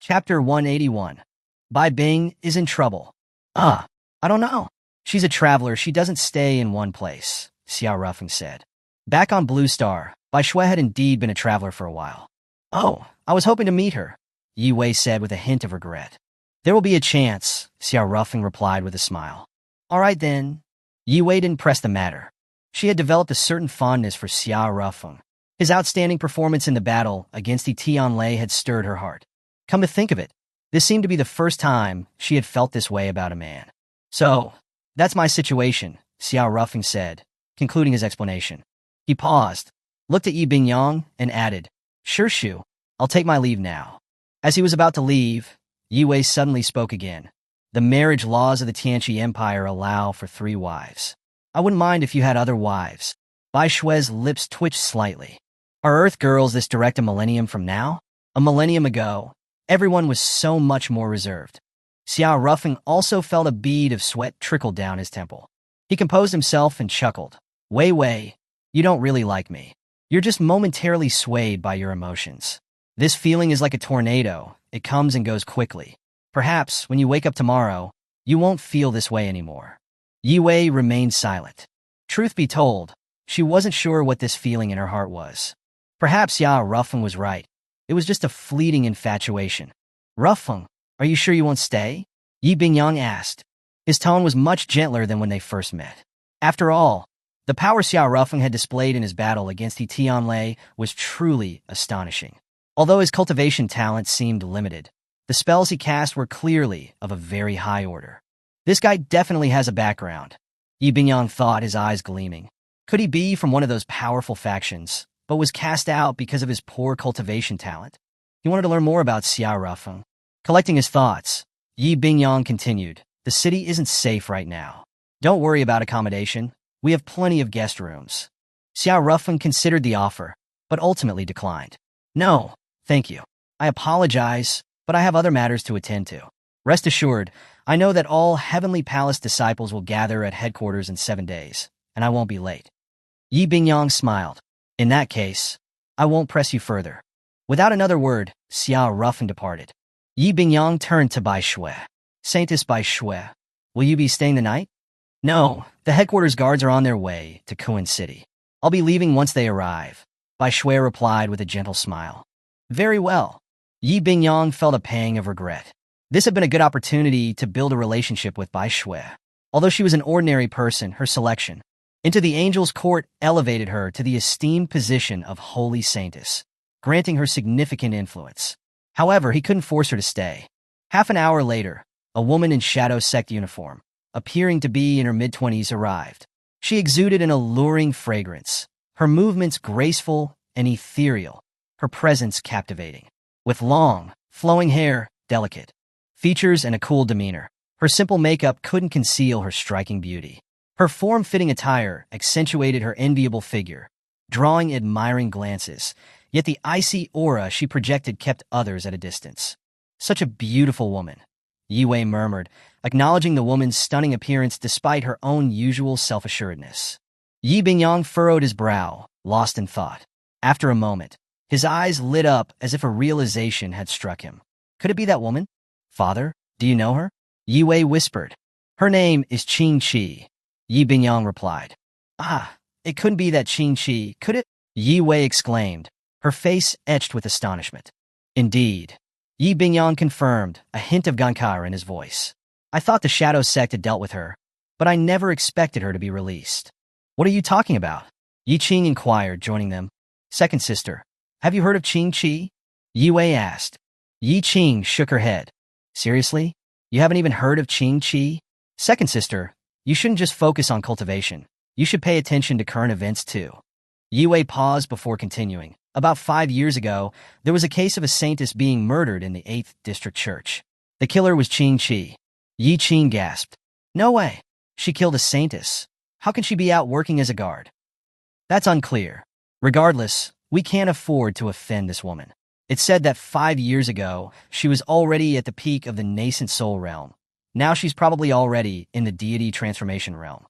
Chapter 181. Bai Bing is in trouble. I don't know. She's a traveler. She doesn't stay in one place, Xiao Ruffing said. Back on Blue Star, Bai Shui had indeed been a traveler for a while. Oh, I was hoping to meet her, Yi Wei said with a hint of regret. There will be a chance, Xiao Ruffing replied with a smile. All right then. Yi Wei didn't press the matter. She had developed a certain fondness for Xiao Ruffing. His outstanding performance in the battle against Tianlei had stirred her heart. Come to think of it, this seemed to be the first time she had felt this way about a man. So, that's my situation, Xiao Ruffing said, concluding his explanation. He paused, looked at Yi Bingyang, and added, Sure, Shu, I'll take my leave now. As he was about to leave, Yi Wei suddenly spoke again. The marriage laws of the Tianqi Empire allow for 3 wives. I wouldn't mind if you had other wives. Bai Shui's lips twitched slightly. Are Earth girls this direct a millennium from now? A millennium ago, everyone was so much more reserved. Xiao Ruffing also felt a bead of sweat trickle down his temple. He composed himself and chuckled. Wei, you don't really like me. You're just momentarily swayed by your emotions. This feeling is like a tornado. It comes and goes quickly. Perhaps, when you wake up tomorrow, you won't feel this way anymore. Yi Wei remained silent. Truth be told, she wasn't sure what this feeling in her heart was. Perhaps Xiao Ruffing was right. It was just a fleeting infatuation. Ruffing, are you sure you won't stay? Yi Bingyang asked. His tone was much gentler than when they first met. After all, the power Xiao Ruffing had displayed in his battle against Tianlei was truly astonishing. Although his cultivation talent seemed limited, the spells he cast were clearly of a very high order. This guy definitely has a background, Yi Bingyang thought, his eyes gleaming. Could he be from one of those powerful factions, but was cast out because of his poor cultivation talent? He wanted to learn more about Xiao Ruffing. Collecting his thoughts, Yi Bingyang continued, The city isn't safe right now. Don't worry about accommodation. We have plenty of guest rooms. Xiao Ruffing considered the offer, but ultimately declined. No, thank you. I apologize, but I have other matters to attend to. Rest assured, I know that all Heavenly Palace disciples will gather at headquarters in 7 days, and I won't be late. Yi Bingyang smiled. In that case, I won't press you further. Without another word, Xiao Ruffing departed. Yi Bingyang turned to Bai Shui. Saintess Bai Shui, will you be staying the night? No, the headquarters guards are on their way to Kuan City. I'll be leaving once they arrive, Bai Shui replied with a gentle smile. Very well. Yi Bingyang felt a pang of regret. This had been a good opportunity to build a relationship with Bai Shui. Although she was an ordinary person, her selection into the angel's court elevated her to the esteemed position of holy saintess, granting her significant influence. However, he couldn't force her to stay. Half an hour later, a woman in Shadow Sect uniform, appearing to be in her mid-20s, arrived. She exuded an alluring fragrance, her movements graceful and ethereal, her presence captivating. With long, flowing hair, delicate features, and a cool demeanor, her simple makeup couldn't conceal her striking beauty. Her form-fitting attire accentuated her enviable figure, drawing admiring glances, yet the icy aura she projected kept others at a distance. Such a beautiful woman, Yi Wei murmured, acknowledging the woman's stunning appearance despite her own usual self-assuredness. Yi Bingyang furrowed his brow, lost in thought. After a moment, his eyes lit up as if a realization had struck him. Could it be that woman? Father, do you know her? Yi Wei whispered. Her name is Qing Qi, Yi Bingyang replied. It couldn't be that Qing Qi, could it? Yi Wei exclaimed, her face etched with astonishment. Indeed, Yi Bingyang confirmed, a hint of Gankar in his voice. I thought the Shadow Sect had dealt with her, but I never expected her to be released. What are you talking about? Yi Qing inquired, joining them. Second sister, have you heard of Qing Qi? Yi Wei asked. Yi Qing shook her head. Seriously? You haven't even heard of Qing Qi? Second sister, you shouldn't just focus on cultivation. You should pay attention to current events too. Yi Wei paused before continuing. About 5 years ago, there was a case of a saintess being murdered in the 8th District Church. The killer was Qing Qi. Yi Qing gasped. No way. She killed a saintess. How can she be out working as a guard? That's unclear. Regardless, we can't afford to offend this woman. It's said that 5 years ago, she was already at the peak of the nascent soul realm. Now she's probably already in the deity transformation realm.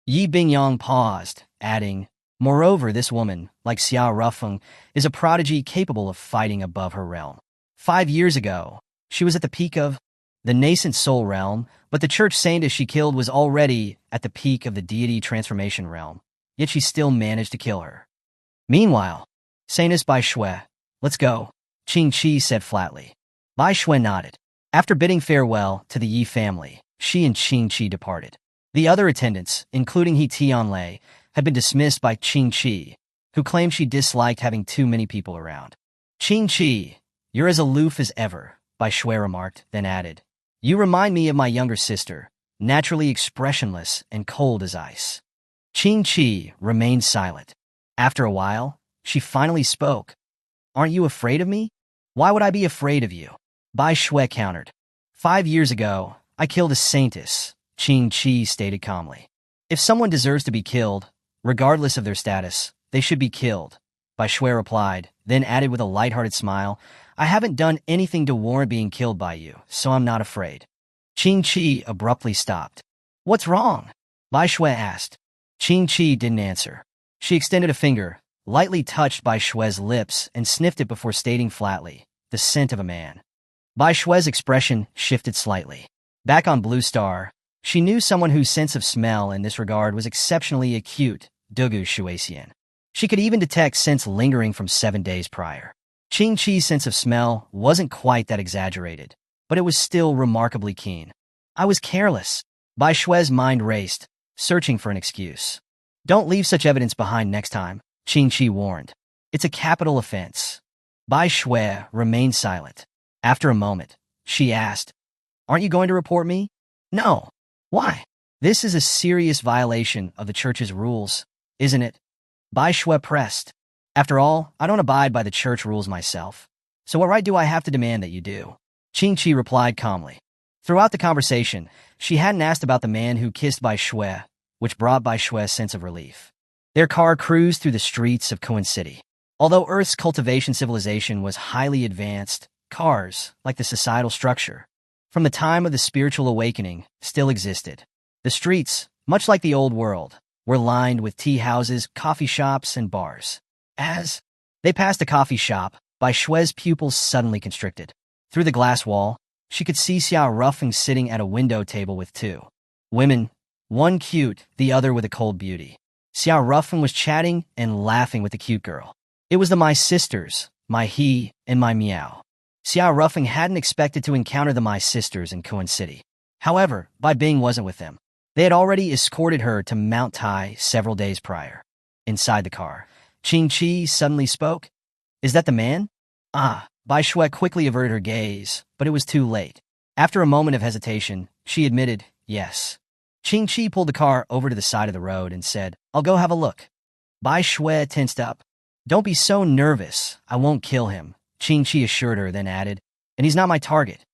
Yi Bingyang paused, adding, Moreover, this woman, like Xiao Ruffing, is a prodigy capable of fighting above her realm. 5 years ago, She was at the peak of the nascent soul realm, but the church saintess she killed was already at the peak of the deity transformation realm, yet she still managed to kill her. Meanwhile, Saintess Bai Shui, let's go, Qing Chi said flatly. Bai Shui nodded. After bidding farewell to the Yi family, she and Qing Chi departed. The other attendants, including He Tianlei, had been dismissed by Qing Chi, who claimed she disliked having too many people around. Qing Chi, you're as aloof as ever, Bai Shui remarked, then added, you remind me of my younger sister, naturally expressionless and cold as ice. Qing Chi remained silent. After a while, she finally spoke. Aren't you afraid of me? Why would I be afraid of you? Bai Shui countered. 5 years ago, I killed a saintess, Qing Chi stated calmly. If someone deserves to be killed, regardless of their status, they should be killed, Bai Shui replied, then added with a lighthearted smile, I haven't done anything to warrant being killed by you, so I'm not afraid. Qing Chi abruptly stopped. What's wrong? Bai Shui asked. Qing Chi didn't answer. She extended a finger, lightly touched Bai Shui's lips, and sniffed it before stating flatly, the scent of a man. Bai Shui's expression shifted slightly. Back on Blue Star, she knew someone whose sense of smell in this regard was exceptionally acute, Dugu Shuexian. She could even detect scents lingering from 7 days prior. Qing Chi's sense of smell wasn't quite that exaggerated, but it was still remarkably keen. I was careless. Bai Shui's mind raced, searching for an excuse. Don't leave such evidence behind next time, Qing Chi warned. It's a capital offense. Bai Shui remained silent. After a moment, she asked, aren't you going to report me? No. Why? This is a serious violation of the church's rules, isn't it? Bai Shui pressed. After all, I don't abide by the church rules myself. So what right do I have to demand that you do? Qing Chi replied calmly. Throughout the conversation, she hadn't asked about the man who kissed Bai Shui, which brought Bai Shui a sense of relief. Their car cruised through the streets of Kuan City. Although Earth's cultivation civilization was highly advanced, cars, like the societal structure, from the time of the spiritual awakening, still existed. The streets, much like the old world, were lined with tea houses, coffee shops, and bars. As they passed a coffee shop, Bai Shui's pupils suddenly constricted. Through the glass wall, she could see Xiao Rufeng sitting at a window table with 2 women, one cute, the other with a cold beauty. Xiao Rufeng was chatting and laughing with the cute girl. It was the My Sisters, My He, and My Meow. Xiao Rufeng hadn't expected to encounter the My Sisters in Kuan City. However, Bai Bing wasn't with them. They had already escorted her to Mount Tai several days prior. Inside the car, Qing Chi suddenly spoke. Is that the man? Ah, Bai Shui quickly averted her gaze, but it was too late. After a moment of hesitation, she admitted, yes. Qing Chi pulled the car over to the side of the road and said, I'll go have a look. Bai Shui tensed up. Don't be so nervous. I won't kill him, Qing Chi assured her, then added, and he's not my target.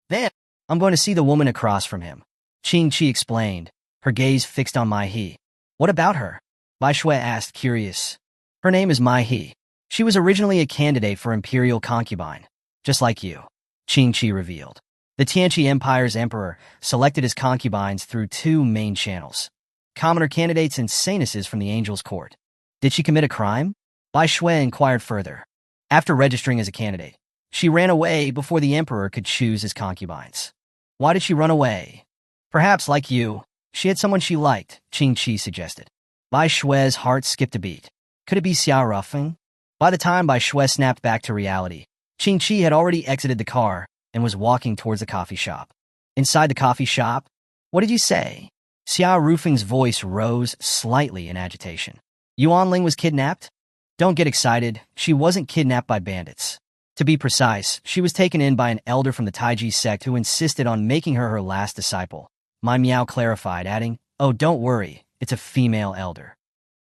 Then, I'm going to see the woman across from him. Qing Chi explained, her gaze fixed on Mai He. What about her? Bai Shui asked, curious. Her name is Mai He. She was originally a candidate for imperial concubine, just like you, Qing Chi revealed. The Tianqi Empire's emperor selected his concubines through 2 main channels, commoner candidates and saintesses from the angel's court. Did she commit a crime? Bai Shui inquired further. After registering as a candidate, she ran away before the emperor could choose his concubines. Why did she run away? Perhaps, like you, she had someone she liked, Qing Chi suggested. Bai Shui's heart skipped a beat. Could it be Xiao Rufeng? By the time Bai Shui snapped back to reality, Qing Chi had already exited the car and was walking towards the coffee shop. Inside the coffee shop, what did you say? Xiao Rufeng's voice rose slightly in agitation. Yuan Ling was kidnapped? Don't get excited, she wasn't kidnapped by bandits. To be precise, she was taken in by an elder from the Taiji sect who insisted on making her last disciple. My Meow clarified, adding, oh, don't worry, it's a female elder.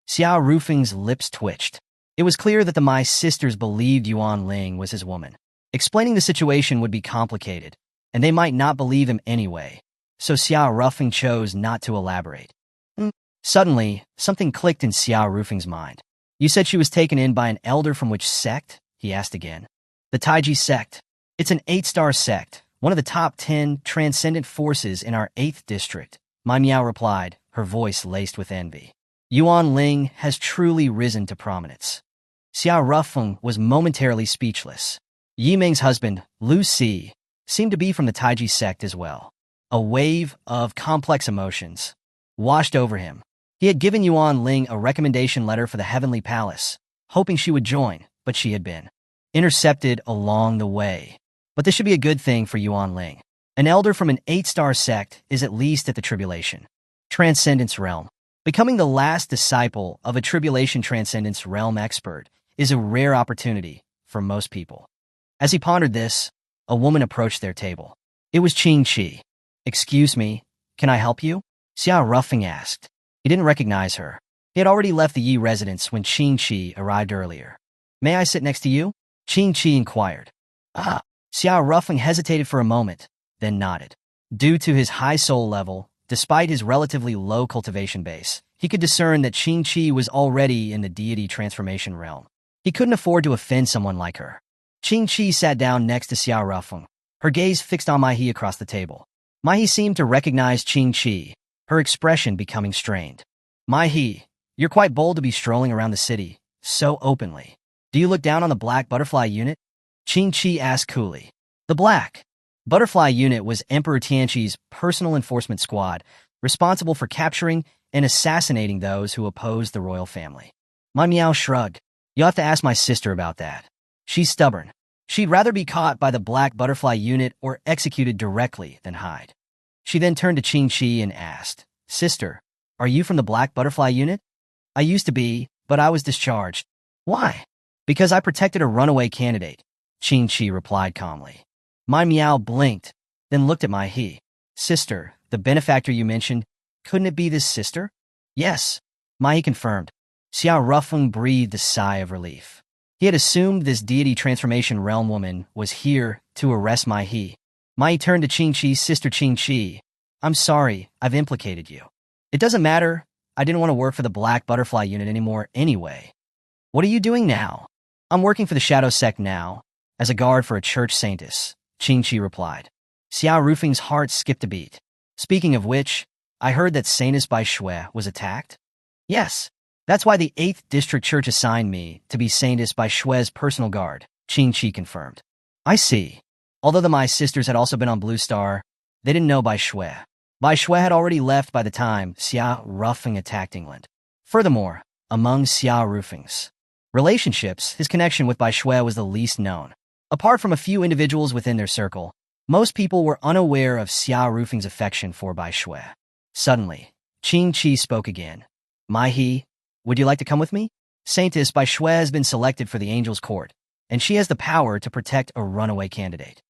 Xiao Rufeng's lips twitched. It was clear that the My Sisters believed Yuan Ling was his woman. Explaining the situation would be complicated, and they might not believe him anyway, so Xiao Rufeng chose not to elaborate. Suddenly, something clicked in Xiao Rufeng's mind. You said she was taken in by an elder from which sect? He asked again. The Taiji sect. It's an 8-star sect, one of the top 10 transcendent forces in our 8th district, My Meow replied, her voice laced with envy. Yuan Ling has truly risen to prominence. Xiao Rufeng was momentarily speechless. Yi Ming's husband, Lu Si, seemed to be from the Taiji sect as well. A wave of complex emotions washed over him. He had given Yuan Ling a recommendation letter for the Heavenly Palace, hoping she would join, but she had been intercepted along the way. But this should be a good thing for Yuan Ling. An elder from an 8-star sect is at least at the Tribulation Transcendence realm. Becoming the last disciple of a Tribulation Transcendence realm expert is a rare opportunity for most people. As he pondered this, a woman approached their table. It was Qing Chi. "Excuse me, can I help you?" Xia Ruffing asked. He didn't recognize her. He had already left the Yi residence when Qing Chi arrived earlier. "May I sit next to you?" Qing Chi inquired. "Ah." Xia Ruffing hesitated for a moment, then nodded. Due to his high soul level, despite his relatively low cultivation base, he could discern that Qing Chi was already in the deity transformation realm. He couldn't afford to offend someone like her. Qing Chi sat down next to Xia Ruffing, her gaze fixed on Mai He across the table. Mai He seemed to recognize Qing Chi, her expression becoming strained. "Mai He, you're quite bold to be strolling around the city so openly. Do you look down on the Black Butterfly Unit?" Qing Chi asked coolly. The Black Butterfly Unit was Emperor Tianqi's personal enforcement squad, responsible for capturing and assassinating those who opposed the royal family. Mai Miao shrugged. "You'll have to ask my sister about that. She's stubborn. She'd rather be caught by the Black Butterfly Unit or executed directly than hide." She then turned to Qing Chi and asked, "Sister, are you from the Black Butterfly Unit?" "I used to be, but I was discharged." "Why?" "Because I protected a runaway candidate," Qing Chi replied calmly. Mai Miao blinked, then looked at Mai He. "Sister, the benefactor you mentioned, couldn't it be this sister?" "Yes," Mai He confirmed. Xia Ruffeng breathed a sigh of relief. He had assumed this deity transformation realm woman was here to arrest Mai He. Mai He turned to Qing Chi. "Sister Qing Chi, I'm sorry, I've implicated you. It doesn't matter, I didn't want to work for the Black Butterfly Unit anymore anyway." "What are you doing now?" "I'm working for the Shadow Sect now, as a guard for a church saintess," Qing Chi replied. Xia Rufing's heart skipped a beat. "Speaking of which, I heard that Saintess Bai Shui was attacked?" "Yes. That's why the 8th District Church assigned me to be Saintess Bai Shui's personal guard," Qing Chi confirmed. "I see." Although the Mai sisters had also been on Blue Star, they didn't know Bai Shui. Bai Shui had already left by the time Xia Rufing attacked England. Furthermore, among Xia Rufing's relationships, his connection with Bai Shui was the least known. Apart from a few individuals within their circle, most people were unaware of Xia Rufing's affection for Bai Shui. Suddenly, Qing Chi spoke again. "Mai He, would you like to come with me? Saintess Bai Shui has been selected for the Angel's Court, and she has the power to protect a runaway candidate."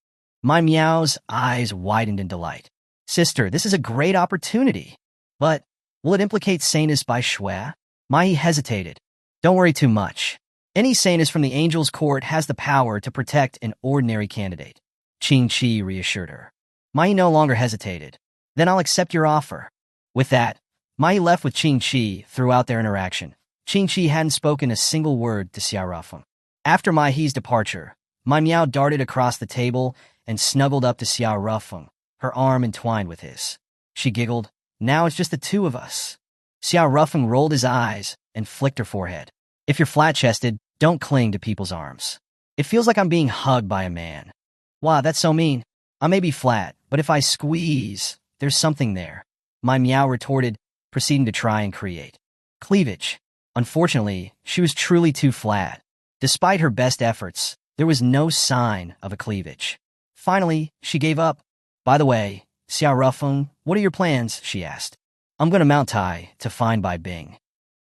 Mai Miao's eyes widened in delight. "Sister, this is a great opportunity. But will it implicate Saintess Bai Shui?" Mai He hesitated. "Don't worry too much. Any Saintess from the Angel's Court has the power to protect an ordinary candidate," Qing Chi reassured her. Mai He no longer hesitated. "Then I'll accept your offer." With that, Mai He left with Qing Chi. Throughout their interaction, Qing Chi hadn't spoken a single word to Xia Rufeng. After Mai He's departure, Mai Miao darted across the table and snuggled up to Xia Rufeng, her arm entwined with his. She giggled. "Now it's just the two of us." Xia Rufeng rolled his eyes and flicked her forehead. "If you're flat-chested, don't cling to people's arms. It feels like I'm being hugged by a man." "Wow, that's so mean. I may be flat, but if I squeeze, there's something there," Mai Miao retorted, proceeding to try and create cleavage. Unfortunately, she was truly too flat. Despite her best efforts, there was no sign of a cleavage. Finally, she gave up. "By the way, Xia Rufeng, what are your plans?" she asked. "I'm going to Mount Tai to find Bai Bing."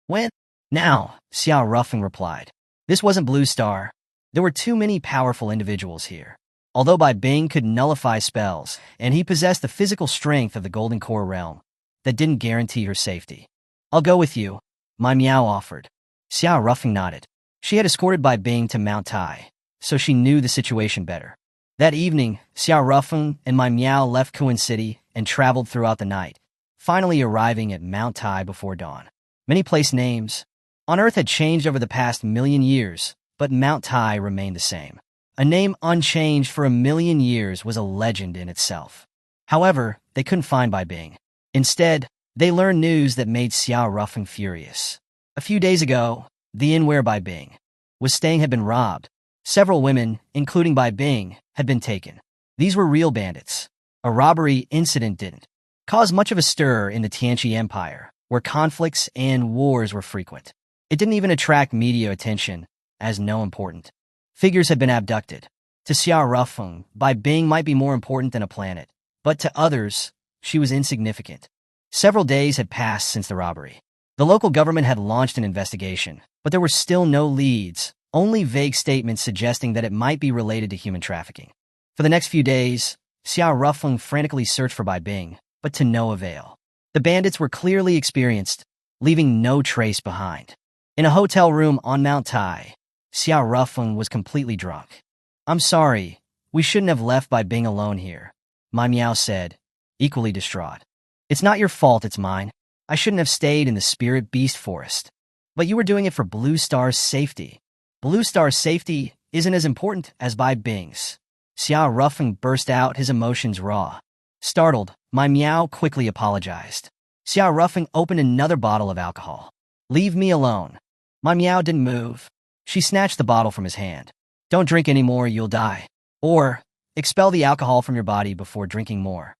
"When?" "Now," Xia Rufeng replied. This wasn't Blue Star. There were too many powerful individuals here. Although Bai Bing could nullify spells, and he possessed the physical strength of the Golden Core realm, that didn't guarantee her safety. "I'll go with you," Mai Miao offered. Xia Rufeng nodded. She had escorted Bai Bing to Mount Tai, so she knew the situation better. That evening, Xia Rufeng and Mai Miao left Kuan City and traveled throughout the night, finally arriving at Mount Tai before dawn. Many place names on Earth had changed over the past million years, but Mount Tai remained the same. A name unchanged for 1,000,000 years was a legend in itself. However, they couldn't find Bai Bing. Instead, they learned news that made Xia Rufeng furious. A few days ago, the inn where Bai Bing was staying had been robbed. Several women, including Bai Bing, had been taken. These were real bandits. A robbery incident didn't cause much of a stir in the Tianqi Empire, where conflicts and wars were frequent. It didn't even attract media attention, as no important figures had been abducted. To Xiao Rufeng, Bai Bing might be more important than a planet, but to others, she was insignificant. Several days had passed since the robbery. The local government had launched an investigation, but there were still no leads, only vague statements suggesting that it might be related to human trafficking. For the next few days, Xiao Rufeng frantically searched for Bai Bing, but to no avail. The bandits were clearly experienced, leaving no trace behind. In a hotel room on Mount Tai, Xiao Rufeng was completely drunk. "I'm sorry, we shouldn't have left Bai Bing alone here," Ma Miao said, equally distraught. "It's not your fault, it's mine. I shouldn't have stayed in the Spirit Beast Forest. But you were doing it for Blue Star's safety." "Blue Star's safety isn't as important as Bai Bing's." Xiao Rufeng burst out, his emotions raw. Startled, Ma Miao quickly apologized. Xiao Rufeng opened another bottle of alcohol. "Leave me alone." Ma Miao didn't move. She snatched the bottle from his hand. "Don't drink anymore, you'll die. Or, expel the alcohol from your body before drinking more."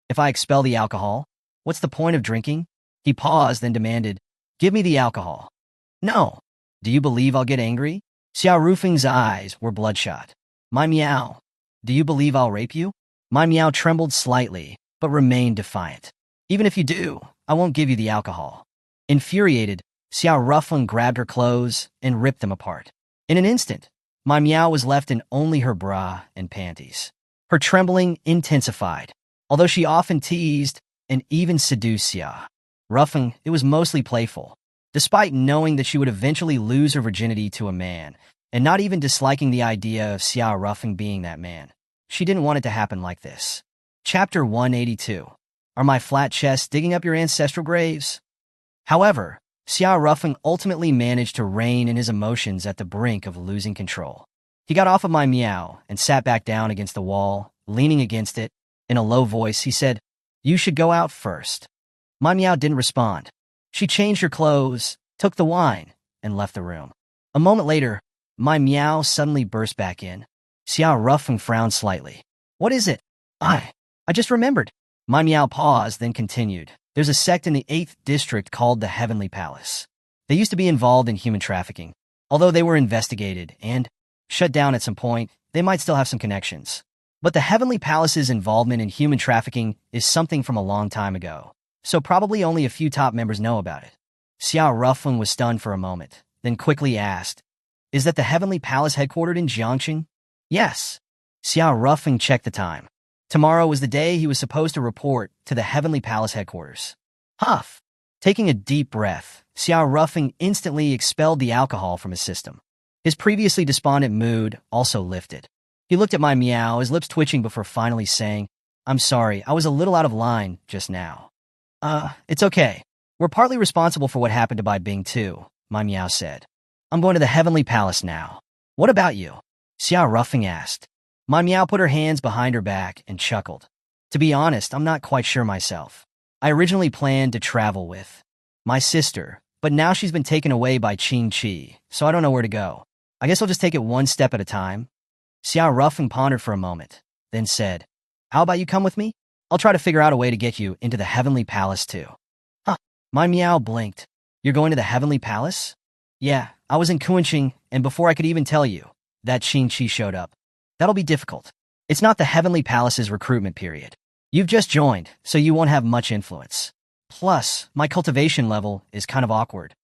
"If I expel the alcohol, what's the point of drinking?" He paused, then demanded, "Give me the alcohol." "No." "Do you believe I'll get angry?" Xiao Rufeng's eyes were bloodshot. "Ma Miao, do you believe I'll rape you?" Ma Miao trembled slightly, but remained defiant. "Even if you do, I won't give you the alcohol." Infuriated, Xiao Rufeng grabbed her clothes and ripped them apart. In an instant, Ma Miao was left in only her bra and panties. Her trembling intensified. Although she often teased and even seduced Xiao Rufeng, it was mostly playful. Despite knowing that she would eventually lose her virginity to a man, and not even disliking the idea of Xiao Rufeng being that man, she didn't want it to happen like this. Chapter 182. Are my flat chests digging up your ancestral graves? However, Xiao Rufeng ultimately managed to rein in his emotions at the brink of losing control. He got off of Ma Miao and sat back down against the wall, leaning against it. In a low voice, he said, "You should go out first." Ma Miao didn't respond. She changed her clothes, took the wine, and left the room. A moment later, Ma Miao suddenly burst back in. Xiao Rufeng frowned slightly. "What is it?" I just remembered." Ma Miao paused, then continued. "There's a sect in the 8th district called the Heavenly Palace. They used to be involved in human trafficking. Although they were investigated and shut down at some point, they might still have some connections. But the Heavenly Palace's involvement in human trafficking is something from a long time ago, so probably only a few top members know about it." Xiao Rufeng was stunned for a moment, then quickly asked, "Is that the Heavenly Palace headquartered in Jiangxing?" "Yes." Xiao Rufeng checked the time. Tomorrow was the day he was supposed to report to the Heavenly Palace headquarters. Huff! Taking a deep breath, Xiao Rufeng instantly expelled the alcohol from his system. His previously despondent mood also lifted. He looked at Ma Miao, his lips twitching before finally saying, "I'm sorry, I was a little out of line just now." It's okay. We're partly responsible for what happened to Bai Bing too," Ma Miao said. "I'm going to the Heavenly Palace now." "What about you?" Xiao Rufeng asked. Ma Miao put her hands behind her back and chuckled. "To be honest, I'm not quite sure myself. I originally planned to travel with my sister, but now she's been taken away by Qing Qi, so I don't know where to go. I guess I'll just take it one step at a time." Xiao Rufeng pondered for a moment, then said, "How about you come with me? I'll try to figure out a way to get you into the Heavenly Palace too." "Huh?" Ma Miao blinked. "You're going to the Heavenly Palace?" "Yeah, I was in Kunqing, and before I could even tell you, that Qing Qi showed up. That'll be difficult. It's not the Heavenly Palace's recruitment period. You've just joined, so you won't have much influence. Plus, my cultivation level is kind of awkward.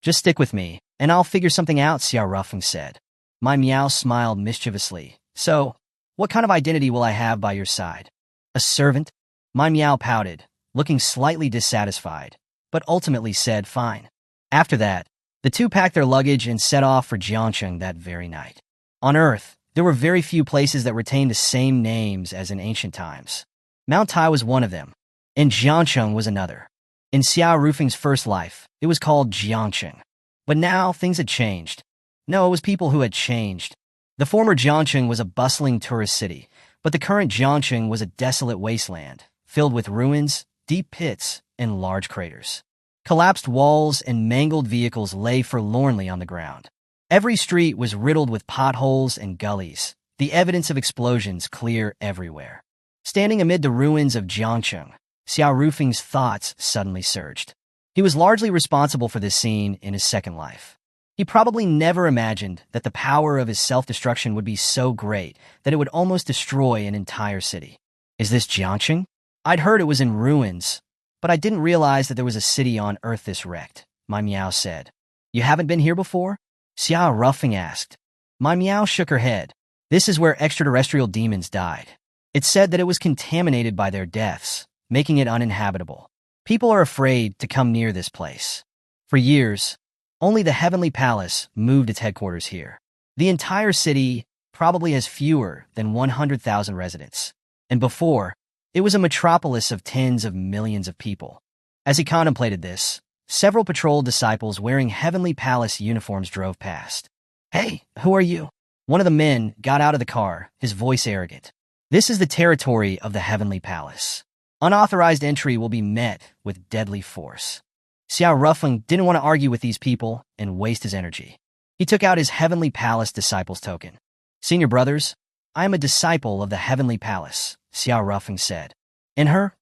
Just stick with me, and I'll figure something out," Xiao Rufeng said. Ma Miao smiled mischievously. "So, what kind of identity will I have by your side? A servant?" Ma Miao pouted, looking slightly dissatisfied, but ultimately said fine. After that, the two packed their luggage and set off for Jiangxing that very night. On Earth, there were very few places that retained the same names as in ancient times. Mount Tai was one of them, and Jiangxing was another. In Xiao Rufeng's first life, it was called Jiangxing. But now, things had changed. No, it was people who had changed. The former Jiangxing was a bustling tourist city, but the current Jiangxing was a desolate wasteland, filled with ruins, deep pits, and large craters. Collapsed walls and mangled vehicles lay forlornly on the ground. Every street was riddled with potholes and gullies, the evidence of explosions clear everywhere. Standing amid the ruins of Jiangcheng, Xiao Rufeng's thoughts suddenly surged. He was largely responsible for this scene in his second life. He probably never imagined that the power of his self-destruction would be so great that it would almost destroy an entire city. Is this Jiangcheng? I'd heard it was in ruins, but I didn't realize that there was a city on Earth this wrecked, my Miao said. You haven't been here before? Xiao Rufeng asked. My Miao shook her head. This is where extraterrestrial demons died. It said that it was contaminated by their deaths, making it uninhabitable. People are afraid to come near this place. For years, only the Heavenly Palace moved its headquarters here. The entire city probably has fewer than 100,000 residents. And before, it was a metropolis of tens of millions of people. As he contemplated this, several patrol disciples wearing Heavenly Palace uniforms drove past. Hey, who are you? One of the men got out of the car, his voice arrogant. This is the territory of the Heavenly Palace. Unauthorized entry will be met with deadly force. Xiao Rufeng didn't want to argue with these people and waste his energy. He took out his Heavenly Palace disciple's token. Senior brothers, I am a disciple of the Heavenly Palace, Xiao Rufeng said. And her?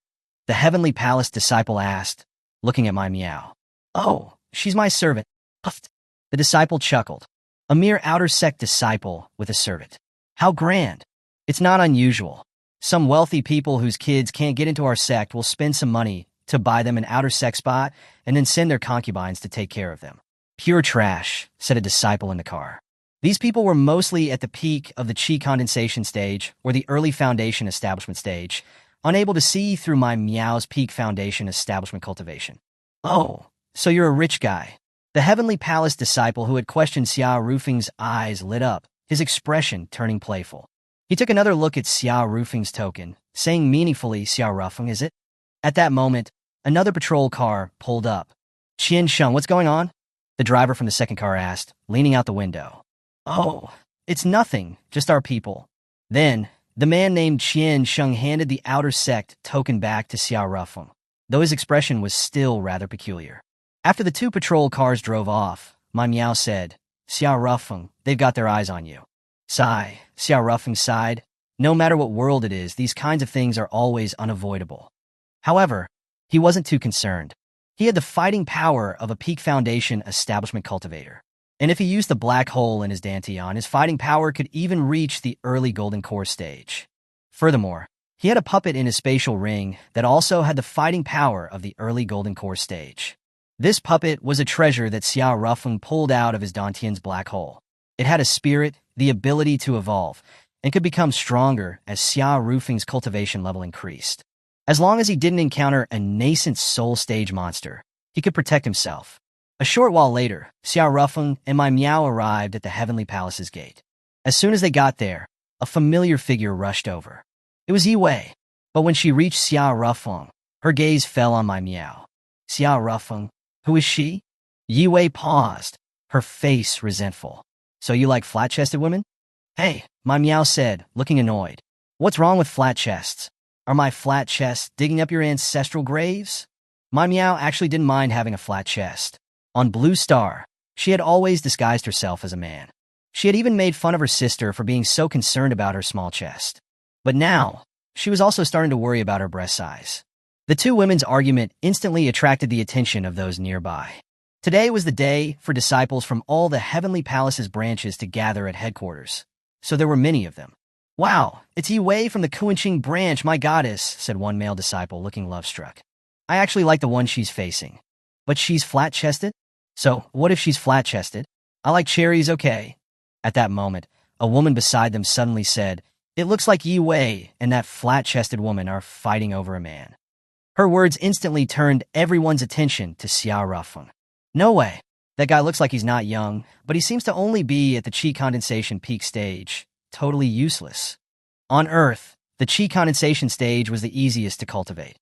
The Heavenly Palace disciple asked, looking at my Miao. Oh, she's my servant. Puffed. The disciple chuckled. A mere outer sect disciple with a servant. How grand. It's not unusual. Some wealthy people whose kids can't get into our sect will spend some money to buy them an outer sect spot and then send their concubines to take care of them. Pure trash, said a disciple in the car. These people were mostly at the peak of the Qi condensation stage or the early foundation establishment stage, unable to see through my Miao's peak foundation establishment cultivation. Oh, so you're a rich guy. The Heavenly Palace disciple who had questioned Xiao Rufeng's eyes lit up, his expression turning playful. He took another look at Xiao Rufeng's token, saying meaningfully, Xiao Rufeng, is it? At that moment, another patrol car pulled up. Qian Sheng, what's going on? The driver from the second car asked, leaning out the window. Oh, it's nothing, just our people. Then, the man named Qian Sheng handed the outer sect token back to Xiao Rufeng, though his expression was still rather peculiar. After the two patrol cars drove off, my Miao said, Xiao Rufeng, they've got their eyes on you. Sigh, Xiao Rufeng sighed. No matter what world it is, these kinds of things are always unavoidable. However, he wasn't too concerned. He had the fighting power of a peak foundation establishment cultivator. And if he used the black hole in his dantian, his fighting power could even reach the early golden core stage. Furthermore, he had a puppet in his spatial ring that also had the fighting power of the early golden core stage. This puppet was a treasure that Xiao Rufeng pulled out of his dantian's black hole. It had a spirit, the ability to evolve, and could become stronger as Xiao Rufeng's cultivation level increased. As long as he didn't encounter a nascent soul stage monster, he could protect himself. A short while later, Xiao Rufeng and my Miao arrived at the Heavenly Palace's gate. As soon as they got there, a familiar figure rushed over. It was Yi Wei, but when she reached Xiao Rufeng, her gaze fell on my Miao. Xiao Rufeng, who is she? Yi Wei paused, her face resentful. So you like flat-chested women? Hey, my Miao said, looking annoyed. What's wrong with flat chests? Are my flat chests digging up your ancestral graves? My Miao actually didn't mind having a flat chest. On Blue Star, she had always disguised herself as a man. She had even made fun of her sister for being so concerned about her small chest. But now, she was also starting to worry about her breast size. The two women's argument instantly attracted the attention of those nearby. Today was the day for disciples from all the Heavenly Palace's branches to gather at headquarters, so there were many of them. Wow, it's Yi Wei from the Kuanqing branch, my goddess, said one male disciple, looking love-struck. I actually like the one she's facing. But she's flat-chested? So, what if she's flat-chested? I like cherries, okay. At that moment, a woman beside them suddenly said, It looks like Yi Wei and that flat-chested woman are fighting over a man. Her words instantly turned everyone's attention to Xiao Rufeng. No way. That guy looks like he's not young, but he seems to only be at the Qi condensation peak stage. Totally useless. On Earth, the Qi condensation stage was the easiest to cultivate.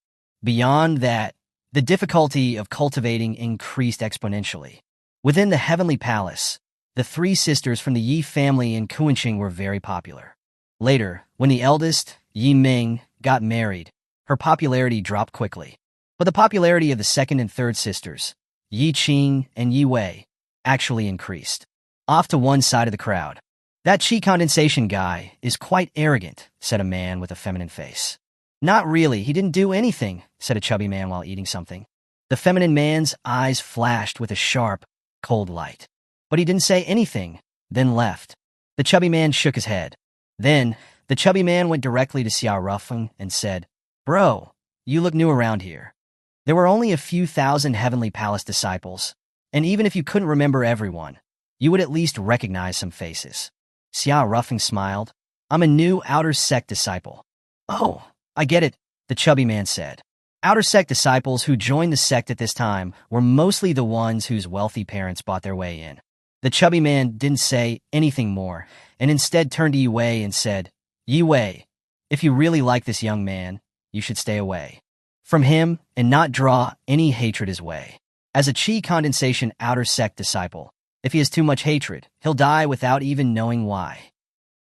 Beyond that, the difficulty of cultivating increased exponentially. Within the Heavenly Palace, the three sisters from the Yi family in Kuanqing were very popular. Later, when the eldest, Yi Ming, got married, her popularity dropped quickly. But the popularity of the second and third sisters, Yi Qing and Yi Wei, actually increased. Off to one side of the crowd, That chi condensation guy is quite arrogant, said a man with a feminine face. Not really, he didn't do anything, said a chubby man while eating something. The feminine man's eyes flashed with a sharp, cold light. But he didn't say anything, then left. The chubby man shook his head. Then, the chubby man went directly to Xiao Rufeng and said, Bro, you look new around here. There were only a few thousand Heavenly Palace disciples, and even if you couldn't remember everyone, you would at least recognize some faces. Xiao Rufeng smiled. I'm a new Outer Sect disciple. Oh, I get it, the chubby man said. Outer Sect disciples who joined the sect at this time were mostly the ones whose wealthy parents bought their way in. The chubby man didn't say anything more, and instead turned to Yue and said, Yue, if you really like this young man, you should stay away from him and not draw any hatred his way. As a chi condensation Outer Sect disciple, if he has too much hatred, he'll die without even knowing why.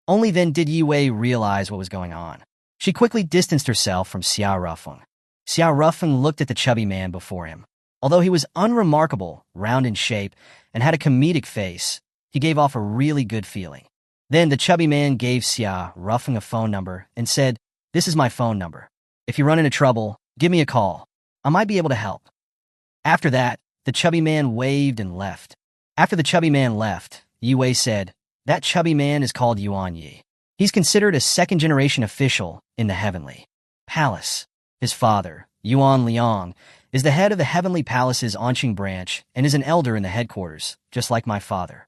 Only then did Yue realize what was going on. She quickly distanced herself from Xiao Rufeng. Xiao Rufeng looked at the chubby man before him. Although he was unremarkable, round in shape, and had a comedic face, he gave off a really good feeling. Then the chubby man gave Xiao Rufeng a phone number and said, This is my phone number. If you run into trouble, give me a call. I might be able to help. After that, the chubby man waved and left. After the chubby man left, Yue said, That chubby man is called Yuan Yi. He's considered a second-generation official in the Heavenly Palace. His father, Yuan Liang, is the head of the Heavenly Palace's Anqing branch and is an elder in the headquarters, just like my father.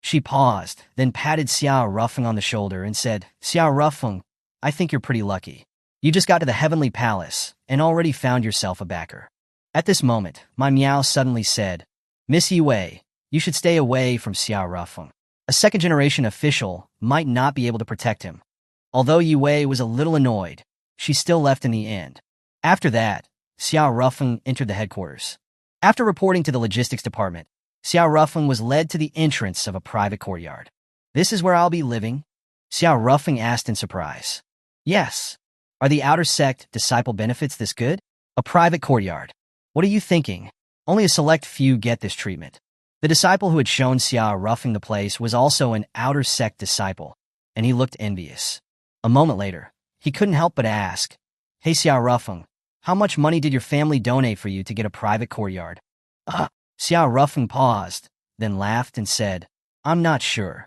She paused, then patted Xiao Rufeng on the shoulder and said, Xiao Rufeng, I think you're pretty lucky. You just got to the Heavenly Palace and already found yourself a backer. At this moment, my meow suddenly said, Miss Yue, you should stay away from Xiao Rufeng. A second-generation official might not be able to protect him. Although Yue was a little annoyed, she still left in the end. After that, Xiao Rufeng entered the headquarters. After reporting to the logistics department, Xiao Rufeng was led to the entrance of a private courtyard. This is where I'll be living? Xiao Rufeng asked in surprise. Yes. Are the Outer Sect disciple benefits this good? A private courtyard. What are you thinking? Only a select few get this treatment. The disciple who had shown Xiao Rufeng the place was also an Outer Sect disciple, and he looked envious. A moment later, he couldn't help but ask, Hey Xiao Rufeng, how much money did your family donate for you to get a private courtyard? Xiao Rufeng paused, then laughed and said, I'm not sure.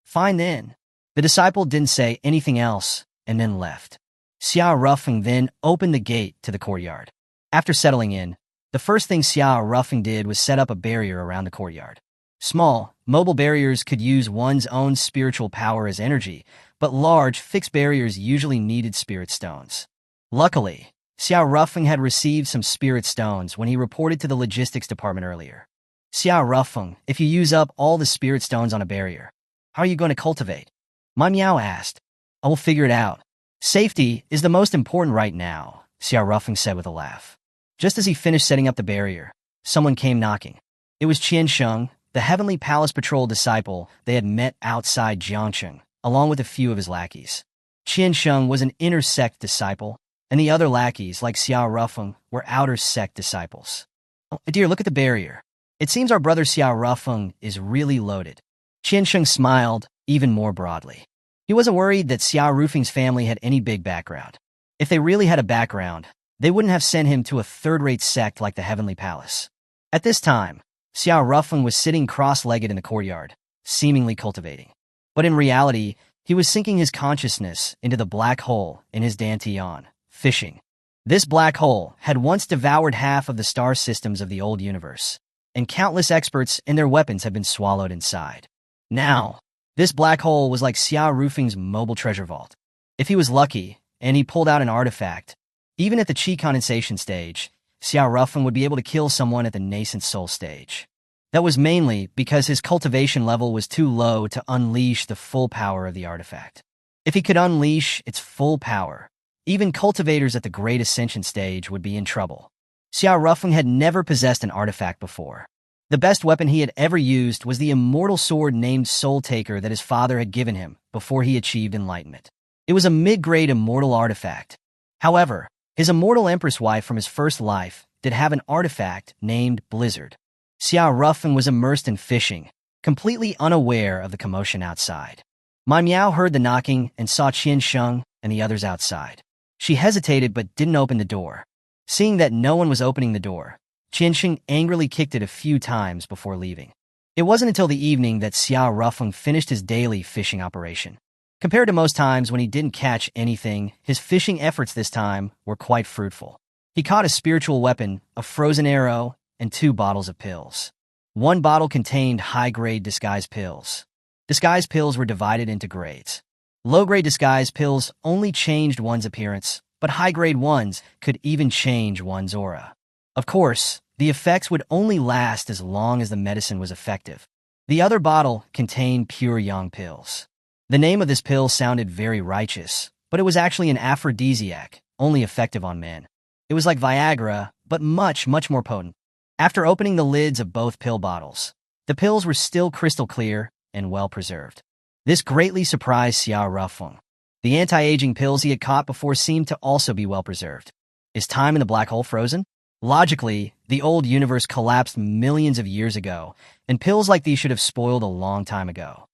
Fine then. The disciple didn't say anything else, and then left. Xiao Rufeng then opened the gate to the courtyard. After settling in, the first thing Xiao Rufeng did was set up a barrier around the courtyard. Small, mobile barriers could use one's own spiritual power as energy, but large, fixed barriers usually needed spirit stones. Luckily, Xiao Rufeng had received some spirit stones when he reported to the logistics department earlier. Xiao Rufeng, if you use up all the spirit stones on a barrier, how are you going to cultivate? My meow asked. I will figure it out. Safety is the most important right now, Xiao Rufeng said with a laugh. Just as he finished setting up the barrier, someone came knocking. It was Qian Sheng, the Heavenly Palace Patrol disciple they had met outside Jiangcheng, along with a few of his lackeys. Qian Sheng was an Inner Sect disciple, and the other lackeys, like Xiao Rufeng, were Outer Sect disciples. Oh, dear, look at the barrier. It seems our brother Xiao Rufeng is really loaded. Qian Sheng smiled even more broadly. He wasn't worried that Xiao Rufeng's family had any big background. If they really had a background, they wouldn't have sent him to a third-rate sect like the Heavenly Palace. At this time, Xiao Rufeng was sitting cross-legged in the courtyard, seemingly cultivating. But in reality, he was sinking his consciousness into the black hole in his dantian, fishing. This black hole had once devoured half of the star systems of the old universe, and countless experts and their weapons had been swallowed inside. Now, this black hole was like Xiao Rufeng's mobile treasure vault. If he was lucky, and he pulled out an artifact, even at the chi condensation stage, Xiao Rufeng would be able to kill someone at the nascent soul stage. That was mainly because his cultivation level was too low to unleash the full power of the artifact. If he could unleash its full power, even cultivators at the Great Ascension stage would be in trouble. Xiao Rufeng had never possessed an artifact before. The best weapon he had ever used was the immortal sword named Soul Taker that his father had given him before he achieved enlightenment. It was a mid-grade immortal artifact. However, his immortal empress wife from his first life did have an artifact named Blizzard. Xiao Rufeng was immersed in fishing, completely unaware of the commotion outside. My Meow heard the knocking and saw Qian Sheng and the others outside. She hesitated but didn't open the door. Seeing that no one was opening the door, Qian Sheng angrily kicked it a few times before leaving. It wasn't until the evening that Xiao Rufeng finished his daily fishing operation. Compared to most times when he didn't catch anything, his fishing efforts this time were quite fruitful. He caught a spiritual weapon, a frozen arrow, and 2 bottles of pills. One bottle contained high-grade disguise pills. Disguise pills were divided into grades. Low-grade disguise pills only changed one's appearance, but high-grade ones could even change one's aura. Of course, the effects would only last as long as the medicine was effective. The other bottle contained pure yang pills. The name of this pill sounded very righteous, but it was actually an aphrodisiac, only effective on men. It was like Viagra, but much, much more potent. After opening the lids of both pill bottles, the pills were still crystal clear and well-preserved. This greatly surprised Xiao Rufeng. The anti-aging pills he had caught before seemed to also be well-preserved. Is time in the black hole frozen? Logically, the old universe collapsed millions of years ago, and pills like these should have spoiled a long time ago.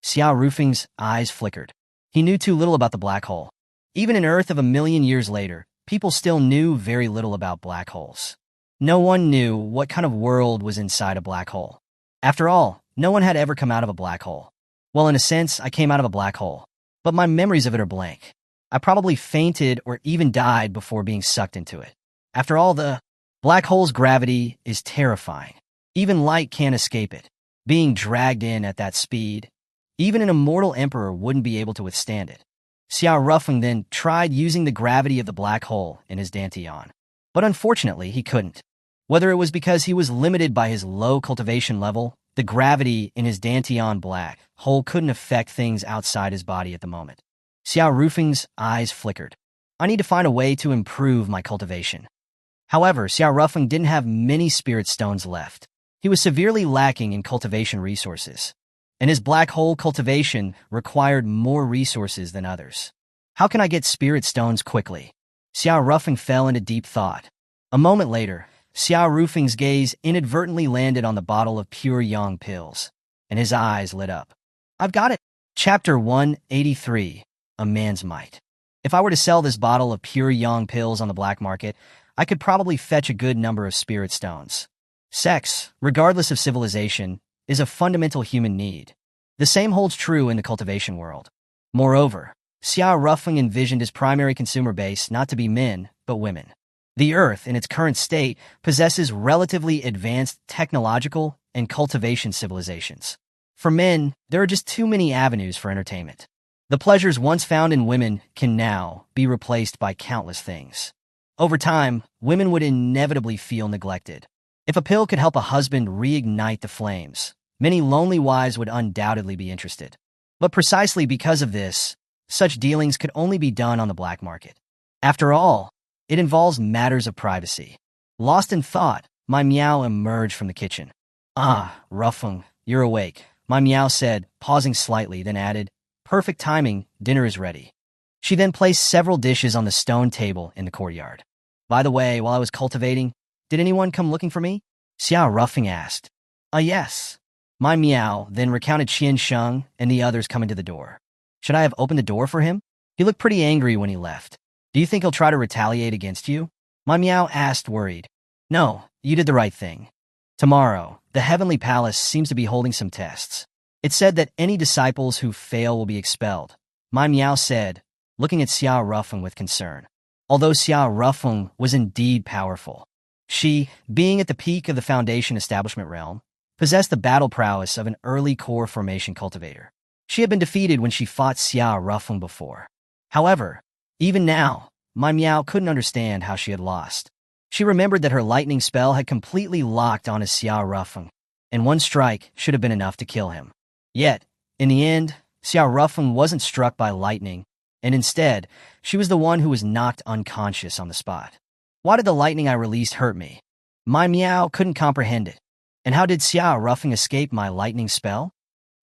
Xiao Rufeng's eyes flickered. He knew too little about the black hole. Even in Earth of a million years later, people still knew very little about black holes. No one knew what kind of world was inside a black hole. After all, no one had ever come out of a black hole. Well, in a sense, I came out of a black hole, but my memories of it are blank. I probably fainted or even died before being sucked into it. After all, the black hole's gravity is terrifying. Even light can't escape it. Being dragged in at that speed, even an immortal emperor wouldn't be able to withstand it. Xiao Rufeng then tried using the gravity of the black hole in his dantian, but unfortunately he couldn't. Whether it was because he was limited by his low cultivation level, the gravity in his dantian black hole couldn't affect things outside his body at the moment. Xiao Rufeng's eyes flickered. I need to find a way to improve my cultivation. However, Xiao Rufeng didn't have many spirit stones left. He was severely lacking in cultivation resources, and his black hole cultivation required more resources than others. How can I get spirit stones quickly? Xiao Rufeng fell into deep thought. A moment later, Xiao Rufeng's gaze inadvertently landed on the bottle of pure yang pills, and his eyes lit up. I've got it. Chapter 183, A Man's Might. If I were to sell this bottle of pure yang pills on the black market, I could probably fetch a good number of spirit stones. Sex, regardless of civilization, is a fundamental human need. The same holds true in the cultivation world. Moreover, Xiao Rufeng envisioned his primary consumer base not to be men, but women. The Earth, in its current state, possesses relatively advanced technological and cultivation civilizations. For men, there are just too many avenues for entertainment. The pleasures once found in women can now be replaced by countless things. Over time, women would inevitably feel neglected. If a pill could help a husband reignite the flames, many lonely wives would undoubtedly be interested. But precisely because of this, such dealings could only be done on the black market. After all, it involves matters of privacy. Lost in thought, my Meow emerged from the kitchen. Ah, Rufeng, you're awake, my Meow said, pausing slightly, then added, perfect timing, dinner is ready. She then placed several dishes on the stone table in the courtyard. By the way, while I was cultivating, did anyone come looking for me? Xiao Rufeng asked. Yes. My Meow then recounted Qian Sheng and the others coming to the door. Should I have opened the door for him? He looked pretty angry when he left. Do you think he'll try to retaliate against you? My Meow asked, worried. No, you did the right thing. Tomorrow, the Heavenly Palace seems to be holding some tests. It said that any disciples who fail will be expelled. My Meow said, looking at Xiao Rufeng with concern. Although Xiao Rufeng was indeed powerful, she, being at the peak of the Foundation establishment realm, possessed the battle prowess of an early core formation cultivator. She had been defeated when she fought Xiao Rufeng before. However, even now, my Meow couldn't understand how she had lost. She remembered that her lightning spell had completely locked onto Xiao Rufeng, and one strike should have been enough to kill him. Yet, in the end, Xiao Rufeng wasn't struck by lightning, and instead, she was the one who was knocked unconscious on the spot. Why did the lightning I released hurt me? My Meow couldn't comprehend it. And how did Xiao Rufeng escape my lightning spell?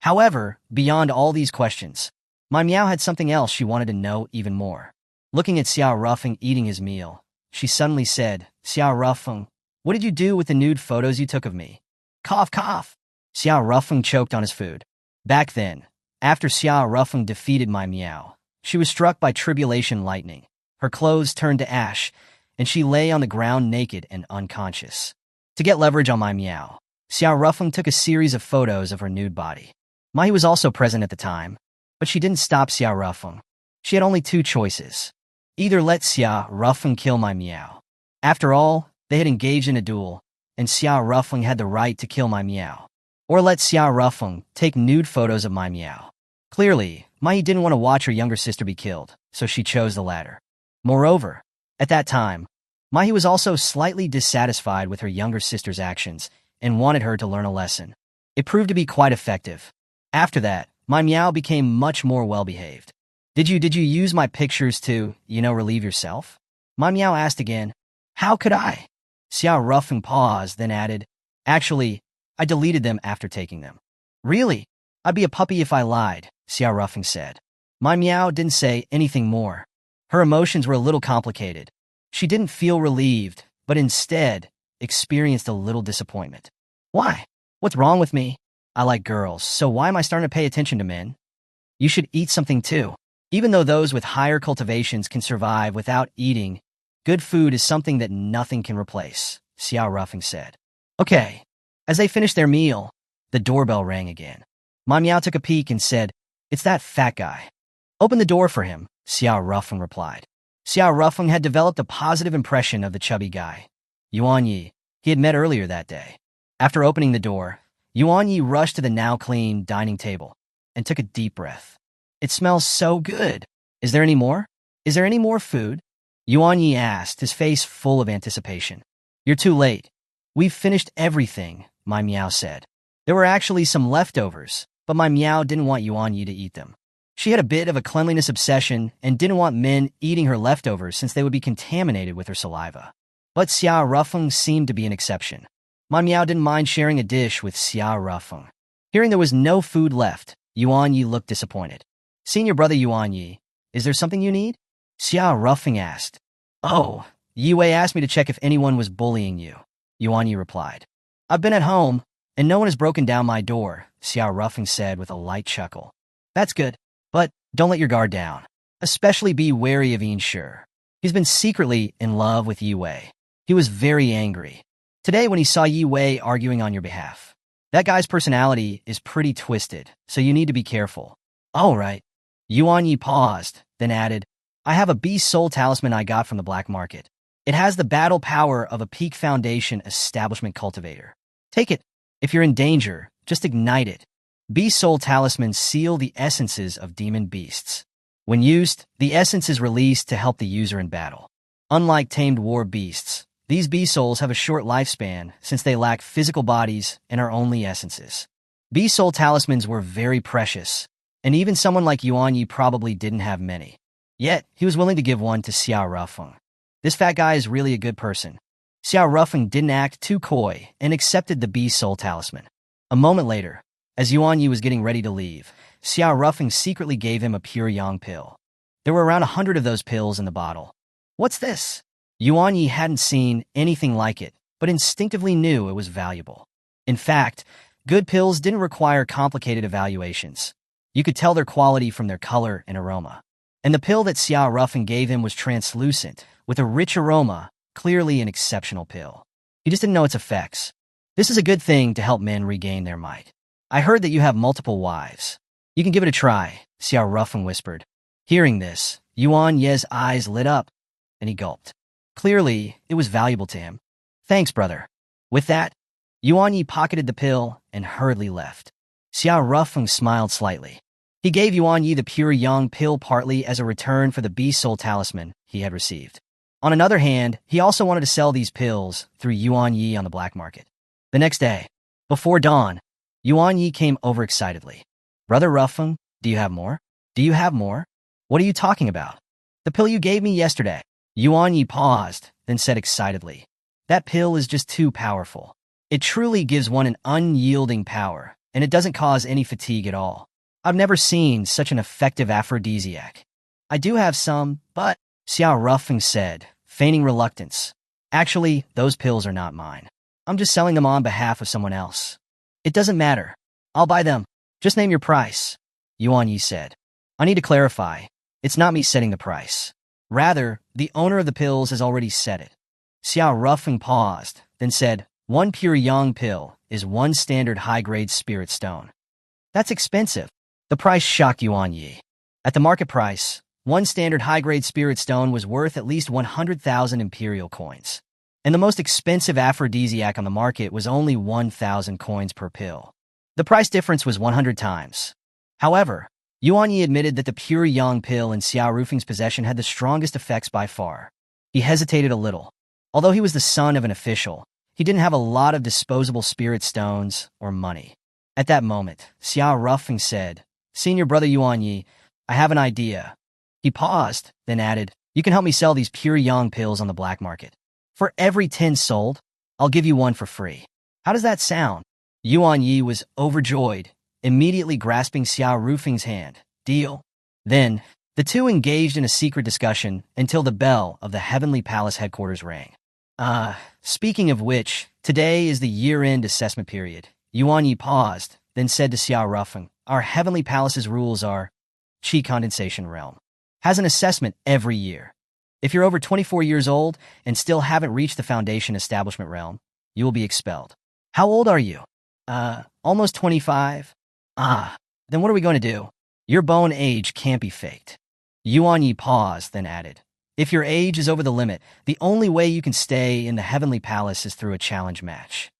However, beyond all these questions, my Meow had something else she wanted to know even more. Looking at Xiao Rufeng eating his meal, she suddenly said, Xiao Rufeng, what did you do with the nude photos you took of me? Cough, cough. Xiao Rufeng choked on his food. Back then, After Xia Rufeng defeated my Meow, she was struck by tribulation lightning. Her clothes turned to ash, and she lay on the ground naked and unconscious. To get leverage on my Meow, Xia Rufeng took a series of photos of her nude body. Mai was also present at the time, but she didn't stop Xia Rufeng. She had only two choices. Either let Xia Rufeng kill my Meow. After all, they had engaged in a duel, and Xia Rufeng had the right to kill my Meow. Or let Xia Rufeng take nude photos of my Meow. Clearly, Mai didn't want to watch her younger sister be killed, so she chose the latter. Moreover, at that time, Mai was also slightly dissatisfied with her younger sister's actions and wanted her to learn a lesson. It proved to be quite effective. After that, my Meow became much more well-behaved. Did you use my pictures to, relieve yourself? My Meow asked again. How could I? Xia Rufeng paused, then added, Actually, I deleted them after taking them. Really? I'd be a puppy if I lied, Xia Rufeng said. My Meow didn't say anything more. Her emotions were a little complicated. She didn't feel relieved, but instead experienced a little disappointment. Why? What's wrong with me? I like girls, so why am I starting to pay attention to men? You should eat something too. Even though those with higher cultivations can survive without eating, good food is something that nothing can replace, Xia Rufeng said. Okay. As they finished their meal, the doorbell rang again. My Meow took a peek and said, It's that fat guy. Open the door for him, Xia Rufeng replied. Xia Rufeng had developed a positive impression of the chubby guy, Yuan Yi, he had met earlier that day. After opening the door, Yuan Yi rushed to the now-clean dining table and took a deep breath. It smells so good. Is there any more? Is there any more food? Yuan Yi asked, his face full of anticipation. You're too late. We've finished everything, my Meow said. There were actually some leftovers, but my Meow didn't want Yuan Yi to eat them. She had a bit of a cleanliness obsession and didn't want men eating her leftovers since they would be contaminated with her saliva. But Xia Rufeng seemed to be an exception. My Meow didn't mind sharing a dish with Xia Rufeng. Hearing there was no food left, Yuan Yi looked disappointed. Senior brother Yuan Yi, is there something you need? Xia Rufeng asked. Oh, Yi Wei asked me to check if anyone was bullying you, Yuan Yi replied. I've been at home, and no one has broken down my door, Xia Rufeng said with a light chuckle. That's good. But don't let your guard down. Especially be wary of Ensure. He's been secretly in love with Yi Wei. He was very angry today when he saw Yi Wei arguing on your behalf. That guy's personality is pretty twisted, so you need to be careful. All right. Yuan Yi paused, then added, I have a Beast Soul talisman I got from the black market. It has the battle power of a Peak Foundation establishment cultivator. Take it. If you're in danger, just ignite it. Beast Soul talismans seal the essences of demon beasts. When used, the essence is released to help the user in battle. Unlike tamed war beasts, these Beast Souls have a short lifespan since they lack physical bodies and are only essences. Beast Soul talismans were very precious, and even someone like Yuan Yi probably didn't have many. Yet, he was willing to give one to Xia Rufeng. This fat guy is really a good person. Xia Rufeng didn't act too coy and accepted the Beast Soul talisman. A moment later, as Yuan Yi was getting ready to leave, Xia Rufeng secretly gave him a pure yang pill. There were around 100 of those pills in the bottle. What's this? Yuan Yi hadn't seen anything like it, but instinctively knew it was valuable. In fact, good pills didn't require complicated evaluations. You could tell their quality from their color and aroma. And the pill that Xia Rufeng gave him was translucent, with a rich aroma, clearly an exceptional pill. He just didn't know its effects. This is a good thing to help men regain their might. I heard that you have multiple wives. You can give it a try, Xia Rufeng whispered. Hearing this, Yuan Ye's eyes lit up, and he gulped. Clearly, it was valuable to him. Thanks, brother. With that, Yuan Yi pocketed the pill and hurriedly left. Xia Rufeng smiled slightly. He gave Yuan Yi the pure yang pill partly as a return for the Beast Soul talisman he had received. On another hand, he also wanted to sell these pills through Yuan Yi on the black market. The next day, before dawn, Yuan Yi came overexcitedly. Brother Rufeng, do you have more? Do you have more? What are you talking about? The pill you gave me yesterday. Yuan Yi paused, then said excitedly. That pill is just too powerful. It truly gives one an unyielding power, and it doesn't cause any fatigue at all. I've never seen such an effective aphrodisiac. I do have some, but, Xia Rufeng said, feigning reluctance. Actually, those pills are not mine. I'm just selling them on behalf of someone else. It doesn't matter. I'll buy them. Just name your price. Yuan Yi said. I need to clarify. It's not me setting the price. Rather, the owner of the pills has already set it. Xiao Rufeng paused, then said, 1 pure yang pill is 1 standard high-grade spirit stone. That's expensive. The price shocked Yuan Yi. At the market price, 1 standard high-grade spirit stone was worth at least 100,000 imperial coins. And the most expensive aphrodisiac on the market was only 1,000 coins per pill. The price difference was 100 times. However, Yuan Yi admitted that the pure yang pill in Xiao Rufeng's possession had the strongest effects by far. He hesitated a little. Although he was the son of an official, he didn't have a lot of disposable spirit stones or money. At that moment, Xiao Rufeng said, Senior brother Yuan Yi, I have an idea. He paused, then added, You can help me sell these pure yang pills on the black market. For every 10 sold, I'll give you 1 for free. How does that sound? Yuan Yi was overjoyed, immediately grasping Xiao Rufeng's hand. Deal. Then, the two engaged in a secret discussion until the bell of the Heavenly Palace headquarters rang. Speaking of which, today is the year-end assessment period. Yuan Yi paused, then said to Xiao Rufeng, Our Heavenly Palace's rules are Qi Condensation Realm. Has an assessment every year. If you're over 24 years old and still haven't reached the Foundation Establishment Realm, you will be expelled. How old are you? Almost 25. Then what are we going to do? Your bone age can't be faked. Yuan Yi paused, then added, If your age is over the limit, the only way you can stay in the Heavenly Palace is through a challenge match.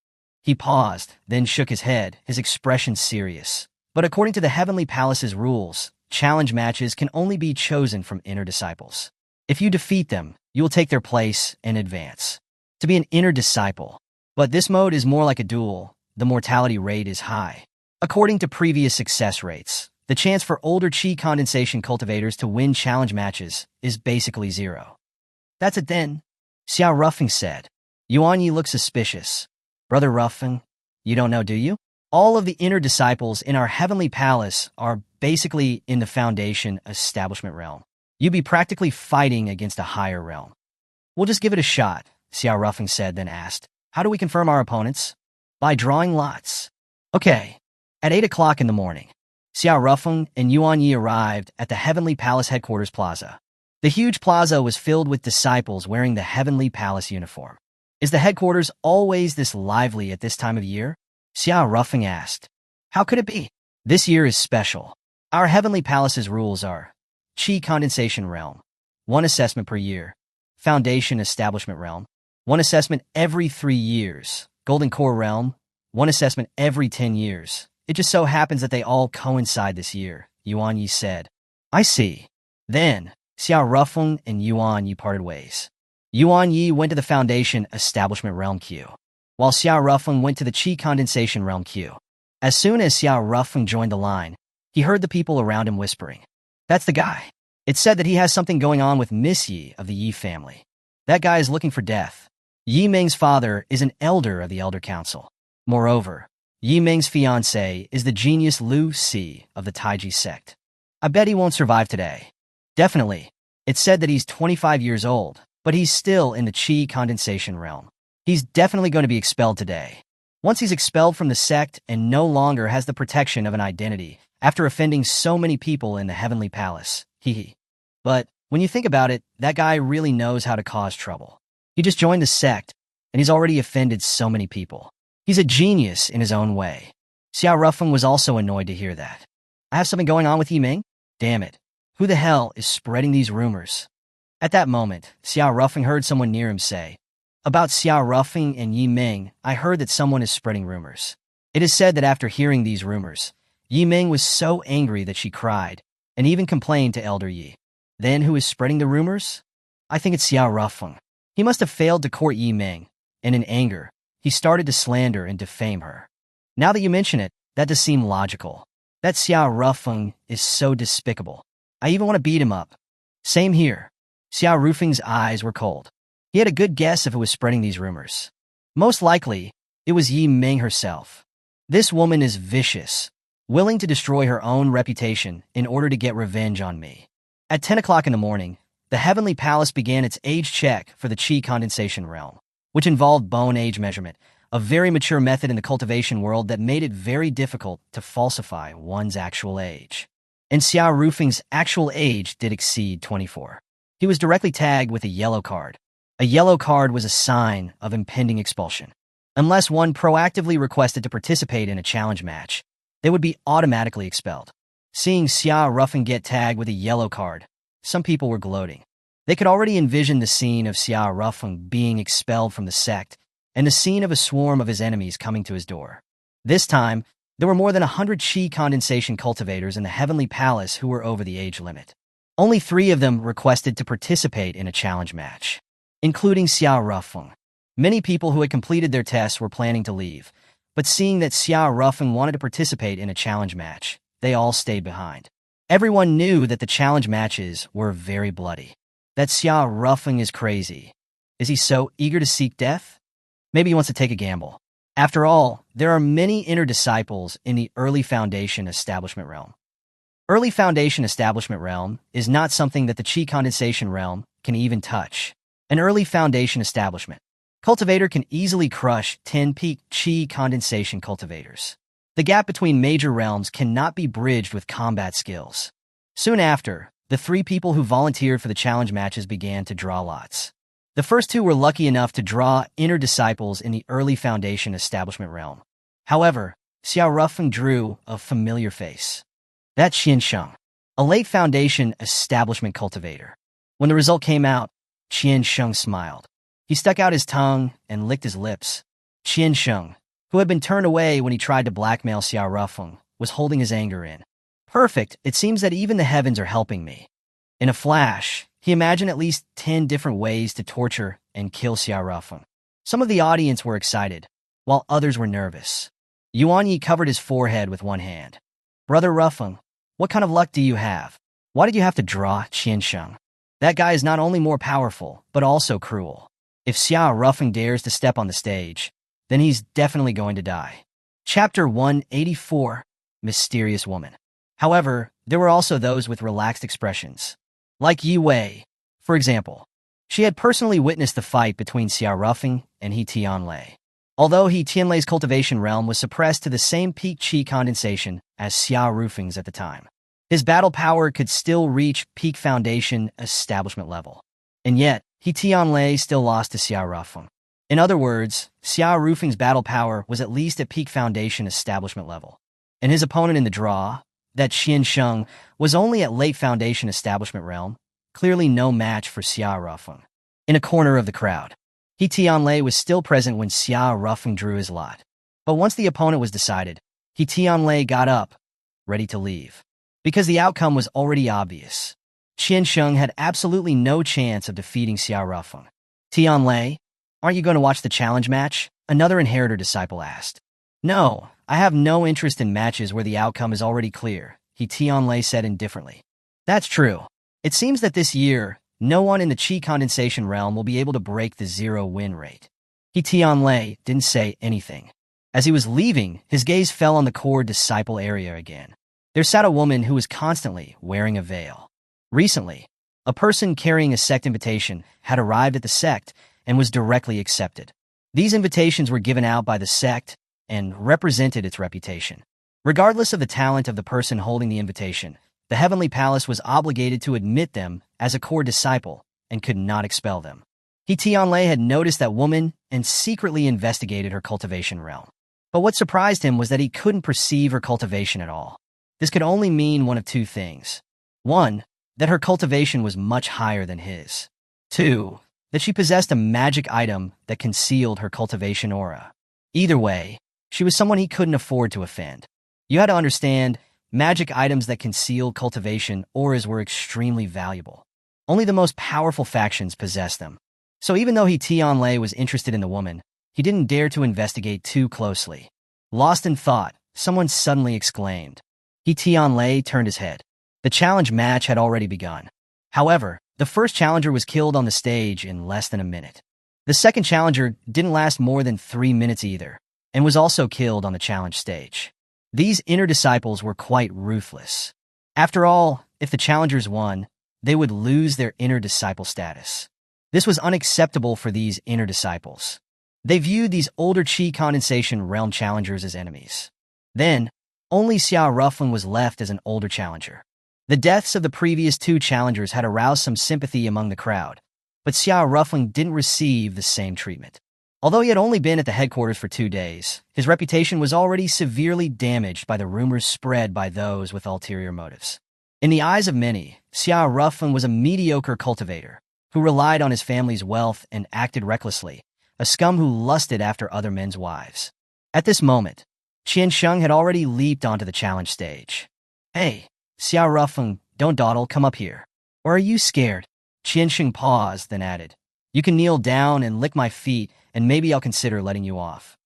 He paused, then shook his head, his expression serious. But according to the Heavenly Palace's rules, challenge matches can only be chosen from inner disciples. If you defeat them, you will take their place and advance. To be an inner disciple. But this mode is more like a duel. The mortality rate is high. According to previous success rates, the chance for older Qi condensation cultivators to win challenge matches is basically 0. That's it then, Xiao Rufeng said. Yuan Yi looked suspicious. Brother Rufeng, you don't know, do you? All of the inner disciples in our Heavenly Palace are basically in the Foundation Establishment Realm. You'd be practically fighting against a higher realm. We'll just give it a shot, Xiao Rufeng said, then asked, How do we confirm our opponents? By drawing lots. Okay. At 8 o'clock in the morning, Xiao Rufeng and Yuan Yi arrived at the Heavenly Palace headquarters plaza. The huge plaza was filled with disciples wearing the Heavenly Palace uniform. Is the headquarters always this lively at this time of year? Xiao Rufeng asked. How could it be? This year is special. Our Heavenly Palace's rules are Qi Condensation Realm, 1 assessment per year. Foundation Establishment Realm, 1 assessment every 3 years. Golden Core Realm, 1 assessment every 10 years. It just so happens that they all coincide this year, Yuan Yi said. I see. Then, Xiao Rufeng and Yuan Yi parted ways. Yuan Yi went to the Foundation Establishment Realm queue, while Xiao Rufeng went to the Qi Condensation Realm queue. As soon as Xiao Rufeng joined the line, he heard the people around him whispering. That's the guy. It's said that he has something going on with Miss Yi of the Yi family. That guy is looking for death. Yi Ming's father is an elder of the Elder Council. Moreover, Yi Ming's fiancé is the genius Lu Si of the Taiji sect. I bet he won't survive today. Definitely. It's said that he's 25 years old, but he's still in the Qi Condensation Realm. He's definitely going to be expelled today. Once he's expelled from the sect and no longer has the protection of an identity after offending so many people in the Heavenly Palace. But when you think about it, that guy really knows how to cause trouble. He just joined the sect, and he's already offended so many people. He's a genius in his own way. Xiao Rufeng was also annoyed to hear that. I have something going on with Yi Ming? Damn it. Who the hell is spreading these rumors? At that moment, Xiao Rufeng heard someone near him say, About Xiao Rufeng and Yi Ming, I heard that someone is spreading rumors. It is said that after hearing these rumors, Yi Ming was so angry that she cried, and even complained to Elder Yi. Then who is spreading the rumors? I think it's Xiao Rufeng. He must have failed to court Yi Ming, and in anger, he started to slander and defame her. Now that you mention it, that does seem logical. That Xiao Rufeng is so despicable. I even want to beat him up. Same here. Xiao Rufeng's eyes were cold. He had a good guess if it was spreading these rumors. Most likely, it was Yi Ming herself. This woman is vicious, willing to destroy her own reputation in order to get revenge on me. At 10 o'clock in the morning, the Heavenly Palace began its age check for the Qi Condensation Realm, which involved bone age measurement, a very mature method in the cultivation world that made it very difficult to falsify one's actual age. and Xiao Rufeng's actual age did exceed 24. He was directly tagged with a yellow card. A yellow card was a sign of impending expulsion. Unless one proactively requested to participate in a challenge match, they would be automatically expelled. Seeing Xiao Rufeng get tagged with a yellow card, some people were gloating. They could already envision the scene of Xiao Rufeng being expelled from the sect and the scene of a swarm of his enemies coming to his door. This time, there were more than 100 chi condensation cultivators in the Heavenly Palace who were over the age limit. Only 3 of them requested to participate in a challenge match, including Xiao Rufeng. Many people who had completed their tests were planning to leave, but seeing that Xiao Rufeng wanted to participate in a challenge match, they all stayed behind. Everyone knew that the challenge matches were very bloody. That Xiao Rufeng is crazy. Is he so eager to seek death? Maybe he wants to take a gamble. After all, there are many inner disciples in the early Foundation Establishment realm. Early Foundation Establishment realm is not something that the Chi Condensation realm can even touch. An early Foundation Establishment cultivator can easily crush 10 peak Chi Condensation cultivators. The gap between major realms cannot be bridged with combat skills. Soon after, the 3 people who volunteered for the challenge matches began to draw lots. The first 2 were lucky enough to draw inner disciples in the early Foundation Establishment realm. However, Xiao Rufeng drew a familiar face. That's Qiansheng, a late Foundation Establishment cultivator. When the result came out, Qiansheng smiled. He stuck out his tongue and licked his lips. Qiansheng, who had been turned away when he tried to blackmail Xiao Rufeng, was holding his anger in. Perfect, it seems that even the heavens are helping me. In a flash, he imagined at least 10 different ways to torture and kill Xiao Rufeng. Some of the audience were excited, while others were nervous. Yuan Yi covered his forehead with one hand. Brother Rufeng, what kind of luck do you have? Why did you have to draw Qiansheng? That guy is not only more powerful, but also cruel. If Xiao Rufeng dares to step on the stage, then he's definitely going to die. Chapter 184, Mysterious Woman. However, there were also those with relaxed expressions. Like Yi Wei, for example. She had personally witnessed the fight between Xiao Rufeng and He Tianlei. Although He Tianlei's cultivation realm was suppressed to the same peak chi condensation as Xiao Rufeng's at the time, his battle power could still reach peak Foundation Establishment level. And yet, He Tianlei still lost to Xiao Rufeng. In other words, Xiao Rufeng's battle power was at least at peak Foundation Establishment level. And his opponent in the draw, that Qiansheng, was only at late Foundation Establishment realm, clearly no match for Xiao Rufeng. In a corner of the crowd, He Tianlei was still present when Xiao Rufeng drew his lot. But once the opponent was decided, He Tianlei got up, ready to leave. Because the outcome was already obvious. Qiansheng had absolutely no chance of defeating Xiao Rufeng. Tianlei, aren't you going to watch the challenge match? Another inheritor disciple asked. No, I have no interest in matches where the outcome is already clear, He Tianlei said indifferently. That's true. It seems that this year, no one in the Chi Condensation realm will be able to break the 0 win rate. He Tianlei didn't say anything. As he was leaving, his gaze fell on the core disciple area again. There sat a woman who was constantly wearing a veil. Recently, a person carrying a sect invitation had arrived at the sect and was directly accepted. These invitations were given out by the sect and represented its reputation. Regardless of the talent of the person holding the invitation, the Heavenly Palace was obligated to admit them as a core disciple and could not expel them. He Tianlei had noticed that woman and secretly investigated her cultivation realm. But what surprised him was that he couldn't perceive her cultivation at all. This could only mean one of 2 things. 1, that her cultivation was much higher than his. 2, that she possessed a magic item that concealed her cultivation aura. Either way, she was someone he couldn't afford to offend. You had to understand, magic items that concealed cultivation auras were extremely valuable. Only the most powerful factions possessed them. So even though He Tianlei was interested in the woman, he didn't dare to investigate too closely. Lost in thought, someone suddenly exclaimed. He Tianlei turned his head. The challenge match had already begun. However, the first challenger was killed on the stage in less than a minute. The second challenger didn't last more than 3 minutes either, and was also killed on the challenge stage. These inner disciples were quite ruthless. After all, if the challengers won, they would lose their inner disciple status. This was unacceptable for these inner disciples. They viewed these older Chi Condensation realm challengers as enemies. Then, only Xiao Rufeng was left as an older challenger. The deaths of the previous two challengers had aroused some sympathy among the crowd, but Xiao Ruffling didn't receive the same treatment. Although he had only been at the headquarters for 2 days, his reputation was already severely damaged by the rumors spread by those with ulterior motives. In the eyes of many, Xiao Ruffling was a mediocre cultivator who relied on his family's wealth and acted recklessly, a scum who lusted after other men's wives. At this moment, Qian Sheng had already leaped onto the challenge stage. "Hey, Xiao Ruffling, don't dawdle, come up here. Or are you scared?" Qian Sheng paused, then added, "You can kneel down and lick my feet, and maybe I'll consider letting you off."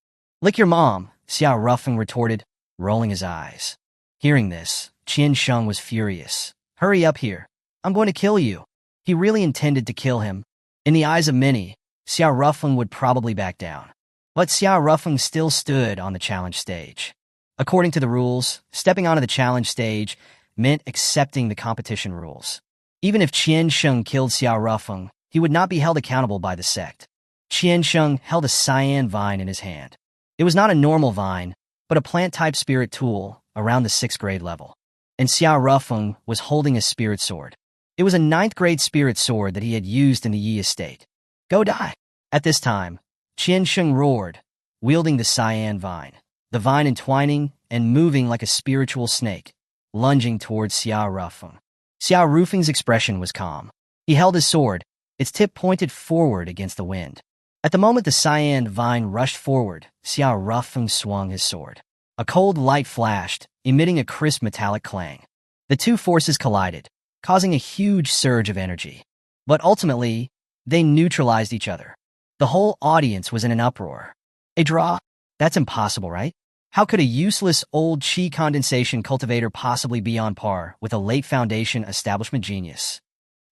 "Lick your mom," Xiao Ruffling retorted, rolling his eyes. Hearing this, Qian Sheng was furious. "Hurry up here. I'm going to kill you." He really intended to kill him. In the eyes of many, Xiao Ruffling would probably back down. But Xiao Ruffling still stood on the challenge stage. According to the rules, stepping onto the challenge stage meant accepting the competition rules. Even if Qian Sheng killed Xiao Ruffling, he would not be held accountable by the sect. Qian Sheng held a cyan vine in his hand. It was not a normal vine, but a plant-type spirit tool around the 6th grade level. And Xiao Ruffling was holding a spirit sword. It was a 9th grade spirit sword that he had used in the Yi estate. "Go die!" At this time, Qian Sheng roared, wielding the cyan vine, the vine entwining and moving like a spiritual snake, lunging towards Xiao Ruffling. Xiao Ruffling's expression was calm. He held his sword, its tip pointed forward against the wind. At the moment the cyan vine rushed forward, Xiao Ruffling swung his sword. A cold light flashed, emitting a crisp metallic clang. The two forces collided, causing a huge surge of energy. But ultimately, they neutralized each other. The whole audience was in an uproar. A draw? That's impossible, right? How could a useless old chi condensation cultivator possibly be on par with a late Foundation establishment genius?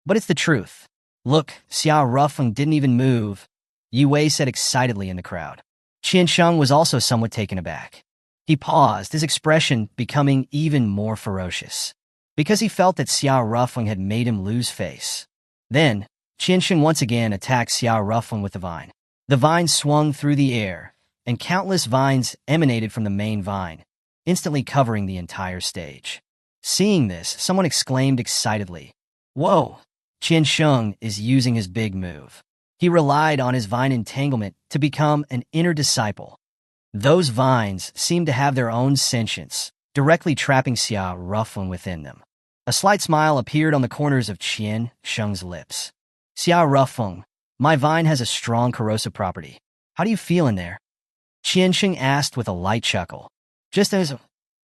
But it's the truth. "Look, Xiao Ruffling didn't even move," Yi Wei said excitedly in the crowd. Qian Sheng was also somewhat taken aback. He paused, his expression becoming even more ferocious, because he felt that Xiao Ruffling had made him lose face. Then, Qian Sheng once again attacked Xiao Ruffling with the vine. The vine swung through the air, and countless vines emanated from the main vine, instantly covering the entire stage. Seeing this, someone exclaimed excitedly, "Whoa! Qian Sheng is using his big move." He relied on his vine entanglement to become an inner disciple. Those vines seemed to have their own sentience, directly trapping Xiao Ruffling within them. A slight smile appeared on the corners of Qian Sheng's lips. "Xiao Ruffling, my vine has a strong corrosive property. How do you feel in there?" Qian Sheng asked with a light chuckle. Just as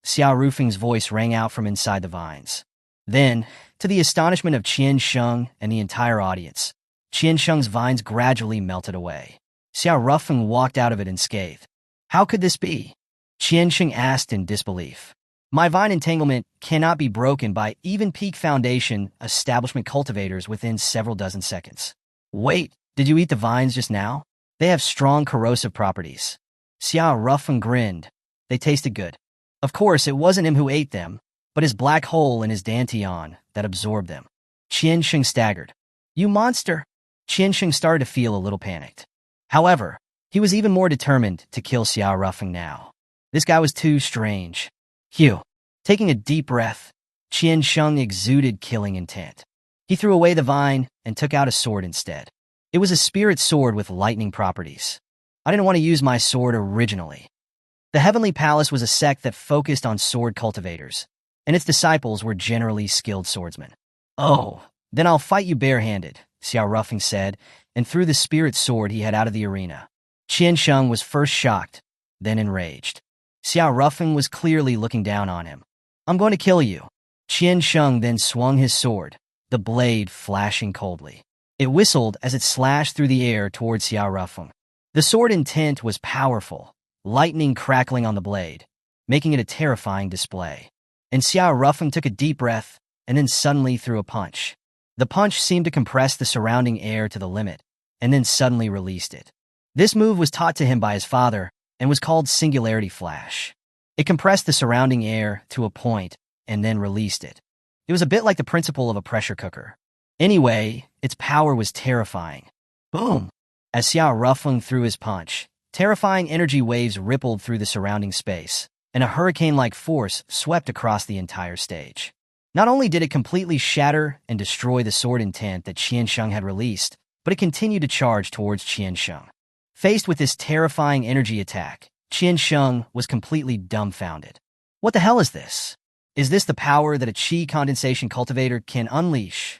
Xiao Ruffling's voice rang out from inside the vines. Then, to the astonishment of Qian Sheng and the entire audience, Qian Sheng's vines gradually melted away. Xiao Ruffling walked out of it unscathed. "How could this be?" Qian Sheng asked in disbelief. "My vine entanglement cannot be broken by even peak Foundation establishment cultivators within several dozen seconds." "Wait, did you eat the vines just now? They have strong corrosive properties." Xiao Ruffling grinned. "They tasted good." Of course, it wasn't him who ate them, but his black hole in his dantian that absorbed them. Qian Sheng staggered. "You monster!" Qian Sheng started to feel a little panicked. However, he was even more determined to kill Xiao Ruffling now. This guy was too strange. Phew. Taking a deep breath, Qian Sheng exuded killing intent. He threw away the vine and took out a sword instead. It was a spirit sword with lightning properties. I didn't want to use my sword originally. The Heavenly Palace was a sect that focused on sword cultivators, and its disciples were generally skilled swordsmen. "Oh, then I'll fight you barehanded," Xiao Ruffling said, and threw the spirit sword he had out of the arena. Qian Sheng was first shocked, then enraged. Xiao Ruffling was clearly looking down on him. "I'm going to kill you." Qian Sheng then swung his sword, the blade flashing coldly. It whistled as it slashed through the air towards Xiao Ruffling. The sword intent was powerful, lightning crackling on the blade, making it a terrifying display. And Xiao Ruffling took a deep breath and then suddenly threw a punch. The punch seemed to compress the surrounding air to the limit, and then suddenly released it. This move was taught to him by his father and was called Singularity Flash. It compressed the surrounding air to a point and then released it. It was a bit like the principle of a pressure cooker. Anyway, its power was terrifying. Boom! As Xiao Ruffling threw his punch, terrifying energy waves rippled through the surrounding space, and a hurricane-like force swept across the entire stage. Not only did it completely shatter and destroy the sword intent that Qiansheng had released, but it continued to charge towards Qiansheng. Faced with this terrifying energy attack, Qiansheng was completely dumbfounded. What the hell is this? Is this the power that a qi condensation cultivator can unleash?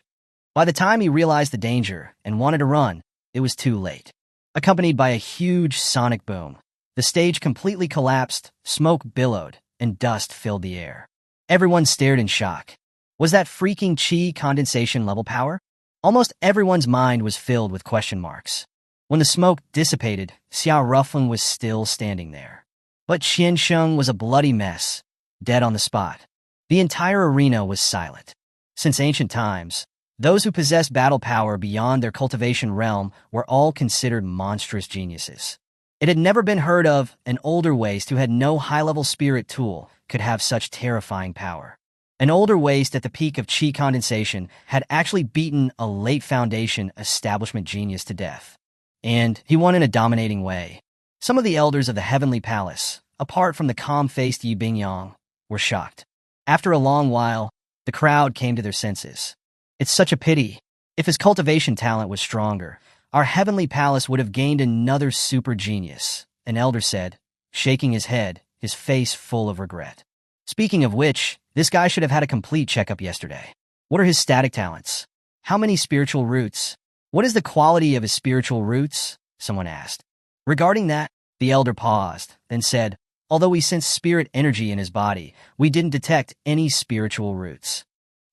By the time he realized the danger and wanted to run, it was too late. Accompanied by a huge sonic boom, the stage completely collapsed, smoke billowed, and dust filled the air. Everyone stared in shock. Was that freaking qi condensation level power? Almost everyone's mind was filled with question marks. When the smoke dissipated, Xiao Rufeng was still standing there. But Qiansheng was a bloody mess, dead on the spot. The entire arena was silent. Since ancient times, those who possessed battle power beyond their cultivation realm were all considered monstrous geniuses. It had never been heard of an older waste who had no high-level spirit tool could have such terrifying power. An older waste at the peak of qi condensation had actually beaten a late foundation establishment genius to death. And he won in a dominating way. Some of the elders of the Heavenly Palace, apart from the calm-faced Yi Bingyang, were shocked. After a long while, the crowd came to their senses. It's such a pity. If his cultivation talent was stronger, our Heavenly Palace would have gained another super genius, an elder said, shaking his head, his face full of regret. Speaking of which, this guy should have had a complete checkup yesterday. What are his static talents? How many spiritual roots? What is the quality of his spiritual roots? Someone asked. Regarding that, the elder paused, then said, although we sensed spirit energy in his body, we didn't detect any spiritual roots.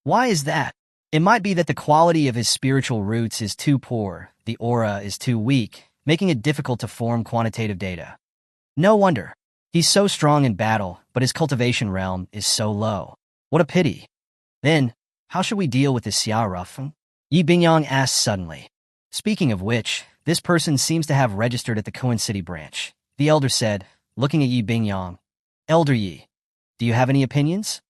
Why is that? It might be that the quality of his spiritual roots is too poor, the aura is too weak, making it difficult to form quantitative data. No wonder. He's so strong in battle, but his cultivation realm is so low. What a pity. Then, how should we deal with this Xiao Rufeng? Yi Bingyang asked suddenly. Speaking of which, this person seems to have registered at the Koan City branch. The elder said, looking at Yi Bingyang. Elder Yi, do you have any opinions?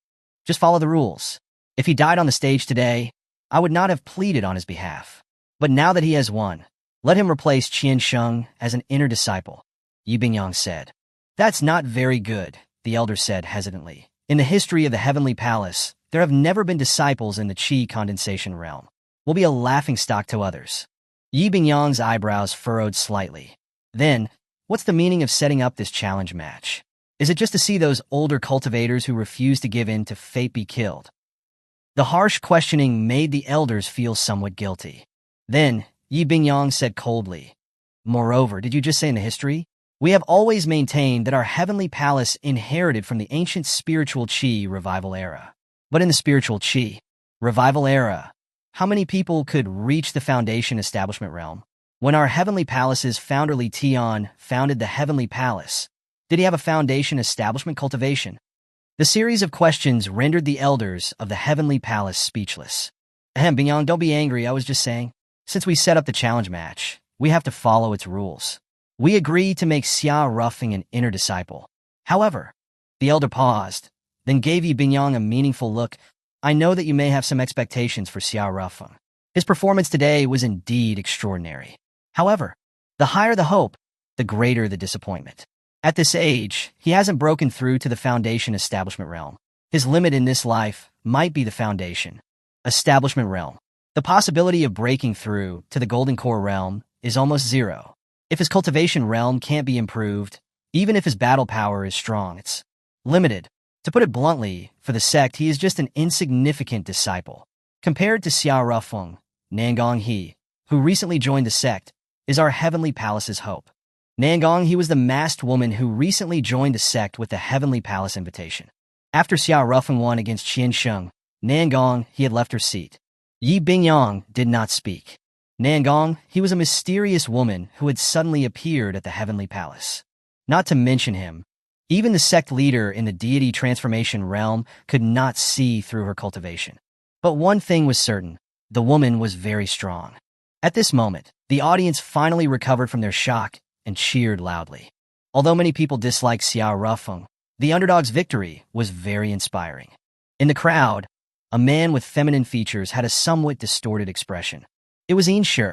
Just follow the rules. If he died on the stage today, I would not have pleaded on his behalf. But now that he has won, let him replace Qiansheng as an inner disciple, Yi Bingyang said. That's not very good, the elder said hesitantly. In the history of the Heavenly Palace, there have never been disciples in the qi condensation realm. We'll be a laughingstock to others. Yi Bingyang's eyebrows furrowed slightly. Then, what's the meaning of setting up this challenge match? Is it just to see those older cultivators who refuse to give in to fate be killed? The harsh questioning made the elders feel somewhat guilty. Then, Yi Bingyang said coldly, moreover, did you just say in the history? We have always maintained that our Heavenly Palace inherited from the ancient spiritual qi revival era. But in the spiritual qi revival era, how many people could reach the foundation establishment realm? When our Heavenly Palace's founder Li Tian founded the Heavenly Palace, did he have a foundation establishment cultivation? The series of questions rendered the elders of the Heavenly Palace speechless. Bingyang, don't be angry, I was just saying. Since we set up the challenge match, we have to follow its rules. We agree to make Xiao Rufeng an inner disciple. However, the elder paused, then gave Yi Bingyang a meaningful look. I know that you may have some expectations for Xiao Rufeng. His performance today was indeed extraordinary. However, the higher the hope, the greater the disappointment. At this age, he hasn't broken through to the foundation establishment realm. His limit in this life might be the foundation establishment realm. The possibility of breaking through to the golden core realm is almost zero. If his cultivation realm can't be improved, even if his battle power is strong, it's limited. To put it bluntly, for the sect, he is just an insignificant disciple. Compared to Xiao Rufeng, Nangong He, who recently joined the sect, is our Heavenly Palace's hope. Nangong He was the masked woman who recently joined the sect with the Heavenly Palace invitation. After Xiao Rufeng won against Qiansheng, Nangong He had left her seat. Yi Bingyang did not speak. Nangong He was a mysterious woman who had suddenly appeared at the Heavenly Palace. Not to mention him, even the sect leader in the deity transformation realm could not see through her cultivation. But one thing was certain, the woman was very strong. At this moment, the audience finally recovered from their shock and cheered loudly. Although many people disliked Xiao Rufeng, the underdog's victory was very inspiring. In the crowd, a man with feminine features had a somewhat distorted expression. It was Yin Shi.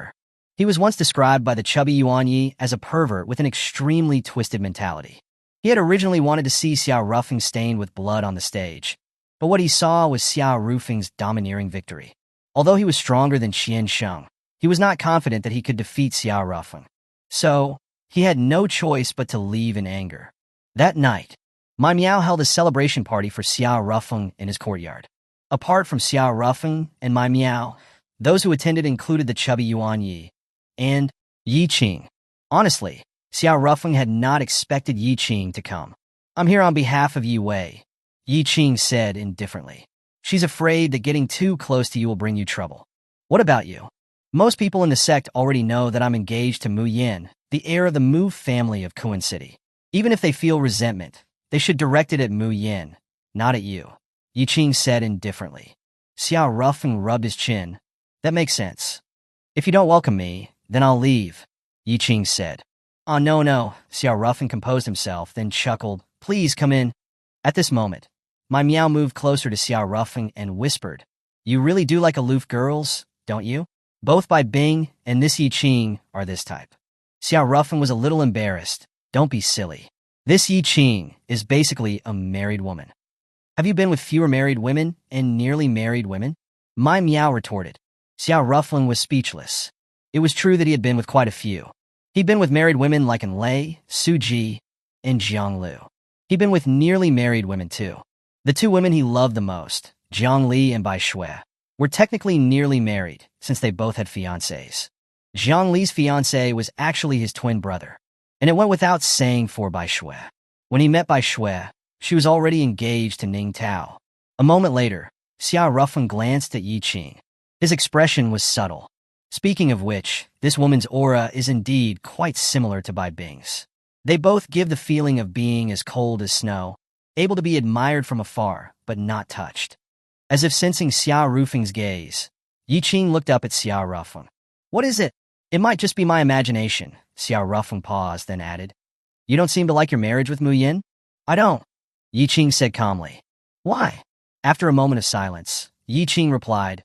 He was once described by the chubby Yuan Yi as a pervert with an extremely twisted mentality. He had originally wanted to see Xiao Rufeng stained with blood on the stage, But what he saw was Xiao Rufeng's domineering victory. Although he was stronger than Qian Sheng, he was not confident that he could defeat Xiao Rufeng. So, he had no choice but to leave in anger. That night, Mai Miao held a celebration party for Xiao Rufeng in his courtyard. Apart from Xiao Rufeng and Mai Miao, those who attended included the chubby Yuan Yi and Yi Qing. Honestly, Xiao Rufeng had not expected Yi Qing to come. "I'm here on behalf of Yi Wei," Yi Qing said indifferently. "She's afraid that getting too close to you will bring you trouble." "What about you?" "Most people in the sect already know that I'm engaged to Mu Yin, the heir of the Mu family of Kuan City. Even if they feel resentment, they should direct it at Mu Yin, not at you," Yi Qing said indifferently. Xiao Rufeng rubbed his chin. "That makes sense. If you don't welcome me, then I'll leave," Yi Qing said. "Oh, no," Xiao Rufeng composed himself, then chuckled. "Please come in." At this moment, Mai Miao moved closer to Xiao Rufeng and whispered, "You really do like aloof girls, don't you? Both Bai Bing and this Yi Qing are this type." Xiao Rufeng was a little embarrassed. "Don't be silly. This Yi Qing is basically a married woman." "Have you been with fewer married women and nearly married women?" Mai Miao retorted. Xiao Rufeng was speechless. It was true that he had been with quite a few. He'd been with married women like Lei, Su Ji, and Jiang Lu. He'd been with nearly married women too. The two women he loved the most, Jiang Li and Bai Shui, were technically nearly married, since they both had fiancés. Jiang Li's fiancé was actually his twin brother, and it went without saying for Bai Shui. When he met Bai Shui, she was already engaged to Ning Tao. A moment later, Xiao Rufeng glanced at Yi Qing. His expression was subtle. Speaking of which, this woman's aura is indeed quite similar to Bai Bing's. They both give the feeling of being as cold as snow, able to be admired from afar, but not touched. As if sensing Xiao Rufeng's gaze, Yi Qing looked up at Xiao Rufeng. "What is it?" "It might just be my imagination," Xiao Rufeng paused, then added. "You don't seem to like your marriage with Mu Yin?" "I don't," Yi Qing said calmly. "Why?" After a moment of silence, Yi Qing replied,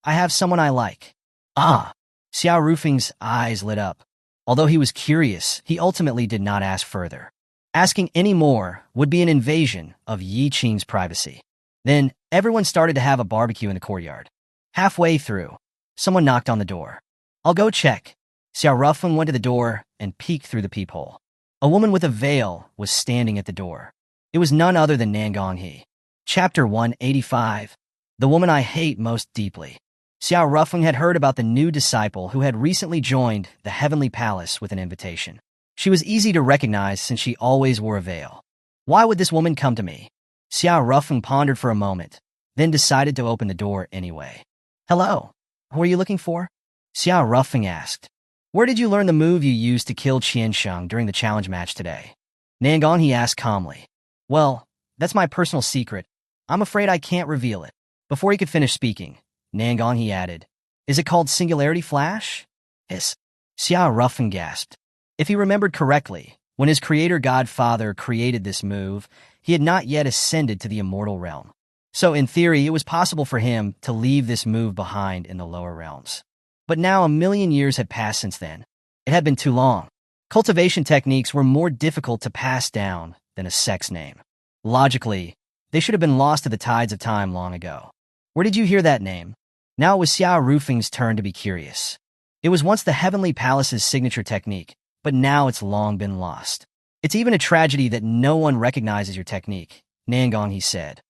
"I have someone I like." "Ah!" Xiao Rufeng's eyes lit up. Although he was curious, he ultimately did not ask further. Asking any more would be an invasion of Yi Qing's privacy. Then, everyone started to have a barbecue in the courtyard. Halfway through, someone knocked on the door. "I'll go check." Xiao Rufeng went to the door and peeked through the peephole. A woman with a veil was standing at the door. It was none other than Nan Gonghe. Chapter 185. The Woman I Hate Most Deeply. Xiao Rufeng had heard about the new disciple who had recently joined the Heavenly Palace with an invitation. She was easy to recognize since she always wore a veil. Why would this woman come to me? Xiao Rufeng pondered for a moment, then decided to open the door anyway. "Hello. Who are you looking for?" Xiao Rufeng asked. "Where did you learn the move you used to kill Qian Sheng during the challenge match today?" Nan Gonghe asked calmly. "Well, that's my personal secret. I'm afraid I can't reveal it." Before he could finish speaking, Nan Gonghe added, "Is it called Singularity Flash?" "Yes." Xiao Rufeng gasped. If he remembered correctly, when his creator godfather created this move, he had not yet ascended to the immortal realm. So in theory, it was possible for him to leave this move behind in the lower realms. But now 1,000,000 years had passed since then. It had been too long. Cultivation techniques were more difficult to pass down than a sex name. Logically, they should have been lost to the tides of time long ago. "Where did you hear that name?" Now it was Xiao Rufeng's turn to be curious. It was once the Heavenly Palace's signature technique, but now it's long been lost. "It's even a tragedy that no one recognizes your technique," Nan Gonghe said.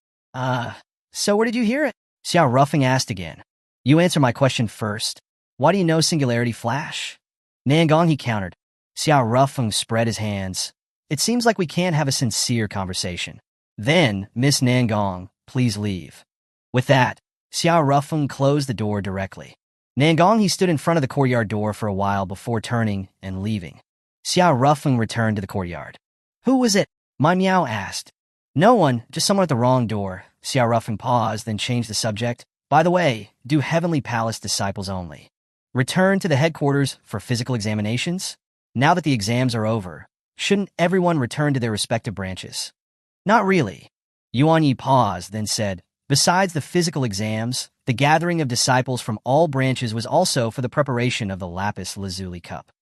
So where did you hear it?" Xiao Rufeng asked again. "You answer my question first. Why do you know Singularity Flash?" Nan Gonghe countered. Xiao Rufeng spread his hands. "It seems like we can't have a sincere conversation." "Then, Miss Nan Gong, please leave." With that, Xiao Rufeng closed the door directly. Nan Gonghe stood in front of the courtyard door for a while before turning and leaving. Xiao Rufeng returned to the courtyard. "Who was it?" Mai Miao asked. "No one, just someone at the wrong door." Xiao Rufeng paused, then changed the subject. "By the way, do Heavenly Palace disciples only return to the headquarters for physical examinations? Now that the exams are over, shouldn't everyone return to their respective branches?" "Not really." Yuan Yi paused, then said, "Besides the physical exams, the gathering of disciples from all branches was also for the preparation of the Lapis Lazuli Cup."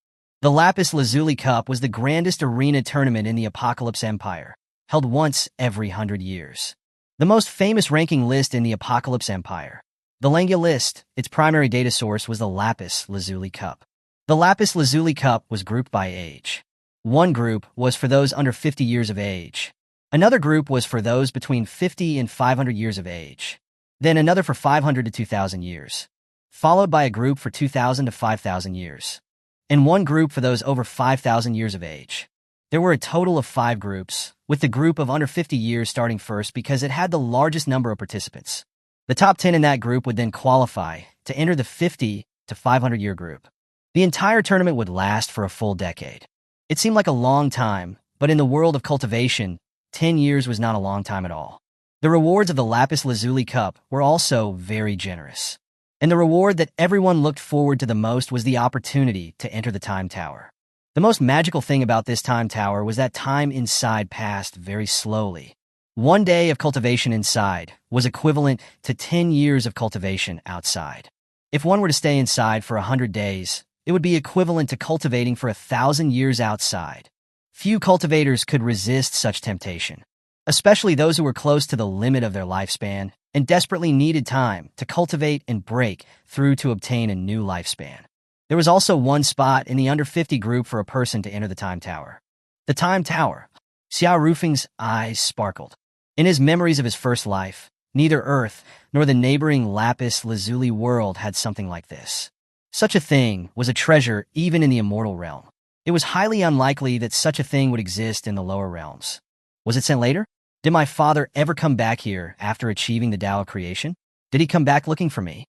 The Lapis Lazuli Cup was the grandest arena tournament in the Apocalypse Empire, held once every 100 years. the most famous ranking list in the Apocalypse Empire. The Manga list, its primary data source was the Lapis Lazuli Cup. The Lapis Lazuli Cup was grouped by age. One group was for those under 50 years of age. Another group was for those between 50 and 500 years of age. Then another for 500 to 2,000 years. Followed by a group for 2,000 to 5,000 years. And one group for those over 5,000 years of age. There were a total of 5 groups, with the group of under 50 years starting first because it had the largest number of participants. The top 10 in that group would then qualify to enter the 50 to 500-year group. The entire tournament would last for a full decade. It seemed like a long time, but in the world of cultivation, 10 years was not a long time at all. The rewards of the Lapis Lazuli Cup were also very generous. And the reward that everyone looked forward to the most was the opportunity to enter the Time Tower. The most magical thing about this Time Tower was that time inside passed very slowly. One day of cultivation inside was equivalent to 10 years of cultivation outside. If one were to stay inside for 100 days, it would be equivalent to cultivating for 1,000 years outside. Few cultivators could resist such temptation, especially those who were close to the limit of their lifespan and desperately needed time to cultivate and break through to obtain a new lifespan. There was also one spot in the under 50 group for a person to enter the Time Tower. The Time Tower. Xiao Rufeng's eyes sparkled. In his memories of his first life, neither Earth nor the neighboring Lapis Lazuli world had something like this. Such a thing was a treasure even in the immortal realm. It was highly unlikely that such a thing would exist in the lower realms. Was it sent later? Did my father ever come back here after achieving the Tao of creation? Did he come back looking for me?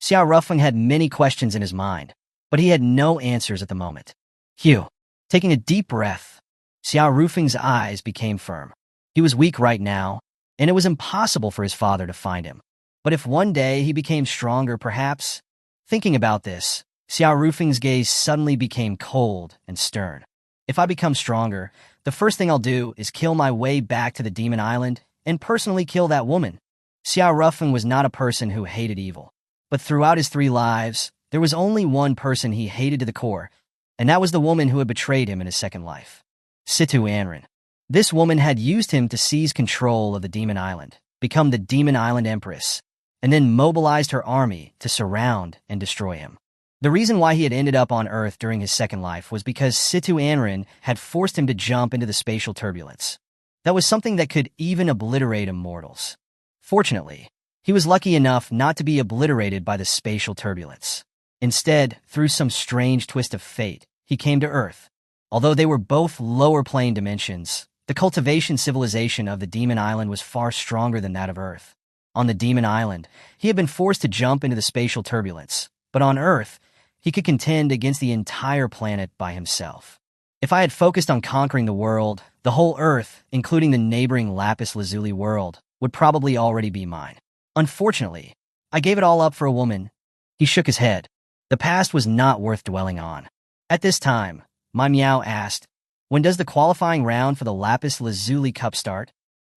Xiao Rufeng had many questions in his mind, but he had no answers at the moment. Hugh, taking a deep breath, Xiao Rufeng's eyes became firm. He was weak right now, and it was impossible for his father to find him. But if one day he became stronger, perhaps... Thinking about this, Xiao Rufeng's gaze suddenly became cold and stern. If I become stronger, the first thing I'll do is kill my way back to the Demon Island and personally kill that woman. Xiao Rufeng was not a person who hated evil. But throughout his 3 lives, there was only one person he hated to the core, and that was the woman who had betrayed him in his second life. Situ Anrin. This woman had used him to seize control of the Demon Island, become the Demon Island Empress, and then mobilized her army to surround and destroy him. The reason why he had ended up on Earth during his second life was because Situ Anrin had forced him to jump into the spatial turbulence. That was something that could even obliterate immortals. Fortunately, he was lucky enough not to be obliterated by the spatial turbulence. Instead, through some strange twist of fate, he came to Earth. Although they were both lower plane dimensions, the cultivation civilization of the Demon Island was far stronger than that of Earth. On the Demon Island, he had been forced to jump into the spatial turbulence, but on Earth, he could contend against the entire planet by himself. If I had focused on conquering the world, the whole Earth, including the neighboring Lapis Lazuli world, would probably already be mine. Unfortunately, I gave it all up for a woman. He shook his head. The past was not worth dwelling on. At this time, my Meow asked, when does the qualifying round for the Lapis Lazuli Cup start?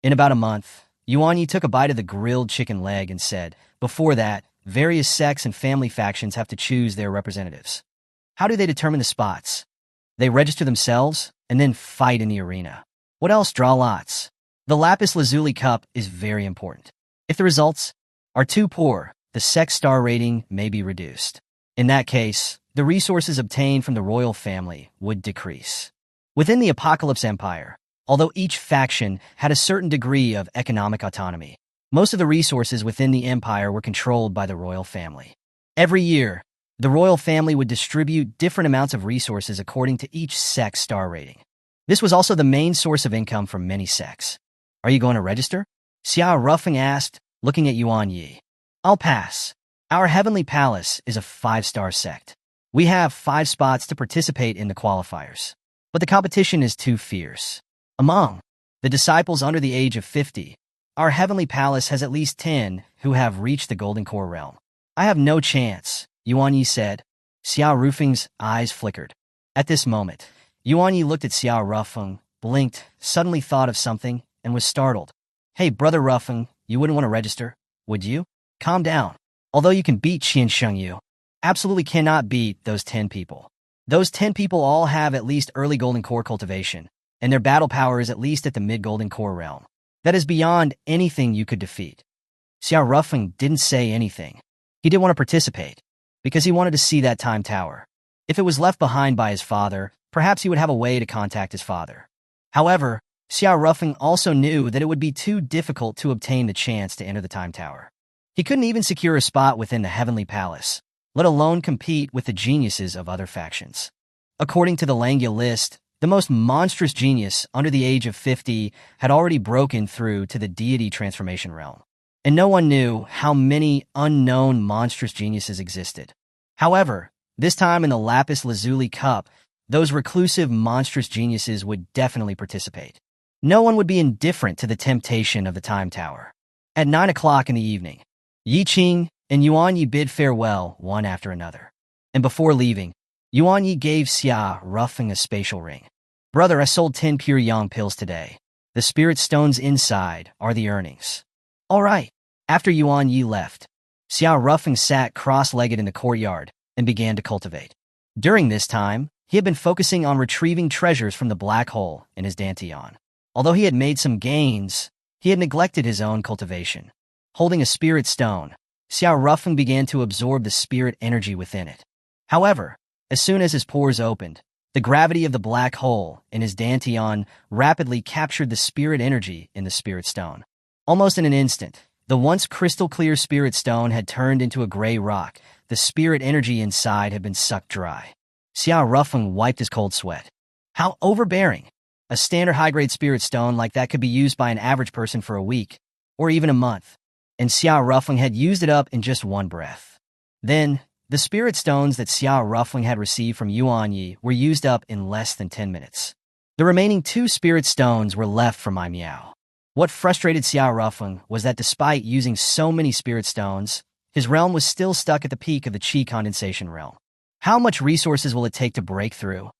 In about a month. Yuan Yi took a bite of the grilled chicken leg and said, before that, various sects and family factions have to choose their representatives. How do they determine the spots? They register themselves and then fight in the arena. What else? Draw lots. The Lapis Lazuli Cup is very important. If the results are too poor, the sect star rating may be reduced. In that case, the resources obtained from the royal family would decrease. Within the Apocalypse Empire, although each faction had a certain degree of economic autonomy, most of the resources within the empire were controlled by the royal family. Every year, the royal family would distribute different amounts of resources according to each sect's star rating. This was also the main source of income for many sects. Are you going to register? Xiao Rufeng asked, looking at Yuan Yi. I'll pass. Our Heavenly Palace is a 5-star sect. We have 5 spots to participate in the qualifiers. But the competition is too fierce. Among the disciples under the age of 50, our Heavenly Palace has at least 10 who have reached the Golden Core realm. I have no chance, Yuan Yi said. Xiao Rufeng's eyes flickered. At this moment, Yuan Yi looked at Xiao Rufeng, blinked, suddenly thought of something, and was startled. Hey, Brother Rufeng, you wouldn't want to register, would you? Calm down. Although you can beat Qian Sheng, you absolutely cannot beat those 10 people. Those 10 people all have at least early Golden Core cultivation, and their battle power is at least at the mid-Golden Core realm. that is beyond anything you could defeat. Xiao Rufeng didn't say anything. He didn't want to participate, because he wanted to see that time tower. If it was left behind by his father, perhaps he would have a way to contact his father. However, Xiao Rufeng also knew that it would be too difficult to obtain the chance to enter the time tower. He couldn't even secure a spot within the Heavenly Palace, let alone compete with the geniuses of other factions. According to the Langya list, the most monstrous genius under the age of 50 had already broken through to the deity transformation realm, and no one knew how many unknown monstrous geniuses existed. However, this time in the Lapis Lazuli Cup, those reclusive monstrous geniuses would definitely participate. No one would be indifferent to the temptation of the Time Tower. At 9 o'clock in the evening, Yi Qing and Yuan Yi bid farewell one after another. And before leaving, Yuan Yi gave Xia Rufeng a spatial ring. "Brother, I sold 10 pure yang pills today. The spirit stones inside are the earnings." "All right." After Yuan Yi left, Xia Rufeng sat cross-legged in the courtyard and began to cultivate. During this time, he had been focusing on retrieving treasures from the black hole in his dantian. Although he had made some gains, he had neglected his own cultivation. Holding a spirit stone, Xiao Rufeng began to absorb the spirit energy within it. However, as soon as his pores opened, the gravity of the black hole in his dantian rapidly captured the spirit energy in the spirit stone. Almost in an instant, the once crystal-clear spirit stone had turned into a gray rock. The spirit energy inside had been sucked dry. Xiao Rufeng wiped his cold sweat. How overbearing! A standard high-grade spirit stone like that could be used by an average person for a week, or even a month. And Xiao Rufeng had used it up in just one breath. Then, the spirit stones that Xiao Rufeng had received from Yuan Yi were used up in less than 10 minutes. The remaining 2 spirit stones were left for Mai Miao. What frustrated Xiao Rufeng was that despite using so many spirit stones, his realm was still stuck at the peak of the Qi condensation realm. How much resources will it take to break through?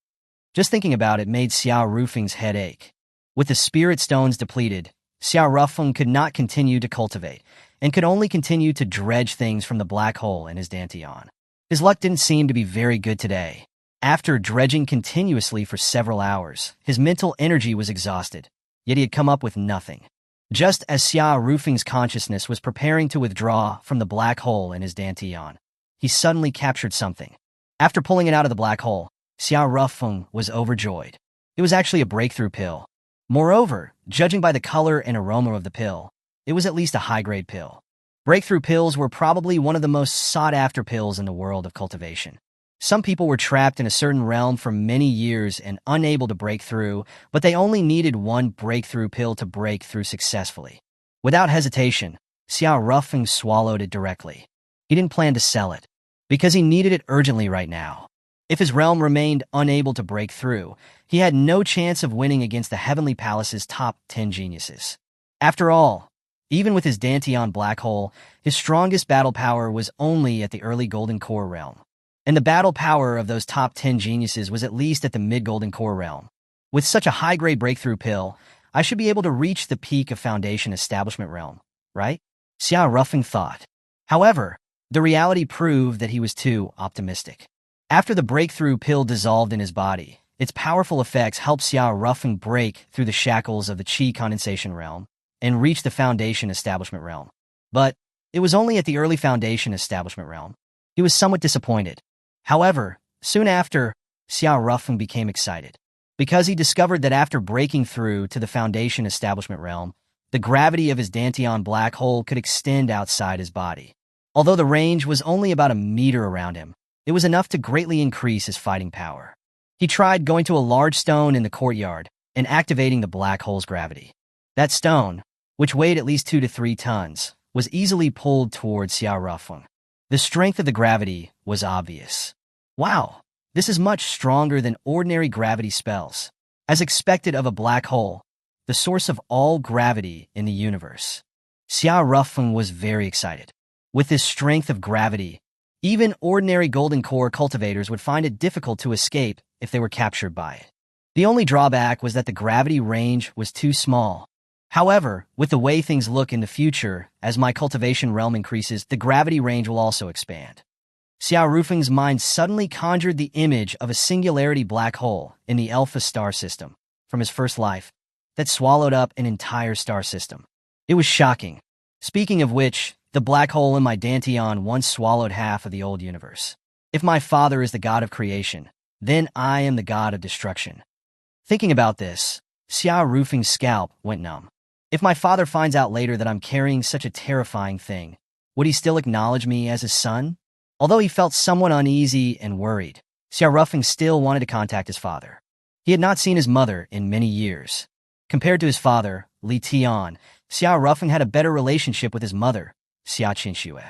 Just thinking about it made Xiao Rufeng's head ache. With the spirit stones depleted, Xiao Rufeng could not continue to cultivate, and could only continue to dredge things from the black hole in his dantian. His luck didn't seem to be very good today. After dredging continuously for several hours, his mental energy was exhausted, yet he had come up with nothing. Just as Xiao Rufeng's consciousness was preparing to withdraw from the black hole in his dantian, he suddenly captured something. After pulling it out of the black hole, Xiao Rufeng was overjoyed. It was actually a breakthrough pill. Moreover, judging by the color and aroma of the pill, it was at least a high-grade pill. Breakthrough pills were probably one of the most sought-after pills in the world of cultivation. Some people were trapped in a certain realm for many years and unable to break through, but they only needed one breakthrough pill to break through successfully. Without hesitation, Xiao Rufeng swallowed it directly. He didn't plan to sell it, because he needed it urgently right now. If his realm remained unable to break through, he had no chance of winning against the Heavenly Palace's top 10 geniuses. After all, even with his dantian black hole, his strongest battle power was only at the early Golden Core realm. And the battle power of those top 10 geniuses was at least at the mid-Golden Core realm. With such a high-grade breakthrough pill, I should be able to reach the peak of Foundation Establishment realm, right? Xiao Rufeng thought. However, the reality proved that he was too optimistic. After the breakthrough pill dissolved in his body, its powerful effects helped Xiao Rufeng break through the shackles of the Qi condensation realm and reach the Foundation Establishment realm. But it was only at the early Foundation Establishment realm. He was somewhat disappointed. However, soon after, Xiao Rufeng became excited, because he discovered that after breaking through to the Foundation Establishment realm, the gravity of his dantian black hole could extend outside his body. Although the range was only about a meter around him, it was enough to greatly increase his fighting power. He tried going to a large stone in the courtyard and activating the black hole's gravity. That stone, which weighed at least 2 to 3 tons, was easily pulled towards Xiao Rufeng. The strength of the gravity was obvious. Wow, this is much stronger than ordinary gravity spells. As expected of a black hole, the source of all gravity in the universe. Xiao Rufeng was very excited. With this strength of gravity, even ordinary Golden Core cultivators would find it difficult to escape if they were captured by it. The only drawback was that the gravity range was too small. However, with the way things look in the future, as my cultivation realm increases, the gravity range will also expand. Xiao Rufeng's mind suddenly conjured the image of a singularity black hole in the Alpha star system from his first life. that swallowed up an entire star system. It was shocking. Speaking of which, the black hole in my Danteon once swallowed half of the old universe. If my father is the god of creation, then I am the god of destruction. Thinking about this, Xiao Rufeng's scalp went numb. If my father finds out later that I'm carrying such a terrifying thing, would he still acknowledge me as his son? Although he felt somewhat uneasy and worried, Xiao Rufeng still wanted to contact his father. He had not seen his mother in many years. Compared to his father, Li Tian, Xiao Rufeng had a better relationship with his mother, Xia Qinxue.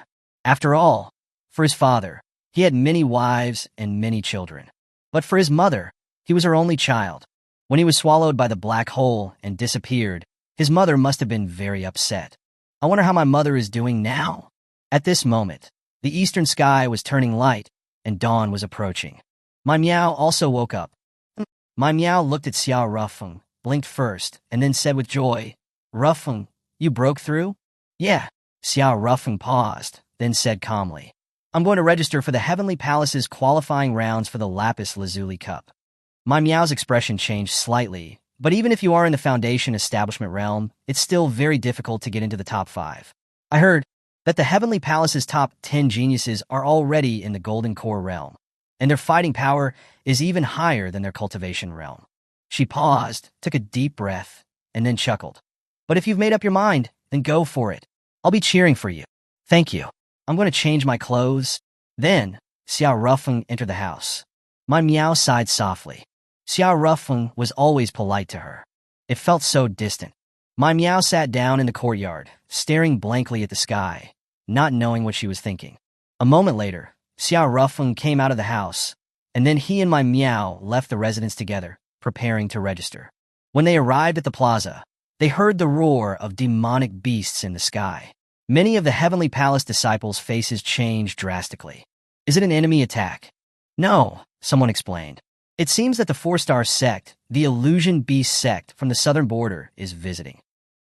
After all, for his father, he had many wives and many children. But for his mother, he was her only child. When he was swallowed by the black hole and disappeared, his mother must have been very upset. I wonder how my mother is doing now. At this moment, the eastern sky was turning light and dawn was approaching. My Meow also woke up. My Meow looked at Xiao Rufeng, blinked first, and then said with joy, "Rufeng, you broke through?" "Yeah." Xiao Rufeng paused, then said calmly, "I'm going to register for the Heavenly Palace's qualifying rounds for the Lapis Lazuli Cup." My Meow's expression changed slightly, but even if you are in the Foundation establishment realm, it's still very difficult to get into the top 5. I heard that the Heavenly Palace's top 10 geniuses are already in the Golden Core realm, and their fighting power is even higher than their cultivation realm. She paused, took a deep breath, and then chuckled. "But if you've made up your mind, then go for it. I'll be cheering for you." "Thank you. I'm going to change my clothes." Then, Xiao Rufeng entered the house. My Meow sighed softly. Xiao Rufeng was always polite to her. It felt so distant. My Meow sat down in the courtyard, staring blankly at the sky, not knowing what she was thinking. A moment later, Xiao Rufeng came out of the house, and then he and my Meow left the residence together, preparing to register. When they arrived at the plaza, they heard the roar of demonic beasts in the sky. Many of the Heavenly Palace disciples' faces changed drastically. "Is it an enemy attack?" "No," someone explained. "It seems that the 4-star sect, the Illusion Beast sect from the southern border, is visiting."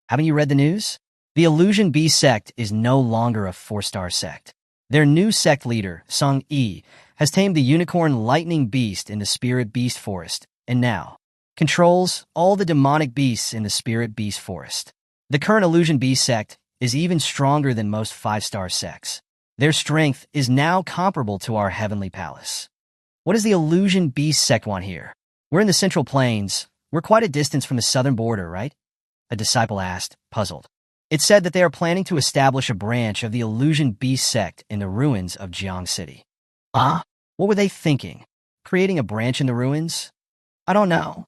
"Haven't you read the news? The Illusion Beast sect is no longer a 4-star sect. Their new sect leader, Song Yi, has tamed the unicorn lightning beast in the spirit beast forest, and now controls all the demonic beasts in the spirit beast forest. The current Illusion Beast sect is even stronger than most 5-star sects. Their strength is now comparable to our Heavenly Palace." "What does the Illusion Beast sect want here? We're in the Central Plains. We're quite a distance from the southern border, right?" a disciple asked, puzzled. "It said that they are planning to establish a branch of the Illusion Beast sect in the ruins of Jiang City." "Ah? What were they thinking? Creating a branch in the ruins?" "I don't know."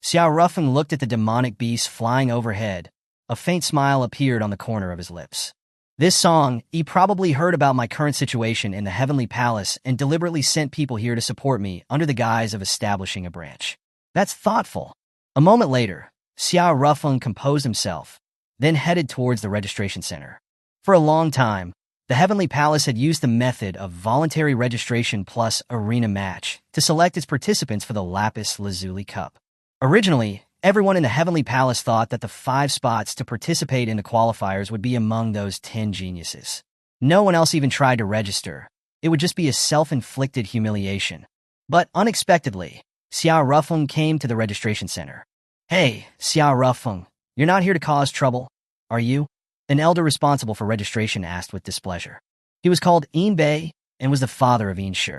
Xiao Rufeng looked at the demonic beasts flying overhead. A faint smile appeared on the corner of his lips. "This Song Yi probably heard about my current situation in the Heavenly Palace and deliberately sent people here to support me under the guise of establishing a branch. That's thoughtful." A moment later, Xiao Rufeng composed himself, then headed towards the registration center. For a long time, the Heavenly Palace had used the method of voluntary registration plus arena match to select its participants for the Lapis Lazuli Cup. Originally, everyone in the Heavenly Palace thought that the 5 spots to participate in the qualifiers would be among those 10 geniuses. No one else even tried to register. It would just be a self-inflicted humiliation. But unexpectedly, Xiao Rufeng came to the registration center. "Hey, Xiao Rufeng, you're not here to cause trouble, are you?" an elder responsible for registration asked with displeasure. He was called Yin Bei and was the father of Yin Shi.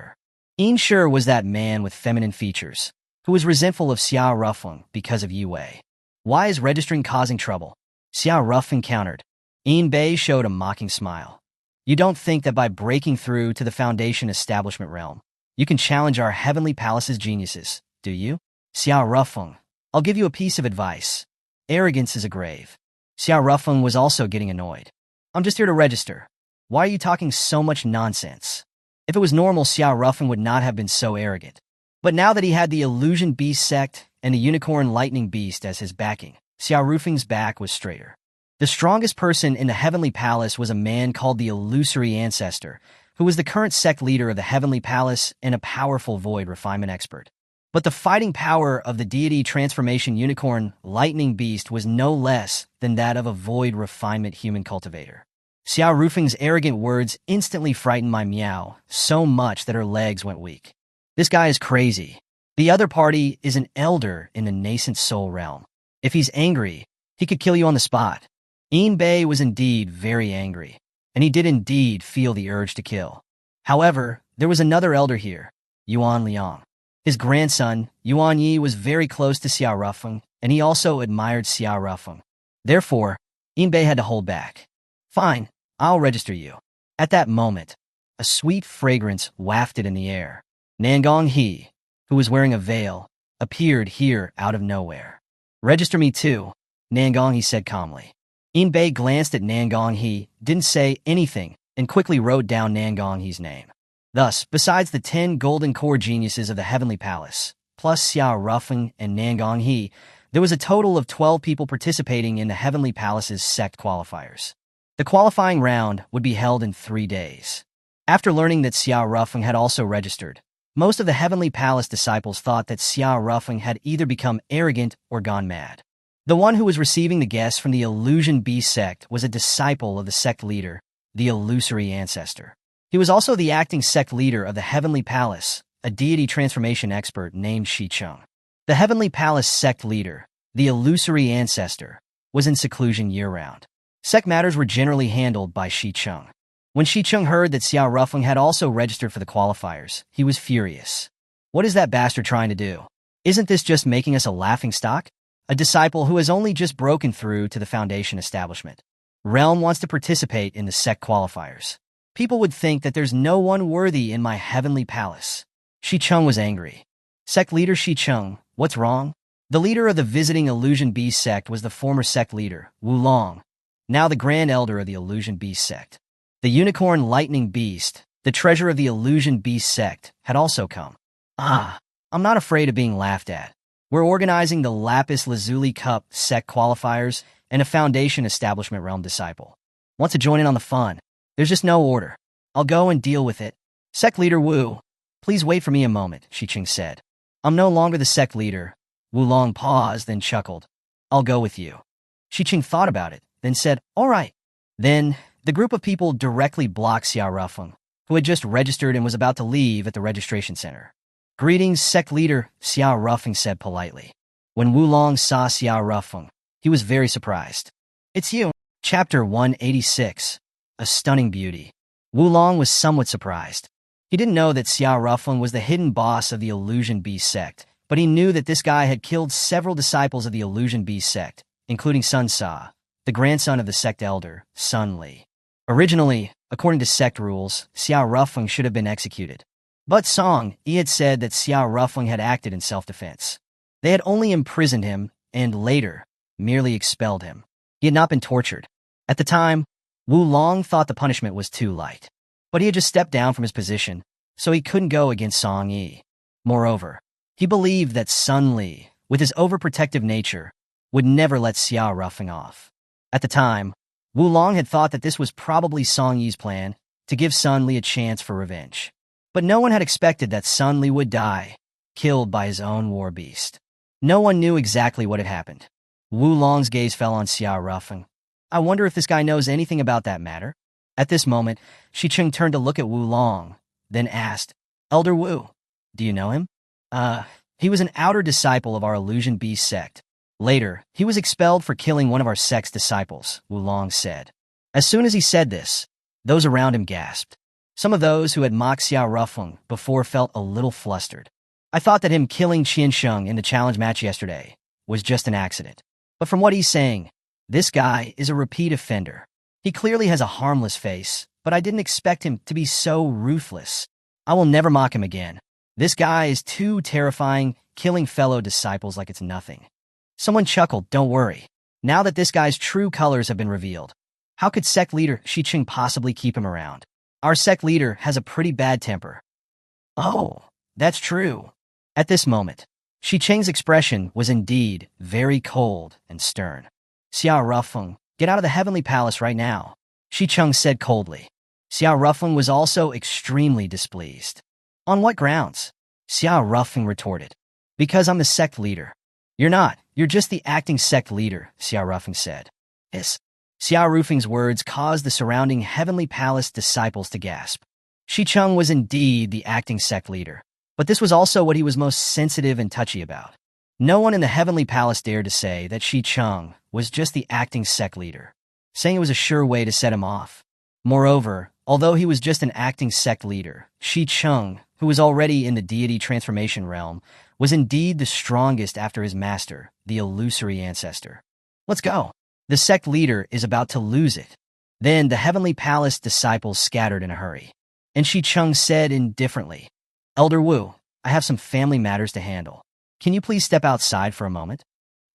Yin Shi was that man with feminine features, who was resentful of Xiao Rufeng because of Yi Wei. "Why is registering causing trouble?" Xiao Rufeng countered. Yin Bei showed a mocking smile. "You don't think that by breaking through to the Foundation establishment realm, you can challenge our Heavenly Palace's geniuses, do you?" "Xiao Rufeng, I'll give you a piece of advice. Arrogance is a grave." Xiao Rufeng was also getting annoyed. "I'm just here to register. Why are you talking so much nonsense?" If it was normal, Xiao Rufeng would not have been so arrogant. But now that he had the Illusion Beast sect and the Unicorn Lightning Beast as his backing, Xiao Rufeng's back was straighter. The strongest person in the Heavenly Palace was a man called the Illusory Ancestor, who was the current sect leader of the Heavenly Palace and a powerful void refinement expert. But the fighting power of the deity transformation Unicorn Lightning Beast was no less than that of a void refinement human cultivator. Xiao Rufeng's arrogant words instantly frightened my Meow so much that her legs went weak. "This guy is crazy. The other party is an elder in the nascent soul realm. If he's angry, he could kill you on the spot. Bei was indeed very angry, and he did indeed feel the urge to kill. However, there was another elder here, Yuan Liang. His grandson, Yuan Yi, was very close to Xiao Rufeng, and he also admired Xiao Rufeng. Therefore, Bei had to hold back. Fine, I'll register you. At that moment, a sweet fragrance wafted in the air. Nangong He, who was wearing a veil, appeared here out of nowhere. Register me too, Nangong He said calmly. Bei glanced at Nangong He, didn't say anything, and quickly wrote down Nangong He's name. Thus, besides the 10 golden core geniuses of the Heavenly Palace, plus Xiao Rufeng and Nangong He, there was a total of 12 people participating in the Heavenly Palace's sect qualifiers. The qualifying round would be held in 3 days. After learning that Xiao Rufeng had also registered, most of the Heavenly Palace disciples thought that Xiao Rufeng had either become arrogant or gone mad. The one who was receiving the guests from the Illusion Beast sect was a disciple of the sect leader, the Illusory Ancestor. He was also the acting sect leader of the Heavenly Palace, a deity transformation expert named Shicheng. The Heavenly Palace sect leader, the Illusory Ancestor, was in seclusion year-round. Sect matters were generally handled by Shicheng. When Shicheng heard that Xiao Rufeng had also registered for the qualifiers, he was furious. What is that bastard trying to do? Isn't this just making us a laughingstock? A disciple who has only just broken through to the foundation establishment. Realm wants to participate in the sect qualifiers. People would think that there's no one worthy in my Heavenly Palace. Shicheng was angry. Sect leader Shicheng, what's wrong? The leader of the visiting Illusion Beast sect was the former sect leader, Wulong, now the Grand Elder of the Illusion Beast sect. The Unicorn Lightning Beast, the treasure of the Illusion Beast sect, had also come. I'm not afraid of being laughed at. We're organizing the Lapis Lazuli Cup sect qualifiers and a Foundation Establishment Realm disciple. Want to join in on the fun? There's just no order. I'll go and deal with it. Sect leader Wu, please wait for me a moment, Shicheng said. I'm no longer the sect leader. Wulong paused, then chuckled. I'll go with you. Shicheng thought about it, then said, all right. Then, the group of people directly blocked Xiao Rufeng, who had just registered and was about to leave at the registration center. Greetings, sect leader, Xiao Rufeng said politely. When Wulong saw Xiao Rufeng, he was very surprised. It's you. Chapter 186. A Stunning Beauty. Wulong was somewhat surprised. He didn't know that Xiao Rufeng was the hidden boss of the Illusion Beast sect, but he knew that this guy had killed several disciples of the Illusion Beast sect, including Sun Sa, the grandson of the sect elder, Sun Li. Originally, according to sect rules, Xiao Rufeng should have been executed. But Song Yi had said that Xiao Rufeng had acted in self-defense. They had only imprisoned him, and later, merely expelled him. He had not been tortured. At the time, Wulong thought the punishment was too light. But he had just stepped down from his position, so he couldn't go against Song Yi. Moreover, he believed that Sun Li, with his overprotective nature, would never let Xiao Rufeng off. At the time, Wulong had thought that this was probably Song Yi's plan to give Sun Li a chance for revenge. But no one had expected that Sun Li would die, killed by his own war beast. No one knew exactly what had happened. Wulong's gaze fell on Xiao Rufeng. I wonder if this guy knows anything about that matter. At this moment, Shicheng turned to look at Wulong, then asked, Elder Wu, do you know him? He was an outer disciple of our Illusion Beast sect. Later, he was expelled for killing one of our sect's disciples, Wulong said. As soon as he said this, those around him gasped. Some of those who had mocked Xiao Rufeng before felt a little flustered. I thought that him killing Qiansheng in the challenge match yesterday was just an accident. But from what he's saying, this guy is a repeat offender. He clearly has a harmless face, but I didn't expect him to be so ruthless. I will never mock him again. This guy is too terrifying, killing fellow disciples like it's nothing. Someone chuckled, don't worry. Now that this guy's true colors have been revealed, how could sect leader Shicheng possibly keep him around? Our sect leader has a pretty bad temper. Oh, that's true. At this moment, Shicheng's expression was indeed very cold and stern. Xiao Rufeng, get out of the Heavenly Palace right now, Shicheng said coldly. Xiao Rufeng was also extremely displeased. On what grounds? Xiao Rufeng retorted. Because I'm the sect leader. You're not, you're just the acting sect leader, Xiao Rufeng said. Yes. Xiao Rufeng's words caused the surrounding Heavenly Palace disciples to gasp. Shicheng was indeed the acting sect leader, but this was also what he was most sensitive and touchy about. No one in the Heavenly Palace dared to say that Shi Chung was just the acting sect leader, saying it was a sure way to set him off. Moreover, although he was just an acting sect leader, Shi Chung, who was already in the deity transformation realm, was indeed the strongest after his master, the illusory ancestor. Let's go. The sect leader is about to lose it. Then the Heavenly Palace disciples scattered in a hurry. And Shi Chung said indifferently, Elder Wu, I have some family matters to handle. Can you please step outside for a moment?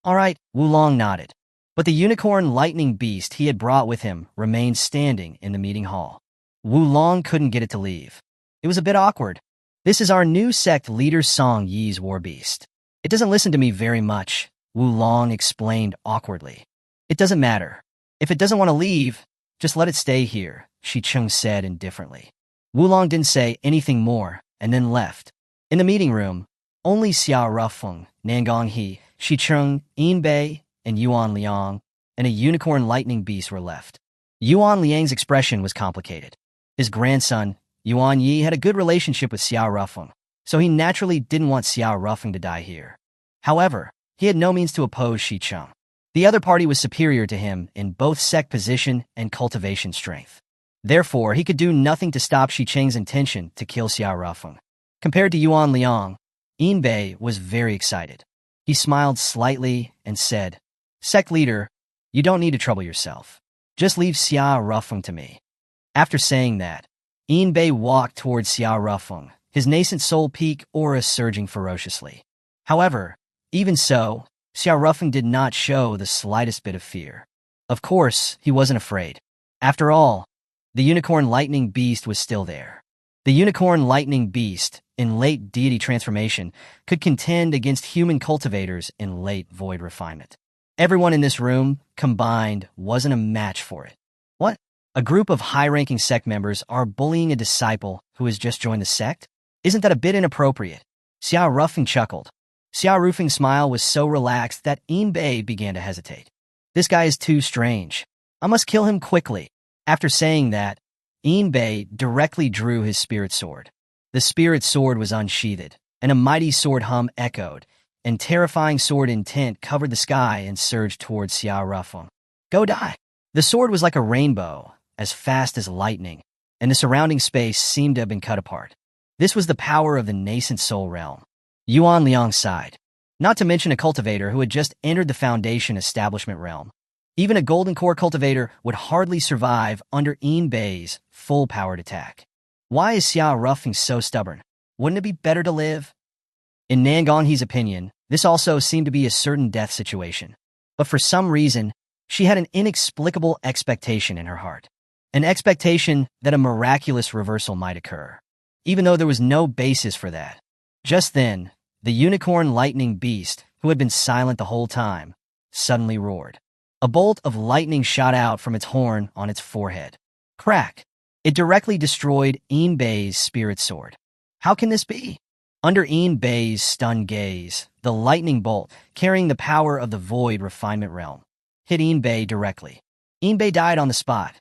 All right, Wulong nodded. But the unicorn lightning beast he had brought with him remained standing in the meeting hall. Wulong couldn't get it to leave. It was a bit awkward. This is our new sect leader Song Yi's war beast. It doesn't listen to me very much, Wulong explained awkwardly. It doesn't matter. If it doesn't want to leave, just let it stay here, Shi Chung said indifferently. Wulong didn't say anything more and then left. In the meeting room, only Xia Rufeng, Nangong He, Shi Chung, Yin Bei, and Yuan Liang, and a unicorn lightning beast were left. Yuan Liang's expression was complicated. His grandson, Yuan Yi, had a good relationship with Xia Rufeng, so he naturally didn't want Xia Rufeng to die here. However, he had no means to oppose Shi Chung. The other party was superior to him in both sect position and cultivation strength. Therefore, he could do nothing to stop Shi Cheng's intention to kill Xia Rufeng. Compared to Yuan Liang, Yin Bei was very excited. He smiled slightly and said, Sect leader, you don't need to trouble yourself. Just leave Xia Rufeng to me. After saying that, Yin Bei walked towards Xia Rufeng, his nascent soul peak aura surging ferociously. However, even so, Xia Rufeng did not show the slightest bit of fear. Of course, he wasn't afraid. After all, the unicorn lightning beast was still there. The unicorn lightning beast, in late deity transformation, could contend against human cultivators in late void refinement. Everyone in this room, combined, wasn't a match for it. What? A group of high-ranking sect members are bullying a disciple who has just joined the sect? Isn't that a bit inappropriate? Xia Rufeng chuckled. Xia Rufeng's smile was so relaxed that Yin Bei began to hesitate. This guy is too strange. I must kill him quickly. After saying that, Yin Bei directly drew his spirit sword. The spirit sword was unsheathed, and a mighty sword hum echoed, and terrifying sword intent covered the sky and surged towards Xia Rufeng. Go die! The sword was like a rainbow, as fast as lightning, and the surrounding space seemed to have been cut apart. This was the power of the nascent soul realm. Yuan Liang sighed. Not to mention a cultivator who had just entered the Foundation establishment realm. Even a golden core cultivator would hardly survive under Yin Bei's full-powered attack. Why is Xia Rufeng so stubborn? Wouldn't it be better to live? In Nangonghe's opinion, this also seemed to be a certain death situation. But for some reason, she had an inexplicable expectation in her heart. An expectation that a miraculous reversal might occur, even though there was no basis for that. Just then, the unicorn lightning beast, who had been silent the whole time, suddenly roared. A bolt of lightning shot out from its horn on its forehead. Crack! It directly destroyed Yin Bei's spirit sword. How can this be? Under Yin Bei's stunned gaze, the lightning bolt, carrying the power of the void refinement realm, hit Yin Bei directly. Yin Bei died on the spot.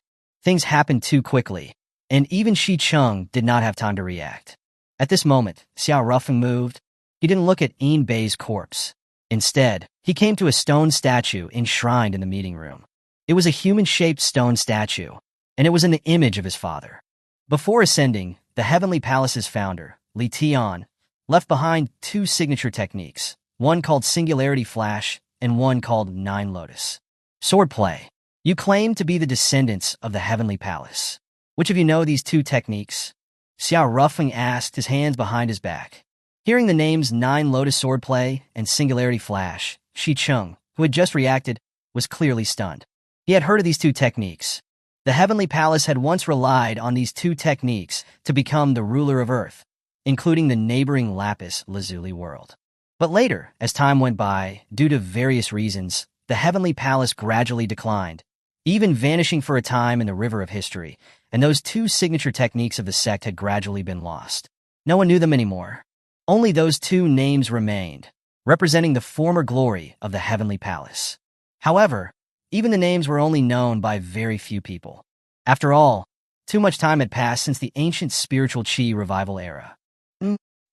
Things happened too quickly, and even Shi Chung did not have time to react. At this moment, Xia Rufeng moved. He didn't look at Yin Bei's corpse. Instead, he came to a stone statue enshrined in the meeting room. It was a human-shaped stone statue, and it was in the image of his father. Before ascending, the Heavenly Palace's founder, Li Tian, left behind two signature techniques, one called Singularity Flash and one called Nine Lotus. Swordplay. You claim to be the descendants of the Heavenly Palace. Which of you know these two techniques? Xia Rufeng asked, his hands behind his back. Hearing the names Nine Lotus Swordplay and Singularity Flash, Shi Chung, who had just reacted, was clearly stunned. He had heard of these two techniques. The Heavenly Palace had once relied on these two techniques to become the ruler of Earth, including the neighboring Lapis Lazuli world. But later, as time went by, due to various reasons, the Heavenly Palace gradually declined, even vanishing for a time in the river of history, and those two signature techniques of the sect had gradually been lost. No one knew them anymore. Only those two names remained, representing the former glory of the Heavenly Palace. However, even the names were only known by very few people. After all, too much time had passed since the ancient spiritual Qi revival era.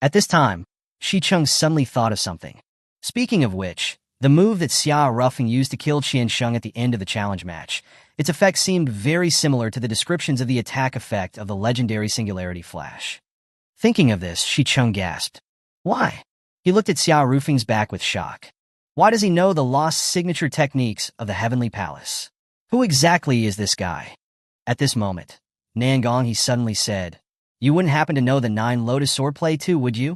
At this time, Shi Chung suddenly thought of something. Speaking of which, the move that Xia Rufeng used to kill Qian Sheng at the end of the challenge match, its effect seemed very similar to the descriptions of the attack effect of the legendary Singularity Flash. Thinking of this, Shi Chung gasped. Why? He looked at Xia Rufeng's back with shock. Why does he know the lost signature techniques of the Heavenly Palace? Who exactly is this guy? At this moment, Nangong, he suddenly said, You wouldn't happen to know the 9 Lotus Swordplay too, would you?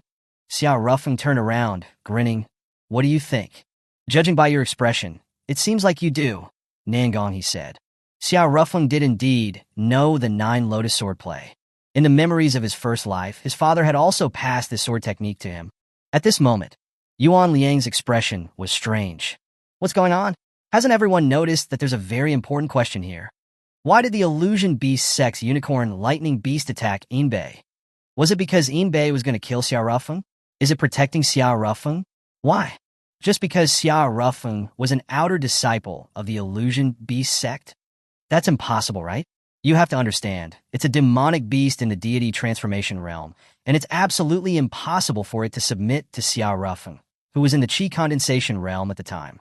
Xia Rufeng turned around, grinning. What do you think? Judging by your expression, it seems like you do, Nangong, he said. Xia Rufeng did indeed know the 9 Lotus Swordplay. In the memories of his first life, his father had also passed this sword technique to him. At this moment, Yuan Liang's expression was strange. What's going on? Hasn't everyone noticed that there's a very important question here? Why did the Illusion Beast Sex Unicorn Lightning Beast attack Inbei? Was it because Inbei was going to kill Xia Rufeng? Is it protecting Xia Rufeng? Why? Just because Xia Rufeng was an outer disciple of the Illusion Beast sect? That's impossible, right? You have to understand, it's a demonic beast in the deity transformation realm, and it's absolutely impossible for it to submit to Xia Rufeng, who was in the Qi condensation realm at the time.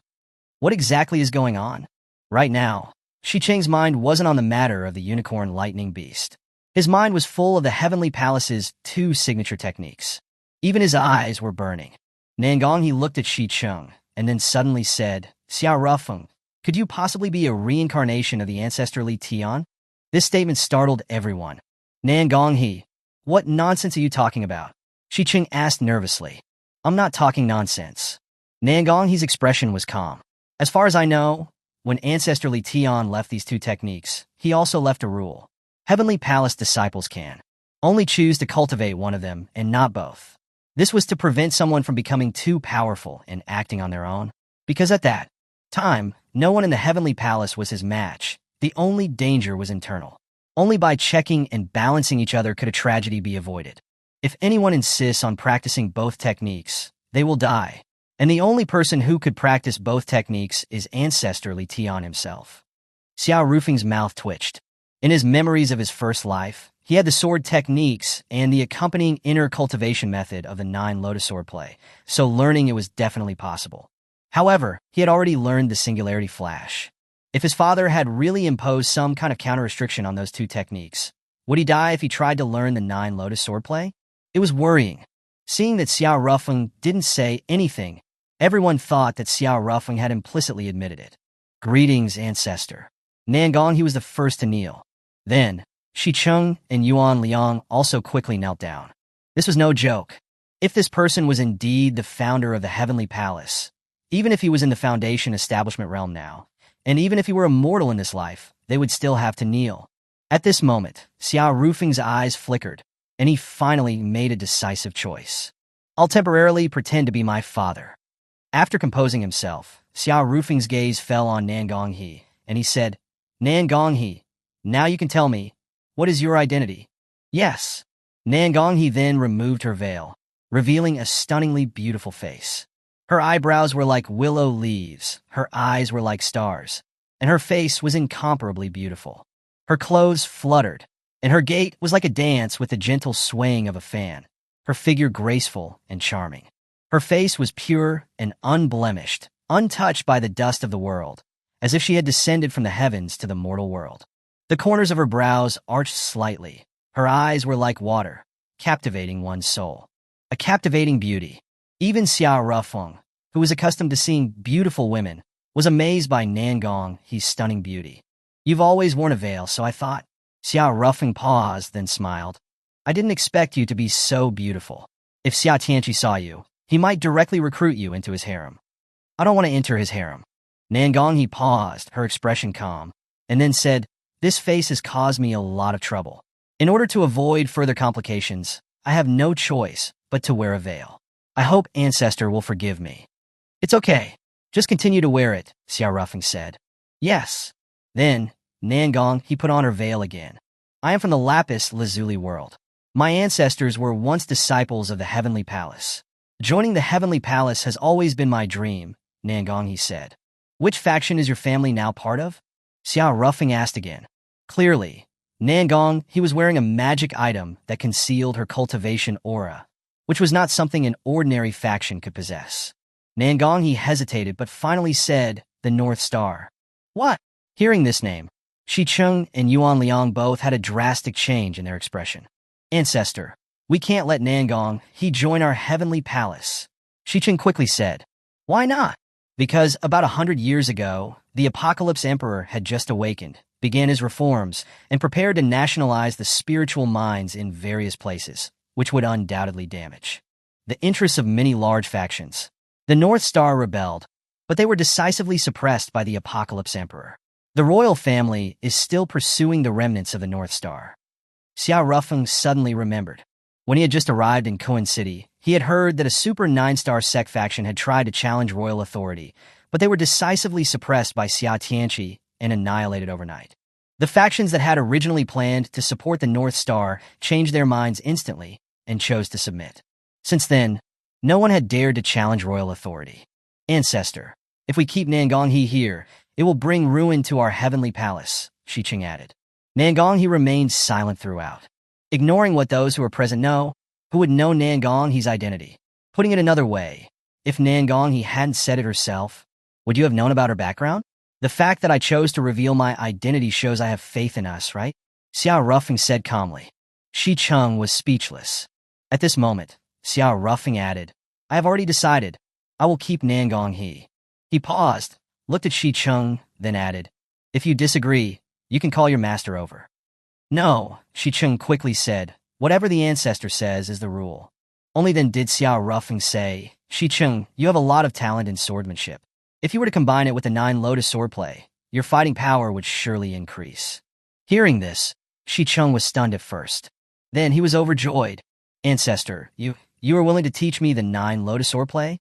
What exactly is going on? Right now, Shi Cheng's mind wasn't on the matter of the unicorn lightning beast. His mind was full of the Heavenly Palace's 2 signature techniques. Even his eyes were burning. Nangong, he looked at Shi Cheng, and then suddenly said, Xia Rufeng, could you possibly be a reincarnation of the ancestrally Tian? This statement startled everyone. Nangong, he, what nonsense are you talking about? Shi Cheng asked nervously. I'm not talking nonsense. Nangong, his expression was calm. As far as I know, when ancestrally Tian left these 2 techniques, he also left a rule. Heavenly Palace disciples can only choose to cultivate one of them and not both. This was to prevent someone from becoming too powerful and acting on their own. Because at that time, no one in the Heavenly Palace was his match. The only danger was internal. Only by checking and balancing each other could a tragedy be avoided. If anyone insists on practicing both techniques, they will die. And the only person who could practice both techniques is ancestrally Tian himself. Xia Rufeng's mouth twitched. In his memories of his first life, he had the sword techniques and the accompanying inner cultivation method of the 9 Lotus Swordplay, so learning it was definitely possible. However, he had already learned the Singularity Flash. If his father had really imposed some kind of counter-restriction on those 2 techniques, would he die if he tried to learn the 9 Lotus Swordplay? It was worrying. Seeing that Xia Rufeng didn't say anything, everyone thought that Xia Rufeng had implicitly admitted it. Greetings, ancestor. Nangong, he was the first to kneel. Then, Shi Cheng and Yuan Liang also quickly knelt down. This was no joke. If this person was indeed the founder of the Heavenly Palace, even if he was in the Foundation establishment realm now, and even if he were immortal in this life, they would still have to kneel. At this moment, Xia Rufeng's eyes flickered, and he finally made a decisive choice. I'll temporarily pretend to be my father. After composing himself, Xia Rufeng's gaze fell on Nangong He, and he said, Nangong He, now you can tell me, what is your identity? Yes. Nangong He then removed her veil, revealing a stunningly beautiful face. Her eyebrows were like willow leaves, her eyes were like stars, and her face was incomparably beautiful. Her clothes fluttered, and her gait was like a dance with the gentle swaying of a fan, her figure graceful and charming. Her face was pure and unblemished, untouched by the dust of the world, as if she had descended from the heavens to the mortal world. The corners of her brows arched slightly. Her eyes were like water, captivating one's soul. A captivating beauty. Even Xia Rufeng, who was accustomed to seeing beautiful women, was amazed by Nangong He's stunning beauty. You've always worn a veil, so I thought. Xia Rufeng paused, then smiled. I didn't expect you to be so beautiful. If Xia Tianqi saw you, he might directly recruit you into his harem. I don't want to enter his harem. Nangong He paused, her expression calm, and then said, This face has caused me a lot of trouble. In order to avoid further complications, I have no choice but to wear a veil. I hope Ancestor will forgive me. It's okay. Just continue to wear it, Xia Rufeng said. Yes. Then, Nangong, he put on her veil again. I am from the Lapis Lazuli world. My ancestors were once disciples of the Heavenly Palace. Joining the Heavenly Palace has always been my dream, Nangong, he said. Which faction is your family now part of? Xia Rufeng asked again. Clearly, Nangong, he was wearing a magic item that concealed her cultivation aura, which was not something an ordinary faction could possess. Nangong he hesitated but finally said, the North Star. What? Hearing this name, Shi-chung and Yuan Liang both had a drastic change in their expression. Ancestor, we can't let Nangong he join our heavenly palace. Shi-chung quickly said. Why not? Because about 100 years ago, the Apocalypse Emperor had just awakened, began his reforms, and prepared to nationalize the spiritual minds in various places, which would undoubtedly damage the interests of many large factions. The North Star rebelled, but they were decisively suppressed by the Apocalypse Emperor. The royal family is still pursuing the remnants of the North Star. Xiao Rufeng suddenly remembered. When he had just arrived in Koan City, he had heard that a super 9-star sect faction had tried to challenge royal authority, but they were decisively suppressed by Xia Tianqi and annihilated overnight. The factions that had originally planned to support the North Star changed their minds instantly and chose to submit. Since then, no one had dared to challenge royal authority. Ancestor, if we keep Nangong he here, it will bring ruin to our heavenly palace, Shi-chung added. Nangong he remained silent throughout, ignoring what those who were present know, who would know Nangong he's identity. Putting it another way, if Nangong he hadn't said it herself, would you have known about her background? The fact that I chose to reveal my identity shows I have faith in us, right? Xiao Rufeng said calmly. Shi-chung was speechless. At this moment, Xiao Rufeng added, I have already decided. I will keep Nangong he. He paused, looked at Shi-chung, then added, if you disagree, you can call your master over. No, Shi-chung quickly said, whatever the ancestor says is the rule. Only then did Xiao Rufeng say, Shi-chung, you have a lot of talent in swordsmanship. If you were to combine it with the 9 Lotus swordplay, your fighting power would surely increase. Hearing this, Shi-chung was stunned at first. Then he was overjoyed. Ancestor, you are willing to teach me the 9 Lotus swordplay?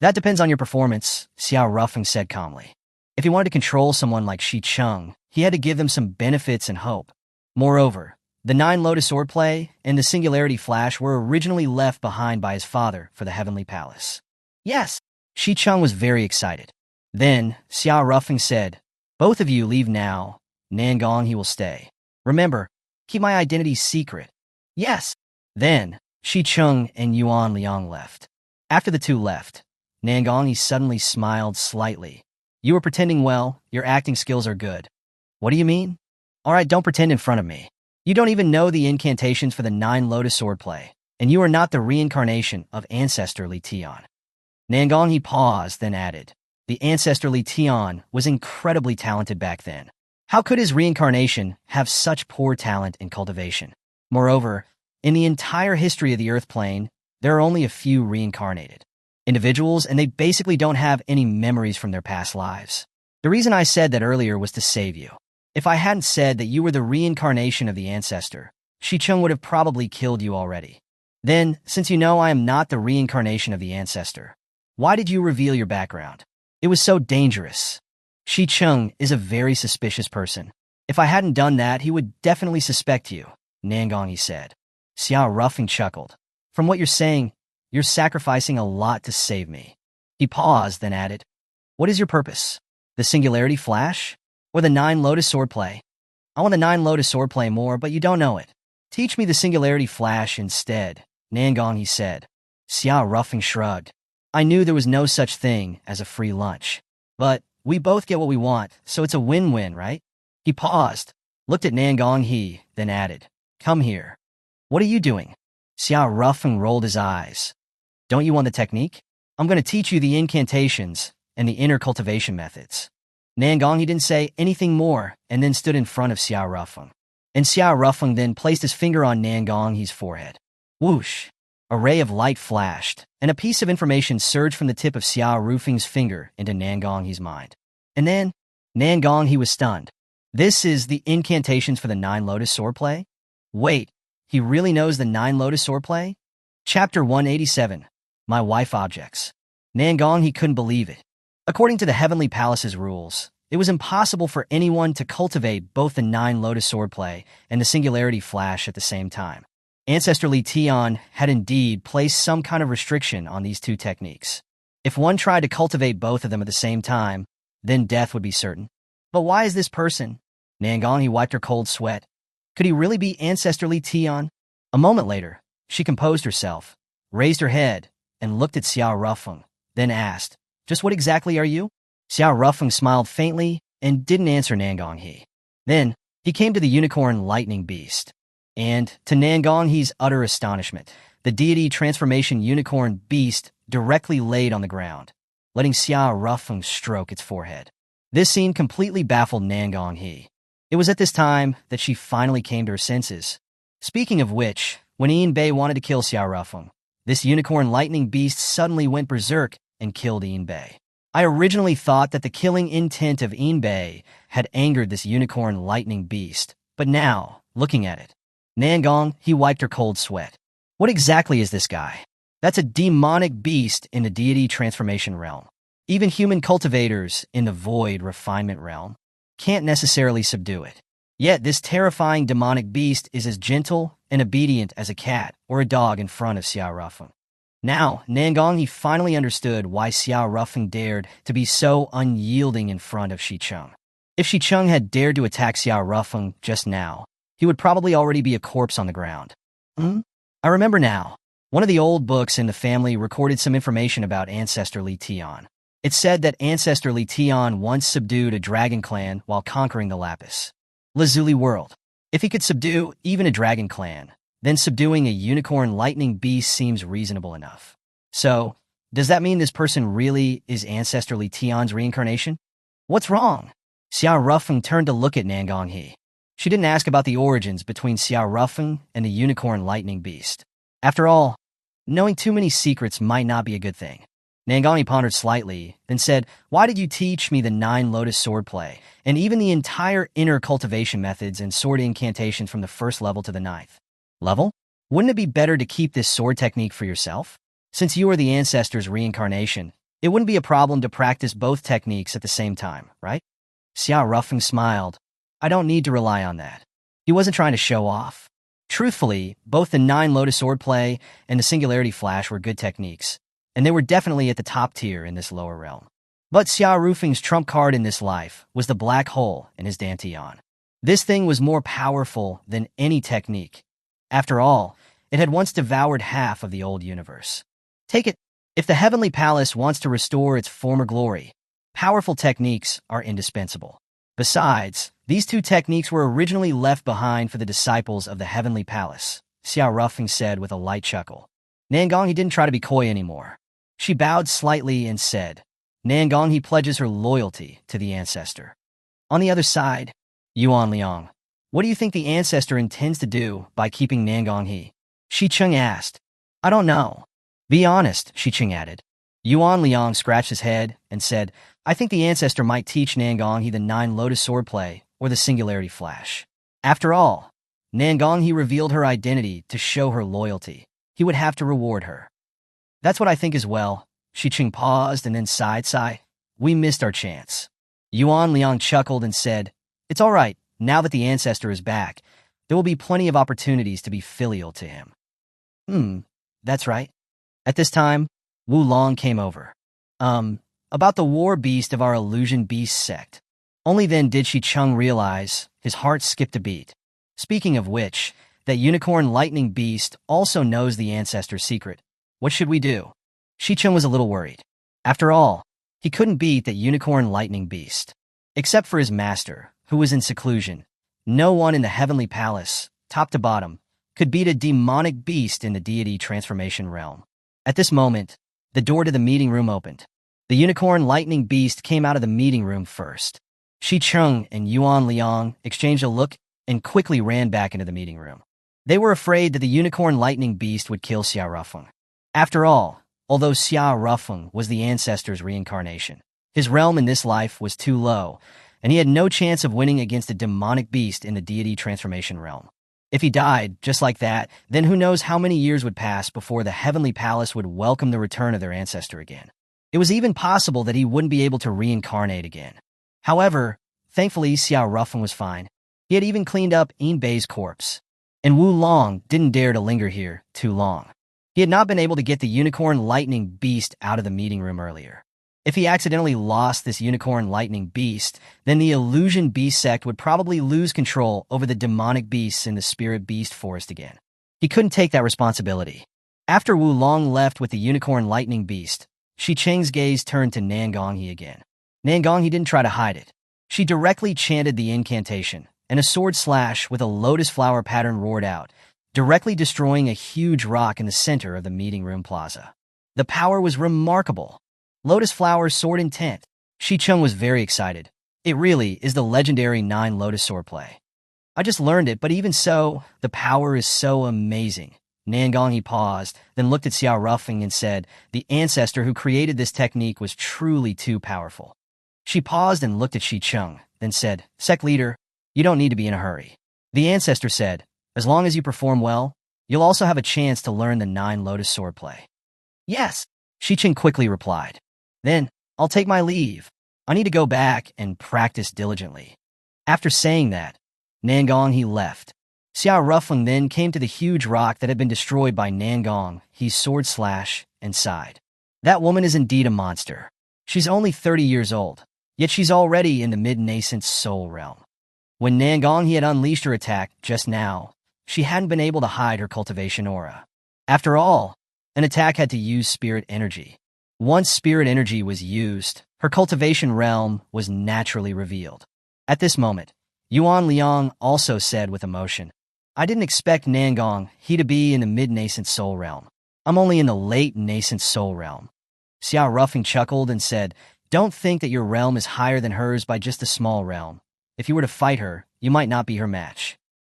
That depends on your performance, Xiao Rufeng said calmly. If he wanted to control someone like Shi-chung, he had to give them some benefits and hope. Moreover, the 9 Lotus swordplay and the Singularity Flash were originally left behind by his father for the Heavenly Palace. Yes, Shi-chung was very excited. Then, Xiao Rufeng said, both of you leave now. Nangong he will stay. Remember, keep my identity secret. Yes. Then, Shi-chung and Yuan Liang left. After the two left, Nangong he suddenly smiled slightly. You were pretending well, your acting skills are good. What do you mean? Alright, don't pretend in front of me. You don't even know the incantations for the 9 Lotus swordplay, and you are not the reincarnation of Ancestor Li Tian. Nangong he paused, then added, the Ancestor Li Tian was incredibly talented back then. How could his reincarnation have such poor talent in cultivation? Moreover, in the entire history of the Earth plane, there are only a few reincarnated individuals, and they basically don't have any memories from their past lives. The reason I said that earlier was to save you. If I hadn't said that you were the reincarnation of the ancestor, Shi-chung would have probably killed you already. Then, since you know I am not the reincarnation of the ancestor, why did you reveal your background? It was so dangerous. Shi-chung is a very suspicious person. If I hadn't done that, he would definitely suspect you, Nangong he said. Xiao Rufeng chuckled. From what you're saying, you're sacrificing a lot to save me. He paused, then added, what is your purpose? The Singularity Flash? Or the 9 Lotus swordplay? I want the 9 Lotus swordplay more, but you don't know it. Teach me the Singularity Flash instead, Nangong he said. Xiao Rufeng shrugged. I knew there was no such thing as a free lunch. But we both get what we want, so it's a win-win, right? He paused, looked at Nangong he, then added, come here. What are you doing? Xiao Rufeng rolled his eyes. Don't you want the technique? I'm going to teach you the incantations and the inner cultivation methods. Nangong he didn't say anything more and then stood in front of Xiao Rufeng. And Xiao Rufeng then placed his finger on Nangong he's forehead. Whoosh! A ray of light flashed, and a piece of information surged from the tip of Xiao Rufeng's finger into Nangong he's mind. And then, Nangong he was stunned. This is the incantations for the 9 Lotus swordplay? Wait, he really knows the 9 Lotus swordplay? Chapter 187. My Wife Objects. Nangong he couldn't believe it. According to the Heavenly Palace's rules, it was impossible for anyone to cultivate both the 9 Lotus swordplay and the Singularity Flash at the same time. Ancestor Li Tian had indeed placed some kind of restriction on these two techniques. If one tried to cultivate both of them at the same time, then death would be certain. But why is this person? Nangong he wiped her cold sweat. Could he really be Ancestor Li Tian? A moment later, she composed herself, raised her head, and looked at Xiao Rufeng, then asked, "Just what exactly are you?" Xiao Rufeng smiled faintly and didn't answer Nangonghe. Then, he came to the unicorn lightning beast. And, to Nangonghe's utter astonishment, the deity transformation unicorn beast directly laid on the ground, letting Xiao Rufeng stroke its forehead. This scene completely baffled Nangonghe. It was at this time that she finally came to her senses. Speaking of which, when Ian Bei wanted to kill Xiao Rufeng, this unicorn lightning beast suddenly went berserk and killed Ian Bei. I originally thought that the killing intent of Ian Bei had angered this unicorn lightning beast, but now, looking at it, he wiped her cold sweat. What exactly is this guy? That's a demonic beast in the deity transformation realm. Even human cultivators in the void refinement realm can't necessarily subdue it. Yet this terrifying demonic beast is as gentle and obedient as a cat or a dog in front of Xiao Rufeng. Now, he finally understood why Xiao Rufeng dared to be so unyielding in front of Xicheng. If Xicheng had dared to attack Xiao Rufeng just now, he would probably already be a corpse on the ground. I remember now. One of the old books in the family recorded some information about Ancestor Li Tian. It said that Ancestor Li Tian once subdued a dragon clan while conquering the Lapis Lazuli world. If he could subdue even a dragon clan, then subduing a unicorn lightning beast seems reasonable enough. So, does that mean this person really is Ancestor Li Tian's reincarnation? What's wrong? Xiao Rufeng turned to look at Nangonghe. She didn't ask about the origins between Xiao Rufeng and the unicorn lightning beast. After all, knowing too many secrets might not be a good thing. Nangonghe pondered slightly, then said, "Why did you teach me the 9 lotus swordplay, and even the entire inner cultivation methods and sword incantations from the 1st level to the 9th level? Wouldn't it be better to keep this sword technique for yourself? Since you are the ancestor's reincarnation, it wouldn't be a problem to practice both techniques at the same time, right?" Xiao Rufeng smiled. "I don't need to rely on that." He wasn't trying to show off. Truthfully, both the 9 lotus swordplay and the singularity flash were good techniques, and they were definitely at the top tier in this lower realm. But Xiao Rufeng's trump card in this life was the black hole in his Dantian. This thing was more powerful than any technique. After all, it had once devoured half of the old universe. Take it, if the Heavenly Palace wants to restore its former glory, powerful techniques are indispensable. Besides, these 2 techniques were originally left behind for the disciples of the Heavenly Palace, Xiao Rufeng said with a light chuckle. Nangonghe didn't try to be coy anymore. She bowed slightly and said, "Nangonghe pledges her loyalty to the ancestor." On the other side, Yuan Liang, what do you think the ancestor intends to do by keeping Nangonghe? Xicheng asked. "I don't know. Be honest," Xicheng added. Yuan Liang scratched his head and said, "I think the ancestor might teach Nangonghe the 9 lotus swordplay or the singularity flash. After all, Nangonghe revealed her identity to show her loyalty. He would have to reward her." "That's what I think as well." Xicheng paused and then sighed. "We missed our chance." Yuan Liang chuckled and said, "It's all right. Now that the ancestor is back, there will be plenty of opportunities to be filial to him." That's right. At this time, Wu Long came over. About the war beast of our illusion beast sect." Only then did Xicheng realize his heart skipped a beat. Speaking of which, that unicorn lightning beast also knows the ancestor's secret. What should we do? Xicheng was a little worried. After all, he couldn't beat that unicorn lightning beast. Except for his master, who was in seclusion, no one in the Heavenly Palace, top to bottom, could beat a demonic beast in the deity transformation realm. At this moment, the door to the meeting room opened. The unicorn lightning beast came out of the meeting room first. Xicheng and Yuan Liang exchanged a look and quickly ran back into the meeting room. They were afraid that the unicorn lightning beast would kill Xiao Rufeng. After all, although Xiao Rufeng was the ancestor's reincarnation, his realm in this life was too low, and he had no chance of winning against a demonic beast in the deity transformation realm. If he died just like that, then who knows how many years would pass before the Heavenly Palace would welcome the return of their ancestor again. It was even possible that he wouldn't be able to reincarnate again. However, thankfully Xiao Rufeng was fine. He had even cleaned up Yin Bei's corpse. And Wu Long didn't dare to linger here too long. He had not been able to get the unicorn lightning beast out of the meeting room earlier. If he accidentally lost this unicorn lightning beast, then the illusion beast sect would probably lose control over the demonic beasts in the spirit beast forest again. He couldn't take that responsibility. After Wu Long left with the unicorn lightning beast, Shi Cheng's gaze turned to Nangonghi again. Nangonghi didn't try to hide it. She directly chanted the incantation, and a sword slash with a lotus flower pattern roared out, directly destroying a huge rock in the center of the meeting room plaza. The power was remarkable. Lotus flower sword intent. Shi Cheng was very excited. It really is the legendary 9 lotus swordplay. I just learned it, but even so, the power is so amazing. Nangonghi paused, then looked at Xiao Ruffing and said, the ancestor who created this technique was truly too powerful. She paused and looked at Shi Cheng, then said, Sect leader, you don't need to be in a hurry. The ancestor said, as long as you perform well, you'll also have a chance to learn the 9 lotus swordplay. Yes, Shi Cheng quickly replied. Then, I'll take my leave. I need to go back and practice diligently. After saying that, Nangonghi left. Xiao Ruffling then came to the huge rock that had been destroyed by Nangonghi's sword slash and sighed. That woman is indeed a monster. She's only 30 years old, yet she's already in the mid-nascent soul realm. When Nangonghi had unleashed her attack just now, she hadn't been able to hide her cultivation aura. After all, an attack had to use spirit energy. Once spirit energy was used, her cultivation realm was naturally revealed. At this moment, Yuan Liang also said with emotion, I didn't expect Nangonghi to be in the mid-nascent soul realm. I'm only in the late nascent soul realm. Xiao Ruffing chuckled and said, don't think that your realm is higher than hers by just a small realm. If you were to fight her, you might not be her match.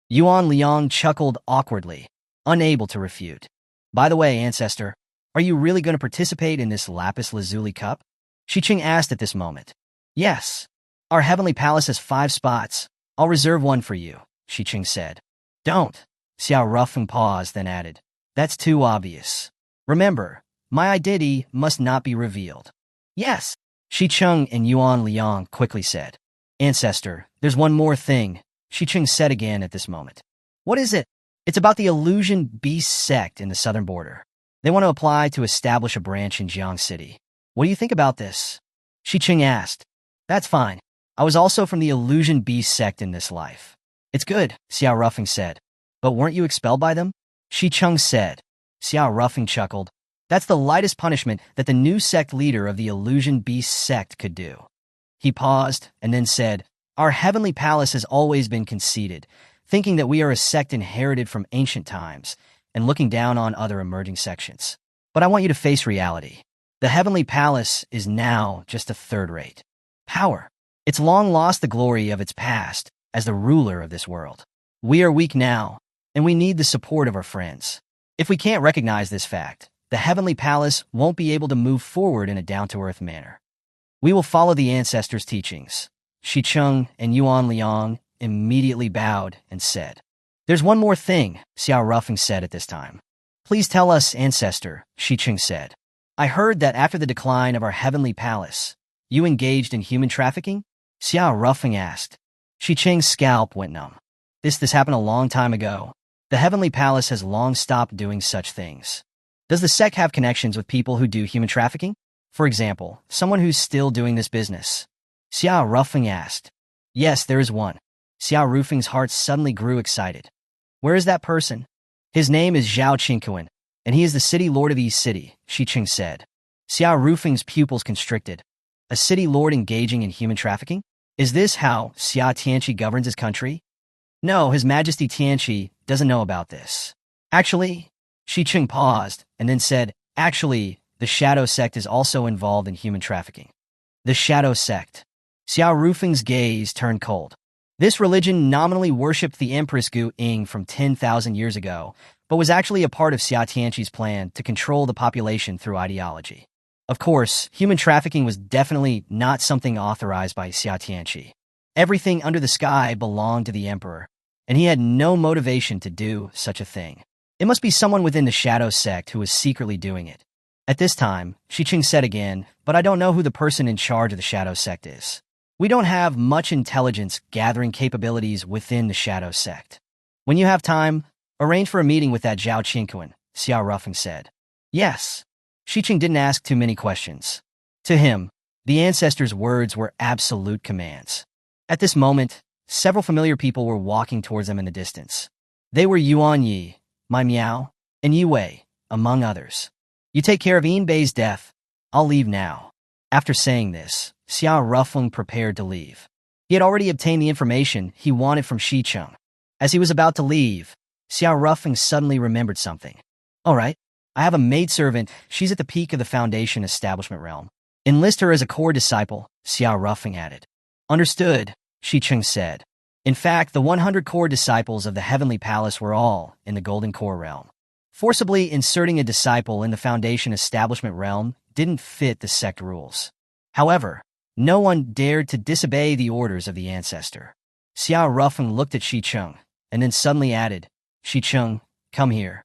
Yuan Liang chuckled awkwardly, unable to refute. By the way, ancestor, are you really going to participate in this lapis lazuli cup? Shi Cheng asked at this moment. Yes. Our heavenly palace has 5 spots. I'll reserve one for you, Shi Cheng said. Don't. Xiao Ruffing paused, then added. That's too obvious. Remember, my identity must not be revealed. Yes, Shi Cheng and Yuan Liang quickly said. Ancestor, there's one more thing, Shi Cheng said again at this moment. What is it? It's about the Illusion Beast sect in the southern border. They want to apply to establish a branch in Jiang City. What do you think about this? Shi Cheng asked. That's fine. I was also from the Illusion Beast sect in this life. It's good, Xiao Ruffing said. But weren't you expelled by them? Shi Cheng said. Xiao Ruffing chuckled. That's the lightest punishment that the new sect leader of the Illusion Beast sect could do. He paused and then said, Our heavenly palace has always been conceited, thinking that we are a sect inherited from ancient times and looking down on other emerging sections. But I want you to face reality. The heavenly palace is now just a third-rate power. It's long lost the glory of its past as the ruler of this world. We are weak now, and we need the support of our friends. If we can't recognize this fact, the heavenly palace won't be able to move forward in a down-to-earth manner. We will follow the ancestors' teachings. Shi Cheng and Yuan Liang immediately bowed and said, There's one more thing, Xiao Ruffing said at this time. Please tell us, ancestor, Shi Cheng said. I heard that after the decline of our heavenly palace, you engaged in human trafficking? Xiao Ruffing asked. Shi Cheng's scalp went numb. This happened a long time ago. The heavenly palace has long stopped doing such things. Does the sect have connections with people who do human trafficking? For example, someone who's still doing this business? Xiao Ruffing asked. Yes, there is one. Xiao Ruffing's heart suddenly grew excited. Where is that person? His name is Zhao Qingquan, and he is the city lord of East City, Shi Cheng said. Xiao Ruffing's pupils constricted. A city lord engaging in human trafficking? Is this how Xia Tianqi governs his country? No, His Majesty Tianqi doesn't know about this. Actually, Shi Cheng paused and then said, Actually, the Shadow Sect is also involved in human trafficking. The Shadow Sect. Xiao Ruffing's gaze turned cold. This religion nominally worshipped the Empress Gu Ying from 10,000 years ago, but was actually a part of Xia Tianqi's plan to control the population through ideology. Of course, human trafficking was definitely not something authorized by Xia Tianqi. Everything under the sky belonged to the emperor, and he had no motivation to do such a thing. It must be someone within the Shadow Sect who was secretly doing it. At this time, Shi Cheng said again, but I don't know who the person in charge of the Shadow Sect is. We don't have much intelligence gathering capabilities within the Shadow Sect. When you have time, arrange for a meeting with that Zhao Qingquan, Xiao Ruffing said. Yes. Shi Cheng didn't ask too many questions. To him, the ancestors' words were absolute commands. At this moment, several familiar people were walking towards them in the distance. They were Yuan Yi, Mai Miao, and Yu Wei, among others. You take care of Yin Bei's death. I'll leave now. After saying this, Xiao Ruffeng prepared to leave. He had already obtained the information he wanted from Shi-chung. As he was about to leave, Xiao Ruffeng suddenly remembered something. All right, I have a maidservant. She's at the peak of the Foundation establishment realm. Enlist her as a core disciple, Xiao Ruffeng added. Understood, Shi-chung said. In fact, the 100 core disciples of the Heavenly Palace were all in the Golden Core realm. Forcibly inserting a disciple in the Foundation establishment realm didn't fit the sect rules. However, no one dared to disobey the orders of the ancestor. Xiao Ruffeng looked at Shi-chung, and then suddenly added, Shi-chung, come here.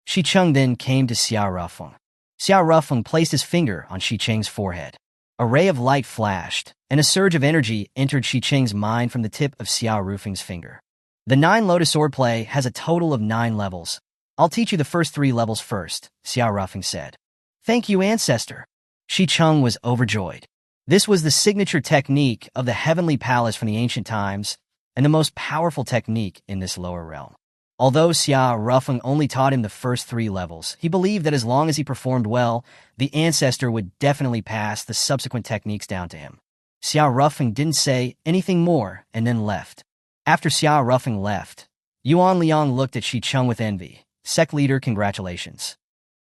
Shi-chung then came to Xiao Ruffeng. Xiao Ruffeng placed his finger on Shi-chung's forehead. A ray of light flashed, and a surge of energy entered Shi-chung's mind from the tip of Xiao Ruffeng's finger. The 9 Lotus Swordplay has a total of 9 levels. I'll teach you the first 3 levels first, Xiao Ruffeng said. Thank you, ancestor. Shi-chung was overjoyed. This was the signature technique of the Heavenly Palace from the ancient times, and the most powerful technique in this lower realm. Although Xiao Ruffeng only taught him the first 3 levels, he believed that as long as he performed well, the ancestor would definitely pass the subsequent techniques down to him. Xiao Ruffeng didn't say anything more and then left. After Xiao Ruffeng left, Yuan Liang looked at Shi-chung with envy. Sect leader, congratulations.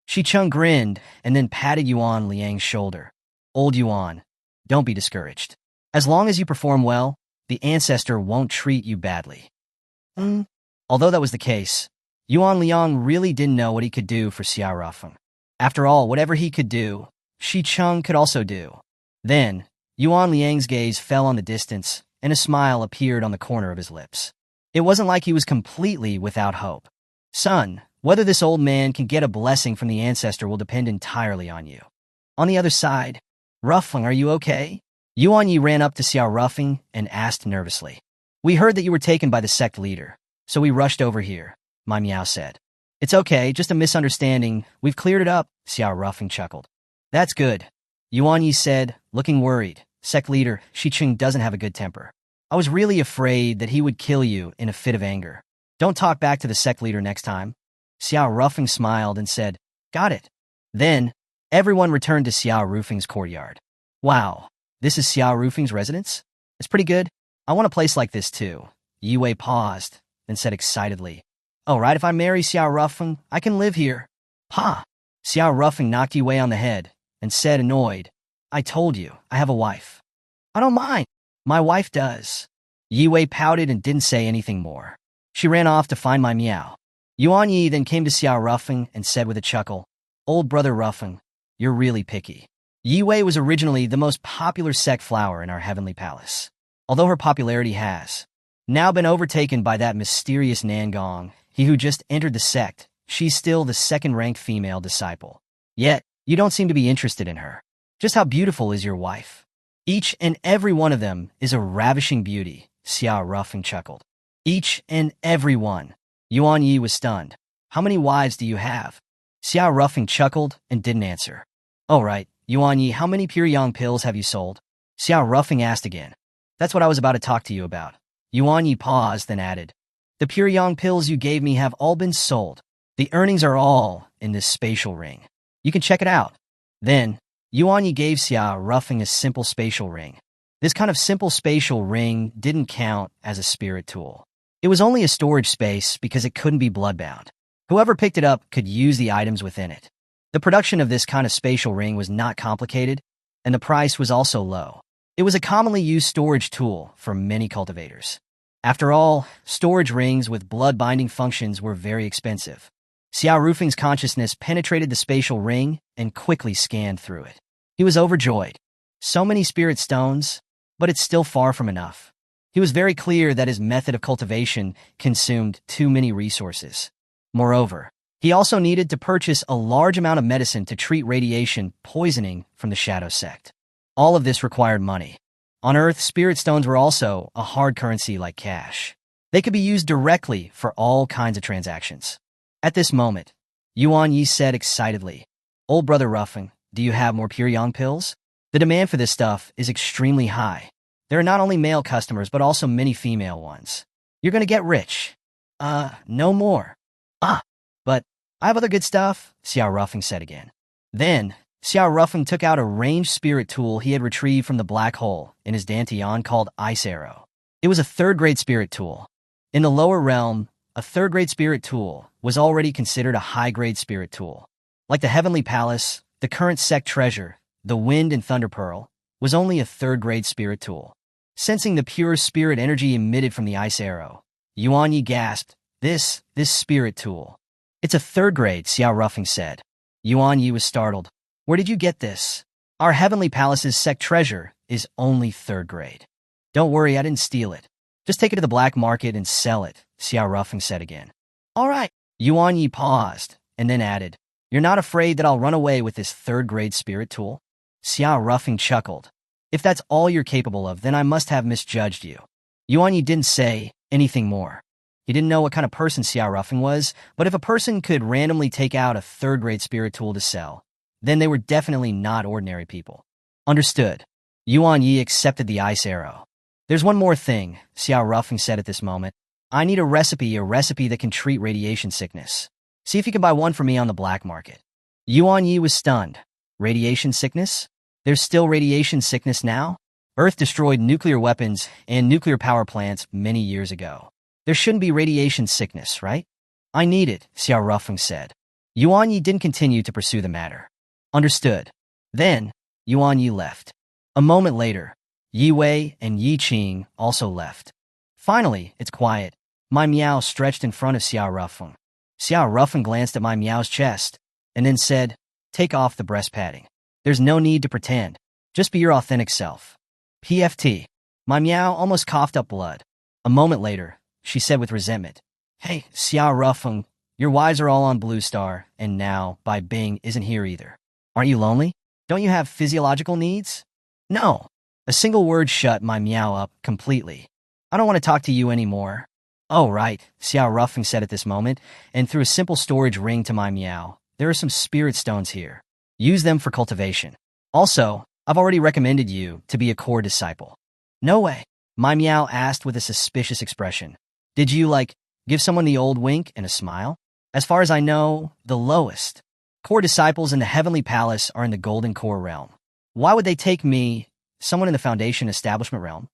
Shi-chung grinned and then patted Yuan Liang's shoulder. Old Yuan, don't be discouraged. As long as you perform well, the ancestor won't treat you badly. Although that was the case, Yuan Liang really didn't know what he could do for Xiao Ruffeng. After all, whatever he could do, Shi-chung could also do. Then, Yuan Liang's gaze fell on the distance, and a smile appeared on the corner of his lips. It wasn't like he was completely without hope. Son, whether this old man can get a blessing from the ancestor will depend entirely on you. On the other side, Ruffeng, are you okay? Yuan Yi ran up to Xiao Ruffeng and asked nervously. We heard that you were taken by the sect leader, so we rushed over here, Ma Miao said. It's okay, just a misunderstanding. We've cleared it up, Xiao Ruffeng chuckled. That's good, Yuan Yi said, looking worried. Sect leader, Shi-chung doesn't have a good temper. I was really afraid that he would kill you in a fit of anger. Don't talk back to the sect leader next time. Xiao Ruffeng smiled and said, got it. Then, everyone returned to Xiao Ruffeng's courtyard. Wow, this is Xiao Ruffeng's residence? It's pretty good. I want a place like this too. Yue paused, then said excitedly, oh, right, if I marry Xiao Ruffeng, I can live here. Pa! Xiao Ruffeng knocked Yue on the head and said, annoyed, I told you, I have a wife. I don't mind. My wife does. Yue pouted and didn't say anything more. She ran off to find my Miao. Yuan Yi then came to Xiao Ruffeng and said with a chuckle, old brother Ruffeng, you're really picky. Yue was originally the most popular sect flower in our Heavenly Palace. Although her popularity has now been overtaken by that mysterious Nangong, he who just entered the sect, she's still the second-ranked female disciple. Yet, you don't seem to be interested in her. Just how beautiful is your wife? Each and every one of them is a ravishing beauty, Xiao Ruffeng chuckled. Each and every one. Yuan Yi was stunned. How many wives do you have? Xiao Ruffeng chuckled and didn't answer. Oh right, Yuan Yi, how many pure yang pills have you sold? Xiao Ruffeng asked again. That's what I was about to talk to you about. Yuan Yi paused, then added. The pure yang pills you gave me have all been sold. The earnings are all in this spatial ring. You can check it out. Then, Yuan Yi gave Xiao Ruffeng a simple spatial ring. This kind of simple spatial ring didn't count as a spirit tool. It was only a storage space because it couldn't be bloodbound. Whoever picked it up could use the items within it. The production of this kind of spatial ring was not complicated, and the price was also low. It was a commonly used storage tool for many cultivators. After all, storage rings with blood-binding functions were very expensive. Xiao Ruffeng's consciousness penetrated the spatial ring and quickly scanned through it. He was overjoyed. So many spirit stones, but it's still far from enough. He was very clear that his method of cultivation consumed too many resources. Moreover, he also needed to purchase a large amount of medicine to treat radiation poisoning from the Shadow Sect. All of this required money. On Earth, spirit stones were also a hard currency like cash. They could be used directly for all kinds of transactions. At this moment, Yuan Yi said excitedly, Old brother Ruffeng, do you have more pure yang pills? The demand for this stuff is extremely high. There are not only male customers, but also many female ones. You're gonna get rich. No more. But I have other good stuff, Xiao Ruffeng said again. Then, Xiao Rufeng took out a ranged spirit tool he had retrieved from the black hole in his dantian called Ice Arrow. It was a third-grade spirit tool. In the lower realm, a third-grade spirit tool was already considered a high-grade spirit tool. Like the Heavenly Palace, the current sect treasure, the Wind and Thunder Pearl, was only a third-grade spirit tool. Sensing the pure spirit energy emitted from the Ice Arrow, Yuan Yi gasped, This spirit tool. It's a third-grade, Xiao Rufeng said. Yuan Yi was startled. Where did you get this? Our Heavenly Palace's sect treasure is only third-grade. Don't worry, I didn't steal it. Just take it to the black market and sell it, Xiao Rufeng said again. All right. Yuan Yi paused, and then added, You're not afraid that I'll run away with this third-grade spirit tool? Xiao Rufeng chuckled. If that's all you're capable of, then I must have misjudged you. Yuan Yi didn't say anything more. He didn't know what kind of person Xiao Rufeng was, but if a person could randomly take out a third-grade spirit tool to sell, then they were definitely not ordinary people. Understood. Yuan Yi accepted the Ice Arrow. There's one more thing, Xiao Rufeng said at this moment. I need a recipe that can treat radiation sickness. See if you can buy one for me on the black market. Yuan Yi was stunned. Radiation sickness? There's still radiation sickness now? Earth destroyed nuclear weapons and nuclear power plants many years ago. There shouldn't be radiation sickness, right? I need it, Xiao Rufeng said. Yuan Yi didn't continue to pursue the matter. Understood. Then, Yuan Yi left. A moment later, Yi Wei and Yi Qing also left. Finally, it's quiet. My Miao stretched in front of Xiao Rufeng. Xiao Rufeng glanced at my Miao's chest, and then said, Take off the breast padding. There's no need to pretend. Just be your authentic self. PFT. My Miao almost coughed up blood. A moment later, she said with resentment, Hey, Xiao Rufeng, your wives are all on Blue Star, and now, Bai Bing isn't here either. Aren't you lonely? Don't you have physiological needs? No. A single word shut my Miao up completely. I don't want to talk to you anymore. Oh, right, Xiao Rufeng said at this moment, and threw a simple storage ring to my Miao. There are some spirit stones here. Use them for cultivation. Also, I've already recommended you to be a core disciple. No way, my Miao asked with a suspicious expression. Did you, give someone the old wink and a smile? As far as I know, the lowest. Core disciples in the Heavenly Palace are in the Golden Core realm. Why would they take me, someone in the Foundation Establishment realm?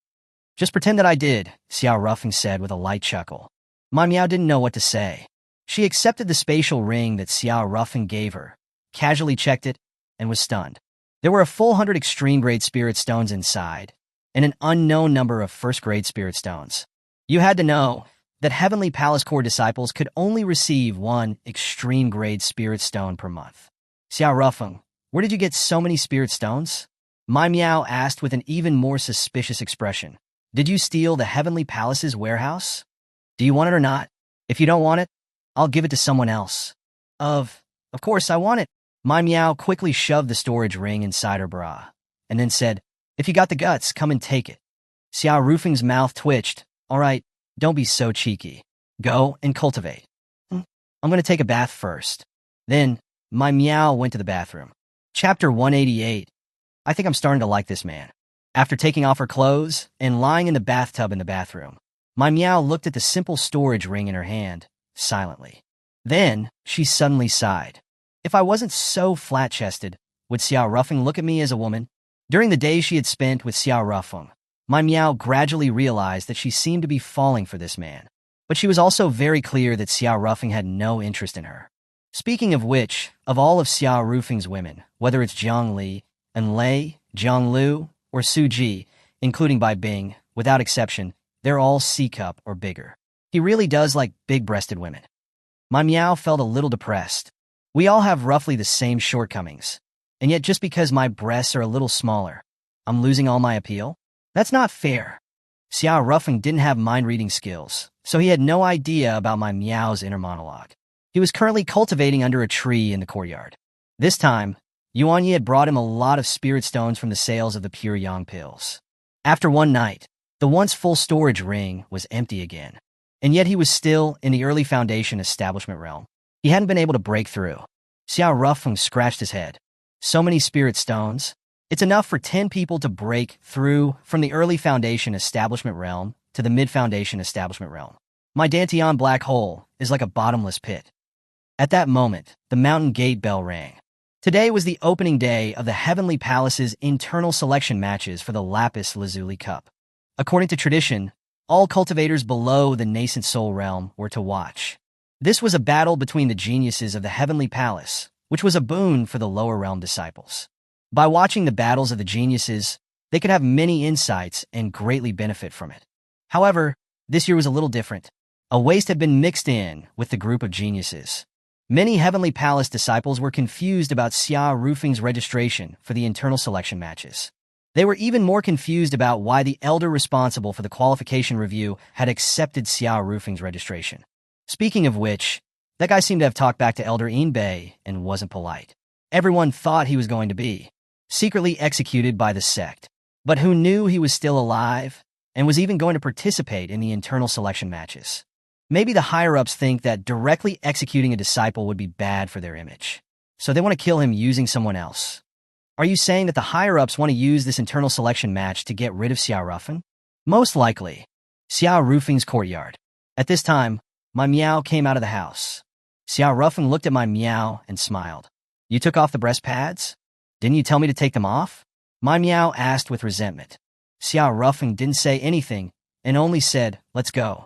Just pretend that I did, Xiao Rufeng said with a light chuckle. My Miao didn't know what to say. She accepted the spatial ring that Xiao Rufeng gave her, casually checked it, and was stunned. There were a full 100 extreme-grade spirit stones inside, and an unknown number of first-grade spirit stones. You had to know that Heavenly Palace Core disciples could only receive one extreme-grade spirit stone per month. Xiao Rufeng, where did you get so many spirit stones? My Miao asked with an even more suspicious expression. Did you steal the Heavenly Palace's warehouse? Do you want it or not? If you don't want it, I'll give it to someone else. Of course I want it. My Miao quickly shoved the storage ring inside her bra, and then said, If you got the guts, come and take it. Xiao Rufeng's mouth twitched. All right, don't be so cheeky. Go and cultivate. I'm going to take a bath first. Then, my Miao went to the bathroom. Chapter 188. I think I'm starting to like this man. After taking off her clothes and lying in the bathtub in the bathroom, my Miao looked at the simple storage ring in her hand, silently. Then, she suddenly sighed. If I wasn't so flat-chested, would Xiao Rufeng look at me as a woman? During the days she had spent with Xiao Rufeng, my Miao gradually realized that she seemed to be falling for this man. But she was also very clear that Xiao Rufeng had no interest in her. Speaking of which, of all of Xiao Rufeng's women, whether it's Jiang Li, and Lei, Jiang Lu, or Su Ji, including Bai Bing, without exception, they're all C-cup or bigger. He really does like big-breasted women. My Miao felt a little depressed. We all have roughly the same shortcomings. And yet just because my breasts are a little smaller, I'm losing all my appeal? That's not fair. Xiao Rufeng didn't have mind-reading skills, so he had no idea about my Miao's inner monologue. He was currently cultivating under a tree in the courtyard. This time, Yuan Yi had brought him a lot of spirit stones from the sales of the pure yang pills. After one night, the once full storage ring was empty again. And yet he was still in the early Foundation Establishment realm. He hadn't been able to break through. Xiao Rufeng scratched his head. So many spirit stones. It's enough for 10 people to break through from the early Foundation Establishment realm to the mid-Foundation Establishment realm. My Dantian black hole is like a bottomless pit. At that moment, the mountain gate bell rang. Today was the opening day of the Heavenly Palace's internal selection matches for the Lapis Lazuli Cup. According to tradition, all cultivators below the nascent soul realm were to watch. This was a battle between the geniuses of the Heavenly Palace, which was a boon for the lower realm disciples. By watching the battles of the geniuses, they could have many insights and greatly benefit from it. However, this year was a little different. A waste had been mixed in with the group of geniuses. Many Heavenly Palace disciples were confused about Xia Rufing's registration for the internal selection matches. They were even more confused about why the elder responsible for the qualification review had accepted Xia Rufing's registration. Speaking of which, that guy seemed to have talked back to Elder Inbei and wasn't polite. Everyone thought he was going to be secretly executed by the sect, but who knew he was still alive and was even going to participate in the internal selection matches. Maybe the higher-ups think that directly executing a disciple would be bad for their image, so they want to kill him using someone else. Are you saying that the higher-ups want to use this internal selection match to get rid of Xia Rufing? Most likely. Xia Rufing's courtyard. At this time, my meow came out of the house. Xia Rufing looked at my meow and smiled. You took off the breast pads? Didn't you tell me to take them off? My meow asked with resentment. Xia Rufing didn't say anything and only said, let's go.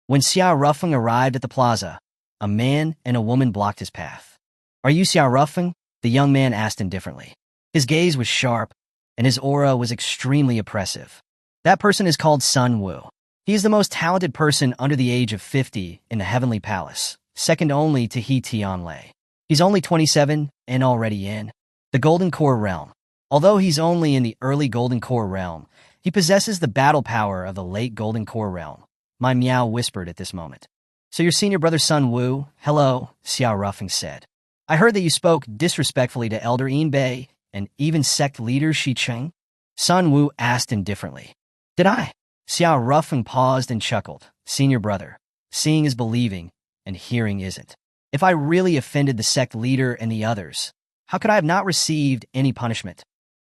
When Xia Rufing arrived at the plaza, a man and a woman blocked his path. Are you Xia Rufing? The young man asked indifferently. His gaze was sharp, and his aura was extremely oppressive. That person is called Sun Wu. He is the most talented person under the age of 50 in the Heavenly Palace, second only to He Tianlei. He's only 27 and already in the Golden Core realm. Although he's only in the early Golden Core realm, he possesses the battle power of the late Golden Core realm. My meow whispered at this moment. So your senior brother Sun Wu? Hello, Xia Rufing said. I heard that you spoke disrespectfully to Elder Inbei and even sect leader Shi Cheng? Sun Wu asked indifferently. Did I? Xia Rufing paused and chuckled. Senior brother, seeing is believing, and hearing isn't. If I really offended the sect leader and the others, how could I have not received any punishment?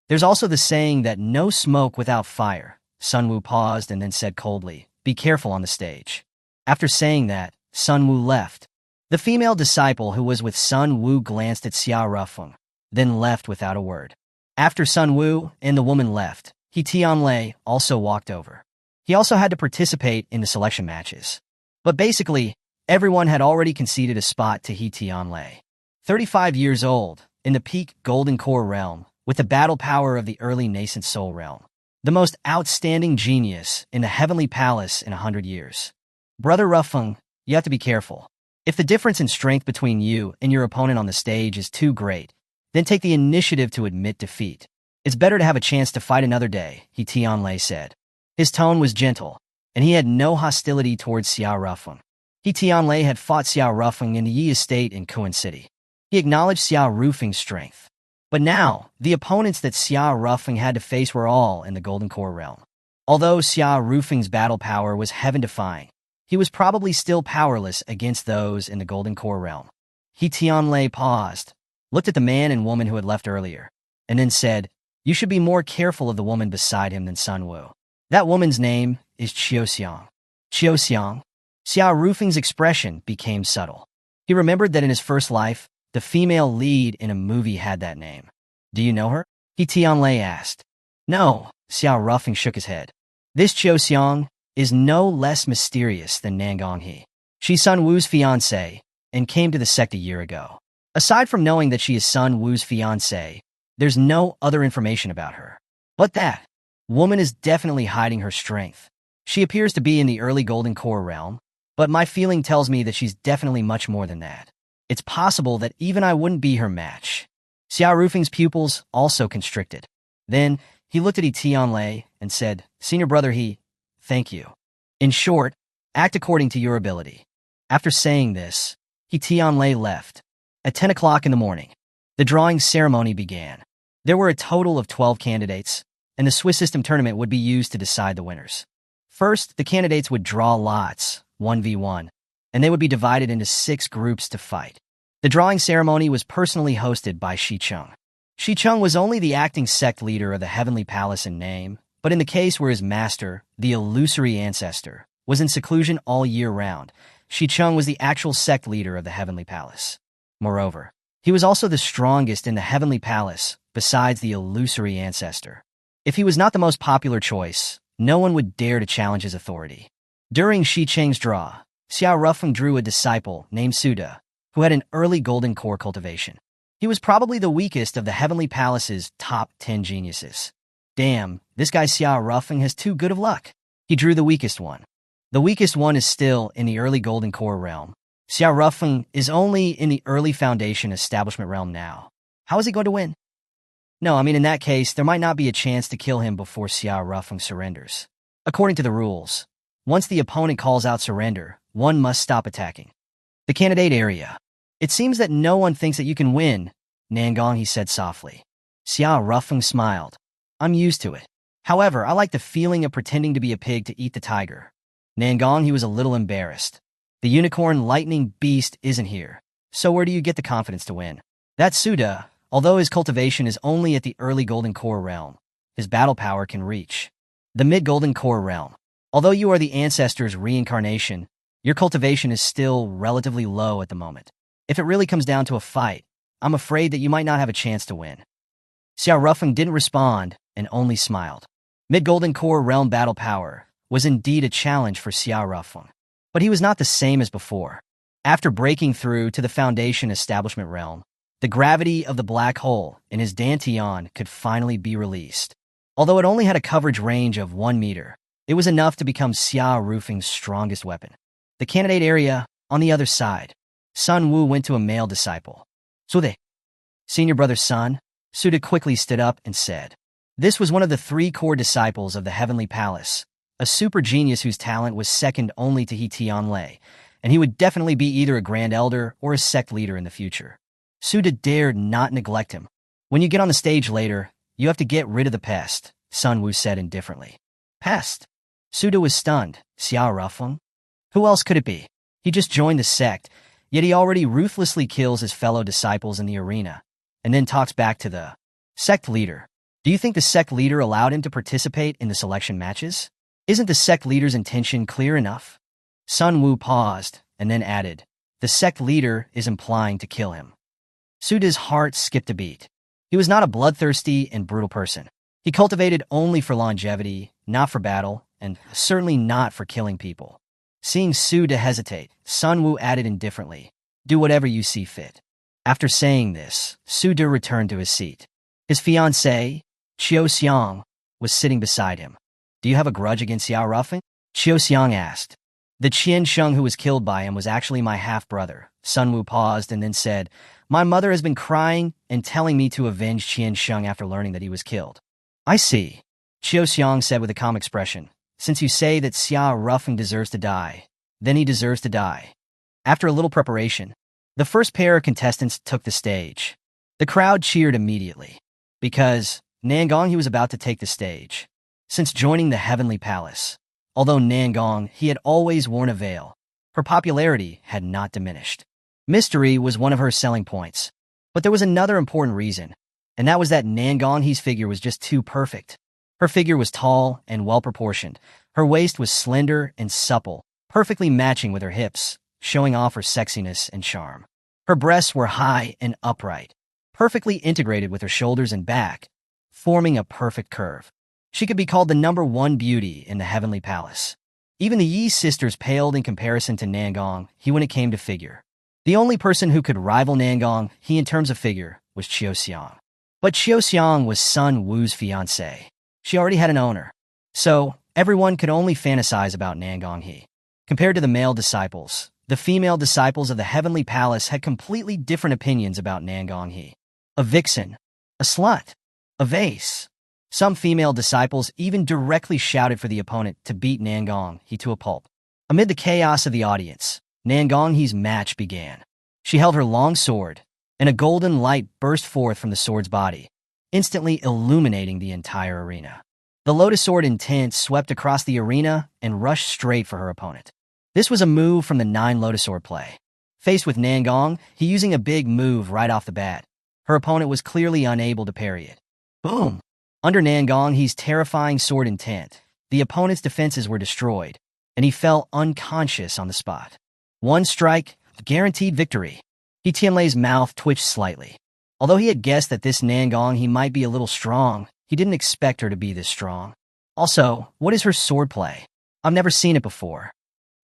There's also the saying that no smoke without fire. Sun Wu paused and then said coldly, be careful on the stage. After saying that, Sun Wu left. The female disciple who was with Sun Wu glanced at Xia Rufing, then left without a word. After Sun Wu and the woman left, He Tianlei also walked over. He also had to participate in the selection matches. But basically, everyone had already conceded a spot to He Tianlei. 35 years old, in the peak Golden Core realm, with the battle power of the early nascent soul realm. The most outstanding genius in the Heavenly Palace in 100 years. Brother Rufing, you have to be careful. If the difference in strength between you and your opponent on the stage is too great, then take the initiative to admit defeat. It's better to have a chance to fight another day, He Tianlei said. His tone was gentle, and he had no hostility towards Xia Rufing. He Tianlei had fought Xia Rufing in the Yi estate in Kuan City. He acknowledged Xia Rufing's strength. But now, the opponents that Xia Rufing had to face were all in the Golden Core realm. Although Xia Rufing's battle power was heaven-defying, he was probably still powerless against those in the Golden Core realm. He Tianlei paused, looked at the man and woman who had left earlier, and then said, you should be more careful of the woman beside him than Sun Wu. That woman's name is Xiaoxiang. Xiaoxiang? Xia Rufing's expression became subtle. He remembered that in his first life, the female lead in a movie had that name. Do you know her? He Tianlei asked. No, Xia Rufing shook his head. This Xiaoxiang is no less mysterious than Nangonghe. She's Sun Wu's fiancé and came to the sect a year ago. Aside from knowing that she is Sun Wu's fiancé, there's no other information about her. But that woman is definitely hiding her strength. She appears to be in the early Golden Core realm, but my feeling tells me that she's definitely much more than that. It's possible that even I wouldn't be her match. Xia Rufing's pupils also constricted. Then, he looked at He Tianlei and said, Senior brother He, thank you. In short, act according to your ability. After saying this, He Tianlei left. At 10 o'clock in the morning, the drawing ceremony began. There were a total of 12 candidates, and the Swiss system tournament would be used to decide the winners. First, the candidates would draw lots, 1v1, and they would be divided into 6 groups to fight. The drawing ceremony was personally hosted by Shi Cheng. Shi Cheng was only the acting sect leader of the Heavenly Palace in name, but in the case where his master, the illusory ancestor, was in seclusion all year round, Shi Cheng was the actual sect leader of the Heavenly Palace. Moreover, He was also the strongest in the Heavenly Palace, besides the illusory ancestor. If he was not the most popular choice, no one would dare to challenge his authority. During Shi Cheng's draw, Xiao Rufeng drew a disciple named Suda, who had an early golden core cultivation. He was probably the weakest of the Heavenly Palace's top 10 geniuses. Damn, this guy Xiao Rufeng has too good of luck. He drew the weakest one. The weakest one is still in the early golden core realm. Xiao Rufeng is only in the early foundation establishment realm now. How is he going to win? No, in that case, there might not be a chance to kill him before Xiao Rufeng surrenders. According to the rules, once the opponent calls out surrender, one must stop attacking. The candidate area. It seems that no one thinks that you can win, Nangong, he said softly. Xiao Rufeng smiled. I'm used to it. However, I like the feeling of pretending to be a pig to eat the tiger. Nangong, he was a little embarrassed. The unicorn lightning beast isn't here. So where do you get the confidence to win? That Suda, although his cultivation is only at the early golden core realm, his battle power can reach the mid-golden core realm. Although you are the ancestor's reincarnation, your cultivation is still relatively low at the moment. If it really comes down to a fight, I'm afraid that you might not have a chance to win. Xiao Rufeng didn't respond and only smiled. Mid-golden core realm battle power was indeed a challenge for Xiao Rufeng, but he was not the same as before. After breaking through to the foundation establishment realm, the gravity of the black hole in his dantian could finally be released. Although it only had a coverage range of 1 meter, it was enough to become Xiao Rufeng's strongest weapon. The candidate area, on the other side, Sun Wu went to a male disciple. Sude, senior brother Sun, Suda quickly stood up and said. This was one of the 3 core disciples of the Heavenly Palace, a super genius whose talent was second only to He Tianlei, and he would definitely be either a Grand Elder or a sect leader in the future. Suda dared not neglect him. When you get on the stage later, you have to get rid of the pest, Sun Wu said indifferently. Pest? Suda was stunned. Xiao Rufeng? Who else could it be? He just joined the sect, yet he already ruthlessly kills his fellow disciples in the arena, and then talks back to the sect leader. Do you think the sect leader allowed him to participate in the selection matches? Isn't the sect leader's intention clear enough? Sun Wu paused, and then added, the sect leader is implying to kill him. Suda's heart skipped a beat. He was not a bloodthirsty and brutal person. He cultivated only for longevity, not for battle, and certainly not for killing people. Seeing Suda hesitate, Sun Wu added indifferently, do whatever you see fit. After saying this, Suda returned to his seat. His fiancé, Qiu Xiang, was sitting beside him. Do you have a grudge against Xiao Rufeng? Qiu Xiang asked. The Qian Sheng who was killed by him was actually my half-brother. Sun Wu paused and then said, my mother has been crying and telling me to avenge Qian Sheng after learning that he was killed. I see, Qiu Xiang said with a calm expression. Since you say that Xiao Rufeng deserves to die, then he deserves to die. After a little preparation, the first pair of contestants took the stage. The crowd cheered immediately, because Nangong he was about to take the stage. Since joining the Heavenly Palace, although Nangong he had always worn a veil, her popularity had not diminished. Mystery was one of her selling points, but there was another important reason, and that was that Nangong he's figure was just too perfect. Her figure was tall and well-proportioned. Her waist was slender and supple, perfectly matching with her hips, showing off her sexiness and charm. Her breasts were high and upright, perfectly integrated with her shoulders and back, forming a perfect curve. She could be called the #1 beauty in the Heavenly Palace. Even the Yi sisters paled in comparison to Nangong he when it came to figure. The only person who could rival Nangong he in terms of figure was Qiu Xiang. But Qiu Xiang was Sun Wu's fiancé. She already had an owner. So, everyone could only fantasize about Nangong he. Compared to the male disciples, the female disciples of the Heavenly Palace had completely different opinions about Nangong he. A vixen, a slut, a vase. Some female disciples even directly shouted for the opponent to beat Nangong he to a pulp. Amid the chaos of the audience, Nangong he's match began. She held her long sword, and a golden light burst forth from the sword's body, instantly illuminating the entire arena. The Lotus Sword intent swept across the arena and rushed straight for her opponent. This was a move from the 9 Lotus Sword play. Faced with Nangong, he using a big move right off the bat. Her opponent was clearly unable to parry it. Boom! Under Nangong he's terrifying sword intent, the opponent's defenses were destroyed, and he fell unconscious on the spot. One strike, guaranteed victory. He Tianlei's mouth twitched slightly. Although he had guessed that this Nangong he might be a little strong, he didn't expect her to be this strong. Also, what is her swordplay? I've never seen it before.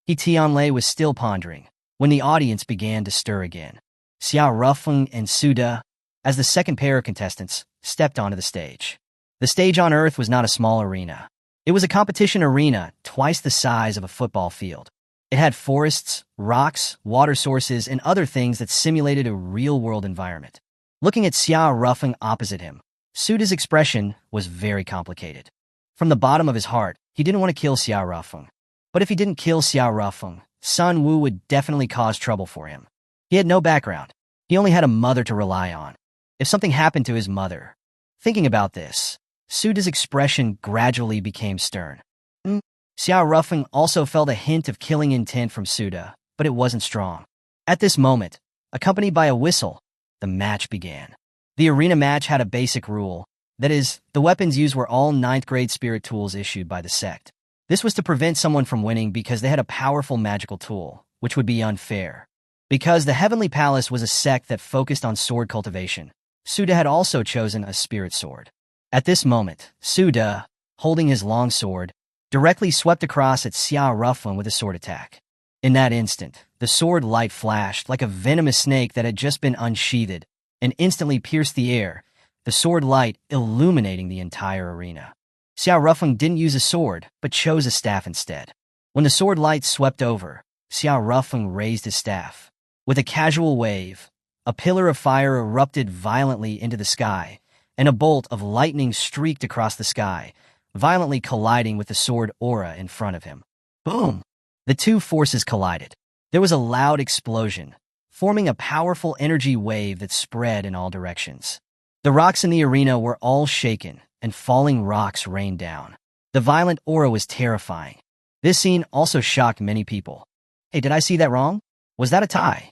He Tianlei was still pondering when the audience began to stir again. Xiao Rufeng and Suda, as the second pair of contestants, stepped onto the stage. The stage on Earth was not a small arena. It was a competition arena twice the size of a football field. It had forests, rocks, water sources, and other things that simulated a real-world environment. Looking at Xiao Rufeng opposite him, Suda's expression was very complicated. From the bottom of his heart, he didn't want to kill Xiao Rufeng. But if he didn't kill Xiao Rufeng, Sun Wu would definitely cause trouble for him. He had no background. He only had a mother to rely on. If something happened to his mother... Thinking about this, Suda's expression gradually became stern. Xiao Rufeng also felt a hint of killing intent from Suda, but it wasn't strong. At this moment, accompanied by a whistle, the match began. The arena match had a basic rule. That is, the weapons used were all 9th grade spirit tools issued by the sect. This was to prevent someone from winning because they had a powerful magical tool, which would be unfair. Because the Heavenly Palace was a sect that focused on sword cultivation, Suda had also chosen a spirit sword. At this moment, Suda, holding his long sword, directly swept across at Xiao Rufeng with a sword attack. In that instant, the sword light flashed like a venomous snake that had just been unsheathed and instantly pierced the air, the sword light illuminating the entire arena. Xiao Rufeng didn't use a sword, but chose a staff instead. When the sword light swept over, Xiao Rufeng raised his staff. With a casual wave, a pillar of fire erupted violently into the sky, and a bolt of lightning streaked across the sky, violently colliding with the sword aura in front of him. Boom! The two forces collided. There was a loud explosion, forming a powerful energy wave that spread in all directions. The rocks in the arena were all shaken, and falling rocks rained down. The violent aura was terrifying. This scene also shocked many people. Hey, did I see that wrong? Was that a tie?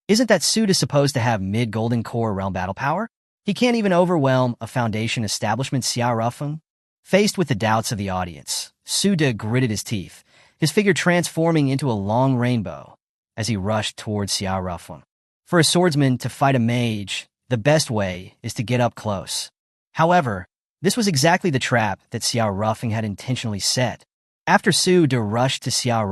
Isn't that Suda supposed to have mid-golden core realm battle power? He can't even overwhelm a foundation establishment Xiao Rufeng? Faced with the doubts of the audience, Suda gritted his teeth, his figure transforming into a long rainbow as he rushed towards Xiao Rufeng. For a swordsman to fight a mage, the best way is to get up close. However, this was exactly the trap that Xiao Rufeng had intentionally set. After Suda rushed to Xiao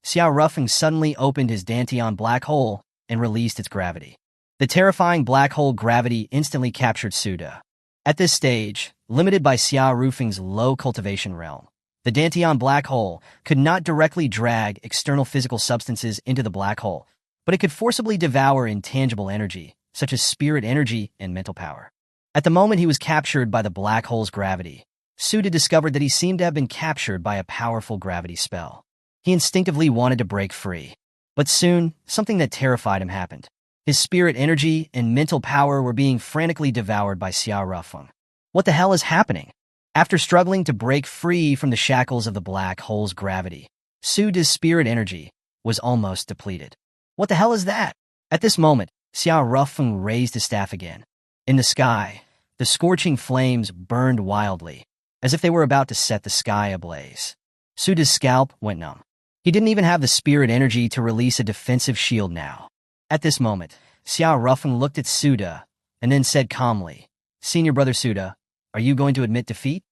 Rufeng suddenly opened his Dantian black hole and released its gravity. The terrifying black hole gravity instantly captured Suda. At this stage, limited by Xiao Rufeng's low cultivation realm, the Dantian black hole could not directly drag external physical substances into the black hole, but it could forcibly devour intangible energy, such as spirit energy and mental power. At the moment he was captured by the black hole's gravity, Suda discovered that he seemed to have been captured by a powerful gravity spell. He instinctively wanted to break free. But soon, something that terrified him happened. His spirit energy and mental power were being frantically devoured by Xiao Rufeng. What the hell is happening? After struggling to break free from the shackles of the black hole's gravity, Suda's spirit energy was almost depleted. What the hell is that? At this moment, Xiao Rufeng raised his staff again. In the sky, the scorching flames burned wildly, as if they were about to set the sky ablaze. Suda's scalp went numb. He didn't even have the spirit energy to release a defensive shield now. At this moment, Xiao Rufeng looked at Suda and then said calmly, "Senior brother Suda, are you going to admit defeat?"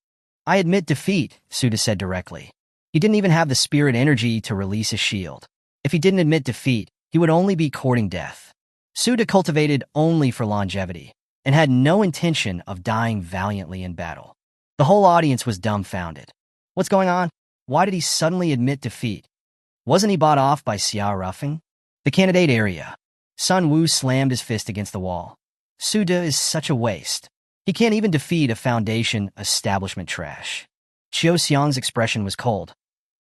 "I admit defeat," Suda said directly. He didn't even have the spirit energy to release a shield. If he didn't admit defeat, he would only be courting death. Suda cultivated only for longevity and had no intention of dying valiantly in battle. The whole audience was dumbfounded. What's going on? Why did he suddenly admit defeat? Wasn't he bought off by Xiao Rufeng? The candidate area. Sun Wu slammed his fist against the wall. Suda is such a waste. He can't even defeat a foundation establishment trash. Qiu Xiang's expression was cold.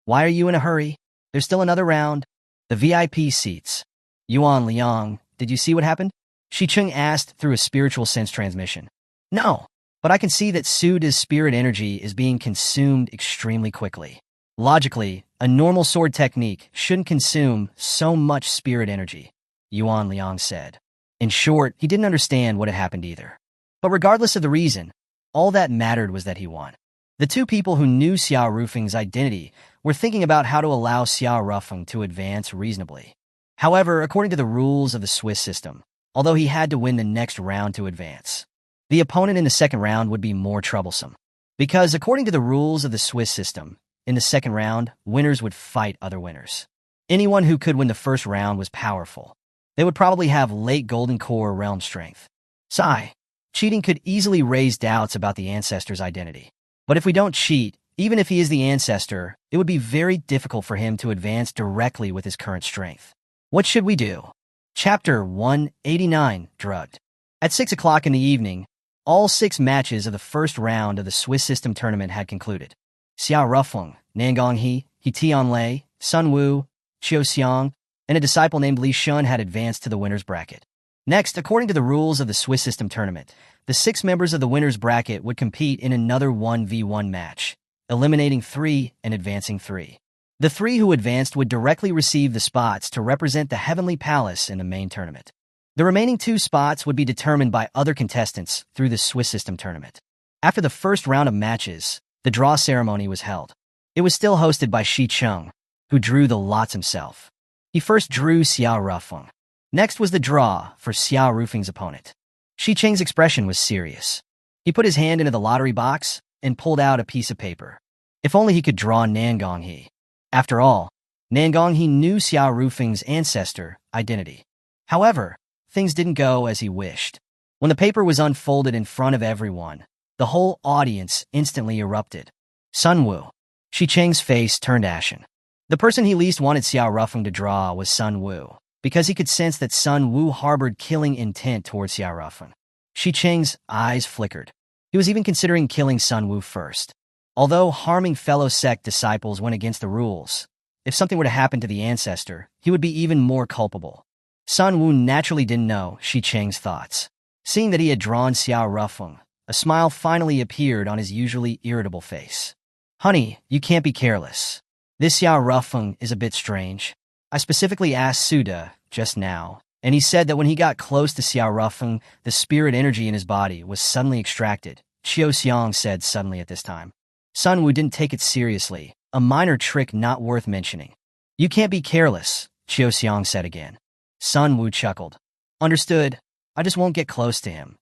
Why are you in a hurry? There's still another round. The VIP seats. Yuan Liang, did you see what happened? Shi Cheng asked through a spiritual sense transmission. No, but I can see that Suda's spirit energy is being consumed extremely quickly. Logically, a normal sword technique shouldn't consume so much spirit energy, Yuan Liang said. In short, he didn't understand what had happened either. But regardless of the reason, all that mattered was that he won. The two people who knew Xiao Rufeng's identity were thinking about how to allow Xiao Rufeng to advance reasonably. However, according to the rules of the Swiss system, although he had to win the next round to advance, the opponent in the second round would be more troublesome. Because according to the rules of the Swiss system, in the second round, winners would fight other winners. Anyone who could win the first round was powerful. They would probably have late Golden Core realm strength. Sigh. Cheating could easily raise doubts about the ancestor's identity. But if we don't cheat, even if he is the ancestor, it would be very difficult for him to advance directly with his current strength. What should we do? Chapter 189, Drugged. At 6 o'clock in the evening, all 6 matches of the first round of the Swiss system tournament had concluded. Xiao Rufeng, Nangonghe, He Tianlei, Sun Wu, Qiu Xiang, and a disciple named Li Shun had advanced to the winner's bracket. Next, according to the rules of the Swiss system tournament, the 6 members of the winner's bracket would compete in another 1v1 match, eliminating 3 and advancing 3. The 3 who advanced would directly receive the spots to represent the Heavenly Palace in the main tournament. The remaining 2 spots would be determined by other contestants through the Swiss system tournament. After the first round of matches, the draw ceremony was held. It was still hosted by Shi Cheng, who drew the lots himself. He first drew Xiao Rufeng. Next was the draw for Xiao Rufeng's opponent. Shi Cheng's expression was serious. He put his hand into the lottery box and pulled out a piece of paper. If only he could draw Nangonghe. After all, Nangonghe knew Xiao Rufeng's ancestor identity. However, things didn't go as he wished. When the paper was unfolded in front of everyone, the whole audience instantly erupted. Sun Wu. Shi Cheng's face turned ashen. The person he least wanted Xiao Rufeng to draw was Sun Wu, because he could sense that Sun Wu harbored killing intent towards Xiao Rufeng. Shi Cheng's eyes flickered. He was even considering killing Sun Wu first. Although harming fellow sect disciples went against the rules, if something were to happen to the ancestor, he would be even more culpable. Sun Wu naturally didn't know Shi Cheng's thoughts. Seeing that he had drawn Xiao Rufeng, a smile finally appeared on his usually irritable face. Honey, you can't be careless. This Xiao Rufeng is a bit strange. I specifically asked Suda just now, and he said that when he got close to Xiao Rufeng, the spirit energy in his body was suddenly extracted. Qiu Xiang said suddenly at this time. Sun Wu didn't take it seriously, a minor trick not worth mentioning. You can't be careless, Qiu Xiang said again. Sun Wu chuckled. Understood. I just won't get close to him.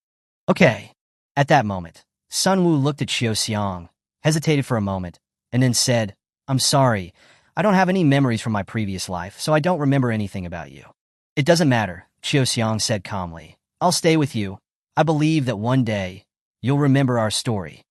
Okay. At that moment, Sun Wu looked at Qiu Xiang, hesitated for a moment, and then said, I'm sorry. I don't have any memories from my previous life, so I don't remember anything about you. It doesn't matter, Qiu Xiang said calmly. I'll stay with you. I believe that one day, you'll remember our story.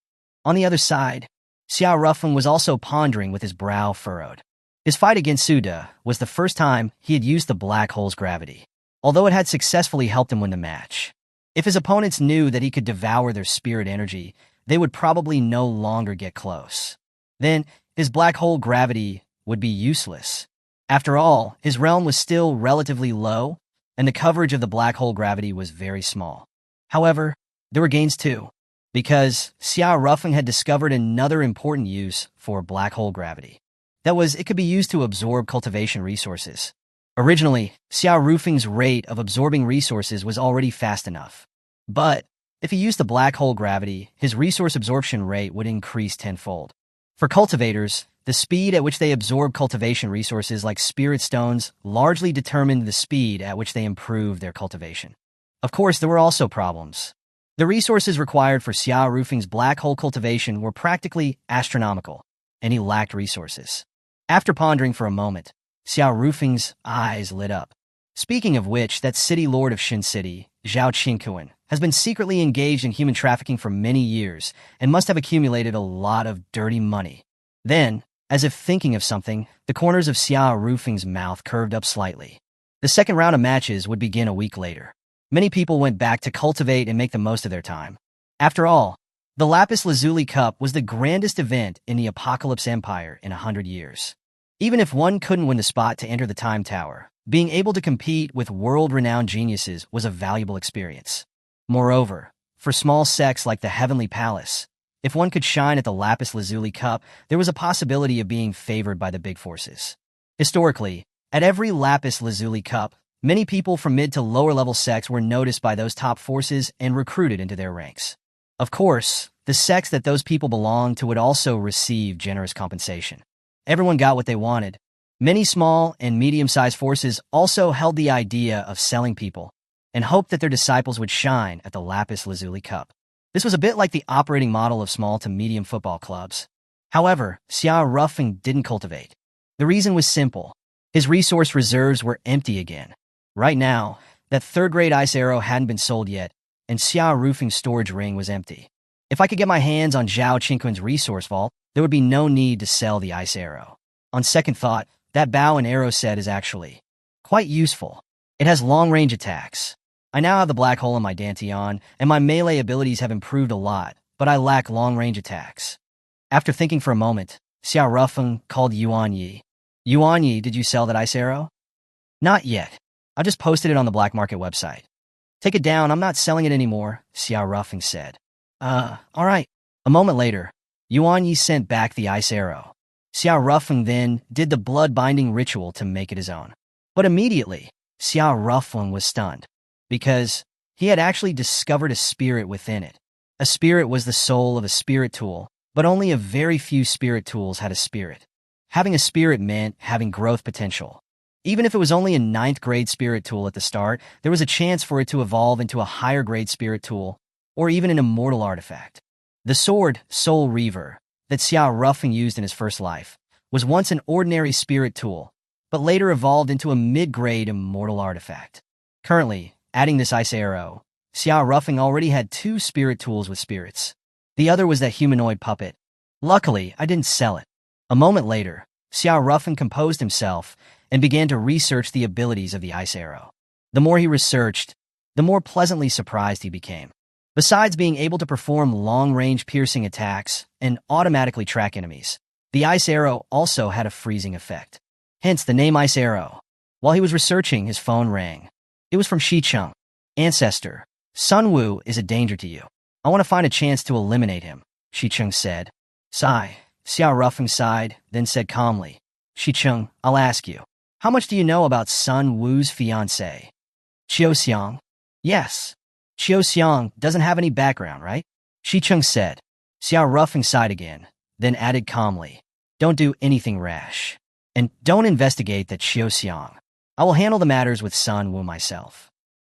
On the other side, Xiao Rufeng was also pondering with his brow furrowed. His fight against Suda was the first time he had used the black hole's gravity, although it had successfully helped him win the match. If his opponents knew that he could devour their spirit energy, they would probably no longer get close. Then, his black hole gravity would be useless. After all, his realm was still relatively low, and the coverage of the black hole gravity was very small. However, there were gains too, because Xiao Rufeng had discovered another important use for black hole gravity. That was, it could be used to absorb cultivation resources. Originally, Xiao Rufeng's rate of absorbing resources was already fast enough. But, if he used the black hole gravity, his resource absorption rate would increase tenfold. For cultivators, the speed at which they absorb cultivation resources like spirit stones largely determined the speed at which they improved their cultivation. Of course, there were also problems. The resources required for Xiao Rufeng's black hole cultivation were practically astronomical, and he lacked resources. After pondering for a moment, Xiao Rufeng's eyes lit up. Speaking of which, that city lord of Shin City, Zhao Qingkuan, has been secretly engaged in human trafficking for many years and must have accumulated a lot of dirty money. Then, as if thinking of something, the corners of Xiao Rufeng's mouth curved up slightly. The second round of matches would begin a week later. Many people went back to cultivate and make the most of their time. After all, the Lapis Lazuli Cup was the grandest event in the Apocalypse Empire in 100 years. Even if one couldn't win the spot to enter the Time Tower, being able to compete with world-renowned geniuses was a valuable experience. Moreover, for small sects like the Heavenly Palace, if one could shine at the Lapis Lazuli Cup, there was a possibility of being favored by the big forces. Historically, at every Lapis Lazuli Cup, many people from mid to lower-level sects were noticed by those top forces and recruited into their ranks. Of course, the sects that those people belonged to would also receive generous compensation. Everyone got what they wanted. Many small and medium-sized forces also held the idea of selling people and hoped that their disciples would shine at the Lapis Lazuli Cup. This was a bit like the operating model of small to medium football clubs. However, Xiao Rufeng didn't cultivate. The reason was simple. His resource reserves were empty again. Right now, that third-grade ice arrow hadn't been sold yet, and Xiao Rufeng's storage ring was empty. If I could get my hands on Zhao Qingquan's resource vault, there would be no need to sell the ice arrow. On second thought, that bow and arrow set is actually quite useful. It has long-range attacks. I now have the black hole in my Dantian, and my melee abilities have improved a lot, but I lack long-range attacks. After thinking for a moment, Xiao Rufeng called Yuan Yi. Yuan Yi, did you sell that ice arrow? Not yet. I just posted it on the black market website. Take it down, I'm not selling it anymore, Xiao Rufeng said. Alright. A moment later, Yuan Yi sent back the ice arrow. Xiao Rufeng then did the blood-binding ritual to make it his own. But immediately, Xiao Rufeng was stunned, because he had actually discovered a spirit within it. A spirit was the soul of a spirit tool, but only a very few spirit tools had a spirit. Having a spirit meant having growth potential. Even if it was only a 9th grade spirit tool at the start, there was a chance for it to evolve into a higher grade spirit tool, or even an immortal artifact. The sword, Soul Reaver, that Xiao Rufeng used in his first life, was once an ordinary spirit tool, but later evolved into a mid-grade immortal artifact. Currently, adding this ice arrow, Xiao Rufeng already had 2 spirit tools with spirits. The other was that humanoid puppet. Luckily, I didn't sell it. A moment later, Xiao Rufeng composed himself and began to research the abilities of the ice arrow. The more he researched, the more pleasantly surprised he became. Besides being able to perform long-range piercing attacks and automatically track enemies, the ice arrow also had a freezing effect. Hence the name Ice Arrow. While he was researching, his phone rang. It was from Shicheng. Ancestor, Sun Wu is a danger to you. I want to find a chance to eliminate him, Shicheng said. Sigh. Xiao Rufeng sighed, then said calmly, Shicheng, I'll ask you. How much do you know about Sun Wu's fiancé? Xiaoxiang? Yes. Xiaoxiang doesn't have any background, right? Shicheng said. Xiao Rufeng sighed again, then added calmly, don't do anything rash. And don't investigate that Xiaoxiang. I will handle the matters with Sun Wu myself.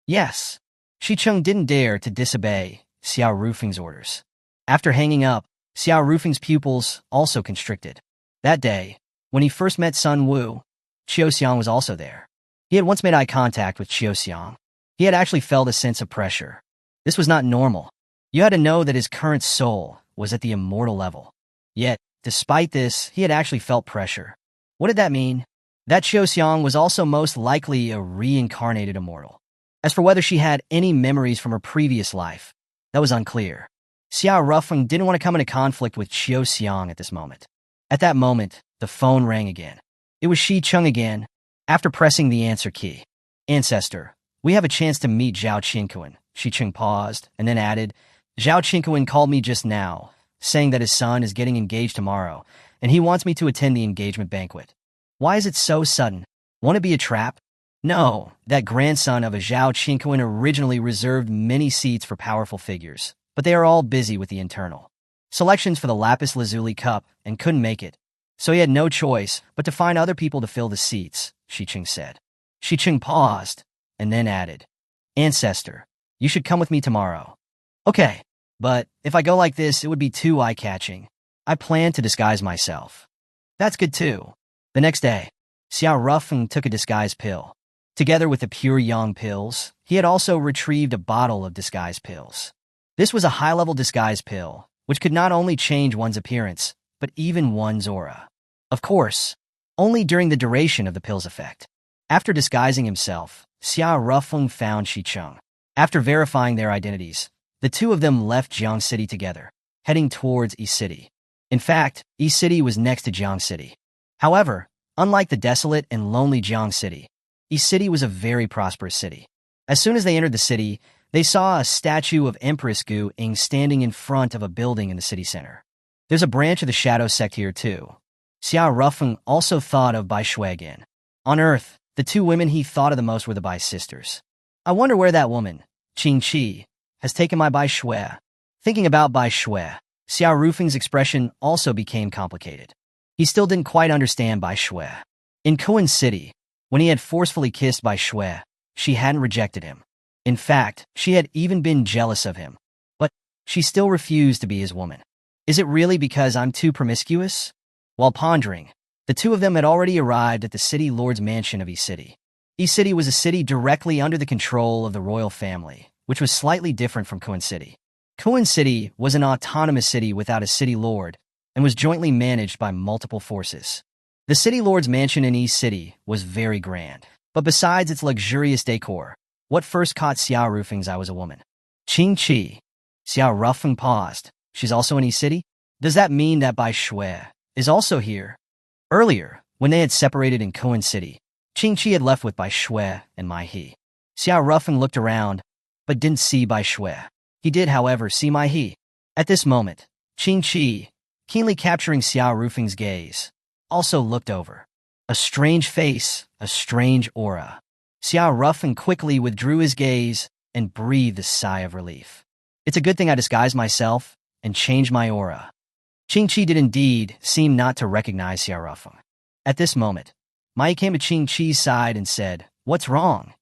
Yes. Shicheng didn't dare to disobey Xiao Rufeng's orders. After hanging up, Xiao Rufeng's pupils also constricted. That day, when he first met Sun Wu, Xiaoxiang was also there. He had once made eye contact with Xiaoxiang. He had actually felt a sense of pressure. This was not normal. You had to know that his current soul was at the immortal level. Yet, despite this, he had actually felt pressure. What did that mean? That Xiaoxiang was also most likely a reincarnated immortal. As for whether she had any memories from her previous life, that was unclear. Xiao Rufeng didn't want to come into conflict with Xiaoxiang at this moment. At that moment, the phone rang again. It was Shicheng again. After pressing the answer key, Ancestor, we have a chance to meet Zhao Qingquan. Shicheng paused and then added, Zhao Qingquan called me just now, saying that his son is getting engaged tomorrow, and he wants me to attend the engagement banquet. Why is it so sudden? Won't it be a trap? No, that grandson of a Zhao Qingquan originally reserved many seats for powerful figures, but they are all busy with the internal selections for the Lapis Lazuli Cup and couldn't make it. So he had no choice but to find other people to fill the seats, Shicheng said. Shicheng paused and then added, Ancestor, you should come with me tomorrow. Okay, but if I go like this, it would be too eye-catching. I plan to disguise myself. That's good too. The next day, Xiao Rufeng took a disguise pill. Together with the pure yang pills, he had also retrieved a bottle of disguise pills. This was a high-level disguise pill, which could not only change one's appearance, but even one's aura. Of course, only during the duration of the pill's effect. After disguising himself, Xiao Rufeng found Shicheng. After verifying their identities, the two of them left Jiang City together, heading towards Yi City. In fact, Yi City was next to Jiang City. However, unlike the desolate and lonely Jiang City, Yi City was a very prosperous city. As soon as they entered the city, they saw a statue of Empress Gu Ying standing in front of a building in the city center. There's a branch of the Shadow sect here too. Xiao Rufeng also thought of Bai Shui again. On Earth, the two women he thought of the most were the Bai sisters. I wonder where that woman, Qing Qi, has taken my Bai Shui. Thinking about Bai Shui, Xiao Rufeng's expression also became complicated. He still didn't quite understand Bai Shui. In Koan City, when he had forcefully kissed by Shui, she hadn't rejected him. In fact, she had even been jealous of him. But she still refused to be his woman. Is it really because I'm too promiscuous? While pondering, the two of them had already arrived at the city lord's mansion of E-City. E-City was a city directly under the control of the royal family, which was slightly different from Koan City. Koan City was an autonomous city without a city lord and was jointly managed by multiple forces. The city lord's mansion in E-City was very grand, but besides its luxurious decor, what first caught Xiao Rufeng's eye was a woman. Qing-Chi. Xiao Rufeng paused. She's also in E-City? Does that mean that Bai Shui is also here? Earlier, when they had separated in Koan City, Qing-Chi had left with Bai Shui and Mai He. Xiao Rufeng looked around, but didn't see Bai Shui. He did, however, see Mai He. At this moment, Qing-Chi, keenly capturing Xiao Rufeng's gaze, also looked over. A strange face, a strange aura. Xiao Rufeng quickly withdrew his gaze and breathed a sigh of relief. It's a good thing I disguised myself and changed my aura. Qing-Chi did indeed seem not to recognize Xiao Rufeng. At this moment, Mai came to Qing-Chi's side and said, "What's wrong?"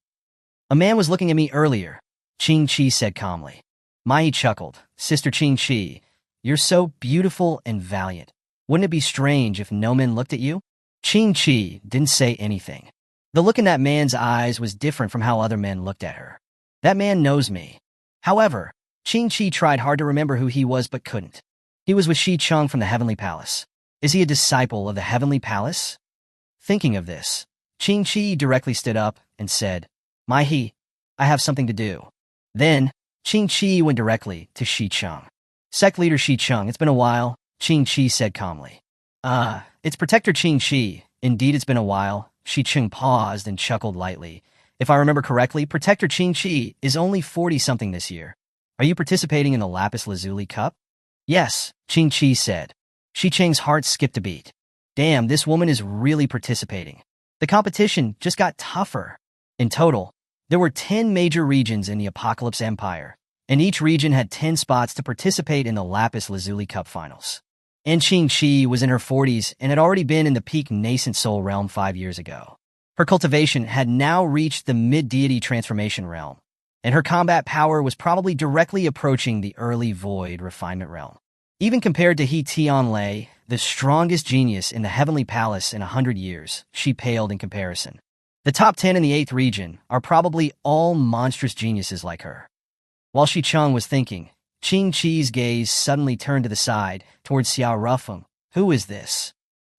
"A man was looking at me earlier," Qing-Chi said calmly. Mai chuckled. "Sister Qing-Chi, you're so beautiful and valiant. Wouldn't it be strange if no men looked at you?" Qing-Chi didn't say anything. The look in that man's eyes was different from how other men looked at her. That man knows me. However, Qing-Chi tried hard to remember who he was but couldn't. He was with Shi Chung from the Heavenly Palace. Is he a disciple of the Heavenly Palace? Thinking of this, Qing-Chi directly stood up and said, "Mai He, I have something to do." Then, Qing-Chi went directly to Shi Chung. "Sect leader Shi Chung, it's been a while," Qing-Chi said calmly. It's Protector Qing-Chi. Indeed, it's been a while." Shi Chung paused and chuckled lightly. "If I remember correctly, Protector Qing-Chi is only 40-something this year. Are you participating in the Lapis Lazuli Cup?" "Yes," Qing-Chi said. Shi Cheng's heart skipped a beat. Damn, this woman is really participating. The competition just got tougher. In total, there were 10 major regions in the Apocalypse Empire, and each region had 10 spots to participate in the Lapis Lazuli Cup finals. And Qing-Chi was in her 40s and had already been in the peak nascent soul realm 5 years ago. Her cultivation had now reached the mid-deity transformation realm, and her combat power was probably directly approaching the early void refinement realm. Even compared to He Tianlei, the strongest genius in the Heavenly Palace in 100 years, she paled in comparison. The top 10 in the 8th region are probably all monstrous geniuses like her. While Shi Chung was thinking, Qing-Chi's gaze suddenly turned to the side, towards Xiao Rufeng. "Who is this?"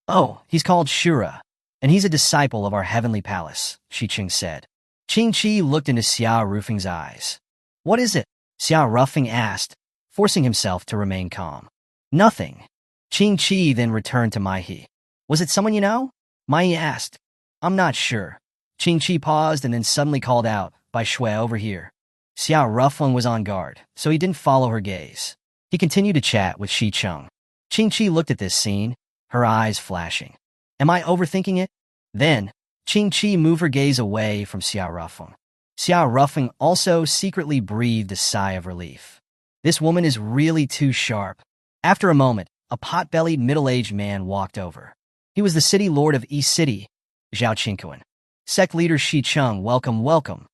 "Oh, he's called Shura, and he's a disciple of our Heavenly Palace," Shi Chung said. Qing-Chi looked into Xiao Rufeng's eyes. "What is it?" Xiao Rufeng asked, forcing himself to remain calm. "Nothing." Qing-Chi then returned to Mai He. "Was it someone you know?" Mai He asked. "I'm not sure." Qing-Chi paused and then suddenly called out, "Bai Shui, over here." Xiao Rufeng was on guard, so he didn't follow her gaze. He continued to chat with Shi Chung. Qing-Chi looked at this scene, her eyes flashing. Am I overthinking it? Then, Qing-Chi moved her gaze away from Xiao Rufeng. Xiao Rufeng also secretly breathed a sigh of relief. This woman is really too sharp. After a moment, a pot-bellied middle-aged man walked over. He was the city lord of E-City, Zhao Qingquan. Sect leader Shi Chung, welcome, welcome.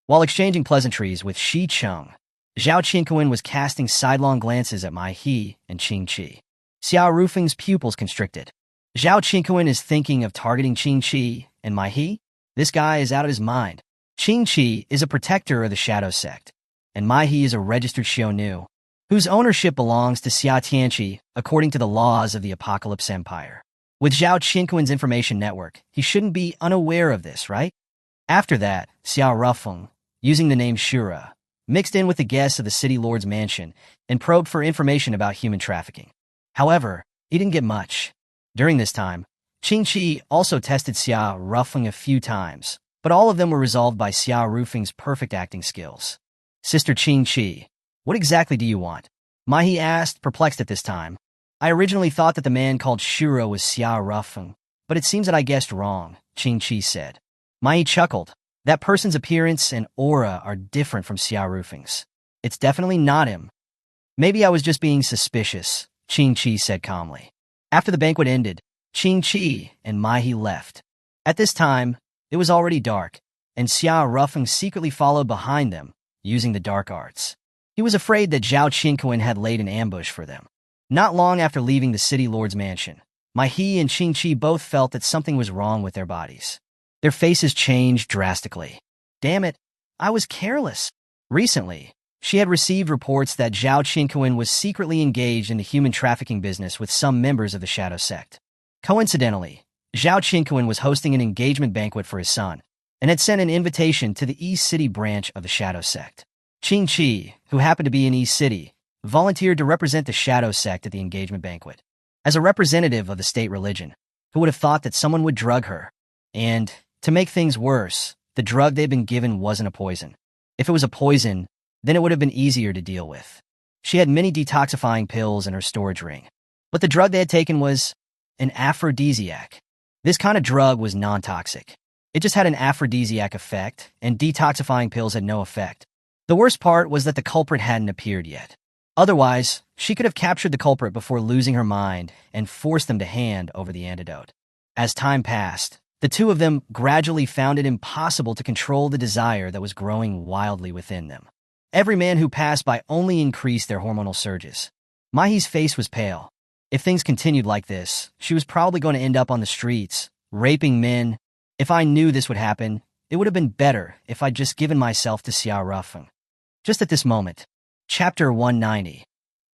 While exchanging pleasantries with Shi Chung, Zhao Qingquan was casting sidelong glances at Mai He and Qing-Chi. Xiao Rufeng's pupils constricted. Zhao Qingquan is thinking of targeting Qing-Chi and Mai He? This guy is out of his mind. Qing-Chi is a protector of the Shadow Sect, and Mai He is a registered Xiongnu, whose ownership belongs to Xia Tianqi according to the laws of the Apocalypse Empire. With Zhao Qingquan's information network, he shouldn't be unaware of this, right? After that, Xiao Rufeng, using the name Shura, mixed in with the guests of the city lord's mansion and probed for information about human trafficking. However, he didn't get much. During this time, Qing-Chi also tested Xiao Rufeng a few times, but all of them were resolved by Xiao Rufeng's perfect acting skills. Sister Qing-Chi, what exactly do you want? Mai He asked, perplexed at this time. I originally thought that the man called Shura was Xiao Rufeng, but it seems that I guessed wrong, Qing-Chi said. Mai He chuckled. That person's appearance and aura are different from Xiao Rufeng's. It's definitely not him. Maybe I was just being suspicious, Qing-Chi said calmly. After the banquet ended, Qing-Chi and Mai He left. At this time, it was already dark, and Xiao Rufeng secretly followed behind them, using the dark arts. He was afraid that Zhao Qingquan had laid an ambush for them. Not long after leaving the city lord's mansion, Mai He and Qingqi both felt that something was wrong with their bodies. Their faces changed drastically. Damn it, I was careless. Recently, she had received reports that Zhao Qingquan was secretly engaged in the human trafficking business with some members of the Shadow Sect. Coincidentally, Zhao Qingquan was hosting an engagement banquet for his son, and had sent an invitation to the East City branch of the Shadow Sect. Qingqi, who happened to be in East City, volunteered to represent the Shadow Sect at the engagement banquet. As a representative of the state religion, who would have thought that someone would drug her? And, to make things worse, the drug they'd been given wasn't a poison. If it was a poison, then it would have been easier to deal with. She had many detoxifying pills in her storage ring. But the drug they had taken was an aphrodisiac. This kind of drug was non-toxic. It just had an aphrodisiac effect, and detoxifying pills had no effect. The worst part was that the culprit hadn't appeared yet. Otherwise, she could have captured the culprit before losing her mind and forced them to hand over the antidote. As time passed, the two of them gradually found it impossible to control the desire that was growing wildly within them. Every man who passed by only increased their hormonal surges. Mai's face was pale. If things continued like this, she was probably going to end up on the streets, raping men. If I knew this would happen, it would have been better if I'd just given myself to Xiao Rufeng. Just at this moment. Chapter 190.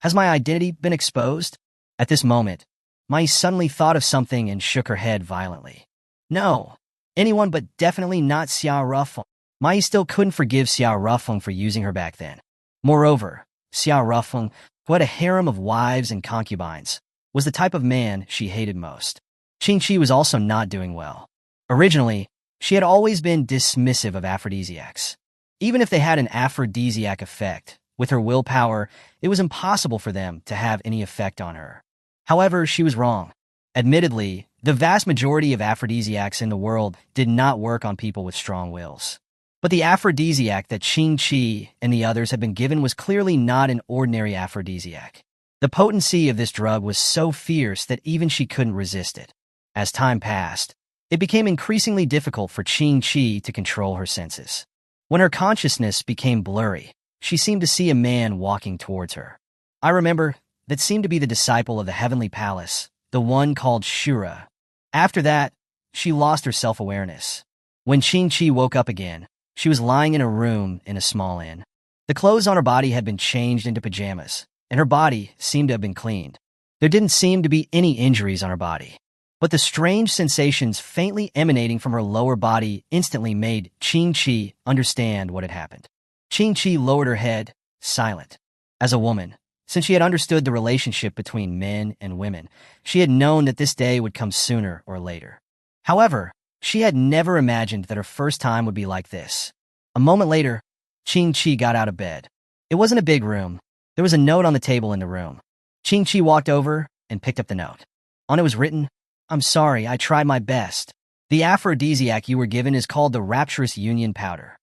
Has my identity been exposed? At this moment, Mai suddenly thought of something and shook her head violently. No, anyone but definitely not Xiao Rufeng. Mai still couldn't forgive Xiao Rufeng for using her back then. Moreover, Xiao Rufeng, who had a harem of wives and concubines, was the type of man she hated most. Qingqi was also not doing well. Originally, she had always been dismissive of aphrodisiacs. Even if they had an aphrodisiac effect, with her willpower, it was impossible for them to have any effect on her. However, she was wrong. Admittedly, the vast majority of aphrodisiacs in the world did not work on people with strong wills. But the aphrodisiac that Qingqi and the others had been given was clearly not an ordinary aphrodisiac. The potency of this drug was so fierce that even she couldn't resist it. As time passed, it became increasingly difficult for Qingqi to control her senses. When her consciousness became blurry, she seemed to see a man walking towards her. I remember, that seemed to be the disciple of the Heavenly Palace, the one called Shura. After that, she lost her self-awareness. When Qingqi woke up again, she was lying in a room in a small inn. The clothes on her body had been changed into pajamas, and her body seemed to have been cleaned. There didn't seem to be any injuries on her body. But the strange sensations faintly emanating from her lower body instantly made Qingqi understand what had happened. Qingqi lowered her head, silent. As a woman, since she had understood the relationship between men and women, she had known that this day would come sooner or later. However, she had never imagined that her first time would be like this. A moment later, Qingqi got out of bed. It wasn't a big room. There was a note on the table in the room. Qingqi walked over and picked up the note. On it was written, "I'm sorry, I tried my best. The aphrodisiac you were given is called the Rapturous Union Powder.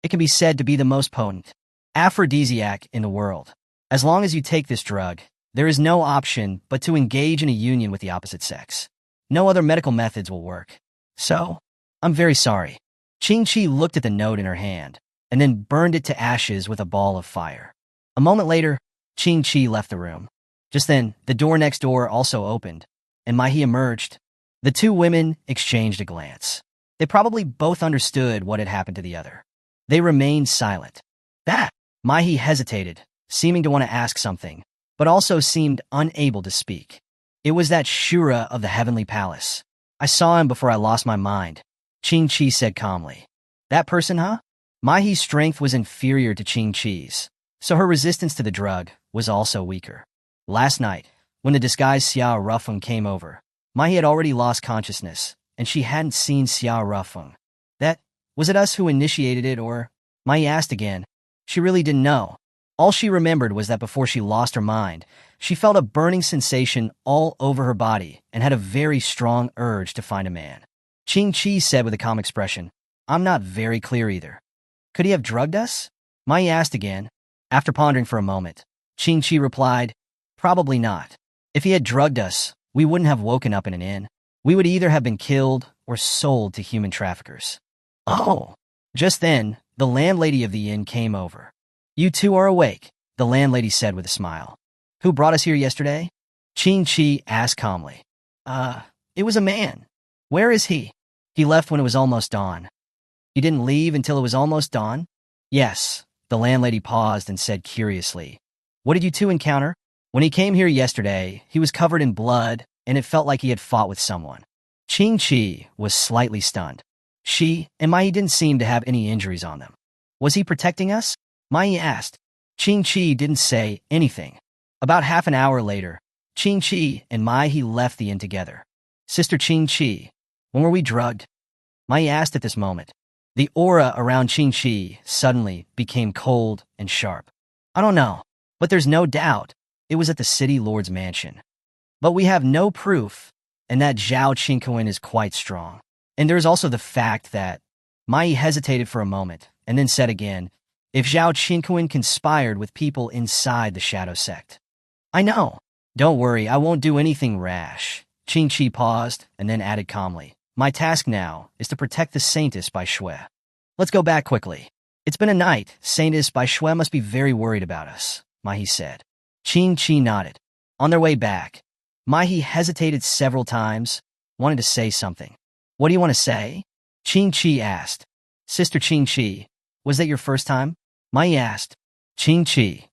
It can be said to be the most potent aphrodisiac in the world. As long as you take this drug, there is no option but to engage in a union with the opposite sex. No other medical methods will work. So, I'm very sorry." Qingqi looked at the note in her hand, and then burned it to ashes with a ball of fire. A moment later, Qingqi left the room. Just then, the door next door also opened, and Mai emerged. The two women exchanged a glance. They probably both understood what had happened to the other. They remained silent. That, Mai hesitated, seeming to want to ask something, but also seemed unable to speak. It was that Shura of the Heavenly Palace. I saw him before I lost my mind, Qingqi said calmly. That person, huh? Mai's strength was inferior to Qingqi's, so her resistance to the drug was also weaker. Last night, when the disguised Xiao Rufeng came over, Mai had already lost consciousness, and she hadn't seen Xiao Rufeng. Was it us who initiated it, or? Mai asked again. She really didn't know. All she remembered was that before she lost her mind, she felt a burning sensation all over her body and had a very strong urge to find a man. Qingqi said with a calm expression, "I'm not very clear either. Could he have drugged us?" Mai asked again. After pondering for a moment, Qingqi replied, "Probably not. If he had drugged us, we wouldn't have woken up in an inn. We would either have been killed or sold to human traffickers. Oh! Just then, the landlady of the inn came over. You two are awake, the landlady said with a smile. Who brought us here yesterday? Qing Chi asked calmly. It was a man. Where is he? He left when it was almost dawn. He didn't leave until it was almost dawn? Yes, the landlady paused and said curiously. What did you two encounter? When he came here yesterday, he was covered in blood, and it felt like he had fought with someone. Qing Chi was slightly stunned. She and Mai didn't seem to have any injuries on them. Was he protecting us? Mai asked. Qing Chi didn't say anything. About half an hour later, Qing Chi and Mai left the inn together. Sister Qing Chi, when were we drugged? Mai asked at this moment. The aura around Qing Chi suddenly became cold and sharp. I don't know, but there's no doubt it was at the city lord's mansion. But we have no proof, and that Zhao Qingquan is quite strong. And there's also the fact that Mai hesitated for a moment and then said again, if Zhao Qingquan conspired with people inside the Shadow Sect. I know. Don't worry, I won't do anything rash. Qing Chi paused and then added calmly. My task now is to protect the Saintess by Shui. Let's go back quickly. It's been a night. Saintess by Shui must be very worried about us, Mai said. Qing Chi nodded. On their way back, Mai hesitated several times, wanted to say something. What do you want to say? Qing Chi asked. Sister Qing Chi, was that your first time? Mai asked. Qing Chi.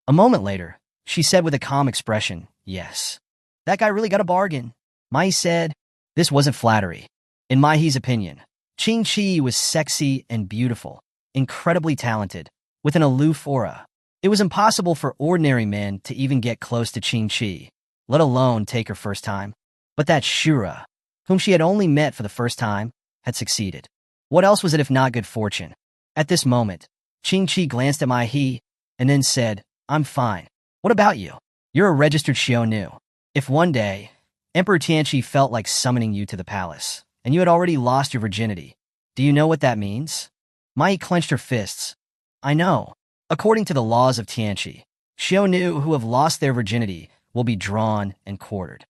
A moment later, she said with a calm expression, yes. That guy really got a bargain. Mai said. This wasn't flattery. In Mai's opinion, Qing Chi was sexy and beautiful, incredibly talented, with an aloof aura. It was impossible for ordinary men to even get close to Qing Chi, let alone take her first time. But that Shura, whom she had only met for the first time, had succeeded. What else was it if not good fortune? At this moment, Qing Chi glanced at Mai and then said, I'm fine. What about you? You're a registered Xionu. If one day, Emperor Tianqi felt like summoning you to the palace, and you had already lost your virginity, do you know what that means? Mai clenched her fists. I know. According to the laws of Tianqi, Xionu who have lost their virginity will be drawn and quartered.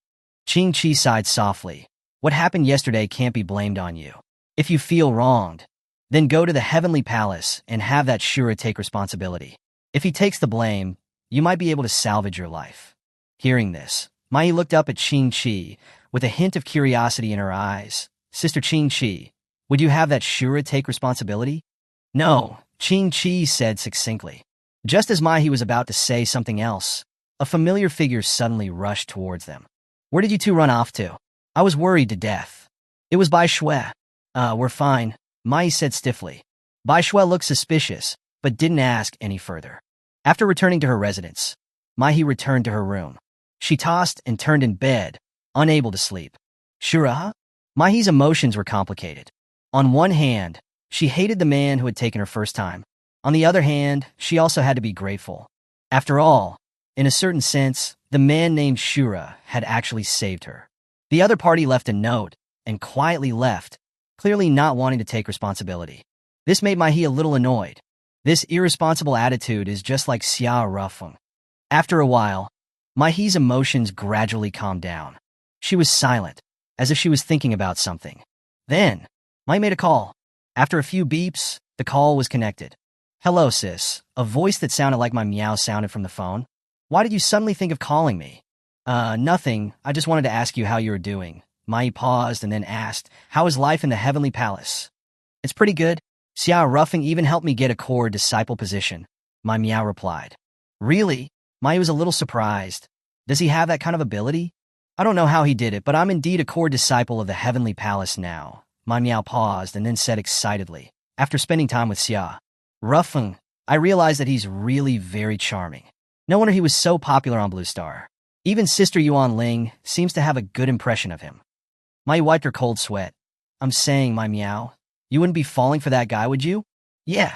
Qing Chi sighed softly. What happened yesterday can't be blamed on you. If you feel wronged, then go to the heavenly palace and have that Shura take responsibility. If he takes the blame, you might be able to salvage your life. Hearing this, Mai looked up at Qing Chi with a hint of curiosity in her eyes. Sister Qing Chi, would you have that Shura take responsibility? No, Qing Chi said succinctly. Just as Mai was about to say something else, a familiar figure suddenly rushed towards them. Where did you two run off to? I was worried to death. It was Bai Shui. We're fine, Mai said stiffly. Bai Shui looked suspicious, but didn't ask any further. After returning to her residence, Mai returned to her room. She tossed and turned in bed, unable to sleep. Shura? Mai's emotions were complicated. On one hand, she hated the man who had taken her first time. On the other hand, she also had to be grateful. After all, in a certain sense, the man named Shura had actually saved her. The other party left a note and quietly left, clearly not wanting to take responsibility. This made Mai a little annoyed. This irresponsible attitude is just like Xia Rufeng. After a while, Mai's emotions gradually calmed down. She was silent, as if she was thinking about something. Then, Mai made a call. After a few beeps, the call was connected. Hello, sis. A voice that sounded like my meow sounded from the phone. Why did you suddenly think of calling me? Nothing. I just wanted to ask you how you were doing. Mai paused and then asked, how is life in the heavenly palace? It's pretty good. Xia Rufeng even helped me get a core disciple position. My meow replied. Really? Mai was a little surprised. Does he have that kind of ability? I don't know how he did it, but I'm indeed a core disciple of the heavenly palace now. My meow paused and then said excitedly, after spending time with Xia Rufeng, I realized that he's really very charming. No wonder he was so popular on Blue Star. Even Sister Yuan Ling seems to have a good impression of him. Mai wiped her cold sweat. I'm saying, my meow, you wouldn't be falling for that guy, would you? Yeah.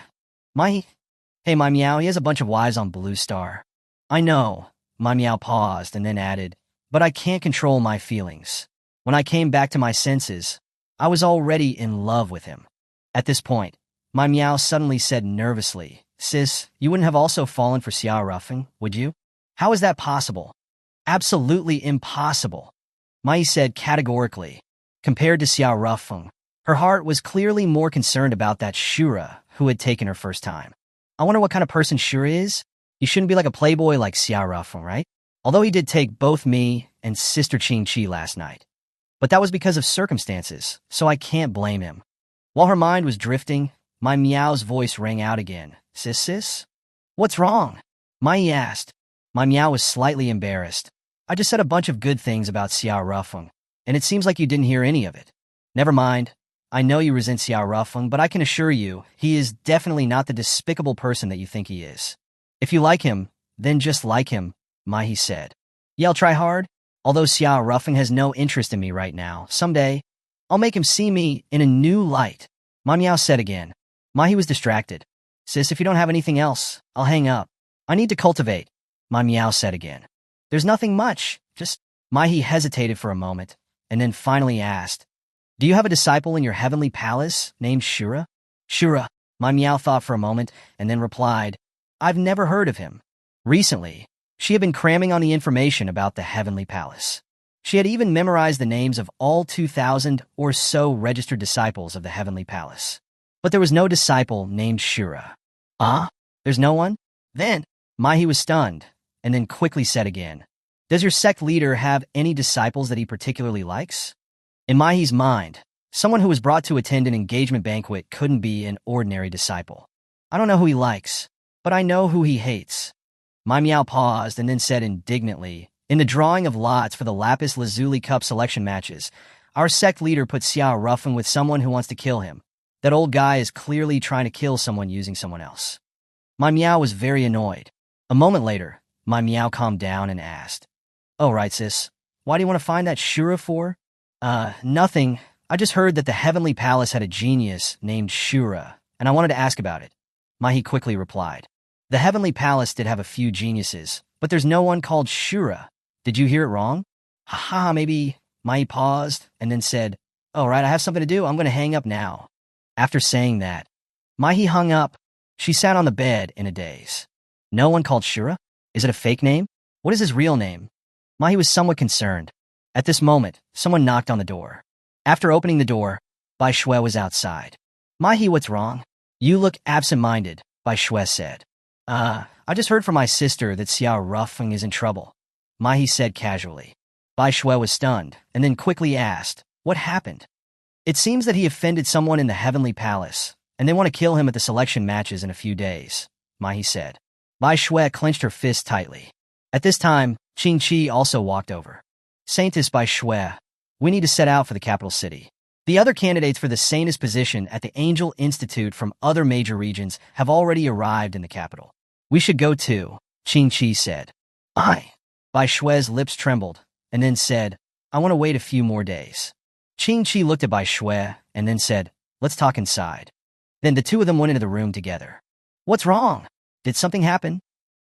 Mai. Hey, my meow, he has a bunch of wives on Blue Star. I know. My meow paused and then added, but I can't control my feelings. When I came back to my senses, I was already in love with him. At this point, my meow suddenly said nervously, Sis, you wouldn't have also fallen for Xia Rufeng, would you? How is that possible? Absolutely impossible. Mai said categorically. Compared to Xiao Rufeng, her heart was clearly more concerned about that Shura who had taken her first time. I wonder what kind of person Shura is? He shouldn't be like a playboy like Xiao Rufeng, right? Although he did take both me and Sister Qingqi last night. But that was because of circumstances, so I can't blame him. While her mind was drifting, my Meow's voice rang out again. Sis? What's wrong? Mai asked. My Meow was slightly embarrassed. I just said a bunch of good things about Xiao Rufeng, and it seems like you didn't hear any of it. Never mind. I know you resent Xiao Rufeng, but I can assure you, he is definitely not the despicable person that you think he is. If you like him, then just like him, Mai said. Yeah, I'll try hard. Although Xiao Rufeng has no interest in me right now, someday, I'll make him see me in a new light. Ma Meow said again. Mai was distracted. Sis, if you don't have anything else, I'll hang up. I need to cultivate, Ma Meow said again. There's nothing much, just... Mai hesitated for a moment, and then finally asked, do you have a disciple in your heavenly palace named Shura? Shura, Ma Meow thought for a moment, and then replied, I've never heard of him. Recently, she had been cramming on the information about the heavenly palace. She had even memorized the names of all 2,000 or so registered disciples of the heavenly palace. But there was no disciple named Shura. There's no one? Then, Mai was stunned, and then quickly said again, does your sect leader have any disciples that he particularly likes? In Mai's mind, someone who was brought to attend an engagement banquet couldn't be an ordinary disciple. I don't know who he likes, but I know who he hates. Mai Meow paused and then said indignantly, in the drawing of lots for the Lapis Lazuli Cup selection matches, our sect leader put Xiao Rufeng with someone who wants to kill him. That old guy is clearly trying to kill someone using someone else. Mai Meow was very annoyed. A moment later, Mai Meow calmed down and asked, oh, right, sis. Why do you want to find that Shura for? Nothing. I just heard that the Heavenly Palace had a genius named Shura, and I wanted to ask about it. Mai quickly replied. The Heavenly Palace did have a few geniuses, but there's no one called Shura. Did you hear it wrong? Haha, maybe. Mai paused and then said, oh, right, I have something to do. I'm going to hang up now. After saying that, Mai hung up. She sat on the bed in a daze. No one called Shura? Is it a fake name? What is his real name? Mai was somewhat concerned. At this moment, someone knocked on the door. After opening the door, Bai Shui was outside. Mai, what's wrong? You look absent-minded, Bai Shui said. I just heard from my sister that Xiao Rufeng is in trouble, Mai said casually. Bai Shui was stunned, and then quickly asked, what happened? It seems that he offended someone in the Heavenly Palace, and they want to kill him at the selection matches in a few days, Mai said. Bai Shui clenched her fist tightly. At this time, Qingqi also walked over. Saintess Bai Shui, we need to set out for the capital city. The other candidates for the Saintess position at the Angel Institute from other major regions have already arrived in the capital. We should go too, Qingqi said. Bai Shui's lips trembled, and then said, I want to wait a few more days. Qingqi looked at Bai Shui and then said, let's talk inside. Then the two of them went into the room together. What's wrong? Did something happen?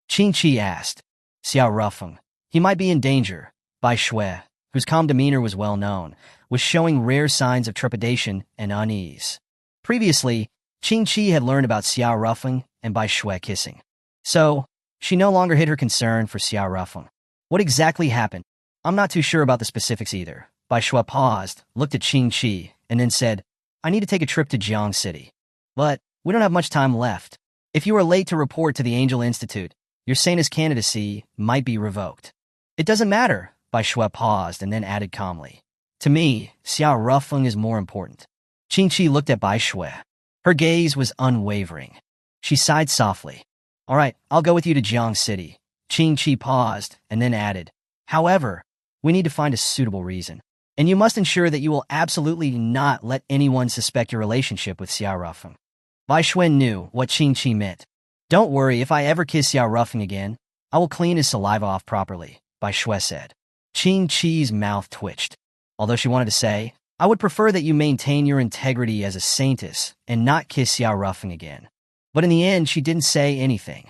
Qingqi asked. Xiao Rufeng. He might be in danger. Bai Shui, whose calm demeanor was well known, was showing rare signs of trepidation and unease. Previously, Qingqi had learned about Xiao Rufeng and Bai Shui kissing. So, she no longer hid her concern for Xiao Rufeng. What exactly happened? I'm not too sure about the specifics either. Bai Shui paused, looked at Qingqi, and then said, I need to take a trip to Jiang City. But we don't have much time left. If you are late to report to the Angel Institute, your Saintess candidacy might be revoked. It doesn't matter, Bai Shui paused and then added calmly. To me, Xiao Rufeng is more important. Qingqi looked at Bai Shui. Her gaze was unwavering. She sighed softly. All right, I'll go with you to Jiang City. Qingqi paused and then added, however, we need to find a suitable reason. And you must ensure that you will absolutely not let anyone suspect your relationship with Xiao Rufeng. Bai Shui knew what Qingqi meant. Don't worry, if I ever kiss Xiao Rufeng again, I will clean his saliva off properly, Bai Shui said. Qingqi's mouth twitched. Although she wanted to say, I would prefer that you maintain your integrity as a saintess and not kiss Xiao Rufeng again. But in the end, she didn't say anything.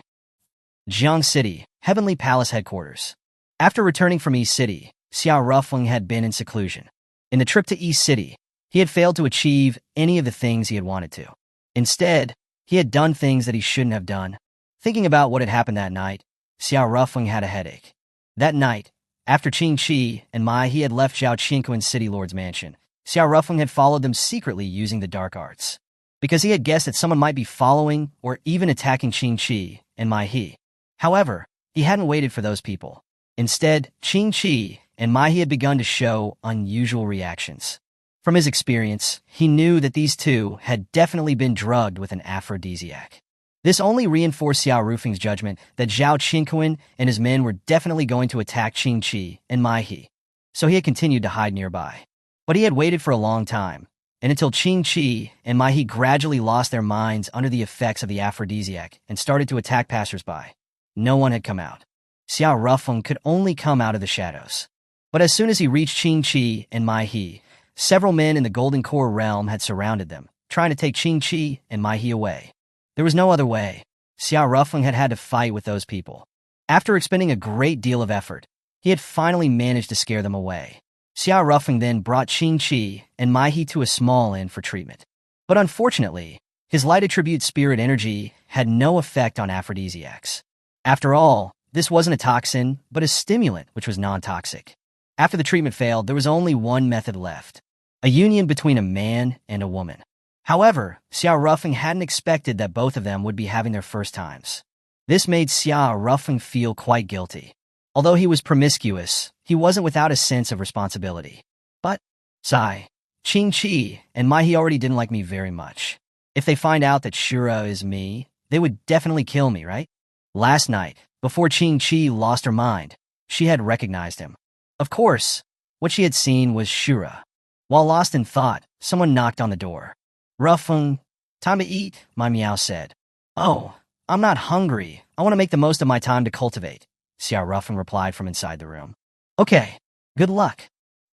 Jiang City, Heavenly Palace headquarters. After returning from East City, Xiao Rufeng had been in seclusion. In the trip to East City, he had failed to achieve any of the things he had wanted to. Instead, he had done things that he shouldn't have done. Thinking about what had happened that night, Xiao Rufeng had a headache. That night, after Qingqi and Mai had left Zhao Qingquan's City Lord's mansion, Xiao Rufeng had followed them secretly using the dark arts, because he had guessed that someone might be following or even attacking Qingqi and Mai He. However, he hadn't waited for those people. Instead, Qingqi and Mai He had begun to show unusual reactions. From his experience, he knew that these two had definitely been drugged with an aphrodisiac. This only reinforced Xiao Rufeng's judgment that Zhao Qingquan and his men were definitely going to attack Qingqi and Mai He, so he had continued to hide nearby. But he had waited for a long time, and until Qingqi and Mai He gradually lost their minds under the effects of the aphrodisiac and started to attack passersby. No one had come out. Xiao Rufeng could only come out of the shadows. But as soon as he reached Qingqi and Mai He, several men in the Golden Core realm had surrounded them, trying to take Qingqi and Mai He away. There was no other way. Xiao Rufeng had had to fight with those people. After expending a great deal of effort, he had finally managed to scare them away. Xiao Rufeng then brought Qingqi and Mai He to a small inn for treatment. But unfortunately, his light attribute spirit energy had no effect on aphrodisiacs. After all, this wasn't a toxin, but a stimulant which was non-toxic. After the treatment failed, there was only one method left: a union between a man and a woman. However, Xiao Rufeng hadn't expected that both of them would be having their first times. This made Xiao Rufeng feel quite guilty. Although he was promiscuous, he wasn't without a sense of responsibility. But, sigh, Qingqi and Mai He already didn't like me very much. If they find out that Shura is me, they would definitely kill me, right? Last night, before Qingqi lost her mind, she had recognized him. Of course, what she had seen was Shura. While lost in thought, someone knocked on the door. Rufeng, time to eat, my meow said. Oh, I'm not hungry. I want to make the most of my time to cultivate, Xiao Rufeng replied from inside the room. Okay, good luck.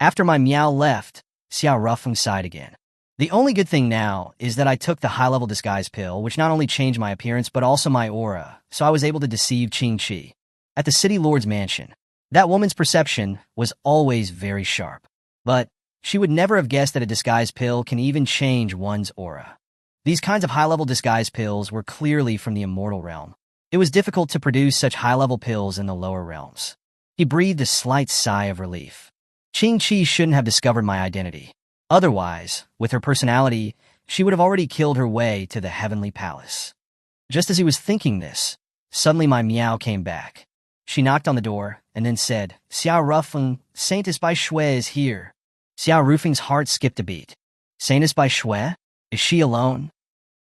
After my meow left, Xiao Rufeng sighed again. The only good thing now is that I took the high-level disguise pill, which not only changed my appearance but also my aura, so I was able to deceive Qingqi. At the city lord's mansion, that woman's perception was always very sharp. But she would never have guessed that a disguise pill can even change one's aura. These kinds of high-level disguise pills were clearly from the immortal realm. It was difficult to produce such high-level pills in the lower realms. He breathed a slight sigh of relief. Qingqi shouldn't have discovered my identity. Otherwise, with her personality, she would have already killed her way to the heavenly palace. Just as he was thinking this, suddenly my meow came back. She knocked on the door and then said, Xiao Rufeng, Saintess Bai Shui is here. Xiao Rufeng's heart skipped a beat. Saintess Bai Shui? Is she alone?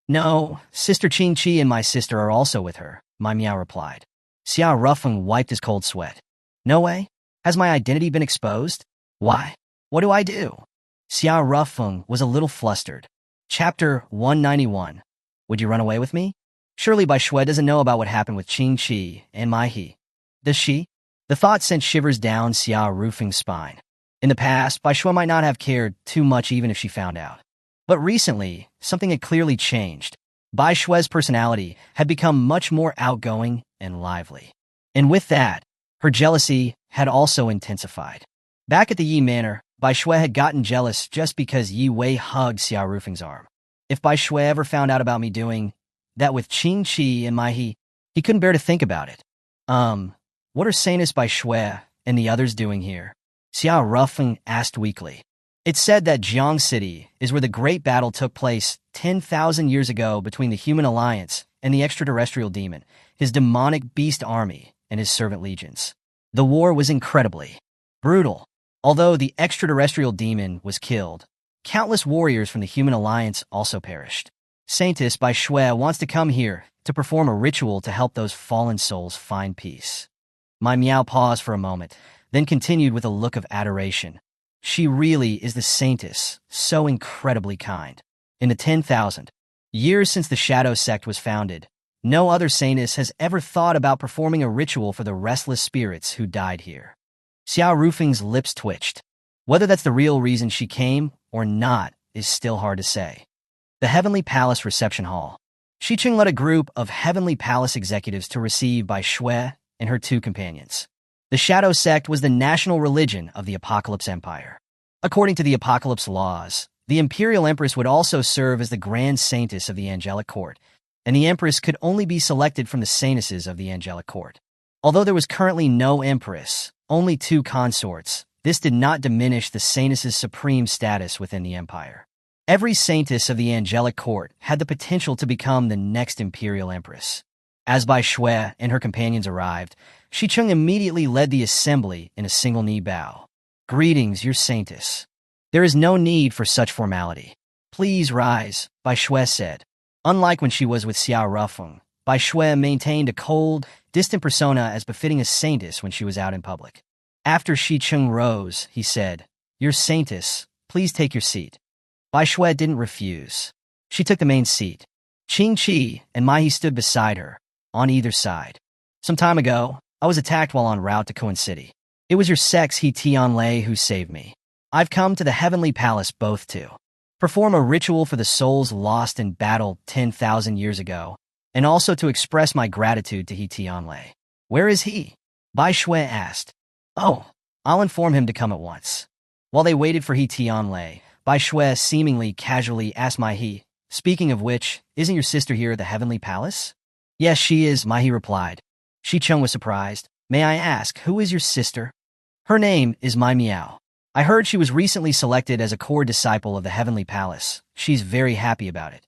No, Sister Qingqi and my sister are also with her, my meow replied. Xiao Rufeng wiped his cold sweat. No way? Has my identity been exposed? Why? What do I do? Xiao Rufeng was a little flustered. Chapter 191. Would you run away with me? Surely Bai Shui doesn't know about what happened with Qingqi and Mai He. Does she? The thought sent shivers down Xiao Rufeng's spine. In the past, Bai Shui might not have cared too much even if she found out. But recently, something had clearly changed. Bai Shui's personality had become much more outgoing and lively. And with that, her jealousy had also intensified. Back at the Yi Manor, Bai Shui had gotten jealous just because Yi Wei hugged Xiao Rufeng's arm. If Bai Shui ever found out about me doing that with Qingqi and Mai He, he couldn't bear to think about it. What are Saintess Bai Shui and the others doing here? Xiao Rufeng asked weakly. It's said that Jiang City is where the great battle took place 10,000 years ago between the human alliance and the extraterrestrial demon, his demonic beast army, and his servant legions. The war was incredibly brutal. Although the extraterrestrial demon was killed, countless warriors from the human alliance also perished. Saintess Bai Shui wants to come here to perform a ritual to help those fallen souls find peace. My meow paused for a moment, then continued with a look of adoration. She really is the saintess, so incredibly kind. In the 10,000 years since the Shadow Sect was founded, no other saintess has ever thought about performing a ritual for the restless spirits who died here. Xiao Rufeng's lips twitched. Whether that's the real reason she came or not is still hard to say. The Heavenly Palace Reception Hall. Shiqing led a group of Heavenly Palace executives to receive Bai Shui and her two companions. The Shadow Sect was the national religion of the Apocalypse Empire. According to the Apocalypse laws, the Imperial Empress would also serve as the Grand Saintess of the Angelic Court, and the Empress could only be selected from the Saintesses of the Angelic Court. Although there was currently no Empress, only two consorts, this did not diminish the saintess's supreme status within the empire. Every saintess of the angelic court had the potential to become the next imperial empress. As Bai Shui and her companions arrived, Shicheng immediately led the assembly in a single-knee bow. "Greetings, your saintess. There is no need for such formality. Please rise," Bai Shui said. Unlike when she was with Xiao Rufeng, Bai Shui maintained a cold, distant persona as befitting a saintess when she was out in public. After Shicheng rose, he said, "Your saintess, please take your seat." Bai Shui didn't refuse. She took the main seat. Qing Qi and Mai stood beside her, on either side. "Some time ago, I was attacked while en route to Kuan City. It was your sex He Tianlei who saved me. I've come to the Heavenly Palace both to perform a ritual for the souls lost in battle 10,000 years ago, and also to express my gratitude to He Tianlei." "Where is he?" Bai Shui asked. "Oh, I'll inform him to come at once." While they waited for He Tianlei, Bai Shui seemingly casually asked Mai He, "Speaking of which, isn't your sister here at the Heavenly Palace?" "Yes, she is," Mai He replied. Shicheng was surprised. "May I ask, who is your sister?" "Her name is Mai Miao. I heard she was recently selected as a core disciple of the Heavenly Palace. She's very happy about it,"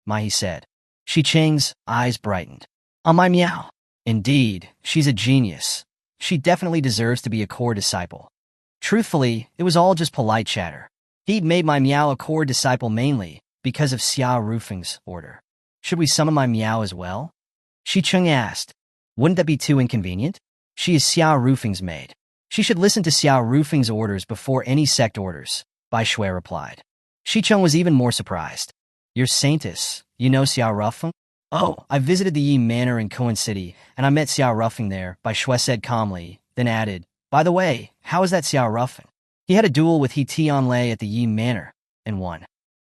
Mai He said. Shicheng's eyes brightened. Mai Miao. Indeed, she's a genius. She definitely deserves to be a core disciple." Truthfully, it was all just polite chatter. He'd made Mai Miao a core disciple mainly because of Xiao Rufeng's order. "Should we summon Mai Miao as well?" Shicheng asked. "Wouldn't that be too inconvenient? She is Xiao Rufeng's maid. She should listen to Xiao Rufeng's orders before any sect orders," Bai Shui replied. Shicheng was even more surprised. "Your saintess, you know Xiao Rufeng?" "Oh, I visited the Yi Manor in Kuan City, and I met Xiao Rufeng there," Bai Shui said calmly, then added, "By the way, how is that Xiao Rufeng? He had a duel with He Tianlei at the Yi Manor, and won."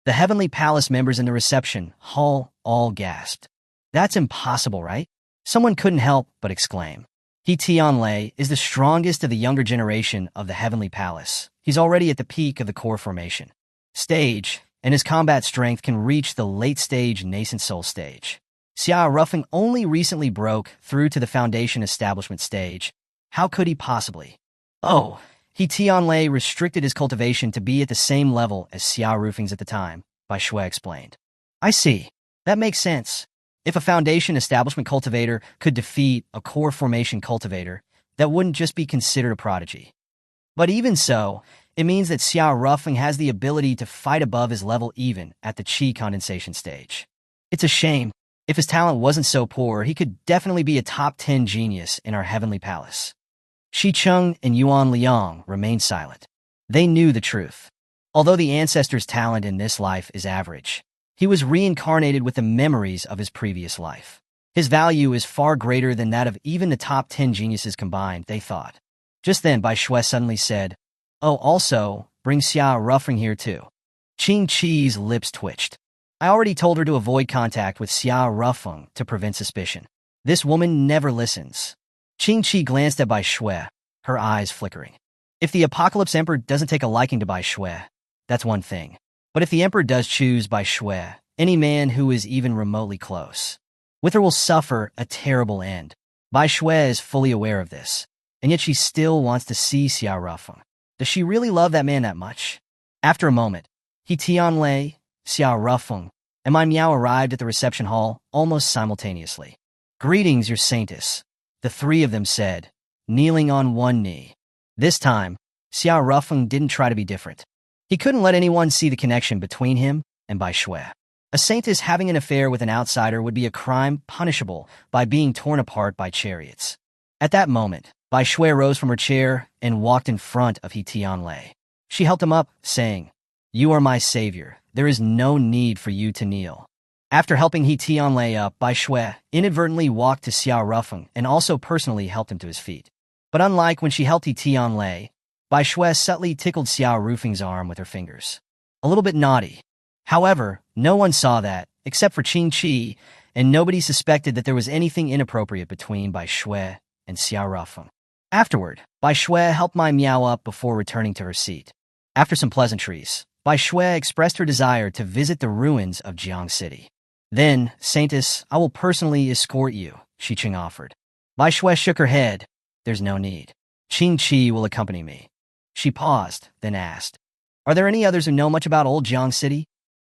The Heavenly Palace members in the reception hall all gasped. "That's impossible, right?" Someone couldn't help but exclaim. He Tianlei is the strongest of the younger generation of the Heavenly Palace. He's already at the peak of the core formation stage, and his combat strength can reach the late-stage nascent soul stage. Xiao Rufeng only recently broke through to the foundation establishment stage. How could he possibly? "Oh, He Tianlei restricted his cultivation to be at the same level as Xiao Rufeng's at the time," Bai Shui explained. "I see. That makes sense. If a foundation establishment cultivator could defeat a core formation cultivator, that wouldn't just be considered a prodigy. But even so, it means that Xiao Rufeng has the ability to fight above his level even at the qi condensation stage. It's a shame. If his talent wasn't so poor, he could definitely be a top 10 genius in our Heavenly Palace." Shicheng and Yuan Liang remained silent. They knew the truth. Although the ancestor's talent in this life is average, he was reincarnated with the memories of his previous life. His value is far greater than that of even the top 10 geniuses combined, they thought. Just then, Bai Shui suddenly said, "Oh, also, bring Xiao Rufeng here too." Qing Qi's lips twitched. "I already told her to avoid contact with Xiao Rufeng to prevent suspicion. This woman never listens." Qing Qi glanced at Bai Shui, her eyes flickering. If the Apocalypse Emperor doesn't take a liking to Bai Shui, that's one thing. But if the Emperor does choose Bai Shui, any man who is even remotely close with her will suffer a terrible end. Bai Shui is fully aware of this, and yet she still wants to see Xiao Rufeng. Does she really love that man that much? After a moment, He Tianlei, Xiao Rufeng, and Mai Miao arrived at the reception hall almost simultaneously. "Greetings, your saintess," the three of them said, kneeling on one knee. This time, Xiao Rufeng didn't try to be different. He couldn't let anyone see the connection between him and Bai Shui. A saintess having an affair with an outsider would be a crime punishable by being torn apart by chariots. At that moment, Bai Shui rose from her chair and walked in front of He Tianlei. She helped him up, saying, "You are my savior. There is no need for you to kneel." After helping He Tianlei up, Bai Shui inadvertently walked to Xiao Rufeng and also personally helped him to his feet. But unlike when she helped He Tianlei, Bai Shui subtly tickled Xiao Rufeng's arm with her fingers. A little bit naughty. However, no one saw that, except for Qing Qi, and nobody suspected that there was anything inappropriate between Bai Shui and Xiao Rufeng. Afterward, Bai Shui helped Mai Miao up before returning to her seat. After some pleasantries, Bai Shui expressed her desire to visit the ruins of Jiang City. "Then, Saintess, I will personally escort you," Shicheng offered. Bai Shui shook her head. "There's no need. Qing Qi will accompany me." She paused, then asked, "Are there any others who know much about old Jiang City?"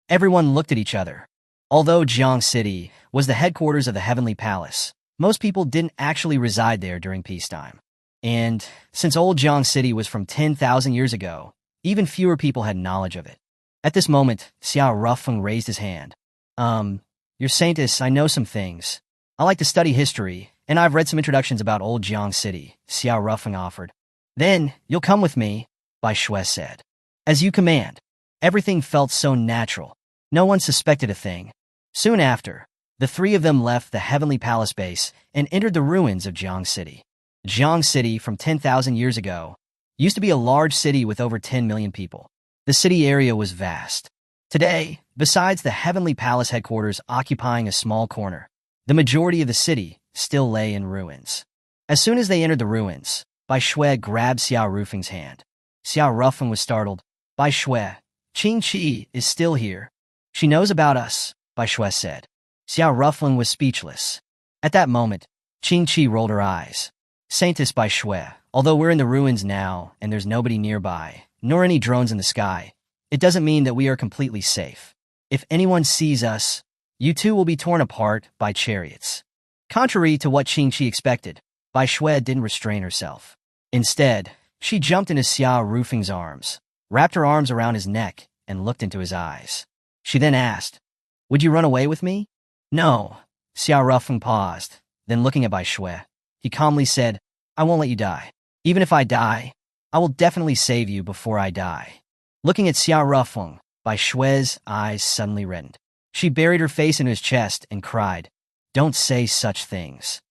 Everyone looked at each other. Although Jiang City was the headquarters of the Heavenly Palace, most people didn't actually reside there during peacetime. And since old Jiang City was from 10,000 years ago, even fewer people had knowledge of it. At this moment, Xiao Rufeng raised his hand. Your Saintess, I know some things. I like to study history, and I've read some introductions about old Jiang City, Xiao Rufeng offered. Then, you'll come with me, Bai Shui said. As you command. Everything felt so natural. No one suspected a thing. Soon after, the three of them left the Heavenly Palace base and entered the ruins of Jiang City. Jiang City, from 10,000 years ago, used to be a large city with over 10 million people. The city area was vast. Today, besides the Heavenly Palace headquarters occupying a small corner, the majority of the city still lay in ruins. As soon as they entered the ruins, Bai Shui grabbed Xiao Rufeng's hand. Xiao Rufeng was startled. Bai Shui, Qing Qi is still here. She knows about us, Bai Shui said. Xiao Rufeng was speechless. At that moment, Qing Qi rolled her eyes. Saintess Bai Shui, although we're in the ruins now and there's nobody nearby, nor any drones in the sky, it doesn't mean that we are completely safe. If anyone sees us, you two will be torn apart by chariots. Contrary to what Qing Qi expected, Bai Shui didn't restrain herself. Instead, she jumped into Xiao Rufeng's arms, wrapped her arms around his neck, and looked into his eyes. She then asked, "Would you run away with me?" "No." Xiao Rufeng paused, then looking at Bai Shui, he calmly said, "I won't let you die. Even if I die, I will definitely save you before I die." Looking at Xiao Rufeng, Bai Shui's eyes suddenly reddened. She buried her face in his chest and cried, "Don't say such things."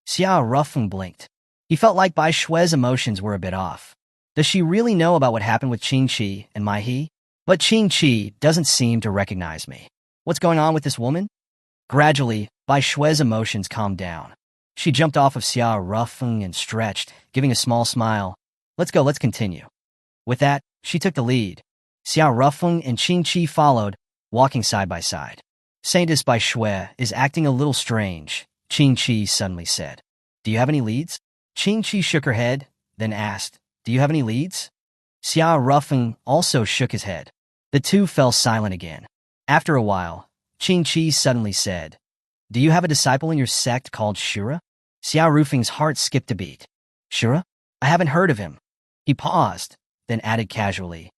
Xiao Rufeng blinked. He felt like Bai Shui's emotions were a bit off. Does she really know about what happened with Qing Qi and Mai He? But Qing Qi doesn't seem to recognize me. What's going on with this woman? Gradually, Bai Shui's emotions calmed down. She jumped off of Xiao Rufeng and stretched, giving a small smile. "Let's go, let's continue." With that, she took the lead. Xiao Rufeng and Qing Qi followed, walking side by side. "Saintess Bai Shui is acting a little strange," Qing Qi suddenly said. "Do you have any leads?" Qing Qi shook her head, then asked, "Do you have any leads?" Xiao Rufeng also shook his head. The two fell silent again. After a while, Qing Qi suddenly said, "Do you have a disciple in your sect called Shura?" Xiao Rufeng's heart skipped a beat. "Shura? I haven't heard of him." He paused, then added casually,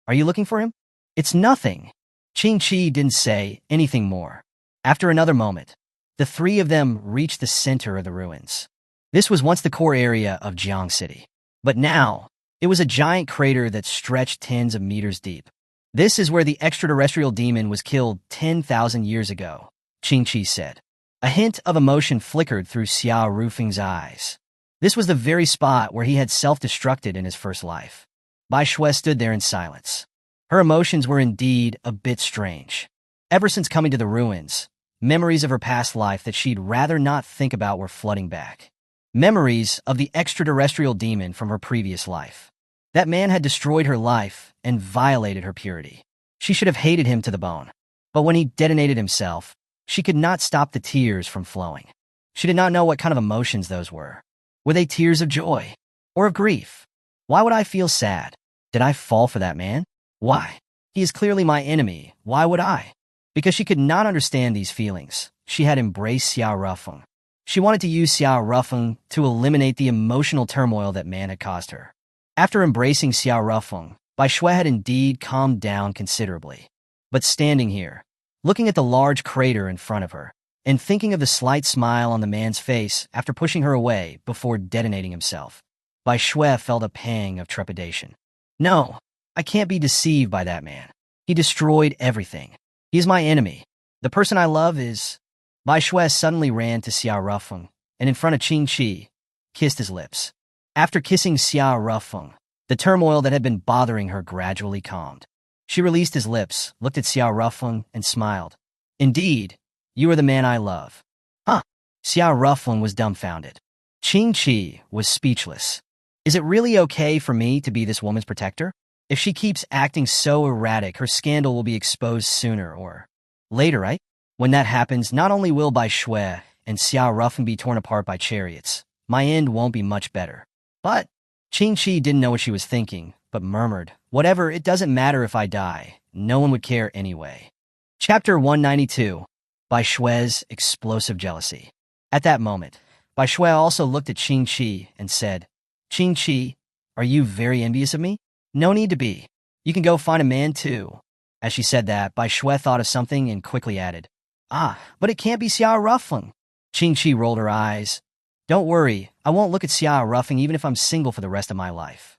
"Are you looking for him?" "It's nothing." Qing Qi didn't say anything more. After another moment, the three of them reached the center of the ruins. This was once the core area of Jiang City. But now, it was a giant crater that stretched tens of meters deep. "This is where the extraterrestrial demon was killed 10,000 years ago," Qing Qi said. A hint of emotion flickered through Xiao Rufeng's eyes. This was the very spot where he had self-destructed in his first life. Bai Shui stood there in silence. Her emotions were indeed a bit strange. Ever since coming to the ruins, memories of her past life that she'd rather not think about were flooding back. Memories of the extraterrestrial demon from her previous life. That man had destroyed her life and violated her purity. She should have hated him to the bone. But when he detonated himself, she could not stop the tears from flowing. She did not know what kind of emotions those were. Were they tears of joy? Or of grief? Why would I feel sad? Did I fall for that man? Why? He is clearly my enemy. Why would I? Because she could not understand these feelings, she had embraced Xiao Rufeng. She wanted to use Xiao Rufeng to eliminate the emotional turmoil that man had caused her. After embracing Xiao Rufeng, Bai Shui had indeed calmed down considerably. But standing here, looking at the large crater in front of her, and thinking of the slight smile on the man's face after pushing her away before detonating himself, Bai Shui felt a pang of trepidation. No, I can't be deceived by that man. He destroyed everything. He is my enemy. The person I love is... Bai Shui suddenly ran to Xiao Rufeng, and in front of Qing Qi, kissed his lips. After kissing Xiao Rufeng, the turmoil that had been bothering her gradually calmed. She released his lips, looked at Xiao Rufeng, and smiled. Indeed, you are the man I love. Huh? Xiao Rufeng was dumbfounded. Qing Qi was speechless. Is it really okay for me to be this woman's protector? If she keeps acting so erratic, her scandal will be exposed sooner or later, right? When that happens, not only will Bai Shui and Xiao Rufeng be torn apart by chariots, my end won't be much better. But Qing Qi didn't know what she was thinking, but but murmured, "Whatever, it doesn't matter if I die. No one would care anyway." Chapter 192, by Shue's Explosive Jealousy. At that moment, Bai Shui also looked at Qing Qi and said, "Qing Qi, are you very envious of me? No need to be. You can go find a man too." As she said that, Bai Shui thought of something and quickly added, "But it can't be Xiao Ruffling." Qing Qi rolled her eyes. "Don't worry, I won't look at Xiao Ruffling even if I'm single for the rest of my life."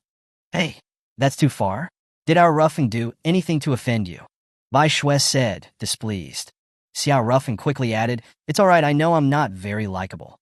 "Hey, that's too far. Did our Ruffling do anything to offend you?" Bai Shui said, displeased. Xiao Ruffling quickly added, "It's all right, I know I'm not very likable."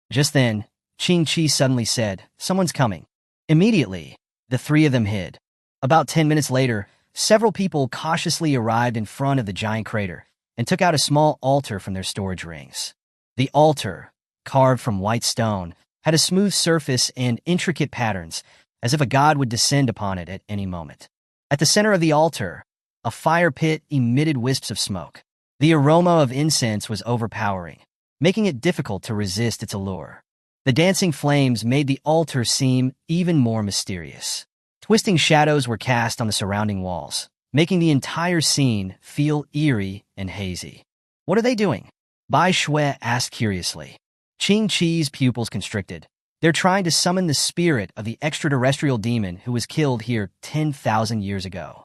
Just then, Qing Qi suddenly said, "Someone's coming." Immediately, the three of them hid. About 10 minutes later, several people cautiously arrived in front of the giant crater and took out a small altar from their storage rings. The altar, carved from white stone, had a smooth surface and intricate patterns, as if a god would descend upon it at any moment. At the center of the altar, a fire pit emitted wisps of smoke. The aroma of incense was overpowering, making it difficult to resist its allure. The dancing flames made the altar seem even more mysterious. Twisting shadows were cast on the surrounding walls, making the entire scene feel eerie and hazy. "What are they doing?" Bai Shui asked curiously. Qing Qi's pupils constricted. "They're trying to summon the spirit of the extraterrestrial demon who was killed here 10,000 years ago."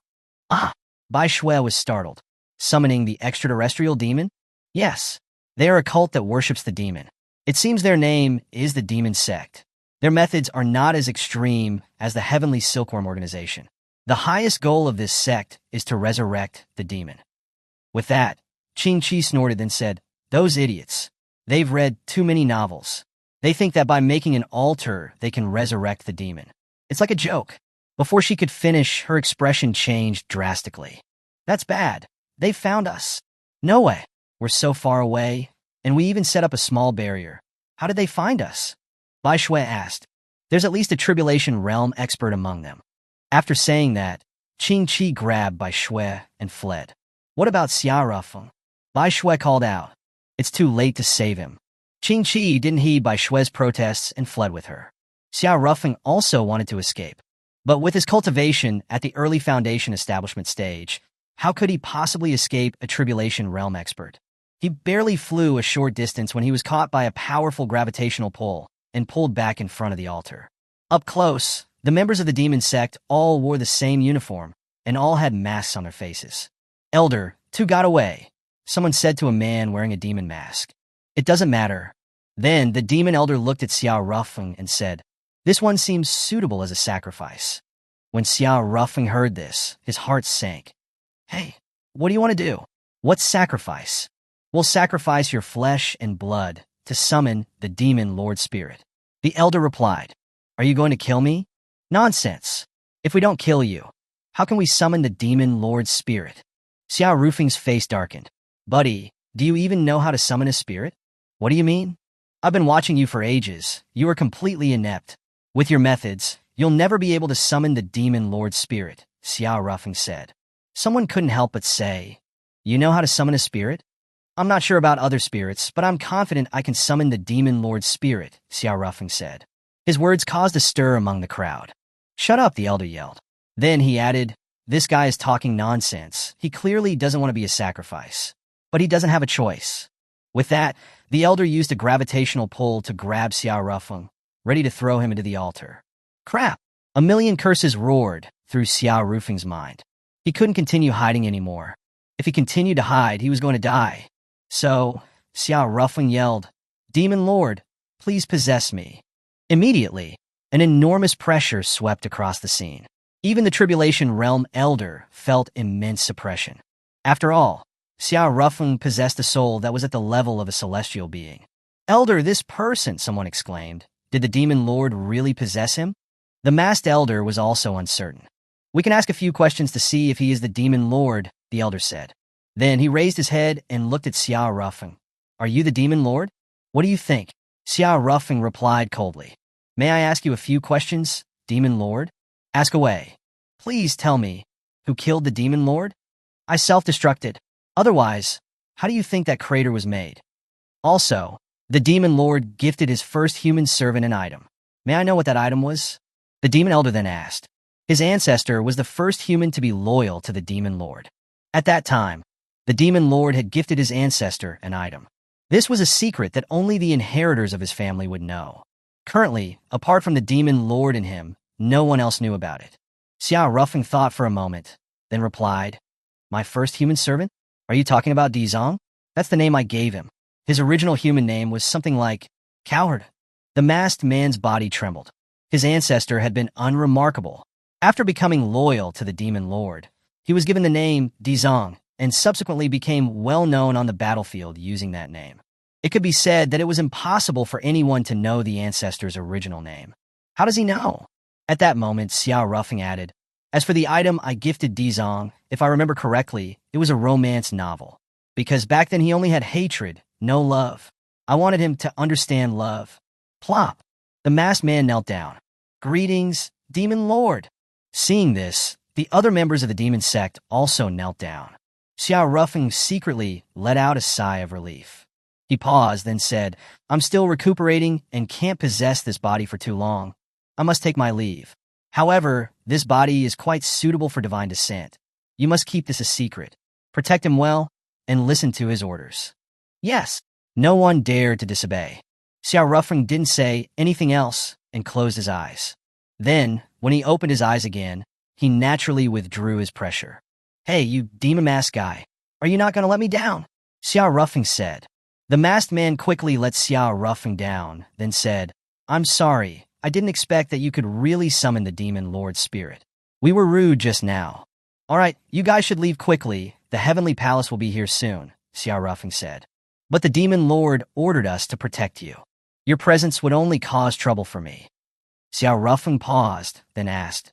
Bai Shui was startled. "Summoning the extraterrestrial demon?" "Yes. They are a cult that worships the demon. It seems their name is the Demon Sect. Their methods are not as extreme as the Heavenly Silkworm organization. The highest goal of this sect is to resurrect the demon." With that, Qing Qi snorted and said, "Those idiots. They've read too many novels. They think that by making an altar, they can resurrect the demon. It's like a joke." Before she could finish, her expression changed drastically. "That's bad. They found us." "No way. We're so far away, and we even set up a small barrier. How did they find us?" Bai Shui asked. "There's at least a Tribulation Realm expert among them." After saying that, Qing Qi grabbed Bai Shui and fled. "What about Xia Rufeng?" Bai Shui called out. It's too late to save him. Qing Qi didn't heed Bai Shui's protests and fled with her. Xia Rufeng also wanted to escape. But with his cultivation at the early Foundation establishment stage, how could he possibly escape a Tribulation Realm expert? He barely flew a short distance when he was caught by a powerful gravitational pull and pulled back in front of the altar. Up close, the members of the demon sect all wore the same uniform and all had masks on their faces. "Elder, two got away," someone said to a man wearing a demon mask. "It doesn't matter." Then the demon elder looked at Xiao Rufeng and said, "This one seems suitable as a sacrifice." When Xiao Rufeng heard this, his heart sank. "Hey, what do you want to do?" "What sacrifice?" "We'll sacrifice your flesh and blood to summon the demon Lord Spirit." The elder replied, "Are you going to kill me?" "Nonsense. If we don't kill you, how can we summon the demon Lord Spirit?" Xiao Rufeng's face darkened. "Buddy, do you even know how to summon a spirit?" "What do you mean?" "I've been watching you for ages. You are completely inept. With your methods, you'll never be able to summon the demon Lord Spirit," Xiao Rufeng said. Someone couldn't help but say, "You know how to summon a spirit?" "I'm not sure about other spirits, but I'm confident I can summon the demon Lord Spirit," Xiao Rufeng said. His words caused a stir among the crowd. "Shut up," the elder yelled. Then he added, "This guy is talking nonsense. He clearly doesn't want to be a sacrifice. But he doesn't have a choice." With that, the elder used a gravitational pull to grab Xiao Rufeng, ready to throw him into the altar. Crap! A million curses roared through Xiao Rufeng's mind. He couldn't continue hiding anymore. If he continued to hide, he was going to die. So, Xiao Rufeng yelled, "Demon Lord, please possess me." Immediately, an enormous pressure swept across the scene. Even the Tribulation Realm Elder felt immense suppression. After all, Xiao Rufeng possessed a soul that was at the level of a celestial being. "Elder, this person," someone exclaimed. Did the Demon Lord really possess him? The masked elder was also uncertain. "We can ask a few questions to see if he is the Demon Lord," the elder said. Then he raised his head and looked at Xiao Rufeng. "Are you the Demon Lord? What do you think?" Xiao Rufeng replied coldly. "May I ask you a few questions, Demon Lord?" "Ask away." "Please tell me, who killed the Demon Lord?" "I self-destructed. Otherwise, how do you think that crater was made?" "Also, the Demon Lord gifted his first human servant an item. May I know what that item was?" The Demon Elder then asked. His ancestor was the first human to be loyal to the Demon Lord. At that time, the Demon Lord had gifted his ancestor an item. This was a secret that only the inheritors of his family would know. Currently, apart from the Demon Lord and him, no one else knew about it. Xiao Ruffing thought for a moment, then replied, "My first human servant? Are you talking about Dizong? That's the name I gave him. His original human name was something like Coward." The masked man's body trembled. His ancestor had been unremarkable. After becoming loyal to the Demon Lord, he was given the name Dizong and subsequently became well known on the battlefield using that name. It could be said that it was impossible for anyone to know the ancestor's original name. How does he know? At that moment, Xiao Ruffing added, "As for the item I gifted Dizong, if I remember correctly, it was a romance novel. Because back then he only had hatred, no love. I wanted him to understand love." Plop! The masked man knelt down. "Greetings, Demon Lord." Seeing this, the other members of the demon sect also knelt down. Xiao Ruffing secretly let out a sigh of relief. He paused, then said, "I'm still recuperating and can't possess this body for too long. I must take my leave. However, this body is quite suitable for divine descent. You must keep this a secret. Protect him well, and listen to his orders." Yes. No one dared to disobey. Xiao Ruffing didn't say anything else and closed his eyes. Then, when he opened his eyes again, he naturally withdrew his pressure. "Hey, you demon mask guy, are you not going to let me down?" Xiao Ruffing said. The masked man quickly let Xiao Ruffing down, then said, "I'm sorry, I didn't expect that you could really summon the Demon Lord's spirit. We were rude just now. All right, you guys should leave quickly. The Heavenly Palace will be here soon," Xiao Ruffing said. "But the Demon Lord ordered us to protect you. Your presence would only cause trouble for me." Xiao Ruffing paused, then asked,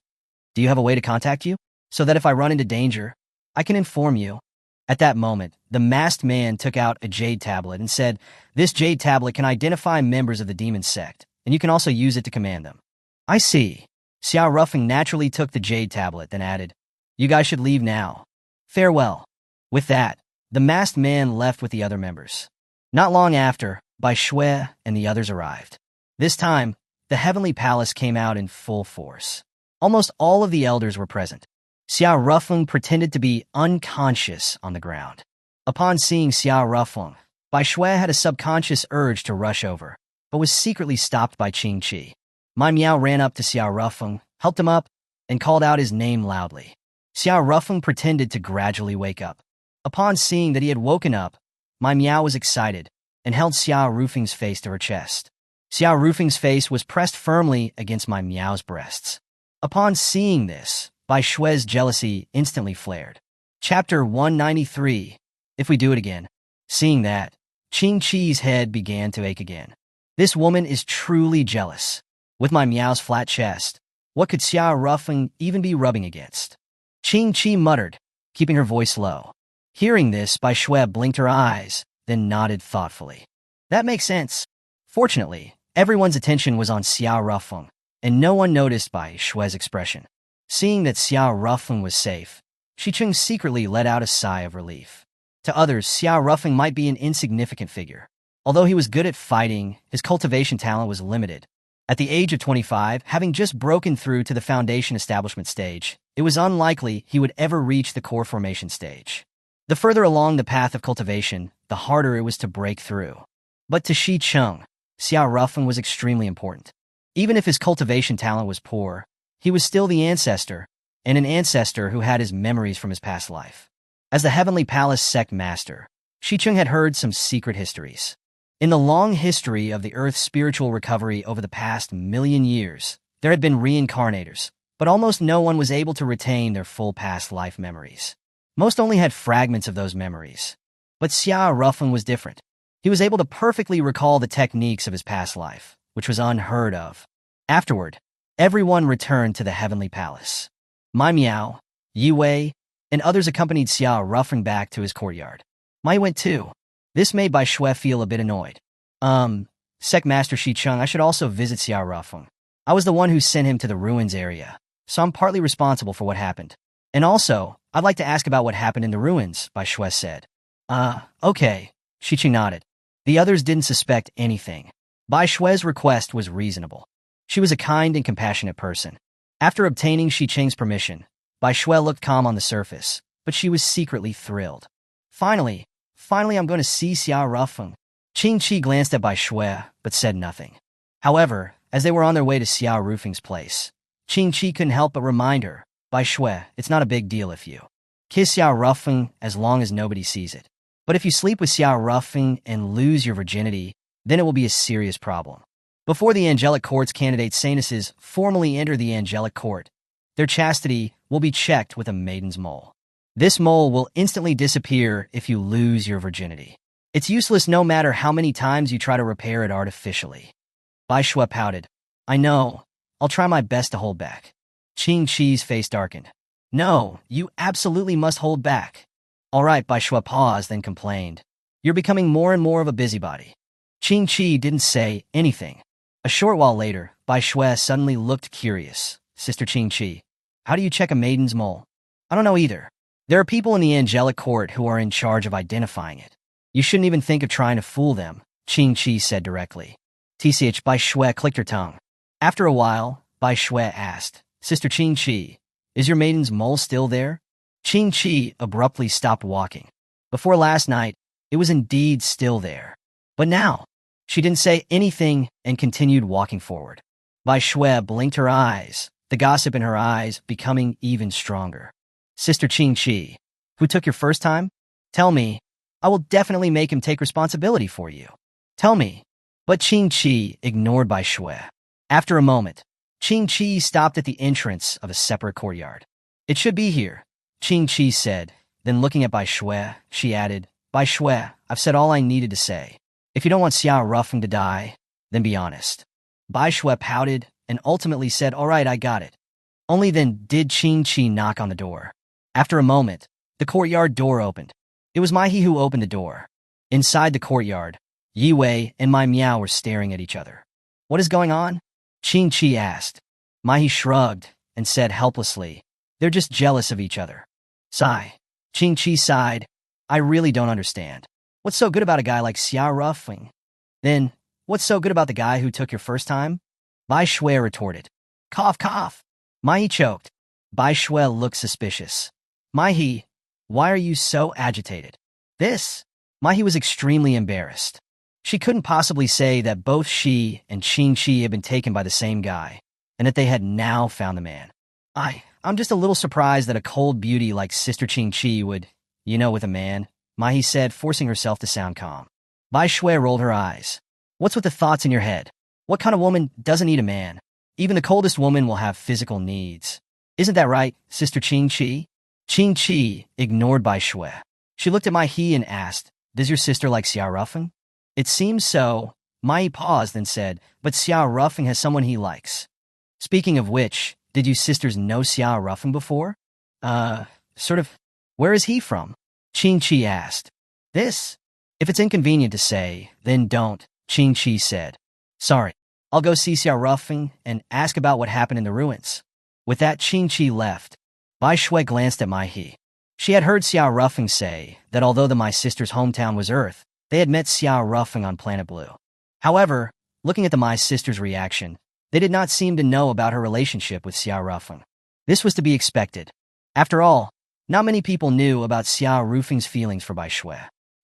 "Do you have a way to contact you, so that if I run into danger, I can inform you?" At that moment, the masked man took out a jade tablet and said, "This jade tablet can identify members of the demon sect, and you can also use it to command them." "I see." Xiao Ruffing naturally took the jade tablet, then added, "You guys should leave now. Farewell." With that, the masked man left with the other members. Not long after, Bai Shui and the others arrived. This time, the Heavenly Palace came out in full force. Almost all of the elders were present. Xiao Ruffing pretended to be unconscious on the ground. Upon seeing Xiao Ruffing, Bai Shui had a subconscious urge to rush over, but was secretly stopped by Qing Qi. Mai Miao ran up to Xiao Ruffing, helped him up, and called out his name loudly. Xiao Ruffing pretended to gradually wake up. Upon seeing that he had woken up, Mai Miao was excited and held Xiao Ruffing's face to her chest. Xiao Ruffing's face was pressed firmly against Mai Miao's breasts. Upon seeing this, Bai Shui's jealousy instantly flared. Chapter 193, If We Do It Again. Seeing that, Qing Qi's head began to ache again. This woman is truly jealous. With Mai Miao's flat chest, what could Xiao Ruffing even be rubbing against? Qing Qi muttered, keeping her voice low. Hearing this, Bai Shui blinked her eyes, then nodded thoughtfully. That makes sense. Fortunately, everyone's attention was on Xiao Ruffing, and no one noticed Bai Shui's expression. Seeing that Xiao Ruffing was safe, Shicheng secretly let out a sigh of relief. To others, Xiao Ruffing might be an insignificant figure. Although he was good at fighting, his cultivation talent was limited. At the age of 25, having just broken through to the foundation establishment stage, it was unlikely he would ever reach the core formation stage. The further along the path of cultivation, the harder it was to break through. But to Shicheng, Xiao Ruffing was extremely important. Even if his cultivation talent was poor, he was still the ancestor, and an ancestor who had his memories from his past life. As the Heavenly Palace sect master, Shicheng had heard some secret histories. In the long history of the Earth's spiritual recovery over the past 1,000,000 years, there had been reincarnators, but almost no one was able to retain their full past life memories. Most only had fragments of those memories. But Xiao Ruffing was different. He was able to perfectly recall the techniques of his past life, which was unheard of. Afterward, everyone returned to the Heavenly Palace. Mai Miao, Yue, and others accompanied Xiao Ruffing back to his courtyard. Mai went too. This made Bai Shui feel a bit annoyed. Sect Master Shicheng, I should also visit Xiao Ruffing. I was the one who sent him to the ruins area, so I'm partly responsible for what happened. And also, I'd like to ask about what happened in the ruins, Bai Shui said. Okay, Shicheng nodded. The others didn't suspect anything. Bai Shui's request was reasonable. She was a kind and compassionate person. After obtaining Shi Cheng's permission, Bai Shui looked calm on the surface, but she was secretly thrilled. Finally I'm going to see Xiao Rufeng. Qing Qi glanced at Bai Shui, but said nothing. However, as they were on their way to Xiao Rufeng's place, Qing Qi couldn't help but remind her, Bai Shui, it's not a big deal if you kiss Xiao Rufeng as long as nobody sees it. But if you sleep with Xiao Rufeng and lose your virginity, then it will be a serious problem. Before the angelic court's candidate Sanuses formally enter the angelic court, their chastity will be checked with a maiden's mole. This mole will instantly disappear if you lose your virginity. It's useless no matter how many times you try to repair it artificially. Bai Shui pouted. I know. I'll try my best to hold back. Qing Qi's face darkened. No, you absolutely must hold back. All right, Bai Shui paused, then complained. You're becoming more and more of a busybody. Qing Qi didn't say anything. A short while later, Bai Shui suddenly looked curious. Sister Qing Qi, how do you check a maiden's mole? I don't know either. There are people in the angelic court who are in charge of identifying it. You shouldn't even think of trying to fool them, Qing Qi said directly. TCH Bai Shui clicked her tongue. After a while, Bai Shui asked, Sister Qing Qi, is your maiden's mole still there? Qing Qi abruptly stopped walking. Before last night, it was indeed still there. But now, she didn't say anything and continued walking forward. Bai Shui blinked her eyes, the gossip in her eyes becoming even stronger. Sister Qing Qi, who took your first time? Tell me. I will definitely make him take responsibility for you. Tell me. But Qing Qi ignored Bai Shui. After a moment, Qing Qi stopped at the entrance of a separate courtyard. It should be here, Qing Qi said. Then looking at Bai Shui, she added, Bai Shui, I've said all I needed to say. If you don't want Xiao Rufeng to die, then be honest. Bai Shui pouted and ultimately said, all right, I got it. Only then did Qing Qi knock on the door. After a moment, the courtyard door opened. It was Mai He who opened the door. Inside the courtyard, Yi Wei and Mai Miao were staring at each other. What is going on? Qing Qi asked. Mai He shrugged and said helplessly, they're just jealous of each other. Sigh. Qing Qi sighed. I really don't understand. What's so good about a guy like Xiao Rufeng? Then, what's so good about the guy who took your first time? Bai Shui retorted. Cough, cough. Mai He choked. Bai Shui looked suspicious. Mai He, why are you so agitated? Mai He was extremely embarrassed. She couldn't possibly say that both she and Qing Qi had been taken by the same guy, and that they had now found the man. I'm just a little surprised that a cold beauty like Sister Qing Qi would, with a man, Mai He said, forcing herself to sound calm. Bai Shui rolled her eyes. What's with the thoughts in your head? What kind of woman doesn't need a man? Even the coldest woman will have physical needs. Isn't that right, Sister Qing Qi? Qing Qi ignored Bai Shui. She looked at Mai He and asked, does your sister like Xiao Rufeng? It seems so. Mai He paused and said, but Xiao Rufeng has someone he likes. Speaking of which, did you sisters know Xiao Rufeng before? Sort of. Where is he from? Qing Qi asked. If it's inconvenient to say, then don't, Qing Qi said. Sorry. I'll go see Xiao Rufeng and ask about what happened in the ruins. With that, Qing Qi left. Bai Shui glanced at Mai He. She had heard Xiao Rufeng say that although the Mai sisters' hometown was Earth, they had met Xiao Rufeng on Planet Blue. However, looking at the Mai sisters' reaction, they did not seem to know about her relationship with Xiao Rufeng. This was to be expected. After all, not many people knew about Xiao Rufeng's feelings for Bai Shui.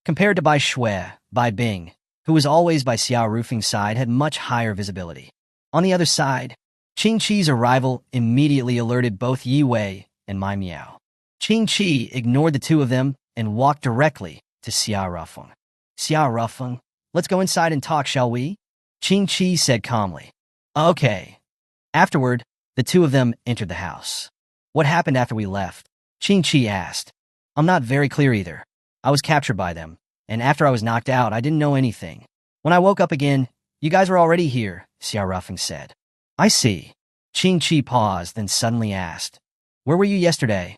Compared to Bai Shui, Bai Bing, who was always by Xiao Rufeng's side, had much higher visibility. On the other side, Qing Qi's arrival immediately alerted both Yi Wei and Mai Miao. Qing Qi ignored the two of them and walked directly to Xiao Rufeng. Xiao Rufeng, let's go inside and talk, shall we? Qing Qi said calmly. Okay. Afterward, the two of them entered the house. What happened after we left? Qing Qi asked. I'm not very clear either. I was captured by them, and after I was knocked out, I didn't know anything. When I woke up again, you guys were already here, Xiao Rufeng said. I see. Qing Qi paused, then suddenly asked. Where were you yesterday?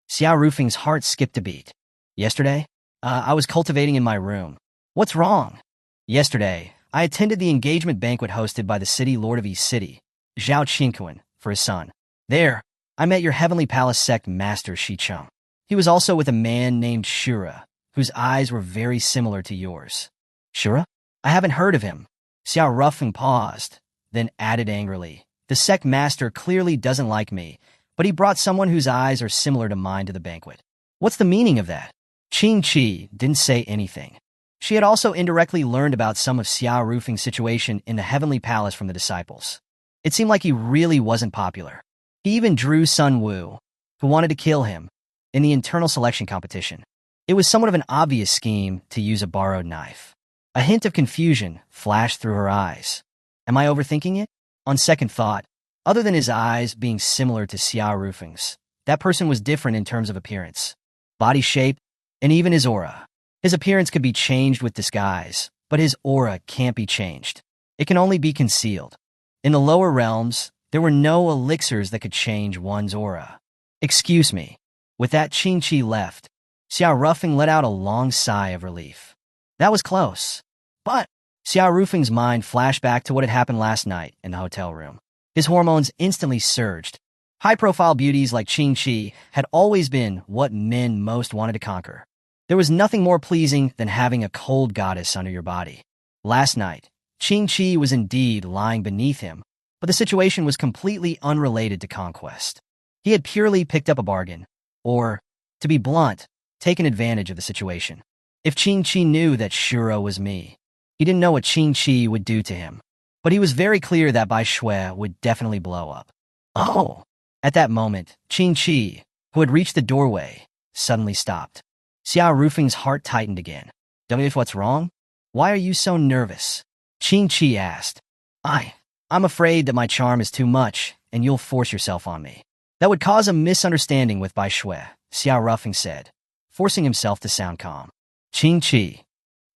Xiao Rufeng's heart skipped a beat. Yesterday? I was cultivating in my room. What's wrong? Yesterday, I attended the engagement banquet hosted by the city lord of East City, Zhao Qingquan, for his son. There, I met your Heavenly Palace sect master Shi Cheng. He was also with a man named Shura, whose eyes were very similar to yours. Shura? I haven't heard of him. Xiao Rufeng paused, then added angrily. The sect master clearly doesn't like me, but he brought someone whose eyes are similar to mine to the banquet. What's the meaning of that? Qing-Chi didn't say anything. She had also indirectly learned about some of Xiao Rufeng's situation in the Heavenly Palace from the disciples. It seemed like he really wasn't popular. He even drew Sun Wu, who wanted to kill him, in the internal selection competition. It was somewhat of an obvious scheme to use a borrowed knife. A hint of confusion flashed through her eyes. Am I overthinking it? On second thought, other than his eyes being similar to Xiao Rufeng's, that person was different in terms of appearance, body shape, and even his aura. His appearance could be changed with disguise, but his aura can't be changed. It can only be concealed. In the lower realms, there were no elixirs that could change one's aura. Excuse me. With that, Qing-Chi left. Xiao Rufeng let out a long sigh of relief. That was close. But Xiao Rufeng's mind flashed back to what had happened last night in the hotel room. His hormones instantly surged. High-profile beauties like Qing-Chi had always been what men most wanted to conquer. There was nothing more pleasing than having a cold goddess under your body. Last night, Qing-Chi was indeed lying beneath him, but the situation was completely unrelated to conquest. He had purely picked up a bargain, or, to be blunt, taken advantage of the situation. If Qing-Chi knew that Shuro was me, he didn't know what Qing-Chi would do to him. But he was very clear that Bai Shui would definitely blow up. Oh! At that moment, Qing-Chi, who had reached the doorway, suddenly stopped. Xiao Rufeng's heart tightened again. "WF, what's wrong? Why are you so nervous?" Qing-Chi asked. I'm afraid that my charm is too much, and you'll force yourself on me. That would cause a misunderstanding with Bai Shui, Xiao Rufeng said, forcing himself to sound calm. Qing-Chi,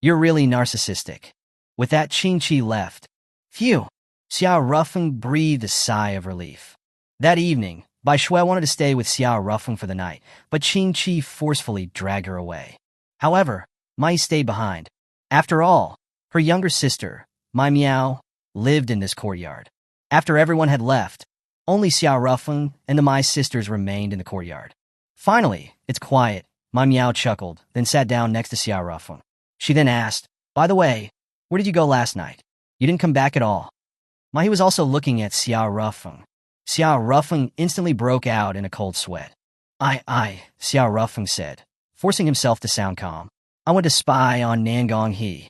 you're really narcissistic. With that, Qing-Chi left. Phew! Xiao Rufeng breathed a sigh of relief. That evening, Bai Shui wanted to stay with Xiao Rufeng for the night, but Qing-Chi forcefully dragged her away. However, Mai stayed behind. After all, her younger sister, Mai Miao, lived in this courtyard. After everyone had left, only Xiao Rufeng and the Mai sisters remained in the courtyard. Finally, it's quiet, Mai Miao chuckled, then sat down next to Xiao Rufeng. She then asked, "By the way, where did you go last night? You didn't come back at all." Mai was also looking at Xiao Rufeng. Xiao Rufeng instantly broke out in a cold sweat. Xiao Rufeng said, forcing himself to sound calm. "I went to spy on Nangong He."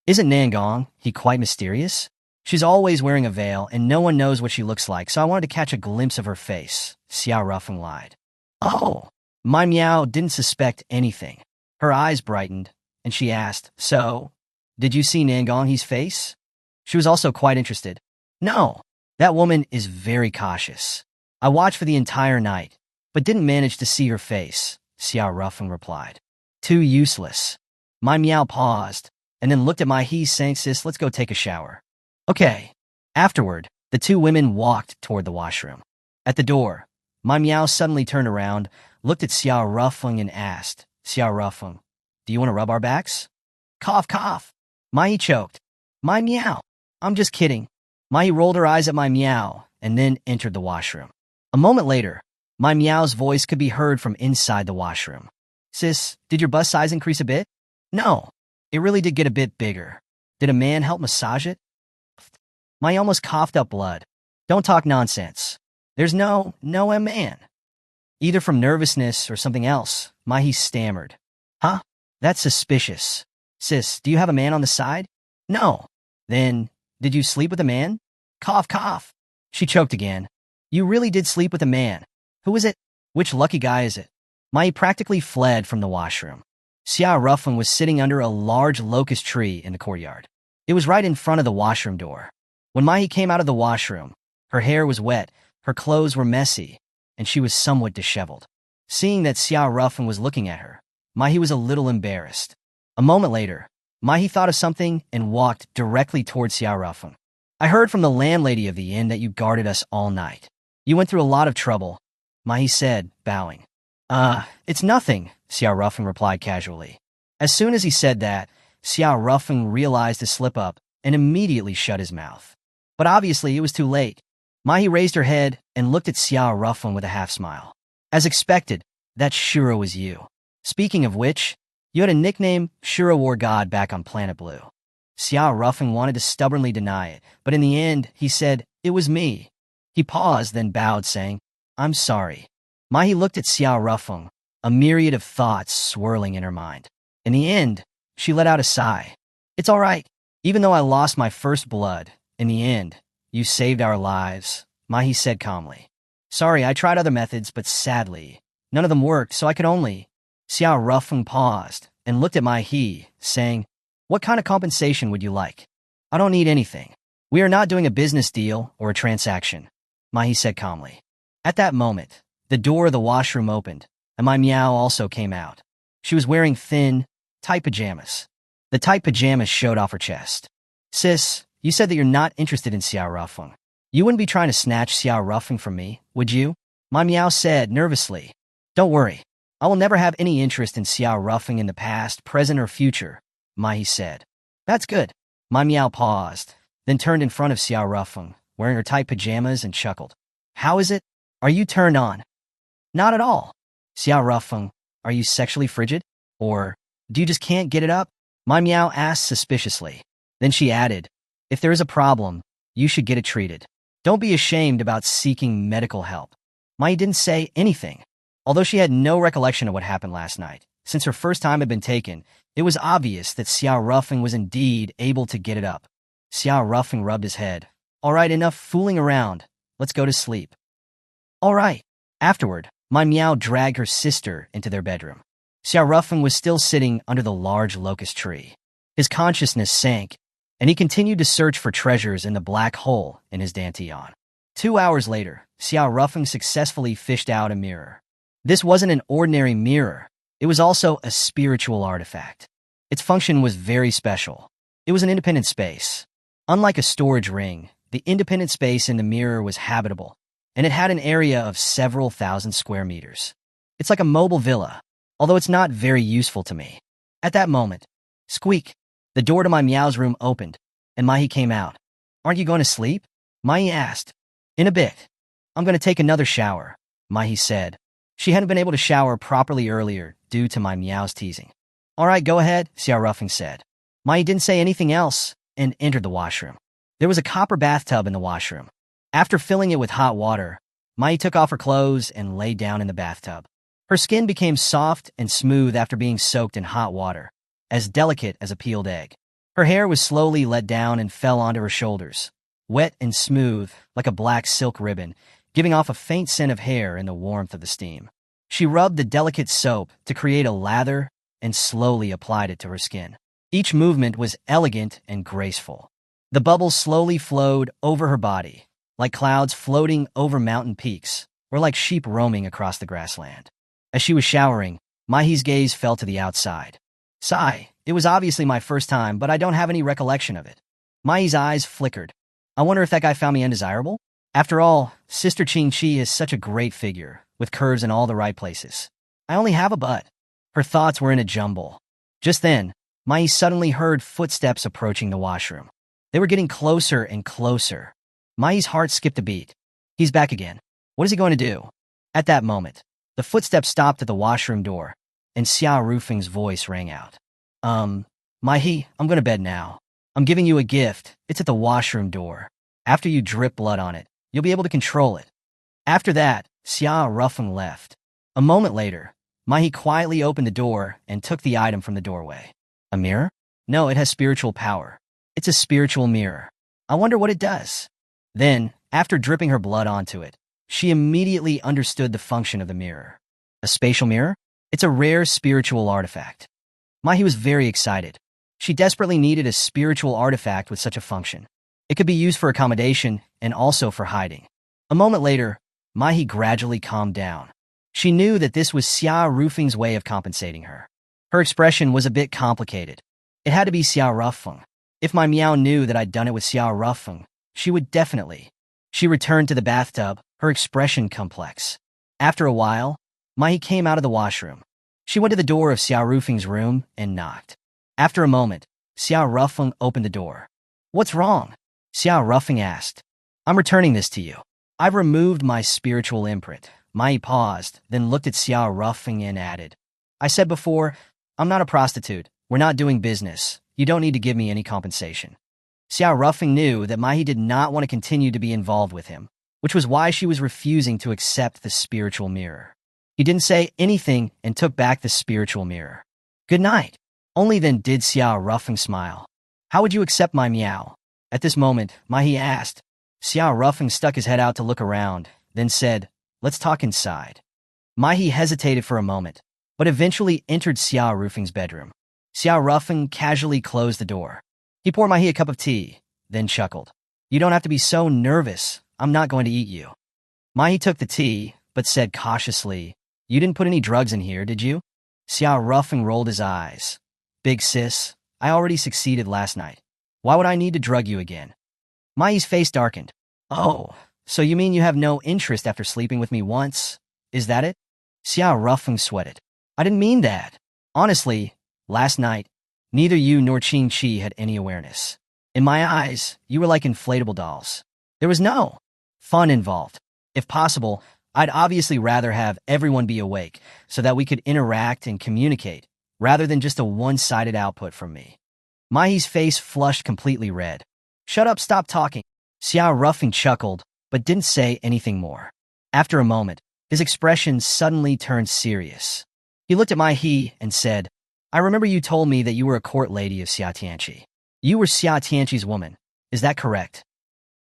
Isn't Nangong He quite mysterious? She's always wearing a veil, and no one knows what she looks like, so I wanted to catch a glimpse of her face, Xiao Rufeng lied. Oh! Mai Miao didn't suspect anything. Her eyes brightened, and she asked, "So, did you see Nangong He's face?" She was also quite interested. "No, that woman is very cautious. I watched for the entire night, but didn't manage to see her face," Xiao Rufeng replied. "Too useless." Mai Miao paused, and then looked at Mai He, saying, "Sis, let's go take a shower." Okay. Afterward, the two women walked toward the washroom. At the door, Mai Miao suddenly turned around, looked at Xiao Rufeng and asked, "Xiao Rufeng, do you want to rub our backs?" Cough, cough. Mai He choked. "Mai Miao, I'm just kidding." Mai He rolled her eyes at Mai Miao and then entered the washroom. A moment later, Mai Miao's voice could be heard from inside the washroom. "Sis, did your bust size increase a bit?" "No, it really did get a bit bigger. Did a man help massage it?" Mai almost coughed up blood. "Don't talk nonsense. There's no man." Either from nervousness or something else, Mai He stammered. "Huh? That's suspicious. Sis, do you have a man on the side?" "No." "Then, did you sleep with a man?" Cough, cough. She choked again. "You really did sleep with a man. Who is it? Which lucky guy is it?" Mai He practically fled from the washroom. Xiao Rufeng was sitting under a large locust tree in the courtyard. It was right in front of the washroom door. When Mai He came out of the washroom, her hair was wet, her clothes were messy, and she was somewhat disheveled. Seeing that Xiao Rufeng was looking at her, Mai He was a little embarrassed. A moment later, Mai He thought of something and walked directly towards Xiao Rufeng. "I heard from the landlady of the inn that you guarded us all night. You went through a lot of trouble," Mai He said, bowing. It's nothing," Xiao Rufeng replied casually. As soon as he said that, Xiao Rufeng realized his slip-up and immediately shut his mouth. But obviously, it was too late. Mai He raised her head and looked at Xiao Rufeng with a half-smile. "As expected, that Shuro was you. Speaking of which, you had a nickname, Shuro War God, back on Planet Blue." Xiao Rufeng wanted to stubbornly deny it, but in the end, he said, It was me. He paused, then bowed, saying, I'm sorry. Mahi looked at Xiao Rufeng, a myriad of thoughts swirling in her mind. In the end, she let out a sigh. It's all right. Even though I lost my first blood, in the end, you saved our lives, Mahi said calmly. Sorry, I tried other methods, but sadly, none of them worked, so I could only. Xiao Rufeng paused and looked at Mahi, saying, What kind of compensation would you like? I don't need anything. We are not doing a business deal or a transaction, Mahi said calmly. At that moment, the door of the washroom opened, and my meow also came out. She was wearing thin, tight pajamas. The tight pajamas showed off her chest. Sis, you said that you're not interested in Xiao Rufeng. You wouldn't be trying to snatch Xiao Rufeng from me, would you? My meow said nervously. Don't worry. I will never have any interest in Xiao Rufeng in the past, present, or future, Mahi said. That's good. My meow paused, then turned in front of Xiao Rufeng, wearing her tight pajamas, and chuckled. How is it? Are you turned on? Not at all. Xiao Rufeng, are you sexually frigid? Or do you just can't get it up? My meow asked suspiciously. Then she added, If there is a problem, you should get it treated. Don't be ashamed about seeking medical help. Mai didn't say anything. Although she had no recollection of what happened last night, since her first time had been taken, it was obvious that Xiao Rufeng was indeed able to get it up. Xiao Rufeng rubbed his head. All right, enough fooling around. Let's go to sleep. All right. Afterward, my meow dragged her sister into their bedroom. Xiao Rufeng was still sitting under the large locust tree. His consciousness sank, and he continued to search for treasures in the black hole in his dantian. 2 hours later, Xiao Rufeng successfully fished out a mirror. This wasn't an ordinary mirror. It was also a spiritual artifact. Its function was very special. It was an independent space. Unlike a storage ring, the independent space in the mirror was habitable, and it had an area of several thousand square meters. It's like a mobile villa, although it's not very useful to me. At that moment, squeak, the door to my meow's room opened, and Mahi came out. Aren't you going to sleep? Mahi asked. In a bit. I'm going to take another shower, Mahi said. She hadn't been able to shower properly earlier due to my meow's teasing. All right, go ahead, Xiao Rufeng said. Mahi didn't say anything else and entered the washroom. There was a copper bathtub in the washroom. After filling it with hot water, Mahi took off her clothes and lay down in the bathtub. Her skin became soft and smooth after being soaked in hot water, as delicate as a peeled egg. Her hair was slowly let down and fell onto her shoulders, wet and smooth like a black silk ribbon, giving off a faint scent of hair in the warmth of the steam. She rubbed the delicate soap to create a lather and slowly applied it to her skin. Each movement was elegant and graceful. The bubbles slowly flowed over her body, like clouds floating over mountain peaks, or like sheep roaming across the grassland. As she was showering, Mahi's gaze fell to the outside. Sigh, it was obviously my first time, but I don't have any recollection of it. Mahi's eyes flickered. I wonder if that guy found me undesirable? After all, Sister Qing-Chi is such a great figure, with curves in all the right places. I only have a butt. Her thoughts were in a jumble. Just then, Mahi suddenly heard footsteps approaching the washroom. They were getting closer and closer. Mahi's heart skipped a beat. He's back again. What is he going to do? At that moment, the footsteps stopped at the washroom door, and Xiao Rufeng's voice rang out. Mahi, I'm going to bed now. I'm giving you a gift. It's at the washroom door. After you drip blood on it, you'll be able to control it. After that, Xiao Rufeng left. A moment later, Mahi quietly opened the door and took the item from the doorway. A mirror? No, it has spiritual power. It's a spiritual mirror. I wonder what it does. Then, after dripping her blood onto it, she immediately understood the function of the mirror. A spatial mirror? It's a rare spiritual artifact. Mahi was very excited. She desperately needed a spiritual artifact with such a function. It could be used for accommodation and also for hiding. A moment later, Mahi gradually calmed down. She knew that this was Xiao Rufeng's way of compensating her. Her expression was a bit complicated. It had to be Xiao Rufeng. If my meow knew that I'd done it with Xiao Rufeng, she would definitely. She returned to the bathtub, her expression complex. After a while, Mahi came out of the washroom. She went to the door of Xiao Rufeng's room and knocked. After a moment, Xiao Rufeng opened the door. What's wrong? Xiao Rufeng asked. I'm returning this to you. I've removed my spiritual imprint. Mahi paused, then looked at Xiao Rufeng and added. I said before, I'm not a prostitute. We're not doing business. You don't need to give me any compensation. Xiao Rufeng knew that Mai did not want to continue to be involved with him, which was why she was refusing to accept the spiritual mirror. He didn't say anything and took back the spiritual mirror. Good night. Only then did Xiao Rufeng smile. How would you accept my meow? At this moment, Mai asked. Xiao Rufeng stuck his head out to look around, then said, let's talk inside. Mai hesitated for a moment, but eventually entered Xiao Rufeng's bedroom. Xiao Rufeng casually closed the door. He poured Mai a cup of tea, then chuckled. You don't have to be so nervous. I'm not going to eat you. Mai took the tea, but said cautiously, you didn't put any drugs in here, did you? Xiao Rufeng rolled his eyes. Big sis, I already succeeded last night. Why would I need to drug you again? Mai's face darkened. Oh, so you mean you have no interest after sleeping with me once? Is that it? Xiao Rufeng sweated. I didn't mean that. Honestly, last night, neither you nor Qing Chi had any awareness. In my eyes, you were like inflatable dolls. There was no fun involved. If possible, I'd obviously rather have everyone be awake so that we could interact and communicate, rather than just a one-sided output from me. Mai's face flushed completely red. Shut up, stop talking. Xiao Rufeng chuckled, but didn't say anything more. After a moment, his expression suddenly turned serious. He looked at Mai and said, I remember you told me that you were a court lady of Xia Tianqi. You were Xia Tianqi's woman. Is that correct?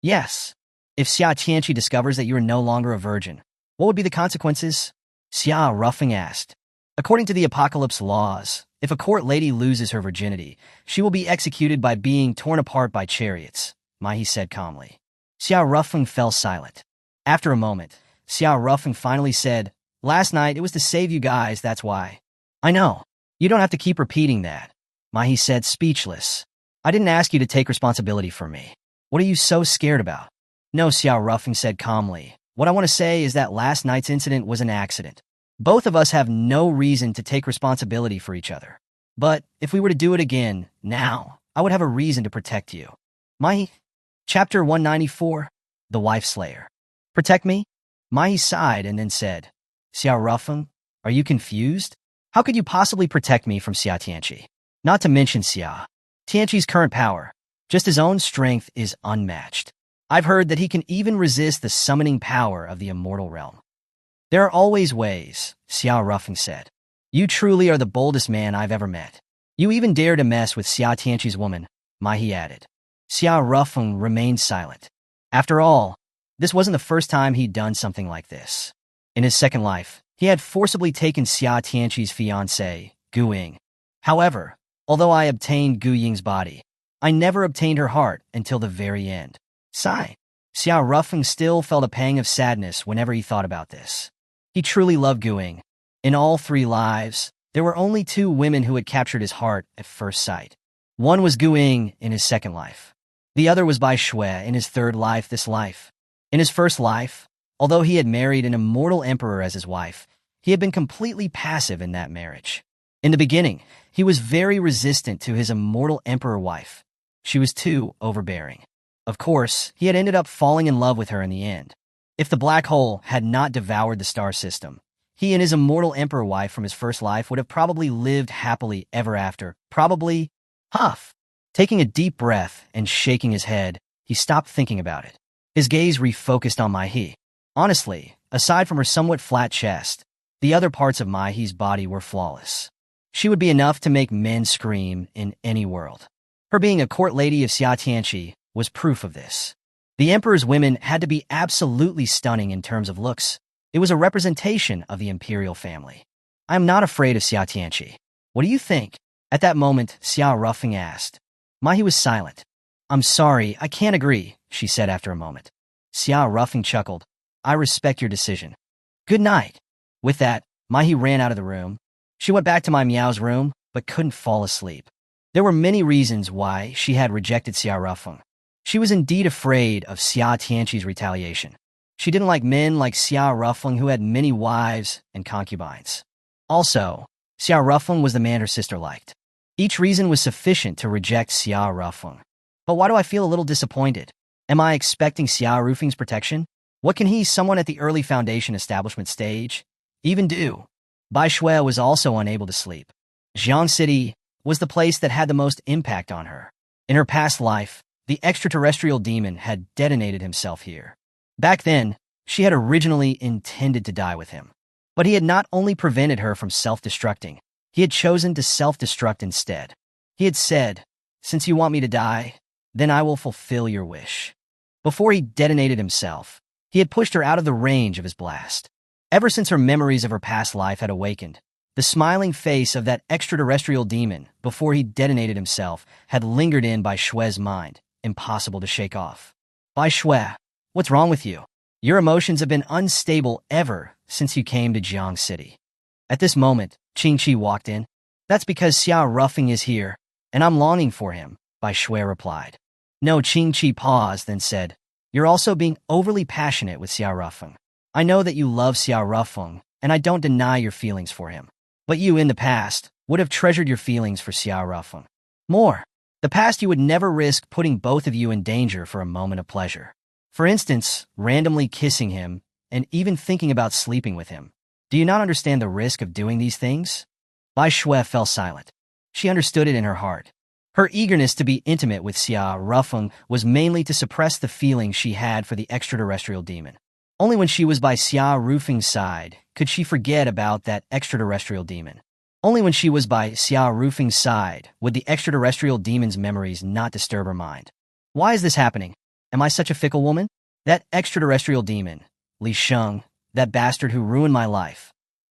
Yes. If Xia Tianqi discovers that you are no longer a virgin, what would be the consequences? Xia Rufeng asked. According to the apocalypse laws, if a court lady loses her virginity, she will be executed by being torn apart by chariots, Mai said calmly. Xiao Rufeng fell silent. After a moment, Xiao Rufeng finally said, last night it was to save you guys, that's why. I know. You don't have to keep repeating that, Mai said, speechless. I didn't ask you to take responsibility for me. What are you so scared about? No, Xiao Rufeng said calmly. What I want to say is that last night's incident was an accident. Both of us have no reason to take responsibility for each other. But if we were to do it again, now, I would have a reason to protect you. Mai. Chapter 194, The Wife Slayer. Protect me? Mai sighed and then said, Xiao Rufeng, are you confused? How could you possibly protect me from Xia Tianqi? Not to mention Xia Tianqi's current power. Just his own strength is unmatched. I've heard that he can even resist the summoning power of the immortal realm. There are always ways, Xiao Rufeng said. You truly are the boldest man I've ever met. You even dare to mess with Xia Tianqi's woman, Mai added. Xiao Rufeng remained silent. After all, this wasn't the first time he'd done something like this. In his second life, he had forcibly taken Xia Tianqi's fiancé, Gu Ying. However, although I obtained Gu Ying's body, I never obtained her heart until the very end. Sigh. Xiao Rufeng still felt a pang of sadness whenever he thought about this. He truly loved Gu Ying. In all 3 lives, there were only 2 women who had captured his heart at first sight. One was Gu Ying in his second life. The other was Bai Shui in his third life, this life. In his first life, although he had married an immortal emperor as his wife, he had been completely passive in that marriage. In the beginning, he was very resistant to his immortal emperor wife. She was too overbearing. Of course, he had ended up falling in love with her in the end. If the black hole had not devoured the star system, he and his immortal emperor wife from his first life would have probably lived happily ever after. Probably. Huff. Taking a deep breath and shaking his head, he stopped thinking about it. His gaze refocused on Mai. Honestly, aside from her somewhat flat chest, the other parts of Mai's body were flawless. She would be enough to make men scream in any world. Her being a court lady of Xia Tianqi was proof of this. The emperor's women had to be absolutely stunning in terms of looks. It was a representation of the imperial family. I am not afraid of Xia Tianqi. What do you think? At that moment, Xiao Rufeng asked. Mai was silent. I'm sorry, I can't agree, she said after a moment. Xiao Rufeng chuckled. I respect your decision. Good night. With that, Mai ran out of the room. She went back to Mai Miao's room, but couldn't fall asleep. There were many reasons why she had rejected Xiao Rufeng. She was indeed afraid of Xia Tianqi's retaliation. She didn't like men like Xiao Rufeng who had many wives and concubines. Also, Xiao Rufeng was the man her sister liked. Each reason was sufficient to reject Xiao Rufeng. But why do I feel a little disappointed? Am I expecting Xiao Rufeng's protection? What can he, someone at the early foundation establishment stage, even do? Bai Shui was also unable to sleep. Jiang City was the place that had the most impact on her. In her past life, The extraterrestrial demon had detonated himself here. Back then, she had originally intended to die with him. But he had not only prevented her from self-destructing, he had chosen to self-destruct instead. He had said, "Since you want me to die, then I will fulfill your wish." Before he detonated himself, he had pushed her out of the range of his blast. Ever since her memories of her past life had awakened, the smiling face of that extraterrestrial demon before he detonated himself had lingered in Bai Shue's mind, impossible to shake off. Bai Shue, what's wrong with you? Your emotions have been unstable ever since you came to Jiang City. At this moment, Qing Qi walked in. That's because Xiao Ruffing is here, and I'm longing for him, Bai Shui replied. No, Qing Qi paused, then said, You're also being overly passionate with Xiao Ruffing. I know that you love Xiao Ruffing, and I don't deny your feelings for him. But you, in the past, would have treasured your feelings for Xiao Ruffing. More. The past you would never risk putting both of you in danger for a moment of pleasure. For instance, randomly kissing him, and even thinking about sleeping with him. Do you not understand the risk of doing these things? Bai Shui fell silent. She understood it in her heart. Her eagerness to be intimate with Xiao Ruffing was mainly to suppress the feelings she had for the extraterrestrial demon. Only when she was by Xiao Ruffing's side could she forget about that extraterrestrial demon. Only when she was by Xiao Ruffing's side would the extraterrestrial demon's memories not disturb her mind. Why is this happening? Am I such a fickle woman? That extraterrestrial demon, Li Sheng, that bastard who ruined my life.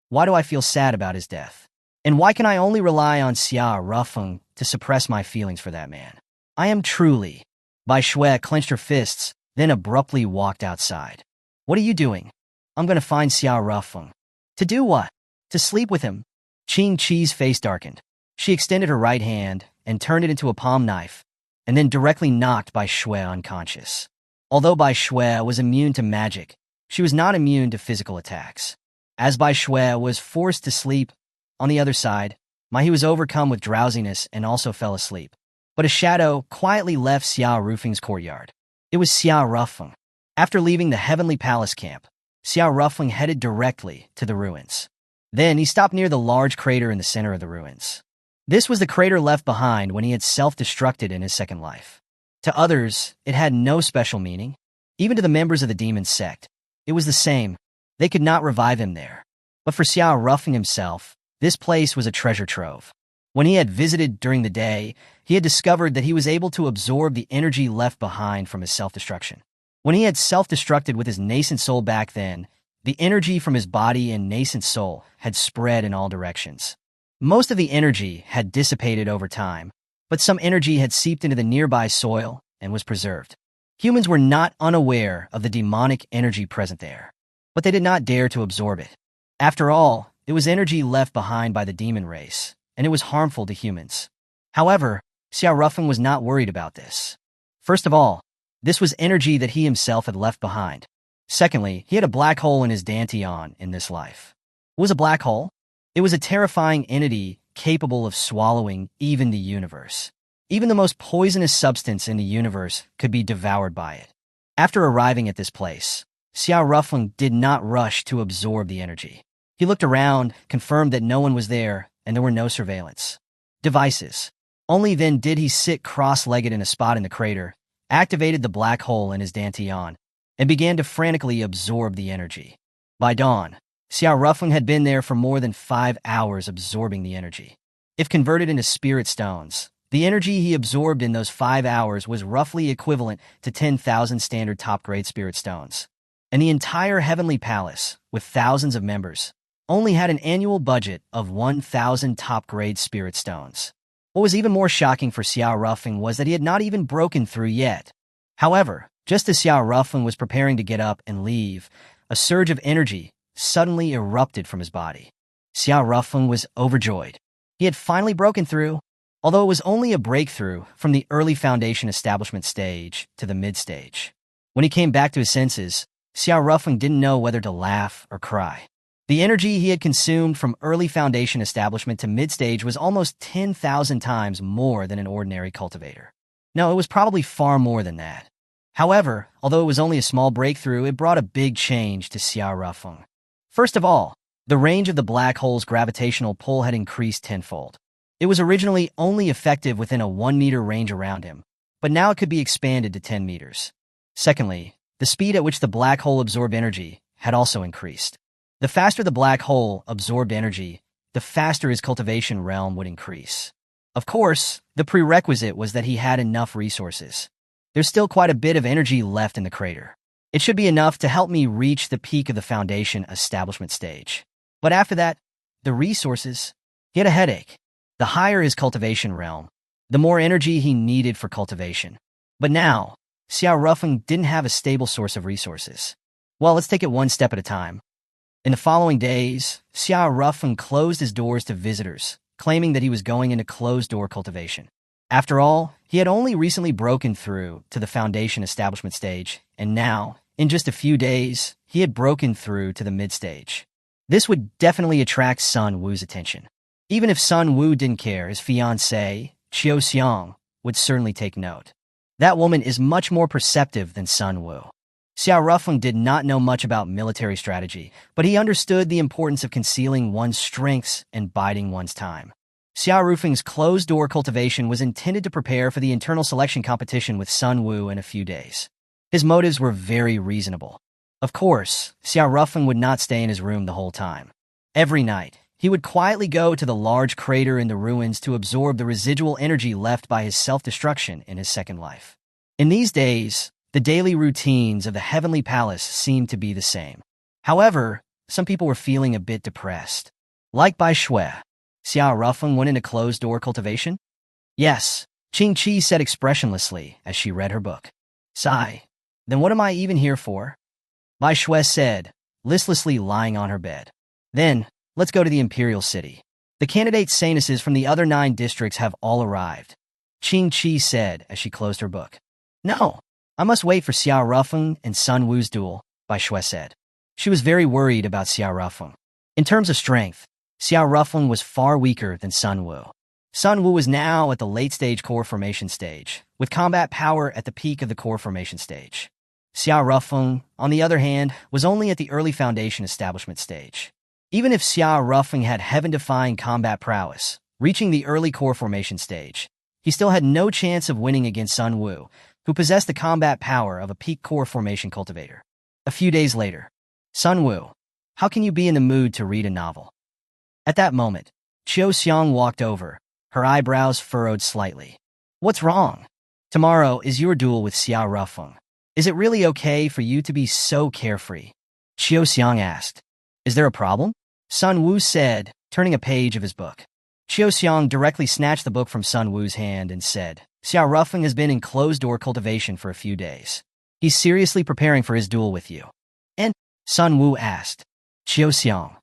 Why do I feel sad about his death? And why can I only rely on Xiao Ruffing to suppress my feelings for that man? I am truly... Bai Shui clenched her fists, then abruptly walked outside. What are you doing? I'm going to find Xiao Ruffing. To do what? To sleep with him. Qing Qi's face darkened. She extended her right hand and turned it into a palm knife, and then directly knocked Bai Shui unconscious. Although Bai Shui was immune to magic, she was not immune to physical attacks. As Bai Shui was forced to sleep, on the other side, Mai was overcome with drowsiness and also fell asleep. But a shadow quietly left Xiao Ruffing's courtyard. It was Xiao Ruffing. After leaving the Heavenly Palace camp, Xiao Ruffing headed directly to the ruins. Then he stopped near the large crater in the center of the ruins. This was the crater left behind when he had self-destructed in his second life. To others, it had no special meaning. Even to the members of the demon sect, it was the same. They could not revive him there. But for Xiao Ruffing himself, this place was a treasure trove. When he had visited during the day, he had discovered that he was able to absorb the energy left behind from his self-destruction. When he had self-destructed with his nascent soul back then, the energy from his body and nascent soul had spread in all directions. Most of the energy had dissipated over time, but some energy had seeped into the nearby soil and was preserved. Humans were not unaware of the demonic energy present there, but they did not dare to absorb it. After all, it was energy left behind by the demon race, and it was harmful to humans. However, Xiao Ruffing was not worried about this. First of all, this was energy that he himself had left behind. Secondly, he had a black hole in his dantian in this life. What was a black hole? It was a terrifying entity capable of swallowing even the universe. Even the most poisonous substance in the universe could be devoured by it. After arriving at this place, Xiao Ruffing did not rush to absorb the energy. He looked around, confirmed that no one was there, and there were no surveillance devices. Only then did he sit cross-legged in a spot in the crater, activated the black hole in his dantian, and began to frantically absorb the energy. By dawn, Xiao Ruffing had been there for more than 5 hours absorbing the energy. If converted into spirit stones, the energy he absorbed in those 5 hours was roughly equivalent to 10,000 standard top-grade spirit stones. And the entire Heavenly Palace, with thousands of members, only had an annual budget of 1,000 top-grade spirit stones. What was even more shocking for Xiao Ruffing was that he had not even broken through yet. However, just as Xiao Ruffing was preparing to get up and leave, a surge of energy suddenly erupted from his body. Xiao Ruffing was overjoyed. He had finally broken through, although it was only a breakthrough from the early foundation establishment stage to the mid-stage. When he came back to his senses, Xiao Ruffing didn't know whether to laugh or cry. The energy he had consumed from early foundation establishment to mid-stage was almost 10,000 times more than an ordinary cultivator. No, it was probably far more than that. However, although it was only a small breakthrough, it brought a big change to Xiao Ruffing. First of all, the range of the black hole's gravitational pull had increased tenfold. It was originally only effective within a 1-meter range around him, but now it could be expanded to 10 meters. Secondly, the speed at which the black hole absorbed energy had also increased. The faster the black hole absorbed energy, the faster his cultivation realm would increase. Of course, the prerequisite was that he had enough resources. There's still quite a bit of energy left in the crater. It should be enough to help me reach the peak of the foundation establishment stage. But after that, the resources, he had a headache. The higher his cultivation realm, the more energy he needed for cultivation. But now, Xiao Rufeng didn't have a stable source of resources. Well, let's take it one step at a time. In the following days, Xiao Rufeng closed his doors to visitors, claiming that he was going into closed-door cultivation. After all, he had only recently broken through to the foundation establishment stage, and now, in just a few days, he had broken through to the mid-stage. This would definitely attract Sun Wu's attention. Even if Sun Wu didn't care, his fiancé, Qiu Xiang, would certainly take note. That woman is much more perceptive than Sun Wu. Xiao Rufeng did not know much about military strategy, but he understood the importance of concealing one's strengths and biding one's time. Xiao Rufeng's closed-door cultivation was intended to prepare for the internal selection competition with Sun Wu in a few days. His motives were very reasonable. Of course, Xiao Rufeng would not stay in his room the whole time. Every night, he would quietly go to the large crater in the ruins to absorb the residual energy left by his self-destruction in his second life. In these days, the daily routines of the Heavenly Palace seemed to be the same. However, some people were feeling a bit depressed. Like Bai Shui, Xiao Rufeng went into closed-door cultivation? Yes, Qing Qi said expressionlessly as she read her book. Sigh. Then what am I even here for? Bai Shui said, listlessly lying on her bed. Then, let's go to the Imperial City. The candidate sanuses from the other 9 districts have all arrived. Qing Qi said as she closed her book. No, I must wait for Xiao Rufeng and Sun Wu's duel, Bai Shui said. She was very worried about Xiao Rufeng. In terms of strength, Xiao Rufeng was far weaker than Sun Wu. Sun Wu was now at the late-stage core formation stage, with combat power at the peak of the core formation stage. Xiao Rufeng, on the other hand, was only at the early foundation establishment stage. Even if Xiao Rufeng had heaven-defying combat prowess, reaching the early core formation stage, he still had no chance of winning against Sun Wu, who possessed the combat power of a peak core formation cultivator. A few days later, Sun Wu, how can you be in the mood to read a novel? At that moment, Qiu Xiang walked over, her eyebrows furrowed slightly. What's wrong? Tomorrow is your duel with Xiao Rufeng. Is it really okay for you to be so carefree? Qiu Xiang asked. Is there a problem? Sun Wu said, turning a page of his book. Qiu Xiang directly snatched the book from Sun Wu's hand and said, Xiao Rufeng has been in closed-door cultivation for a few days. He's seriously preparing for his duel with you. And Sun Wu asked, Qiu Xiang,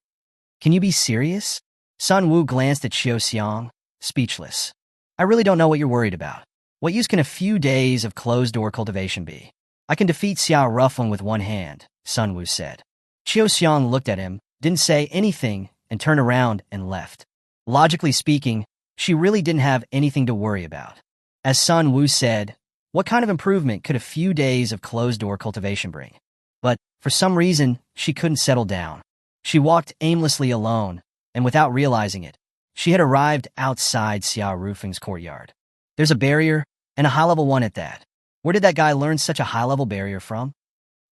can you be serious? Sun Wu glanced at Qiu Xiang, speechless. I really don't know what you're worried about. What use can a few days of closed-door cultivation be? I can defeat Xiao Rufeng with one hand, Sun Wu said. Qiu Xiang looked at him, didn't say anything, and turned around and left. Logically speaking, she really didn't have anything to worry about. As Sun Wu said, what kind of improvement could a few days of closed-door cultivation bring? But, for some reason, she couldn't settle down. She walked aimlessly alone, and without realizing it, she had arrived outside Xiao Rufeng's courtyard. There's a barrier, and a high-level one at that. Where did that guy learn such a high-level barrier from?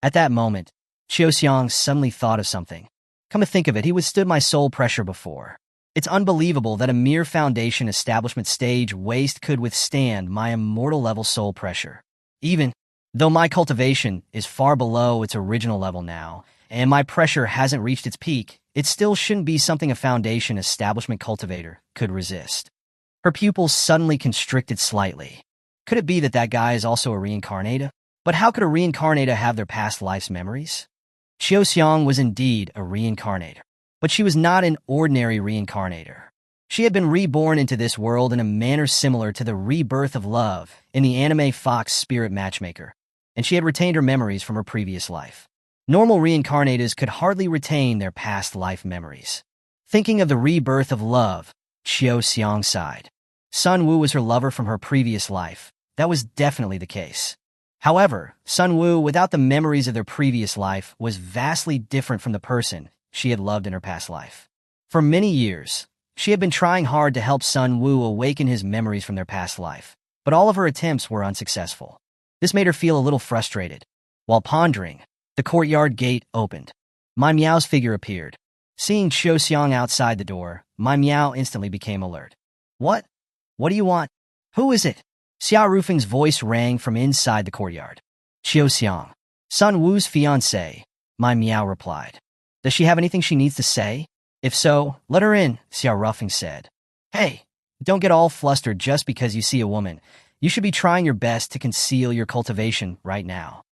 At that moment, Qiu Xiang suddenly thought of something. Come to think of it, he withstood my soul pressure before. It's unbelievable that a mere foundation establishment stage waste could withstand my immortal level soul pressure. Even though my cultivation is far below its original level now, and my pressure hasn't reached its peak, it still shouldn't be something a foundation establishment cultivator could resist. Her pupils suddenly constricted slightly. Could it be that that guy is also a reincarnator? But how could a reincarnator have their past life's memories? Qiu Xiang was indeed a reincarnator, but she was not an ordinary reincarnator. She had been reborn into this world in a manner similar to the rebirth of love in the anime Fox Spirit Matchmaker, and she had retained her memories from her previous life. Normal reincarnators could hardly retain their past life memories. Thinking of the rebirth of love, Qiu Xiang sighed. Sun Wu was her lover from her previous life. That was definitely the case. However, Sun Wu, without the memories of their previous life, was vastly different from the person she had loved in her past life. For many years, she had been trying hard to help Sun Wu awaken his memories from their past life. but all of her attempts were unsuccessful. This made her feel a little frustrated. While pondering, the courtyard gate opened. My Meow's figure appeared. Seeing Qiu Xiang outside the door, my Meow instantly became alert. What? What do you want? Who is it? Xiao Rufeng's voice rang from inside the courtyard. Qiu Xiang, Sun Wu's fiancé, my Meow replied. Does she have anything she needs to say? If so, let her in, Xiao Rufeng said. Hey, don't get all flustered just because you see a woman. You should be trying your best to conceal your cultivation right now.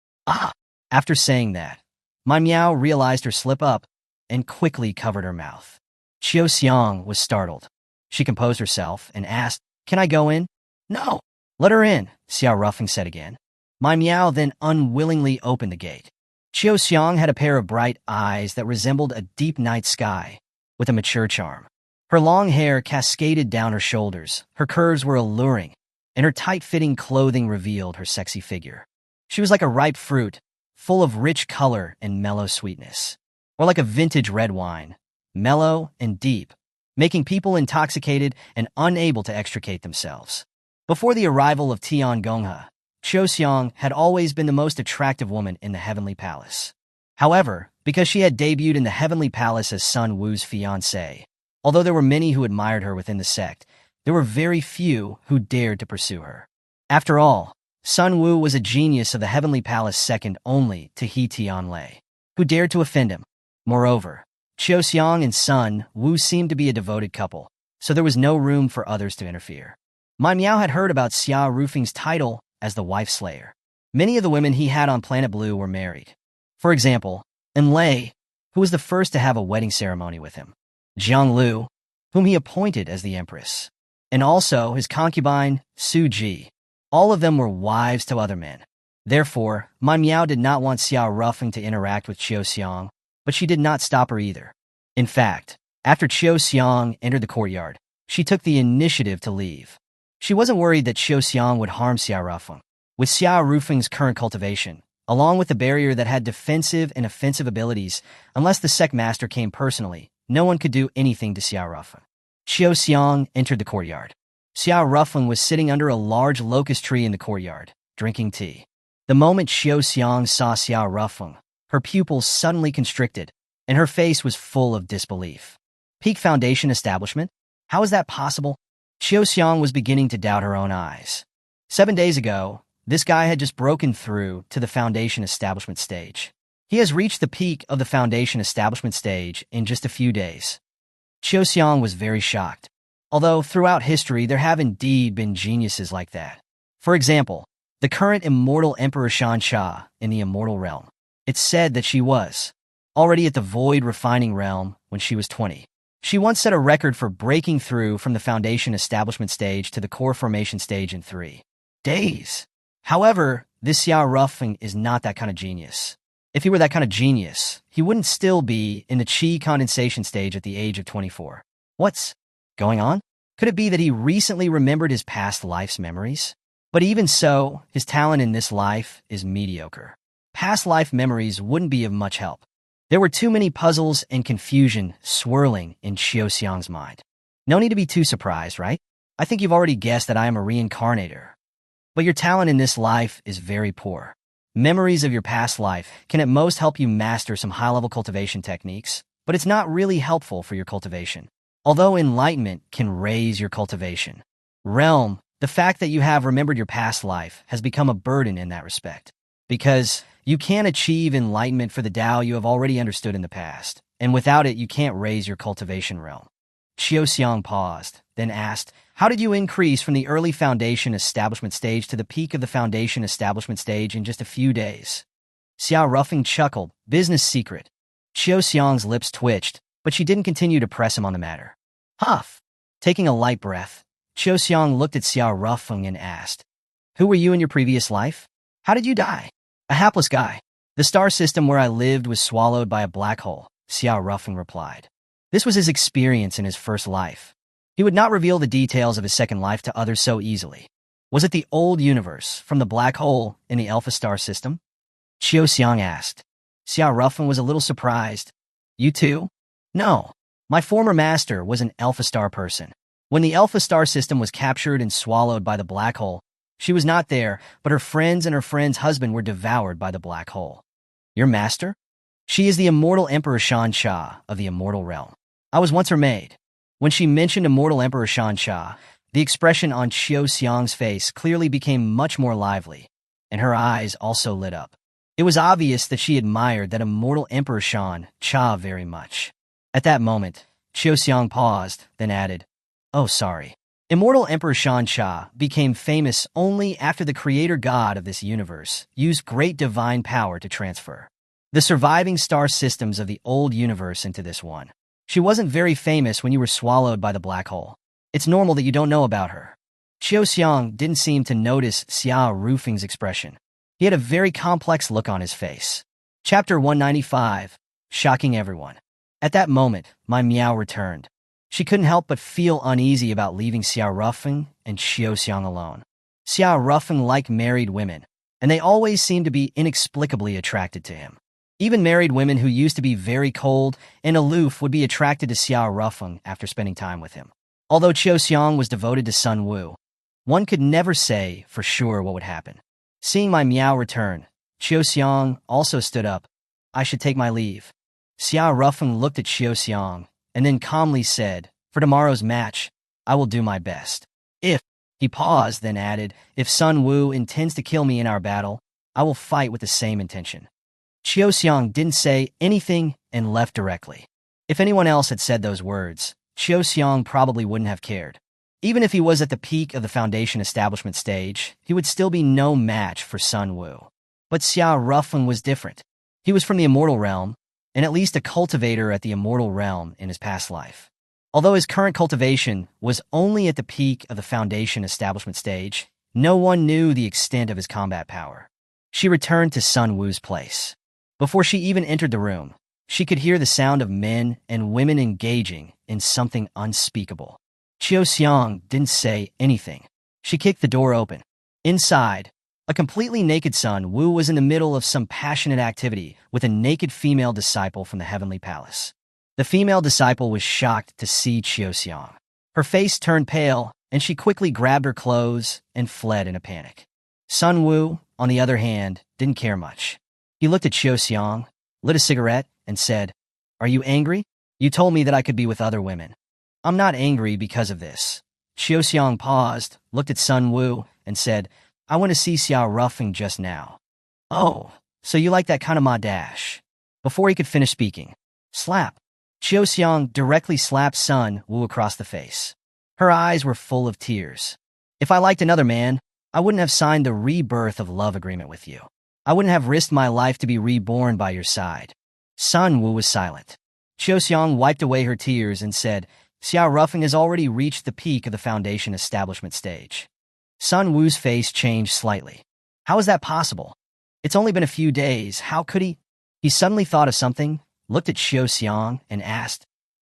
After saying that, my Meow realized her slip-up and quickly covered her mouth. Qiu Xiang was startled. She composed herself and asked, Can I go in? No. Let her in, Xiao Rufeng said again. My Meow then unwillingly opened the gate. Qiu Xiang had a pair of bright eyes that resembled a deep night sky, with a mature charm. Her long hair cascaded down her shoulders, her curves were alluring, and her tight-fitting clothing revealed her sexy figure. She was like a ripe fruit, full of rich color and mellow sweetness. Or like a vintage red wine, mellow and deep, making people intoxicated and unable to extricate themselves. Before the arrival of Tian Gonghe, Qiu Xiang had always been the most attractive woman in the Heavenly Palace. However, because she had debuted in the Heavenly Palace as Sun Wu's fiancé, although there were many who admired her within the sect, there were very few who dared to pursue her. After all, Sun Wu was a genius of the Heavenly Palace second only to He Tianlei, who dared to offend him. Moreover, Qiu Xiang and Sun Wu seemed to be a devoted couple, so there was no room for others to interfere. My Meow had heard about Xiao Rufeng's title as the Wife Slayer. Many of the women he had on Planet Blue were married. For example, Enlei, who was the first to have a wedding ceremony with him, Jiang Lu, whom he appointed as the Empress, and also his concubine, Su Ji. All of them were wives to other men. Therefore, my Meow did not want Xiao Rufeng to interact with Qiu Xiang, but she did not stop her either. In fact, after Qiu Xiang entered the courtyard, she took the initiative to leave. She wasn't worried that Qiu Xiang would harm Xiao Rufeng. With Xiao Rufeng's current cultivation, along with the barrier that had defensive and offensive abilities, unless the sect master came personally, no one could do anything to Xiao Rufeng. Qiu Xiang entered the courtyard. Xiao Rufeng was sitting under a large locust tree in the courtyard, drinking tea. The moment Qiu Xiang saw Xiao Rufeng, her pupils suddenly constricted, and her face was full of disbelief. Peak Foundation establishment? How is that possible? Qiu Xiang was beginning to doubt her own eyes. 7 days ago, this guy had just broken through to the Foundation establishment stage. He has reached the peak of the Foundation establishment stage in just a few days. Qiu Xiang was very shocked. Although throughout history there have indeed been geniuses like that. For example, the current immortal Emperor Shan Cha in the Immortal Realm. It's said that she was already at the Void Refining Realm when she was 20. She once set a record for breaking through from the Foundation establishment stage to the Core Formation stage in 3 days. However, this Xiao Rufeng is not that kind of genius. If he were that kind of genius, he wouldn't still be in the Qi condensation stage at the age of 24. What's going on? Could it be that he recently remembered his past life's memories? But even so, his talent in this life is mediocre. Past life memories wouldn't be of much help. There were too many puzzles and confusion swirling in Qiu Xiang's mind. No need to be too surprised, right? I think you've already guessed that I am a reincarnator. But your talent in this life is very poor. Memories of your past life can at most help you master some high-level cultivation techniques, but it's not really helpful for your cultivation. Although enlightenment can raise your cultivation realm, the fact that you have remembered your past life has become a burden in that respect. Because you can't achieve enlightenment for the Tao you have already understood in the past, and without it you can't raise your cultivation realm. Qiu Xiang paused, then asked, How did you increase from the early Foundation establishment stage to the peak of the Foundation establishment stage in just a few days? Xiao Rufeng chuckled, business secret. Qiu Xiang's lips twitched, but she didn't continue to press him on the matter. Huff! Taking a light breath, Qiu Xiang looked at Xiao Rufeng and asked, Who were you in your previous life? How did you die? A hapless guy. The star system where I lived was swallowed by a black hole, Xiao Rufeng replied. This was his experience in his first life. He would not reveal the details of his second life to others so easily. Was it the old universe from the black hole in the Alpha Star system? Qiu Xiang asked. Xiao Rufeng was a little surprised. You too? No. My former master was an Alpha Star person. When the Alpha Star system was captured and swallowed by the black hole, She was not there, but her friends and her friend's husband were devoured by the black hole. Your master? She is the immortal Emperor Shan Sha of the immortal realm. I was once her maid. When she mentioned immortal Emperor Shan Sha, the expression on Qiu Xiang's face clearly became much more lively, and her eyes also lit up. It was obvious that she admired that immortal Emperor Shan Sha very much. At that moment, Qiu Xiang paused, then added, "Oh, sorry." Immortal Emperor Shan Sha became famous only after the creator god of this universe used great divine power to transfer the surviving star systems of the old universe into this one. She wasn't very famous when you were swallowed by the black hole. It's normal that you don't know about her. Qiu Xiang didn't seem to notice Xia Rufeng's expression. He had a very complex look on his face. Chapter 195, Shocking Everyone. At that moment, my meow returned. She couldn't help but feel uneasy about leaving Xia Rufeng and Qiu Xiang alone. Xia Rufeng liked married women, and they always seemed to be inexplicably attracted to him. Even married women who used to be very cold and aloof would be attracted to Xia Rufeng after spending time with him. Although Qiu Xiang was devoted to Sun Wu, one could never say for sure what would happen. Seeing my meow return, Qiu Xiang also stood up. I should take my leave. Xia Rufeng looked at Qiu Xiang and then calmly said, "For tomorrow's match, I will do my best. If," he paused, then added, "if Sun Wu intends to kill me in our battle, I will fight with the same intention." Qiu Xiang didn't say anything and left directly. If anyone else had said those words, Qiu Xiang probably wouldn't have cared. Even if he was at the peak of the Foundation establishment stage, he would still be no match for Sun Wu. But Xia Rufeng was different. He was from the immortal realm, and at least a cultivator at the immortal realm in his past life. Although his current cultivation was only at the peak of the Foundation establishment stage, no one knew the extent of his combat power. She returned to Sun Wu's place. Before she even entered the room, she could hear the sound of men and women engaging in something unspeakable. Qiu Xiang didn't say anything. She kicked the door open. Inside, a completely naked Sun Wu was in the middle of some passionate activity with a naked female disciple from the heavenly palace. The female disciple was shocked to see Qiu Xiang. Her face turned pale, and she quickly grabbed her clothes and fled in a panic. Sun Wu, on the other hand, didn't care much. He looked at Qiu Xiang, lit a cigarette, and said, "Are you angry? You told me that I could be with other women. I'm not angry because of this." Qiu Xiang paused, looked at Sun Wu, and said, "I went to see Xia Rufeng just now." "Oh, so you like that kind of ma dash?" Before he could finish speaking, slap. Qiu Xiang directly slapped Sun Wu across the face. Her eyes were full of tears. "If I liked another man, I wouldn't have signed the rebirth of love agreement with you. I wouldn't have risked my life to be reborn by your side." Sun Wu was silent. Qiu Xiang wiped away her tears and said, "Xia Rufeng has already reached the peak of the Foundation establishment stage." Sun Wu's face changed slightly. How is that possible? It's only been a few days. How could he? He suddenly thought of something, looked at Qiu Xiang, and asked,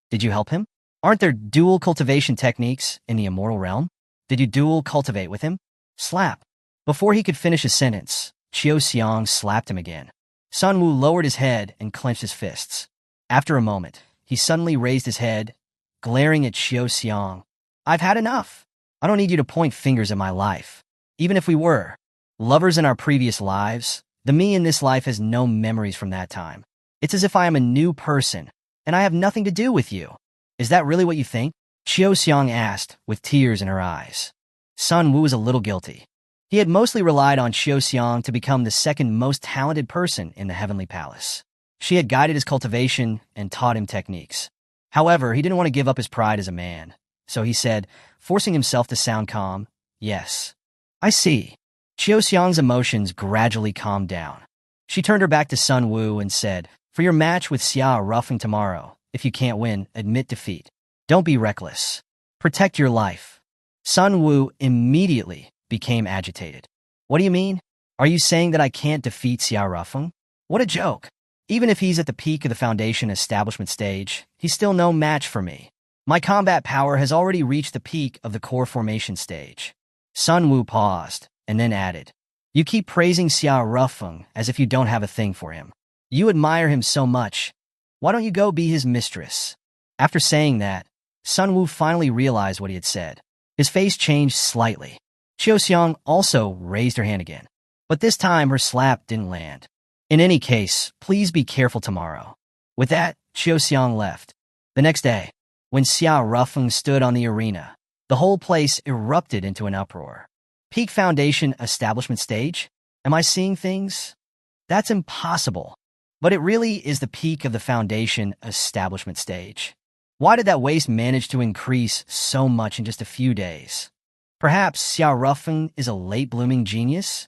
"Did you help him? Aren't there dual cultivation techniques in the immortal realm? Did you dual cultivate with him?" Slap. Before he could finish a sentence, Qiu Xiang slapped him again. Sun Wu lowered his head and clenched his fists. After a moment, he suddenly raised his head, glaring at Qiu Xiang. "I've had enough. I don't need you to point fingers at my life. Even if we were lovers in our previous lives, the me in this life has no memories from that time. It's as if I am a new person, and I have nothing to do with you. Is that really what you think?" Qiu Xiang asked, with tears in her eyes. Sun Wu was a little guilty. He had mostly relied on Qiu Xiang to become the second most talented person in the Heavenly Palace. She had guided his cultivation and taught him techniques. However, he didn't want to give up his pride as a man, so he said, forcing himself to sound calm, "Yes, I see." Qiu Xiang's emotions gradually calmed down. She turned her back to Sun Wu and said, "For your match with Xia Rufeng tomorrow, if you can't win, admit defeat. Don't be reckless. Protect your life." Sun Wu immediately became agitated. "What do you mean? Are you saying that I can't defeat Xia Rufeng? What a joke. Even if he's at the peak of the Foundation establishment stage, he's still no match for me. My combat power has already reached the peak of the core formation stage." Sun Wu paused, and then added, "You keep praising Xia Rufeng as if you don't have a thing for him. You admire him so much. Why don't you go be his mistress?" After saying that, Sun Wu finally realized what he had said. His face changed slightly. Xiao also raised her hand again, but this time her slap didn't land. In any case, please be careful tomorrow. With that, Xiao left. The next day, when Xiao Rufeng stood on the arena, the whole place erupted into an uproar. Peak Foundation establishment stage? Am I seeing things? That's impossible. But it really is the peak of the Foundation establishment stage. Why did that waste manage to increase so much in just a few days? Perhaps Xiao Rufeng is a late-blooming genius?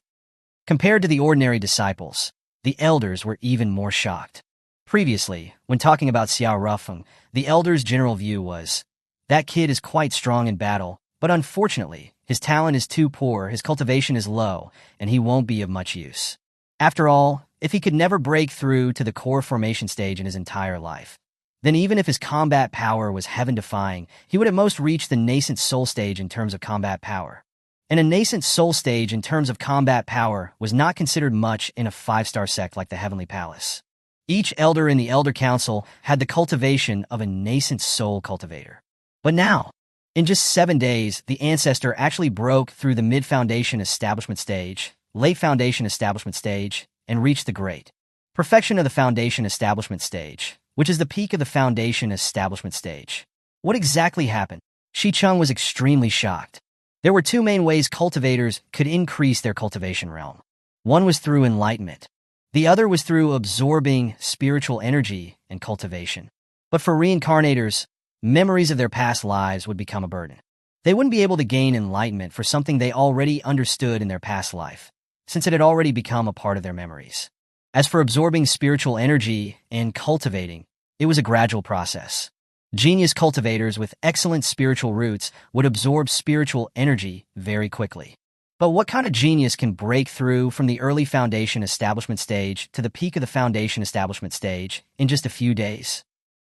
Compared to the ordinary disciples, the elders were even more shocked. Previously, when talking about Xiao Rufeng, the elders' general view was, that kid is quite strong in battle, but unfortunately, his talent is too poor, his cultivation is low, and he won't be of much use. After all, if he could never break through to the core formation stage in his entire life, then even if his combat power was heaven-defying, he would at most reach the nascent soul stage in terms of combat power. And a nascent soul stage in terms of combat power was not considered much in a 5-star sect like the Heavenly Palace. Each elder in the Elder Council had the cultivation of a nascent soul cultivator. But now, in just 7 days, the ancestor actually broke through the mid-foundation establishment stage, late foundation establishment stage, and reached the great perfection of the foundation establishment stage, which is the peak of the foundation establishment stage. What exactly happened? Shi-chung was extremely shocked. There were 2 main ways cultivators could increase their cultivation realm. One was through enlightenment. The other was through absorbing spiritual energy and cultivation. But for reincarnators, memories of their past lives would become a burden. They wouldn't be able to gain enlightenment for something they already understood in their past life, since it had already become a part of their memories. As for absorbing spiritual energy and cultivating, it was a gradual process. Genius cultivators with excellent spiritual roots would absorb spiritual energy very quickly. But what kind of genius can break through from the early foundation establishment stage to the peak of the foundation establishment stage in just a few days?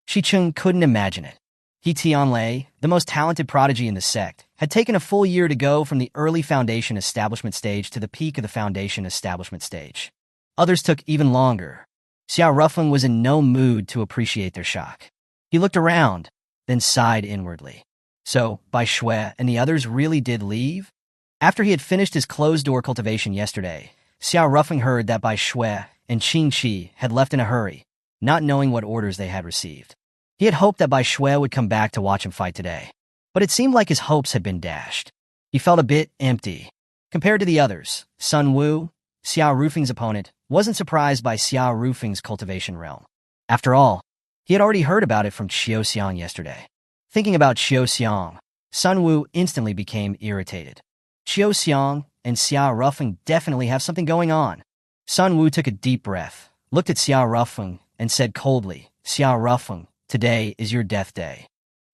Shi-chung couldn't imagine it. He Tianlei, the most talented prodigy in the sect, had taken a full year to go from the early foundation establishment stage to the peak of the foundation establishment stage. Others took even longer. Xiao Rufeng was in no mood to appreciate their shock. He looked around, then sighed inwardly. So, Bai Shui and the others really did leave? After he had finished his closed-door cultivation yesterday, Xiao Rufeng heard that Bai Shui and Qing Qi had left in a hurry, not knowing what orders they had received. He had hoped that Bai Shui would come back to watch him fight today, but it seemed like his hopes had been dashed. He felt a bit empty. Compared to the others, Sun Wu, Xiao Rufeng's opponent, wasn't surprised by Xiao Rufeng's cultivation realm. After all, he had already heard about it from Xiao yesterday. Thinking about Xiao, Sun Wu instantly became irritated. Xiao and Xiao Rufeng definitely have something going on. Sun Wu took a deep breath, looked at Xiao Rufeng, and said coldly, Xiao Rufeng, today is your death day.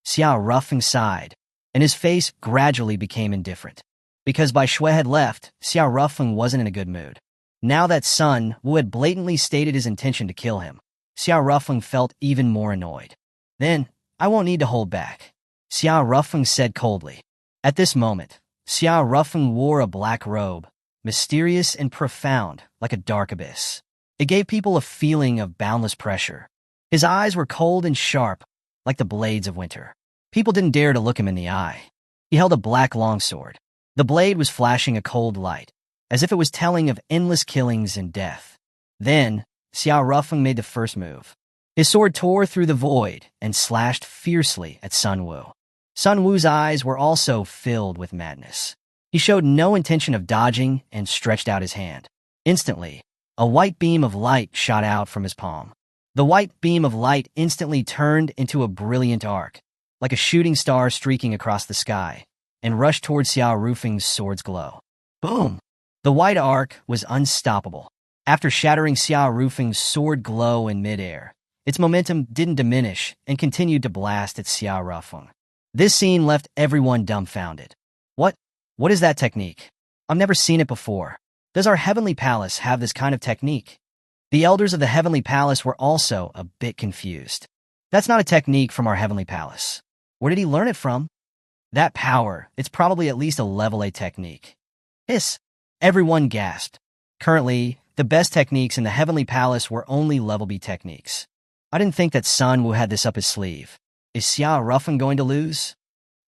Xiao Rufeng sighed, and his face gradually became indifferent. Because Bai Shui had left, Xiao Rufeng wasn't in a good mood. Now that Sun Wu had blatantly stated his intention to kill him, Xiao Rufeng felt even more annoyed. Then, I won't need to hold back, Xiao Rufeng said coldly. At this moment, Xiao Rufeng wore a black robe, mysterious and profound, like a dark abyss. It gave people a feeling of boundless pressure. His eyes were cold and sharp, like the blades of winter. People didn't dare to look him in the eye. He held a black longsword. The blade was flashing a cold light, as if it was telling of endless killings and death. Then, Xiao Rufeng made the first move. His sword tore through the void and slashed fiercely at Sun Wu. Sun Wu's eyes were also filled with madness. He showed no intention of dodging and stretched out his hand. Instantly, a white beam of light shot out from his palm. The white beam of light instantly turned into a brilliant arc, like a shooting star streaking across the sky, and rushed towards Xiao Rufeng's sword's glow. Boom! The white arc was unstoppable. After shattering Xiao Rufeng's sword glow in midair, its momentum didn't diminish and continued to blast at Xiao Rufeng. This scene left everyone dumbfounded. What is that technique? I've never seen it before. Does our Heavenly Palace have this kind of technique? The elders of the Heavenly Palace were also a bit confused. That's not a technique from our Heavenly Palace. Where did he learn it from? That power, it's probably at least a level A technique. Hiss! Everyone gasped. Currently, the best techniques in the Heavenly Palace were only level B techniques. I didn't think that Sun Wu had this up his sleeve. Is Xiao Rufeng going to lose?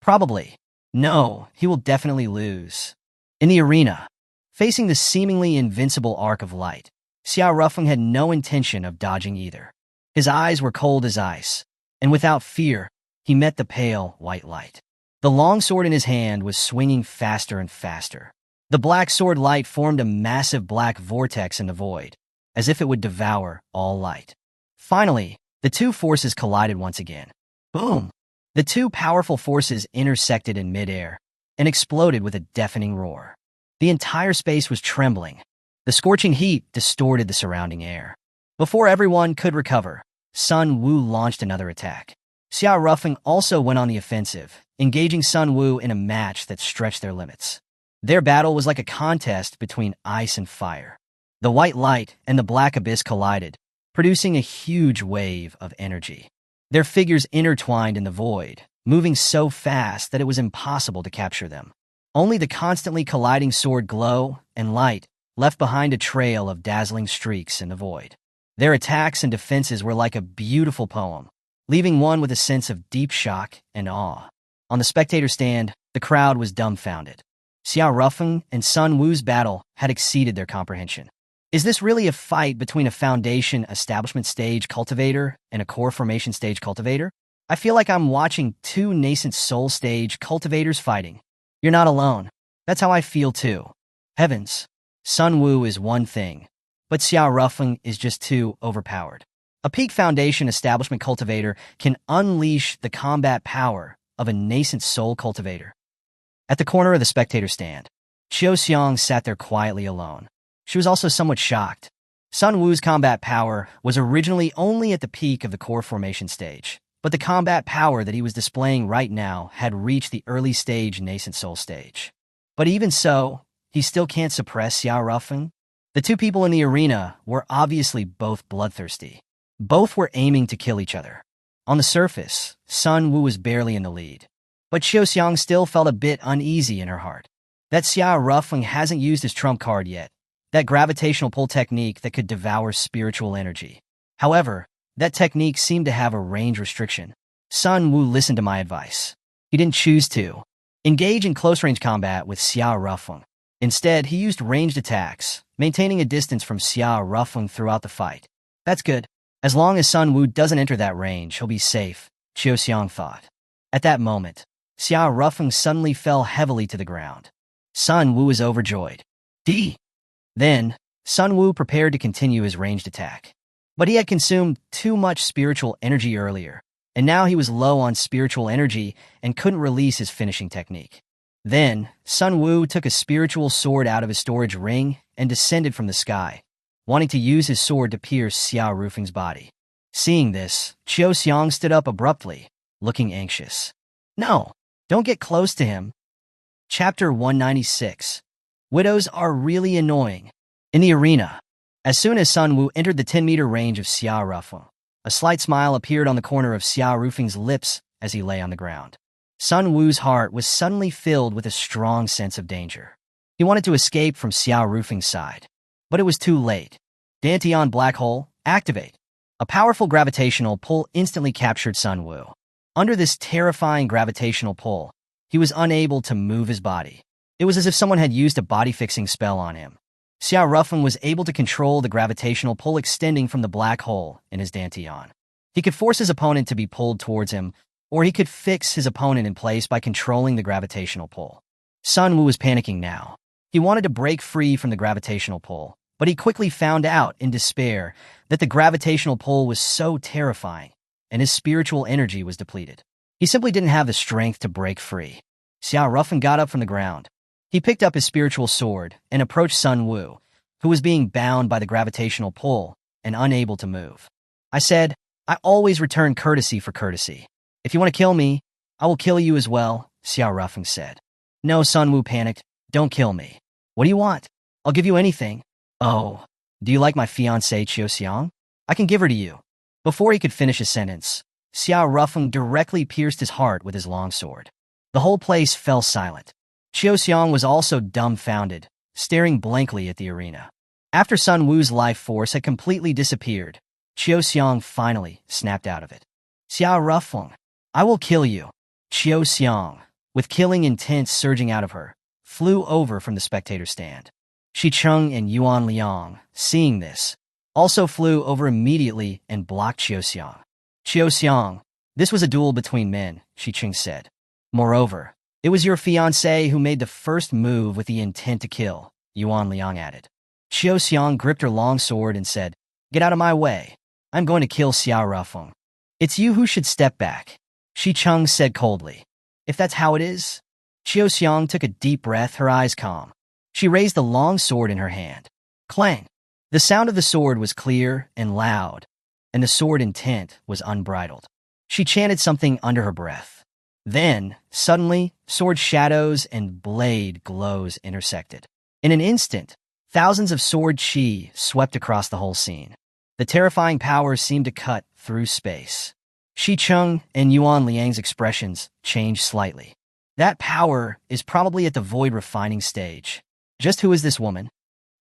Probably. No, he will definitely lose. In the arena, facing the seemingly invincible arc of light, Xiao Rufeng had no intention of dodging either. His eyes were cold as ice, and without fear, he met the pale, white light. The long sword in his hand was swinging faster and faster. The black sword light formed a massive black vortex in the void, as if it would devour all light. Finally, the two forces collided once again. Boom! The two powerful forces intersected in midair and exploded with a deafening roar. The entire space was trembling. The scorching heat distorted the surrounding air. Before everyone could recover, Sun Wu launched another attack. Xiao Rufeng also went on the offensive, engaging Sun Wu in a match that stretched their limits. Their battle was like a contest between ice and fire. The white light and the black abyss collided, producing a huge wave of energy. Their figures intertwined in the void, moving so fast that it was impossible to capture them. Only the constantly colliding sword glow and light left behind a trail of dazzling streaks in the void. Their attacks and defenses were like a beautiful poem, leaving one with a sense of deep shock and awe. On the spectator stand, the crowd was dumbfounded. Xiao Rufeng and Sun Wu's battle had exceeded their comprehension. Is this really a fight between a foundation establishment stage cultivator and a core formation stage cultivator? I feel like I'm watching two nascent soul stage cultivators fighting. You're not alone. That's how I feel too. Heavens. Sun Wu is one thing, but Xiao Rufeng is just too overpowered. A peak foundation establishment cultivator can unleash the combat power of a nascent soul cultivator. At the corner of the spectator stand, Qiu Xiang sat there quietly alone. She was also somewhat shocked. Sun Wu's combat power was originally only at the peak of the core formation stage, but the combat power that he was displaying right now had reached the early stage nascent soul stage. But even so, he still can't suppress Xiao Rufeng. The two people in the arena were obviously both bloodthirsty. Both were aiming to kill each other. On the surface, Sun Wu was barely in the lead, but Qiu Xiang still felt a bit uneasy in her heart. That Xiao Rufeng hasn't used his trump card yet, that gravitational pull technique that could devour spiritual energy. However, that technique seemed to have a range restriction. Sun Wu listened to my advice. He didn't choose to engage in close-range combat with Xiao Rufeng. Instead, he used ranged attacks, maintaining a distance from Xiao Rufeng throughout the fight. That's good. As long as Sun Wu doesn't enter that range, he'll be safe, Qiu Xiang thought. At that moment, Xiao Rufeng suddenly fell heavily to the ground. Sun Wu was overjoyed. Then, Sun Wu prepared to continue his ranged attack. But he had consumed too much spiritual energy earlier, and now he was low on spiritual energy and couldn't release his finishing technique. Then, Sun Wu took a spiritual sword out of his storage ring and descended from the sky, wanting to use his sword to pierce Xiao Rufeng's body. Seeing this, Qiu Xiang stood up abruptly, looking anxious. No, don't get close to him. Chapter 196. Widows are really annoying. In the arena, as soon as Sun Wu entered the 10-meter range of Xiao Rufeng, a slight smile appeared on the corner of Xiao Rufeng's lips as he lay on the ground. Sun Wu's heart was suddenly filled with a strong sense of danger. He wanted to escape from Xiao Rufeng's side, but it was too late. Dantian Black Hole, activate. A powerful gravitational pull instantly captured Sun Wu. Under this terrifying gravitational pull, he was unable to move his body. It was as if someone had used a body-fixing spell on him. Xiao Rufeng was able to control the gravitational pull extending from the black hole in his Dantian. He could force his opponent to be pulled towards him, or he could fix his opponent in place by controlling the gravitational pull. Sun Wu was panicking now. He wanted to break free from the gravitational pull, but he quickly found out, in despair, that the gravitational pull was so terrifying, and his spiritual energy was depleted. He simply didn't have the strength to break free. Xiao Rufeng got up from the ground. He picked up his spiritual sword and approached Sun Wu, who was being bound by the gravitational pull and unable to move. I said, I always return courtesy for courtesy. If you want to kill me, I will kill you as well, Xiao Rufeng said. No, Sun Wu panicked. Don't kill me. What do you want? I'll give you anything. Oh, do you like my fiancé Qiu Xiang? I can give her to you. Before he could finish his sentence, Xiao Rufeng directly pierced his heart with his long sword. The whole place fell silent. Qiu Xiang was also dumbfounded, staring blankly at the arena. After Sun Wu's life force had completely disappeared, Qiu Xiang finally snapped out of it. Xiao Rufeng, I will kill you. Qiu Xiang, with killing intent surging out of her, flew over from the spectator stand. Shi Cheng and Yuan Liang, seeing this, also flew over immediately and blocked Qiu Xiang. Qiu Xiang, this was a duel between men, Shi Cheng said. Moreover, it was your fiancé who made the first move with the intent to kill, Yuan Liang added. Qiu Xiang gripped her long sword and said, "Get out of my way. I'm going to kill Xiao Rufeng." "It's you who should step back," Shi Cheng said coldly. "If that's how it is?" Qiu Xiang took a deep breath, her eyes calm. She raised the long sword in her hand. Clang! The sound of the sword was clear and loud, and the sword intent was unbridled. She chanted something under her breath. Then, suddenly, sword shadows and blade glows intersected. In an instant, thousands of sword chi swept across the whole scene. The terrifying power seemed to cut through space. Shi Cheng and Yuan Liang's expressions changed slightly. That power is probably at the void refining stage. Just who is this woman?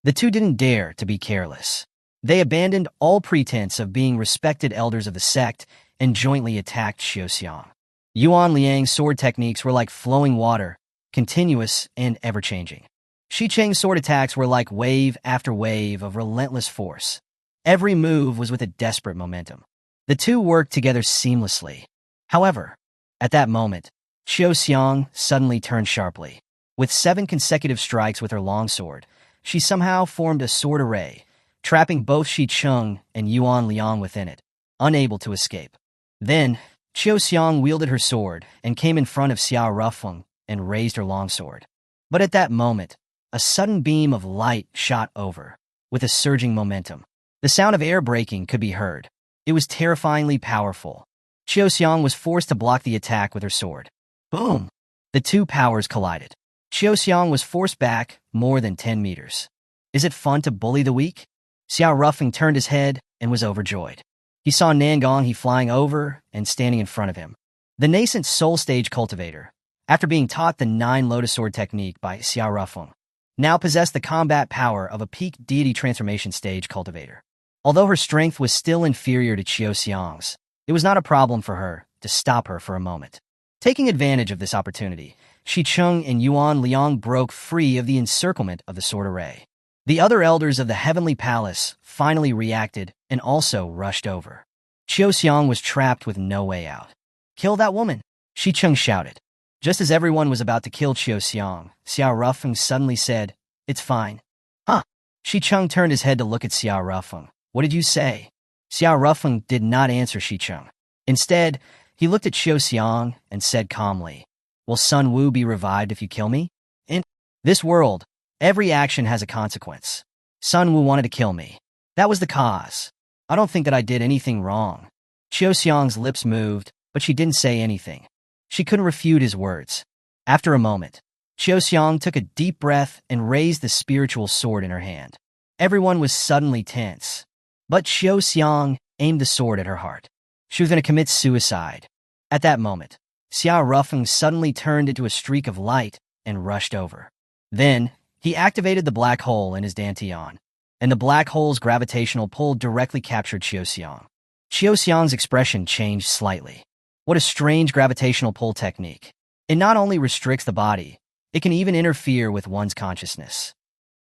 The two didn't dare to be careless. They abandoned all pretense of being respected elders of the sect and jointly attacked Qiu Xiang. Yuan Liang's sword techniques were like flowing water, continuous and ever-changing. Shi Cheng's sword attacks were like wave after wave of relentless force. Every move was with a desperate momentum. The two worked together seamlessly. However, at that moment, Qiu Xiang suddenly turned sharply. With 7 consecutive strikes with her longsword, she somehow formed a sword array, trapping both Shi Cheng and Yuan Liang within it, unable to escape. Then, Qiu Xiang wielded her sword and came in front of Xiao Rufeng and raised her longsword. But at that moment, a sudden beam of light shot over, with a surging momentum. The sound of air breaking could be heard. It was terrifyingly powerful. Qiu Xiang was forced to block the attack with her sword. Boom! The two powers collided. Qiu Xiang was forced back more than 10 meters. Is it fun to bully the weak? Xiao Rufeng turned his head and was overjoyed. He saw Nangong He flying over and standing in front of him. The nascent soul stage cultivator, after being taught the 9 Lotus Sword technique by Xiao Rufeng, now possessed the combat power of a peak deity transformation stage cultivator. Although her strength was still inferior to Qiu Xiang's, it was not a problem for her to stop her for a moment. Taking advantage of this opportunity, Shi Cheng and Yuan Liang broke free of the encirclement of the sword array. The other elders of the Heavenly Palace finally reacted and also rushed over. Qiu Xiang was trapped with no way out. "Kill that woman!" Shi Cheng shouted. Just as everyone was about to kill Qiu Xiang, Xiao Rufeng suddenly said, "It's fine." "Huh?" Shi Cheng turned his head to look at Xiao Rufeng. "What did you say?" Xiao Rufeng did not answer Shi Cheng. Instead, he looked at Qiu Xiang and said calmly, "Will Sun Wu be revived if you kill me?" "In this world, every action has a consequence. Sun Wu wanted to kill me. That was the cause. I don't think that I did anything wrong." Qiu Xiang's lips moved, but she didn't say anything. She couldn't refute his words. After a moment, Qiu Xiang took a deep breath and raised the spiritual sword in her hand. Everyone was suddenly tense. But Qiu Xiang aimed the sword at her heart. She was going to commit suicide. At that moment, Xiao Rufeng suddenly turned into a streak of light and rushed over. Then, he activated the black hole in his dantian, and the black hole's gravitational pull directly captured Qiu Xiang. Qiu Xiang's expression changed slightly. What a strange gravitational pull technique. It not only restricts the body, it can even interfere with one's consciousness.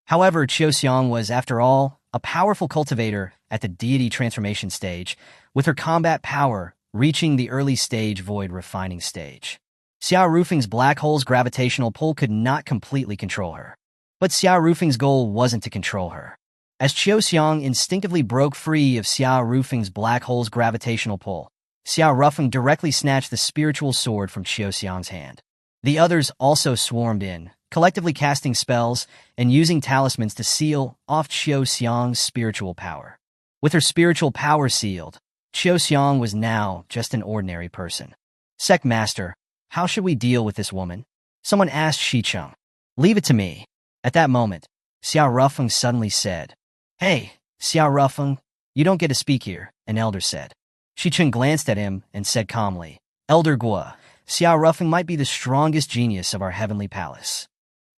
However, Qiu Xiang was, after all, a powerful cultivator at the deity transformation stage, with her combat power reaching the early stage void refining stage. Xiao Rufeng's black hole's gravitational pull could not completely control her. But Xiao Rufeng's goal wasn't to control her. As Qiu Xiang instinctively broke free of Xiao Rufeng's black hole's gravitational pull, Xiao Rufeng directly snatched the spiritual sword from Qiu Xiang's hand. The others also swarmed in, collectively casting spells and using talismans to seal off Qiu Xiang's spiritual power. With her spiritual power sealed, Qiu Xiang was now just an ordinary person. "Sect Master, how should we deal with this woman?" Someone asked Shi Cheng. "Leave it to me." At that moment, Xiao Rufeng suddenly said, "Hey, Xiao Rufeng, you don't get to speak here," an elder said. Shi Cheng glanced at him and said calmly, "Elder Guo, Xiao Rufeng might be the strongest genius of our heavenly palace."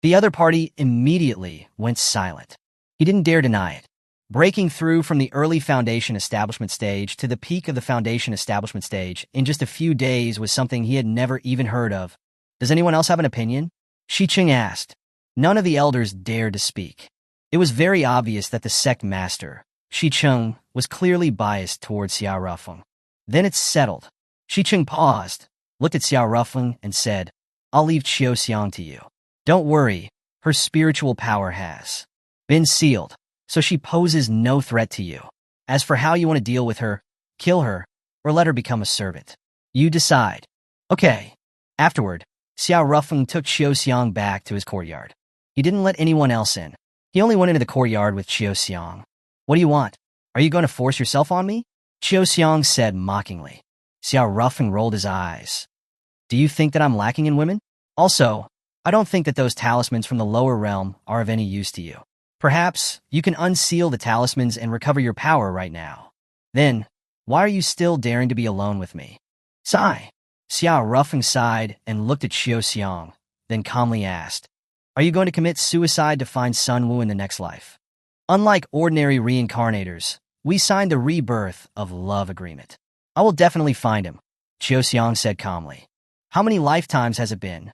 The other party immediately went silent. He didn't dare deny it. Breaking through from the early foundation establishment stage to the peak of the foundation establishment stage in just a few days was something he had never even heard of. "Does anyone else have an opinion?" Shi Cheng asked. None of the elders dared to speak. It was very obvious that the sect master, Shi Cheng, was clearly biased towards Xiao Rufeng. Then it's settled. Shi Cheng paused, looked at Xiao Rufeng, and said, I'll leave Qiu Xiang to you. Don't worry, her spiritual power has been sealed, so she poses no threat to you. As for how you want to deal with her, kill her, or let her become a servant. You decide. Okay. Afterward, Xiao Rufeng took Qiu Xiang back to his courtyard. He didn't let anyone else in. He only went into the courtyard with Qiu Xiang. What do you want? Are you going to force yourself on me? Qiu Xiang said mockingly. Xiao Rufeng rolled his eyes. Do you think that I'm lacking in women? Also, I don't think that those talismans from the lower realm are of any use to you. Perhaps you can unseal the talismans and recover your power right now. Then, why are you still daring to be alone with me? Sigh. Xiao Rufeng sighed and looked at Qiu Xiang, then calmly asked, Are you going to commit suicide to find Sun Wu in the next life? Unlike ordinary reincarnators, we signed the rebirth of love agreement. I will definitely find him, Qiu Xiang said calmly. How many lifetimes has it been?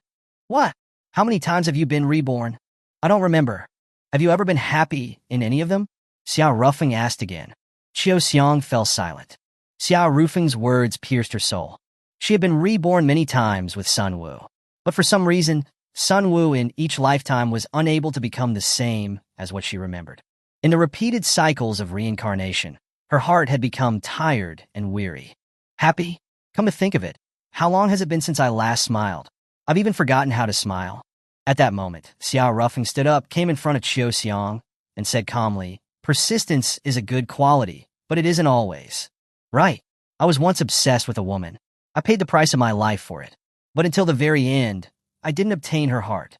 What? How many times have you been reborn? I don't remember. Have you ever been happy in any of them? Xiao Rufeng asked again. Qiu Xiang fell silent. Xiao Rufeng's words pierced her soul. She had been reborn many times with Sun Wu, but for some reason, Sun Wu in each lifetime was unable to become the same as what she remembered. In the repeated cycles of reincarnation, her heart had become tired and weary. Happy? Come to think of it, how long has it been since I last smiled? I've even forgotten how to smile. At that moment, Xiao Rufeng stood up, came in front of Qiu Xiang, and said calmly, Persistence is a good quality, but it isn't always. Right. I was once obsessed with a woman. I paid the price of my life for it. But until the very end, I didn't obtain her heart.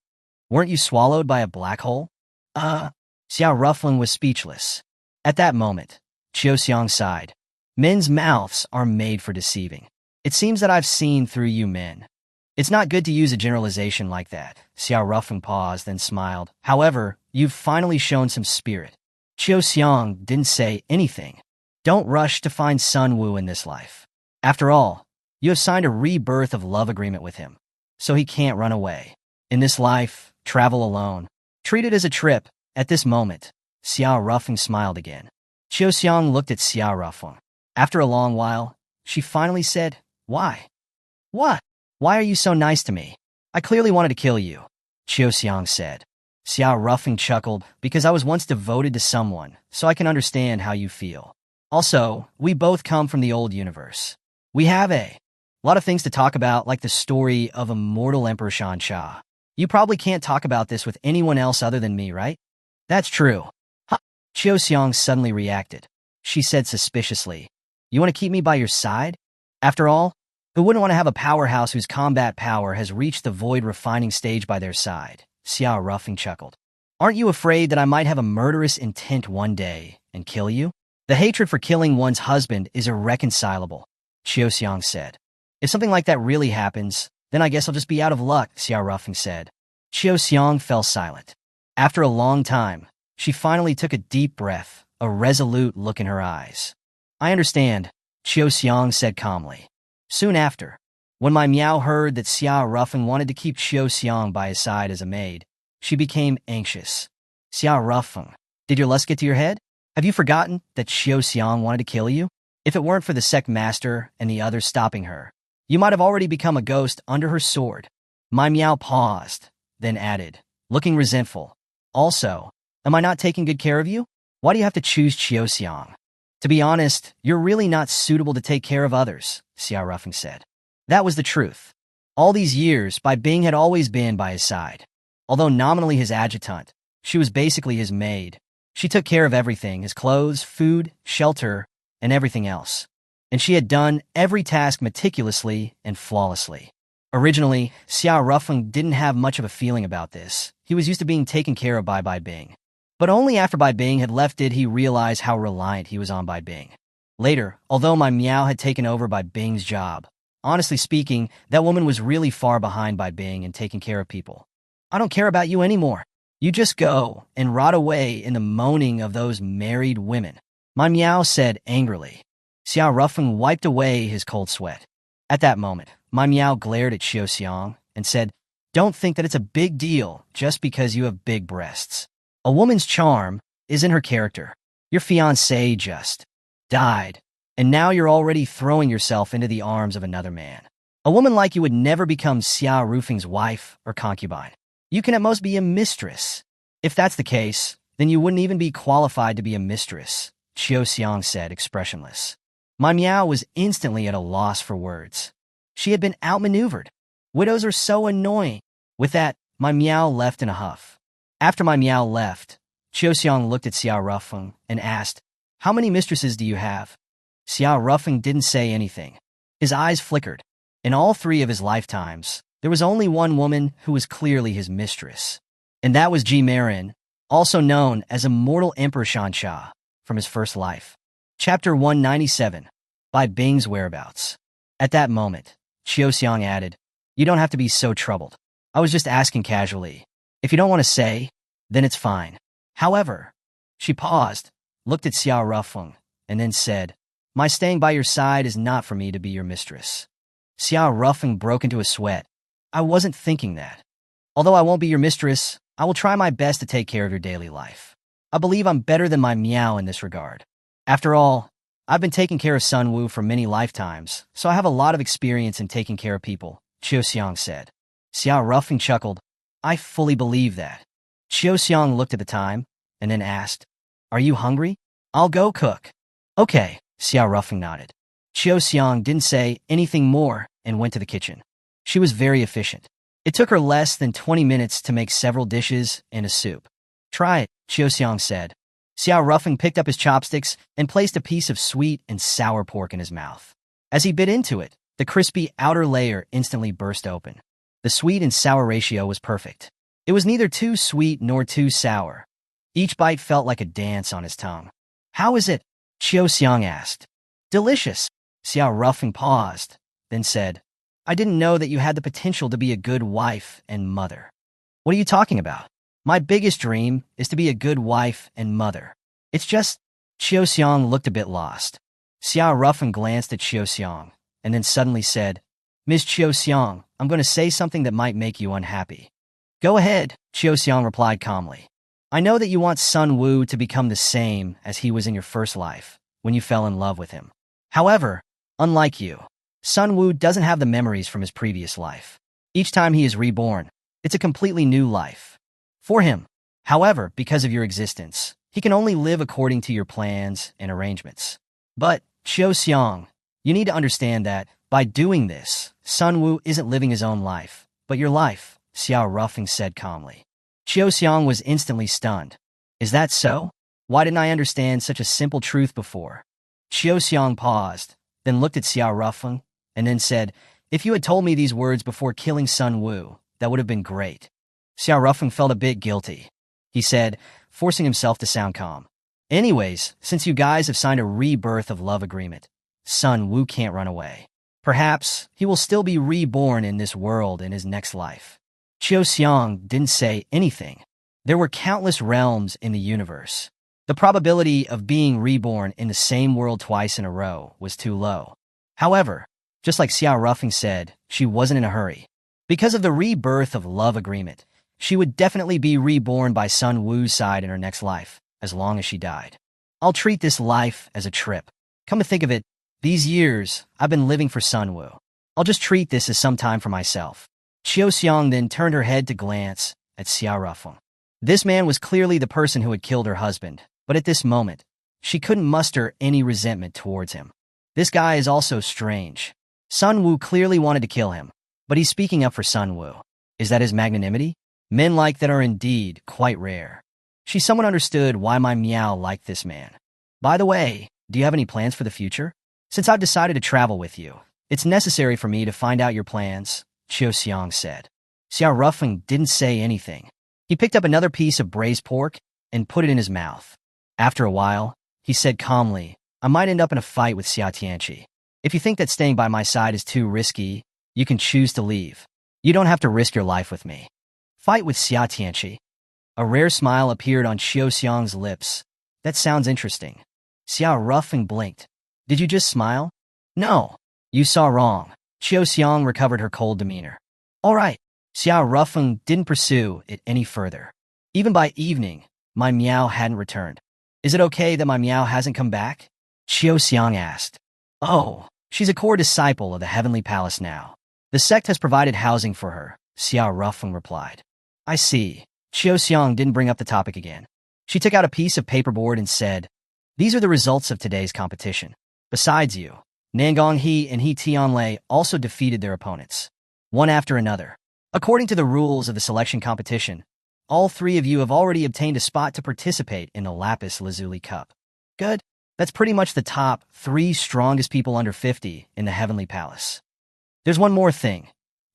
Weren't you swallowed by a black hole? Xiao Rufeng was speechless. At that moment, Qiu Xiang sighed. Men's mouths are made for deceiving. It seems that I've seen through you men. It's not good to use a generalization like that. Xiao Rufeng paused, then smiled. However, you've finally shown some spirit. Qiu Xiang didn't say anything. Don't rush to find Sun Wu in this life. After all, you have signed a rebirth of love agreement with him, so he can't run away. In this life, travel alone. Treat it as a trip. At this moment, Xiao Rufeng smiled again. Qiu Xiang looked at Xiao Rufeng. After a long while, she finally said, Why? What? Why are you so nice to me? I clearly wanted to kill you, Qiu Xiang said. Xiao Rufeng chuckled, because I was once devoted to someone, so I can understand how you feel. Also, we both come from the old universe. We have a lot of things to talk about, like the story of immortal Emperor Shan Cha. You probably can't talk about this with anyone else other than me, right? That's true. Ha! Qiu Xiang suddenly reacted. She said suspiciously, You want to keep me by your side? After all, who wouldn't want to have a powerhouse whose combat power has reached the void refining stage by their side? Xiao Rufeng chuckled. Aren't you afraid that I might have a murderous intent one day and kill you? The hatred for killing one's husband is irreconcilable, Qiu Xiang said. If something like that really happens, then I guess I'll just be out of luck, Xiao Rufeng said. Qiu Xiang fell silent. After a long time, she finally took a deep breath, a resolute look in her eyes. I understand, Qiu Xiang said calmly. Soon after, when my Miao heard that Xiao Rufeng wanted to keep Qiu Xiang by his side as a maid, she became anxious. Xiao Rufeng, did your lust get to your head? Have you forgotten that Qiu Xiang wanted to kill you? If it weren't for the sect master and the others stopping her, you might have already become a ghost under her sword. My Miao paused, then added, looking resentful. Also, am I not taking good care of you? Why do you have to choose Qiu Xiang? To be honest, you're really not suitable to take care of others, Xiao Rufeng said. That was the truth. All these years, Bai Bing had always been by his side. Although nominally his adjutant, she was basically his maid. She took care of everything, his clothes, food, shelter, and everything else. And she had done every task meticulously and flawlessly. Originally, Xiao Rufeng didn't have much of a feeling about this. He was used to being taken care of by Bai Bing. But only after Bai Bing had left did he realize how reliant he was on Bai Bing. Later, although my Miao had taken over Bai Bing's job, honestly speaking, that woman was really far behind Bai Bing in taking care of people. I don't care about you anymore. You just go and rot away in the moaning of those married women, my Miao said angrily. Xiao Rufeng wiped away his cold sweat. At that moment, my Miao glared at Qiu Xiang and said, Don't think that it's a big deal just because you have big breasts. A woman's charm is in her character. Your fiancé just died, and now you're already throwing yourself into the arms of another man. A woman like you would never become Xia Rufeng's wife or concubine. You can at most be a mistress. If that's the case, then you wouldn't even be qualified to be a mistress, Qiu Xiang said, expressionless. My Miao was instantly at a loss for words. She had been outmaneuvered. Widows are so annoying. With that, my Miao left in a huff. After my Miao left, Qiu Xiang looked at Xia Rufeng and asked, "How many mistresses do you have?" Xia Rufeng didn't say anything. His eyes flickered. In all 3 of his lifetimes, there was only one woman who was clearly his mistress. And that was Ji Marin, also known as Immortal Emperor Shansha, from his first life. Chapter 197, by Bing's Whereabouts. At that moment, Qiu Xiang added, "You don't have to be so troubled. I was just asking casually. If you don't want to say, then it's fine." However, she paused, looked at Xia Rufeng, and then said, "My staying by your side is not for me to be your mistress." Xia Rufeng broke into a sweat. "I wasn't thinking that. Although I won't be your mistress, I will try my best to take care of your daily life. I believe I'm better than my Miao in this regard. After all, I've been taking care of Sun Wu for many lifetimes, so I have a lot of experience in taking care of people," Qiu Xiang said. Xia Rufeng chuckled. "I fully believe that." Qiu Xiang looked at the time, and then asked, "Are you hungry? I'll go cook." "Okay," Xia Rufeng nodded. Qiu Xiang didn't say anything more and went to the kitchen. She was very efficient. It took her less than 20 minutes to make several dishes and a soup. "Try it," Qiu Xiang said. Xia Rufeng picked up his chopsticks and placed a piece of sweet and sour pork in his mouth. As he bit into it, the crispy outer layer instantly burst open. The sweet and sour ratio was perfect. It was neither too sweet nor too sour. Each bite felt like a dance on his tongue. "How is it?" Qiu Xiang asked. "Delicious." Xia Rufeng paused, then said, "I didn't know that you had the potential to be a good wife and mother." "What are you talking about? My biggest dream is to be a good wife and mother. It's just..." Qiu Xiang looked a bit lost. Xia Rufeng glanced at Qiu Xiang, and then suddenly said, "Ms. Qiu Xiang, I'm going to say something that might make you unhappy." "Go ahead," Qiu Xiang replied calmly. "I know that you want Sun Wu to become the same as he was in your first life, when you fell in love with him. However, unlike you, Sun Wu doesn't have the memories from his previous life. Each time he is reborn, it's a completely new life for him. However, because of your existence, he can only live according to your plans and arrangements. But, Qiu Xiang, you need to understand that, by doing this, Sun Wu isn't living his own life, but your life," Xia Rufeng said calmly. Qiu Xiang was instantly stunned. "Is that so? Why didn't I understand such a simple truth before?" Qiu Xiang paused, then looked at Xia Rufeng, and then said, "If you had told me these words before killing Sun Wu, that would have been great." Xia Rufeng felt a bit guilty. He said, forcing himself to sound calm, "Anyways, since you guys have signed a rebirth of love agreement, Sun Wu can't run away. Perhaps he will still be reborn in this world in his next life." Qiu Xiang didn't say anything. There were countless realms in the universe. The probability of being reborn in the same world twice in a row was too low. However, just like Xia Rufeng said, she wasn't in a hurry. Because of the rebirth of love agreement, she would definitely be reborn by Sun Wu's side in her next life, as long as she died. "I'll treat this life as a trip. Come to think of it, these years, I've been living for Sun Wu. I'll just treat this as some time for myself." Qiu Xiang then turned her head to glance at Xia Rufeng. This man was clearly the person who had killed her husband, but at this moment, she couldn't muster any resentment towards him. This guy is also strange. Sun Wu clearly wanted to kill him, but he's speaking up for Sun Wu. Is that his magnanimity? Men like that are indeed quite rare. She somewhat understood why my Miao liked this man. "By the way, do you have any plans for the future? Since I've decided to travel with you, it's necessary for me to find out your plans," Qiu Xiang said. Xia Rufeng didn't say anything. He picked up another piece of braised pork and put it in his mouth. After a while, he said calmly, "I might end up in a fight with Xia Tianqi. If you think that staying by my side is too risky, you can choose to leave. You don't have to risk your life with me." "Fight with Xia Tianqi?" A rare smile appeared on Qiu Xiang's lips. "That sounds interesting." Xia Rufeng blinked. "Did you just smile?" "No, you saw wrong." Qiu Xiang recovered her cold demeanor. "All right." Xiao Rufeng didn't pursue it any further. Even by evening, my Meow hadn't returned. Is it okay that my Meow hasn't come back? Qiu Xiang asked. Oh, she's a core disciple of the Heavenly Palace now. The sect has provided housing for her, Xiao Rufeng replied. I see. Qiu Xiang didn't bring up the topic again. She took out a piece of paperboard and said, These are the results of today's competition. Besides you, Nangong He and He Tianlei also defeated their opponents, one after another. According to the rules of the selection competition, all three of you have already obtained a spot to participate in the Lapis Lazuli Cup. Good. That's pretty much the top 3 strongest people under 50 in the Heavenly Palace. There's one more thing.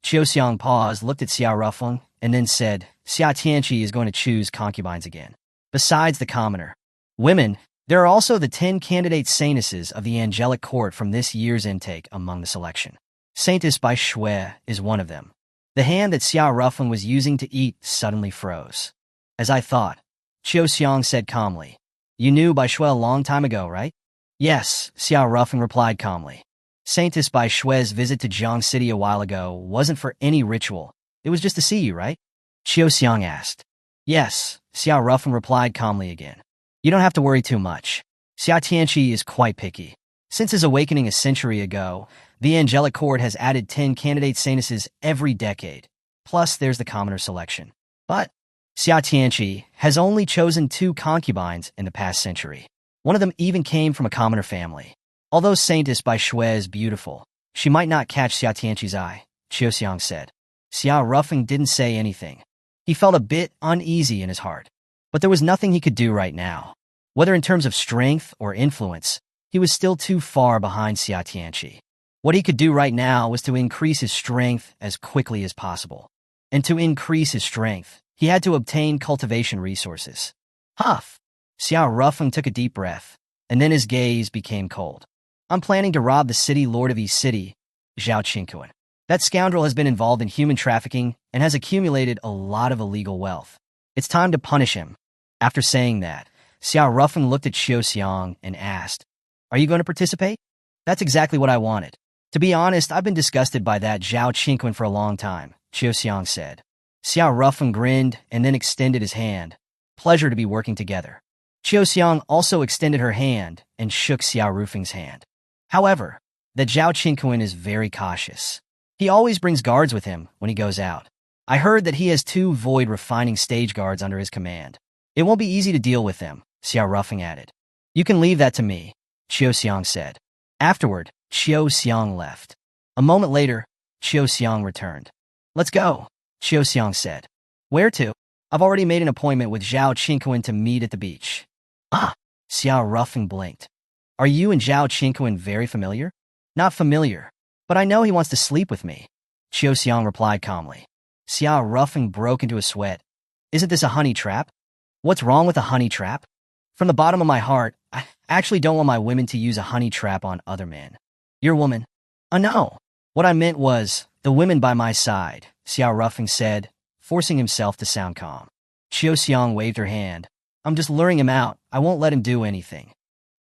Qiu Xiang paused, looked at Xiao Rufeng, and then said, Xia Tianqi is going to choose concubines again. Besides the commoner women, there are also the 10 candidate saintesses of the angelic court from this year's intake among the selection. Saintess by Shui is one of them. The hand that Xiao Rufeng was using to eat suddenly froze. As I thought, Qiu Xiang said calmly. You knew Bai Shui a long time ago, right? Yes, Xiao Rufeng replied calmly. Saintess Bai Shui's visit to Jiang City a while ago wasn't for any ritual. It was just to see you, right? Qiu Xiang asked. Yes, Xiao Rufeng replied calmly again. You don't have to worry too much. Xia Tianqi is quite picky. Since his awakening a century ago, the angelic court has added 10 candidate saintesses every decade. Plus, there's the commoner selection. But Xia Tianqi has only chosen 2 concubines in the past century. One of them even came from a commoner family. Although Saintess Bai Shui is beautiful, she might not catch Xia Tianqi's eye, Qiu Xiang said. Xiao Rufeng didn't say anything. He felt a bit uneasy in his heart. But there was nothing he could do right now. Whether in terms of strength or influence, he was still too far behind Xia Tianqi. What he could do right now was to increase his strength as quickly as possible. And to increase his strength, he had to obtain cultivation resources. Huff! Xiao Rufeng took a deep breath, and then his gaze became cold. I'm planning to rob the city lord of East City, Zhao Qingquan. That scoundrel has been involved in human trafficking and has accumulated a lot of illegal wealth. It's time to punish him. After saying that, Xiao Rufeng looked at Qiu Xiang and asked, Are you going to participate? That's exactly what I wanted. To be honest, I've been disgusted by that Zhao Qingquan for a long time, Qiu Xiang said. Xiao Rufeng grinned and then extended his hand. Pleasure to be working together. Qiu Xiang also extended her hand and shook Xiao Rufeng's hand. However, the Zhao Qingquan is very cautious. He always brings guards with him when he goes out. I heard that he has 2 void refining stage guards under his command. It won't be easy to deal with them, Xiao Rufeng added. You can leave that to me, Qiu Xiang said. Afterward, Qiu Xiang left. A moment later, Qiu Xiang returned. Let's go, Qiu Xiang said. Where to? I've already made an appointment with Zhao Qingquan to meet at the beach. Ah, Xiao Rufeng blinked. Are you and Zhao Qingquan very familiar? Not familiar, but I know he wants to sleep with me, Qiu Xiang replied calmly. Xiao Rufeng broke into a sweat. Isn't this a honey trap? What's wrong with a honey trap? From the bottom of my heart, I actually don't want my women to use a honey trap on other men. Your woman? No. What I meant was, the women by my side, Xiao Rufeng said, forcing himself to sound calm. Qiu Xiang waved her hand. I'm just luring him out. I won't let him do anything.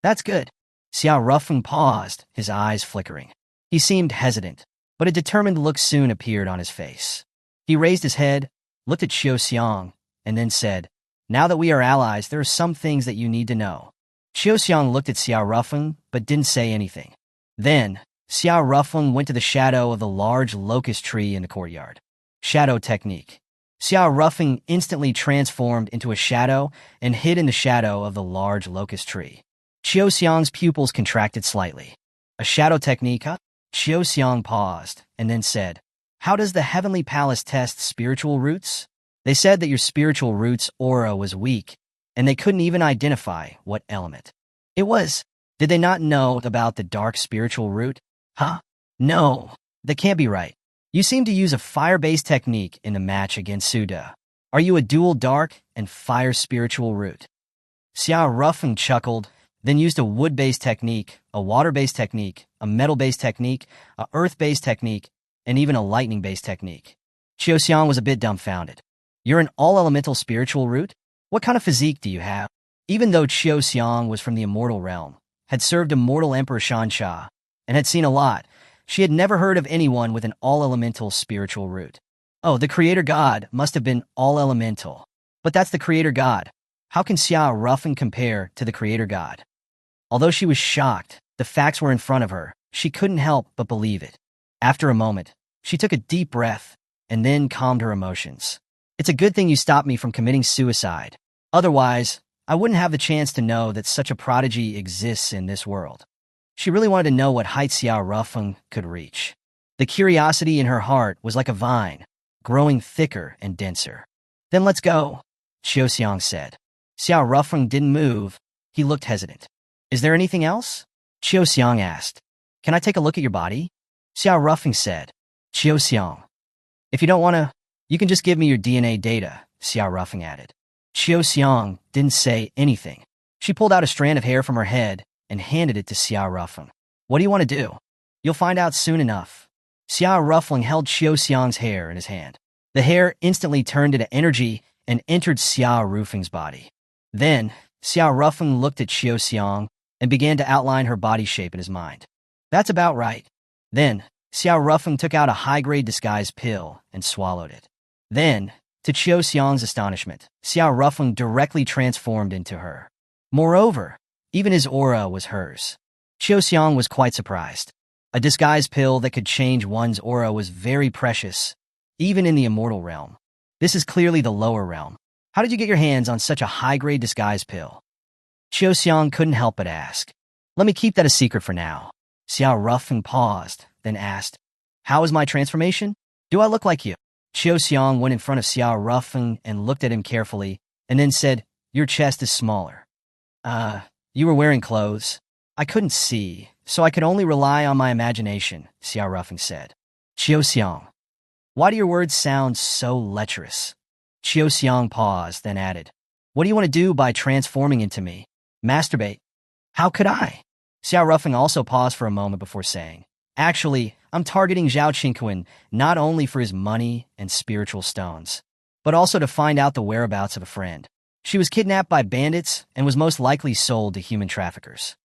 That's good. Xiao Rufeng paused, his eyes flickering. He seemed hesitant, but a determined look soon appeared on his face. He raised his head, looked at Qiu Xiang, and then said, Now that we are allies, there are some things that you need to know. Qiu Xiang looked at Xiao Rufeng, but didn't say anything. Then, Xiao Rufeng went to the shadow of the large locust tree in the courtyard. Shadow technique. Xiao Rufeng instantly transformed into a shadow and hid in the shadow of the large locust tree. Qiu Xiang's pupils contracted slightly. A shadow technique, huh? Qiu Xiang paused, and then said, How does the Heavenly Palace test spiritual roots? They said that your spiritual root's aura was weak, and they couldn't even identify what element it was. Did they not know about the dark spiritual root? Huh? No, that can't be right. You seem to use a fire-based technique in the match against Suda. Are you a dual dark and fire spiritual root? Xiao Rufeng chuckled, then used a wood-based technique, a water-based technique, a metal-based technique, a earth-based technique, and even a lightning-based technique. Qiu Xiang was a bit dumbfounded. You're an all-elemental spiritual root? What kind of physique do you have? Even though Qiu Xiang was from the immortal realm, had served immortal Emperor Shansha, and had seen a lot, she had never heard of anyone with an all-elemental spiritual root. Oh, the creator god must have been all elemental. But that's the creator god. How can Xiao Ruffin compare to the creator god? Although she was shocked, the facts were in front of her. She couldn't help but believe it. After a moment, she took a deep breath and then calmed her emotions. It's a good thing you stopped me from committing suicide. Otherwise, I wouldn't have the chance to know that such a prodigy exists in this world. She really wanted to know what heights Xiao Ruffin could reach. The curiosity in her heart was like a vine, growing thicker and denser. Then let's go, Xiao Xiang said. Xiao Ruffin didn't move. He looked hesitant. Is there anything else? Xiao Xiang asked. Can I take a look at your body? Xiao Ruffin said. Xiao Xiang. If you don't want to, you can just give me your DNA data, Xiao Ruffin added. Xiao Xiang didn't say anything. She pulled out a strand of hair from her head and handed it to Xiao Ruffin. What do you want to do? You'll find out soon enough. Xiao Ruffin held Xiao Xiang's hair in his hand. The hair instantly turned into energy and entered Xiao Ruffin's body. Then, Xiao Ruffin looked at Xiao Xiang and began to outline her body shape in his mind. That's about right. Then, Xiao Ruffin took out a high-grade disguise pill and swallowed it. Then, to Xiao Xiang's astonishment, Xiao Ruffin directly transformed into her. Moreover, even his aura was hers. Xiao Xiang was quite surprised. A disguise pill that could change one's aura was very precious, even in the immortal realm. This is clearly the lower realm. How did you get your hands on such a high-grade disguise pill? Xiao Xiang couldn't help but ask. Let me keep that a secret for now. Xiao Ruffin paused, then asked, How is my transformation? Do I look like you? Xiao Xiang went in front of Xiao Ruffin and looked at him carefully, and then said, Your chest is smaller. You were wearing clothes. I couldn't see, so I could only rely on my imagination, Xiao Ruffin said. Xiao Xiang. Why do your words sound so lecherous? Xiao Xiang paused, then added, What do you want to do by transforming into me? Masturbate? How could I? Xiao Ruffin also paused for a moment before saying, Actually, I'm targeting Zhao Qingquan not only for his money and spiritual stones, but also to find out the whereabouts of a friend. She was kidnapped by bandits and was most likely sold to human traffickers.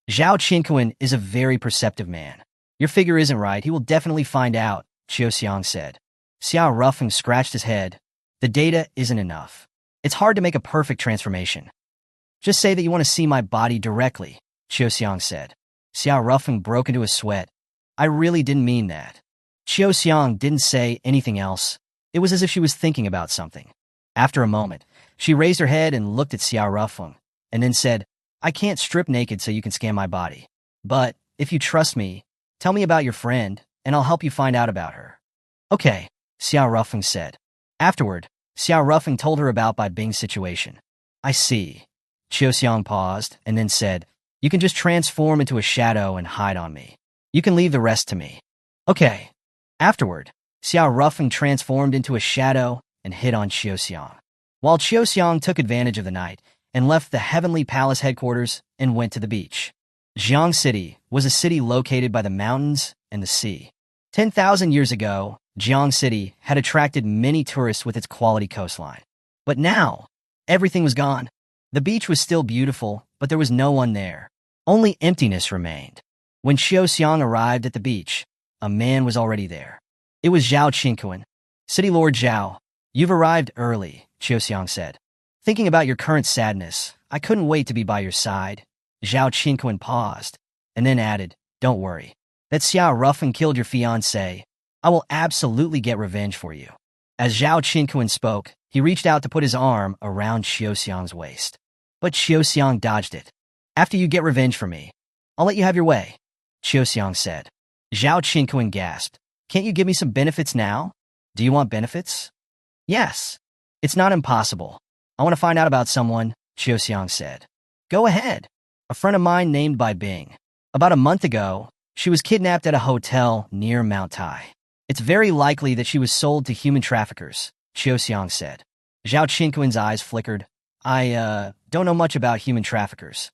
Zhao Qingquan is a very perceptive man. Your figure isn't right. He will definitely find out, Xiao Xiang said. Xiao Ruffin scratched his head. The data isn't enough. It's hard to make a perfect transformation. Just say that you want to see my body directly, Xiao Xiang said. Xiao Ruffin broke into a sweat. I really didn't mean that. Xiao Xiang didn't say anything else. It was as if she was thinking about something. After a moment, she raised her head and looked at Xiao Ruffin, and then said, I can't strip naked so you can scan my body. But, if you trust me, tell me about your friend, and I'll help you find out about her. Okay, Xiao Ruffin said. Afterward, Xiao Ruffin told her about Bai Bing's situation. I see. Xiao Xiang paused, and then said, You can just transform into a shadow and hide on me. You can leave the rest to me. Okay. Afterward, Xiao Ruffin transformed into a shadow and hid on Xiao Xiang. While Xiao Xiang took advantage of the night and left the Heavenly Palace headquarters and went to the beach. Jiang City was a city located by the mountains and the sea. 10,000 years ago, Jiang City had attracted many tourists with its quality coastline. But now, everything was gone. The beach was still beautiful, but there was no one there. Only emptiness remained. When Xiao Xiang arrived at the beach, a man was already there. It was Zhao Qingquan. City Lord Zhao, you've arrived early, Xiao Xiang said. Thinking about your current sadness, I couldn't wait to be by your side. Zhao Qingquan paused, and then added, Don't worry. That Xiao Ruffin killed your fiancé. I will absolutely get revenge for you. As Zhao Qingquan spoke, he reached out to put his arm around Xiao Xiang's waist. But Xiao Xiang dodged it. After you get revenge for me, I'll let you have your way, Xiao Xiang said. Zhao Qingquan gasped. Can't you give me some benefits now? Do you want benefits? Yes. It's not impossible. I want to find out about someone, Xiao Xiang said. Go ahead. A friend of mine named Bai Bing. About a month ago, she was kidnapped at a hotel near Mount Tai. It's very likely that she was sold to human traffickers, Xiao Xiang said. Zhao Qingquan's eyes flickered. I don't know much about human traffickers.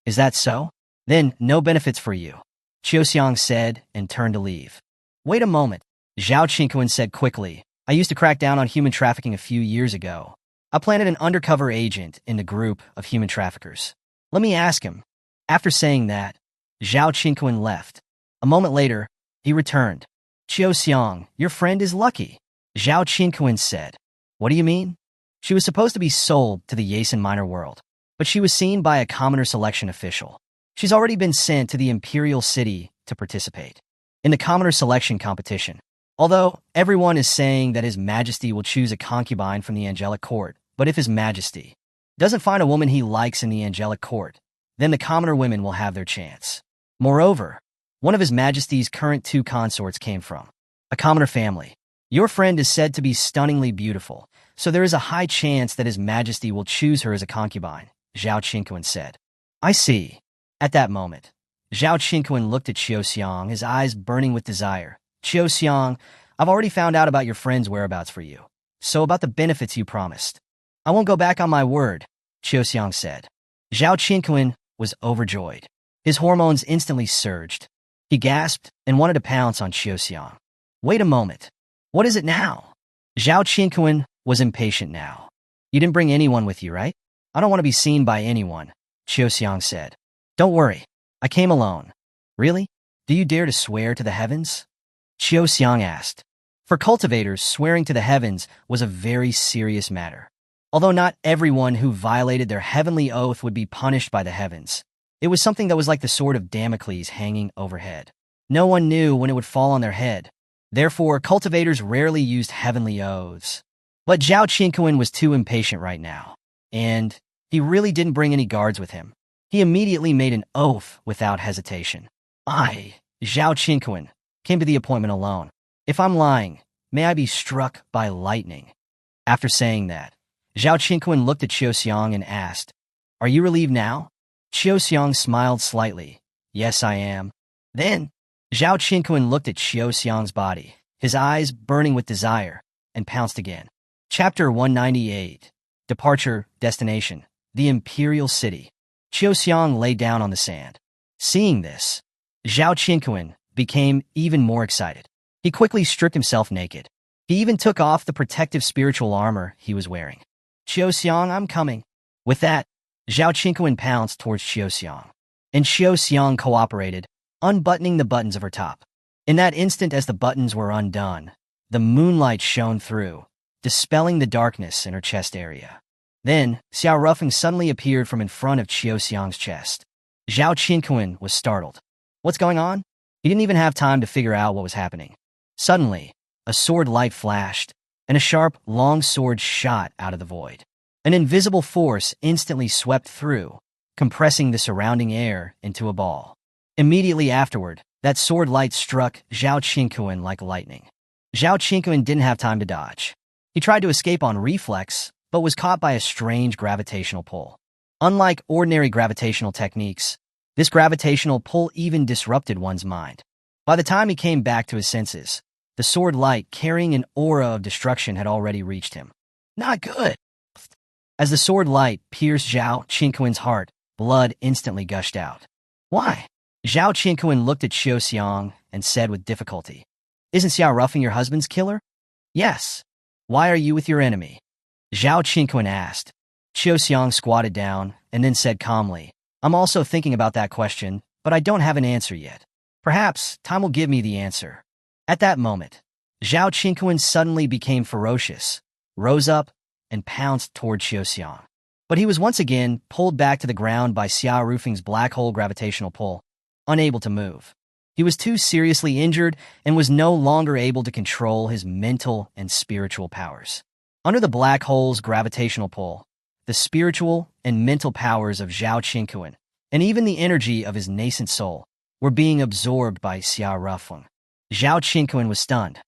Is that so? Then no benefits for you, Xiao Xiang said and turned to leave. Wait a moment, Zhao Qingquan said quickly. I used to crack down on human trafficking a few years ago. I planted an undercover agent in the group of human traffickers. Let me ask him. After saying that, Zhao Qingquan left. A moment later, he returned. Xiao Xiang, your friend is lucky. Zhao Qinquan said. What do you mean? She was supposed to be sold to the Yasen minor world, but she was seen by a commoner selection official. She's already been sent to the Imperial City to participate in the commoner selection competition. Although everyone is saying that His Majesty will choose a concubine from the angelic court, but if His Majesty doesn't find a woman he likes in the angelic court, then the commoner women will have their chance. Moreover, one of His Majesty's current 2 consorts came from a commoner family. Your friend is said to be stunningly beautiful, so there is a high chance that His Majesty will choose her as a concubine, Zhao Qinquan said. I see. At that moment, Zhao Qinquan looked at Xiao, his eyes burning with desire. Xiao, I've already found out about your friend's whereabouts for you. So about the benefits you promised. I won't go back on my word, Xiao said. Zhao Qinquan was overjoyed. His hormones instantly surged. He gasped and wanted to pounce on Xiao. Wait a moment. What is it now? Zhao Qinquan was impatient now. You didn't bring anyone with you, right? I don't want to be seen by anyone, Xiao said. Don't worry. I came alone. Really? Do you dare to swear to the heavens? Xiao asked. For cultivators, swearing to the heavens was a very serious matter. Although not everyone who violated their heavenly oath would be punished by the heavens, it was something that was like the sword of Damocles hanging overhead. No one knew when it would fall on their head. Therefore, cultivators rarely used heavenly oaths. But Zhao Qinquan was too impatient right now, and he really didn't bring any guards with him. He immediately made an oath without hesitation. I, Zhao Qinquan, came to the appointment alone. If I'm lying, may I be struck by lightning. After saying that, Zhao Qinquan looked at Xiao and asked, Are you relieved now? Xiao smiled slightly. Yes, I am. Then, Zhao Qinquan looked at Xiao's body, his eyes burning with desire, and pounced again. Chapter 198. Departure, Destination, the Imperial City. Xiao lay down on the sand. Seeing this, Zhao Qinquan became even more excited. He quickly stripped himself naked. He even took off the protective spiritual armor he was wearing. Xiao, I'm coming. With that, Zhao Qinquan pounced towards Xiao, and Xiao cooperated, unbuttoning the buttons of her top. In that instant, as the buttons were undone, the moonlight shone through, dispelling the darkness in her chest area. Then, Xiao Rufeng suddenly appeared from in front of Xiao's chest. Zhao Qinquan was startled. What's going on? He didn't even have time to figure out what was happening. Suddenly, a sword light flashed, and a sharp, long sword shot out of the void. An invisible force instantly swept through, compressing the surrounding air into a ball. Immediately afterward, that sword light struck Zhao Qinquan like lightning. Zhao Qinquan didn't have time to dodge. He tried to escape on reflex, but was caught by a strange gravitational pull. Unlike ordinary gravitational techniques, this gravitational pull even disrupted one's mind. By the time he came back to his senses, the sword light carrying an aura of destruction had already reached him. Not good. As the sword light pierced Zhao Qinquan's heart, blood instantly gushed out. Why? Zhao Qinquan looked at Xiao and said with difficulty, Isn't Xiao Rufeng your husband's killer? Yes. Why are you with your enemy? Zhao Qinquan asked. Xiao squatted down and then said calmly, I'm also thinking about that question, but I don't have an answer yet. Perhaps time will give me the answer. At that moment, Zhao Qinquan suddenly became ferocious, rose up, and pounced toward Xiao. But he was once again pulled back to the ground by Xiao Rufeng's black hole gravitational pull, unable to move. He was too seriously injured and was no longer able to control his mental and spiritual powers. Under the black hole's gravitational pull, the spiritual and mental powers of Zhao Qinquan, and even the energy of his nascent soul, were being absorbed by Xiao Rufeng. Zhao Qinquan was stunned.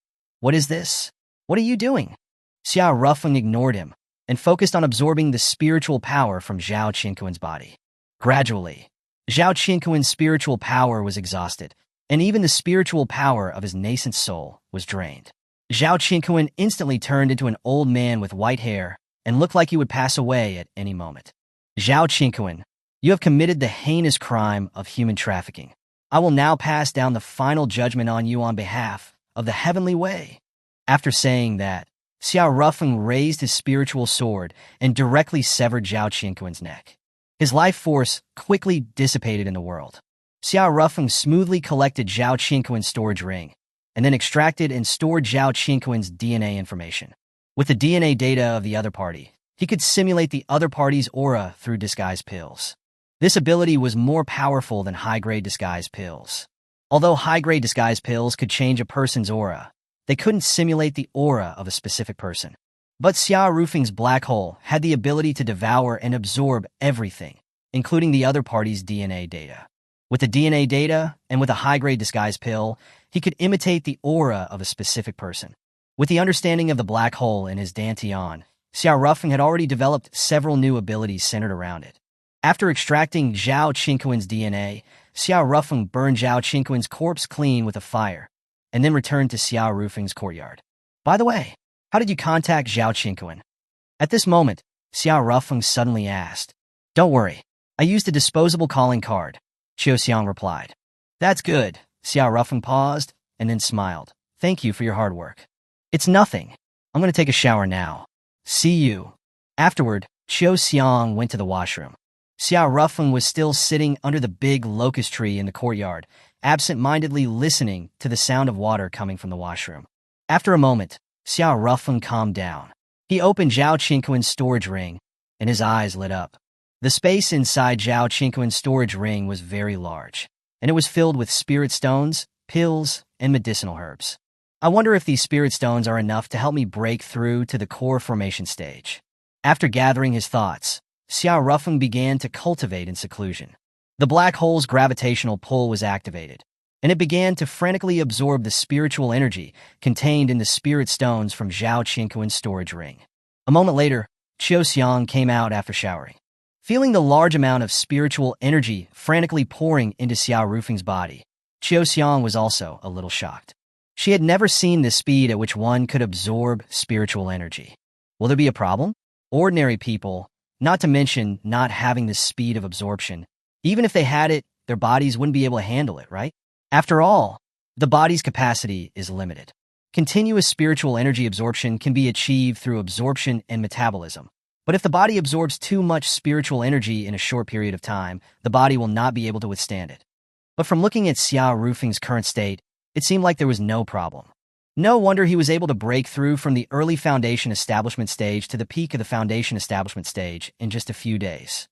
What is this? What are you doing? Xiao Rufeng ignored him and focused on absorbing the spiritual power from Zhao Qinquan's body. Gradually, Zhao Qinquan's spiritual power was exhausted, and even the spiritual power of his nascent soul was drained. Zhao Qinquan instantly turned into an old man with white hair and looked like he would pass away at any moment. Zhao Qinquan, you have committed the heinous crime of human trafficking. I will now pass down the final judgment on you on behalf of the heavenly way. After saying that, Xiao Rufeng raised his spiritual sword and directly severed Zhao Qinquan's neck. His life force quickly dissipated in the world. Xiao Rufeng smoothly collected Zhao Qinquan's storage ring and then extracted and stored Zhao Qingquan's DNA information. With the DNA data of the other party, he could simulate the other party's aura through disguise pills. This ability was more powerful than high-grade disguise pills. Although high-grade disguise pills could change a person's aura, they couldn't simulate the aura of a specific person. But Xia Rufeng's black hole had the ability to devour and absorb everything, including the other party's DNA data. With the DNA data and with a high-grade disguise pill, he could imitate the aura of a specific person. With the understanding of the black hole in his Dantian, Xia Rufeng had already developed several new abilities centered around it. After extracting Zhao Qingquan's DNA, Xia Rufeng burned Zhao Qingquan's corpse clean with a fire, and then returned to Xia Rufeng's courtyard. By the way, how did you contact Zhao Qingquan? At this moment, Xia Rufeng suddenly asked. Don't worry, I used a disposable calling card, Qiu Xiang replied. That's good. Xia Rufeng paused, and then smiled. Thank you for your hard work. It's nothing. I'm going to take a shower now. See you. Afterward, Qiu Xiang went to the washroom. Xia Rufeng was still sitting under the big locust tree in the courtyard, absent-mindedly listening to the sound of water coming from the washroom. After a moment, Xia Rufeng calmed down. He opened Zhao Qingquan's storage ring, and his eyes lit up. The space inside Zhao Qingquan's storage ring was very large, and it was filled with spirit stones, pills, and medicinal herbs. I wonder if these spirit stones are enough to help me break through to the core formation stage. After gathering his thoughts, Xia Rufeng began to cultivate in seclusion. The black hole's gravitational pull was activated, and it began to frantically absorb the spiritual energy contained in the spirit stones from Zhao Qingquan's storage ring. A moment later, Qiu Xiang came out after showering. Feeling the large amount of spiritual energy frantically pouring into Xia Rufeng's body, Qiu Xiang was also a little shocked. She had never seen the speed at which one could absorb spiritual energy. Will there be a problem? Ordinary people, not to mention not having the speed of absorption, even if they had it, their bodies wouldn't be able to handle it, right? After all, the body's capacity is limited. Continuous spiritual energy absorption can be achieved through absorption and metabolism. But if the body absorbs too much spiritual energy in a short period of time, the body will not be able to withstand it. But from looking at Xia Rufeng's current state, it seemed like there was no problem. No wonder he was able to break through from the early foundation establishment stage to the peak of the foundation establishment stage in just a few days.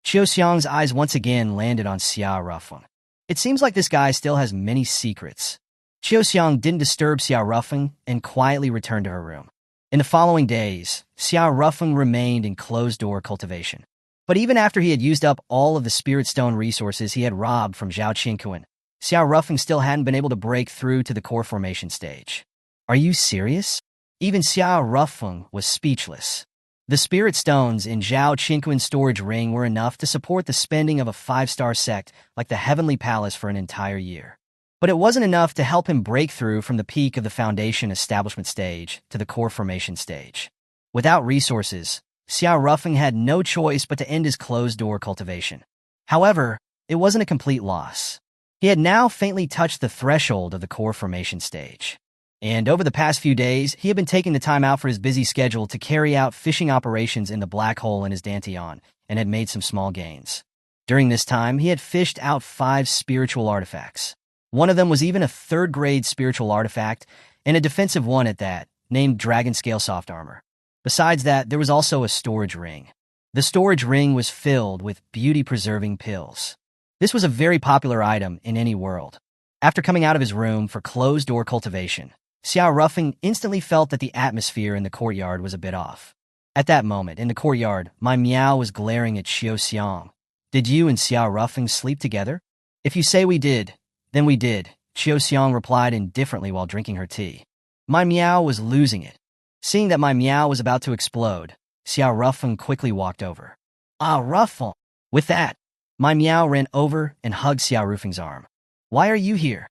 Qiu Xiang's eyes once again landed on Xia Rufeng. It seems like this guy still has many secrets. Qiu Xiang didn't disturb Xia Rufeng and quietly returned to her room. In the following days, Xia Rufeng remained in closed-door cultivation. But even after he had used up all of the spirit stone resources he had robbed from Zhao Qingquan, Xia Rufeng still hadn't been able to break through to the core formation stage. Are you serious? Even Xia Rufeng was speechless. The spirit stones in Zhao Qingquan's storage ring were enough to support the spending of a 5-star sect like the Heavenly Palace for an entire year. But it wasn't enough to help him break through from the peak of the foundation establishment stage to the core formation stage. Without resources, Xia Rufeng had no choice but to end his closed-door cultivation. However, it wasn't a complete loss. He had now faintly touched the threshold of the core formation stage. And over the past few days, he had been taking the time out for his busy schedule to carry out fishing operations in the black hole in his Dantian, and had made some small gains. During this time, he had fished out 5 spiritual artifacts. One of them was even a 3rd-grade spiritual artifact, and a defensive one at that, named Dragon Scale Soft Armor. Besides that, there was also a storage ring. The storage ring was filled with beauty-preserving pills. This was a very popular item in any world. After coming out of his room for closed-door cultivation, Xia Rufeng instantly felt that the atmosphere in the courtyard was a bit off. At that moment, in the courtyard, my Miao was glaring at Qiu Xiang. Did you and Xia Rufeng sleep together? If you say we did, then we did, Qiu Xiang replied indifferently while drinking her tea. My Miao was losing it. Seeing that my Miao was about to explode, Xia Rufeng quickly walked over. Ah, Rufeng! With that, my Miao ran over and hugged Xia Rufeng's arm. Why are you here?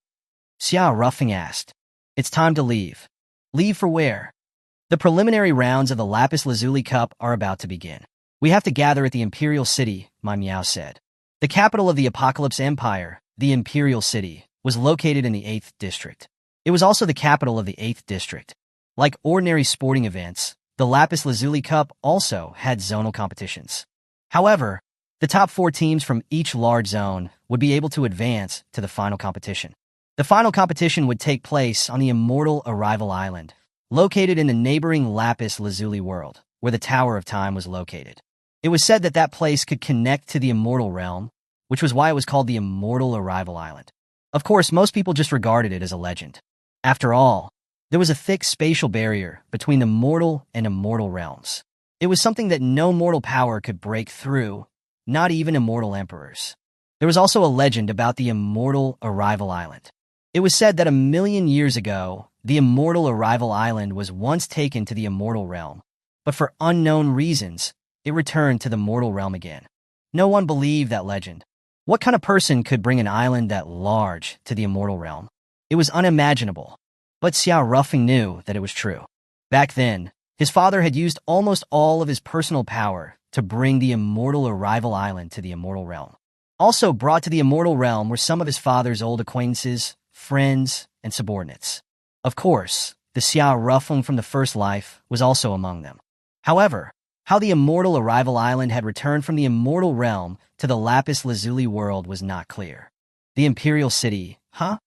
Xia Rufeng asked. It's time to leave. Leave for where? The preliminary rounds of the Lapis Lazuli Cup are about to begin. We have to gather at the Imperial City, my Miao said. The capital of the Apocalypse Empire, the Imperial City, was located in the 8th District. It was also the capital of the 8th District. Like ordinary sporting events, the Lapis Lazuli Cup also had zonal competitions. However, the top 4 teams from each large zone would be able to advance to the final competition. The final competition would take place on the immortal Arrival Island, located in the neighboring Lapis Lazuli world, where the Tower of Time was located. It was said that that place could connect to the immortal realm, which was why it was called the Immortal Arrival Island. Of course, most people just regarded it as a legend. After all, there was a thick spatial barrier between the mortal and immortal realms. It was something that no mortal power could break through, not even immortal emperors. There was also a legend about the Immortal Arrival Island. It was said that 1,000,000 years ago, the Immortal Arrival Island was once taken to the immortal realm, but for unknown reasons, it returned to the mortal realm again. No one believed that legend. What kind of person could bring an island that large to the immortal realm? It was unimaginable, but Xiao Rufeng knew that it was true. Back then, his father had used almost all of his personal power to bring the Immortal Arrival Island to the immortal realm. Also brought to the immortal realm were some of his father's old acquaintances, friends, and subordinates. Of course, the Xiao Rufeng from the first life was also among them. However, how the Immortal Arrival Island had returned from the immortal realm to the Lapis Lazuli world was not clear. The Imperial City, huh?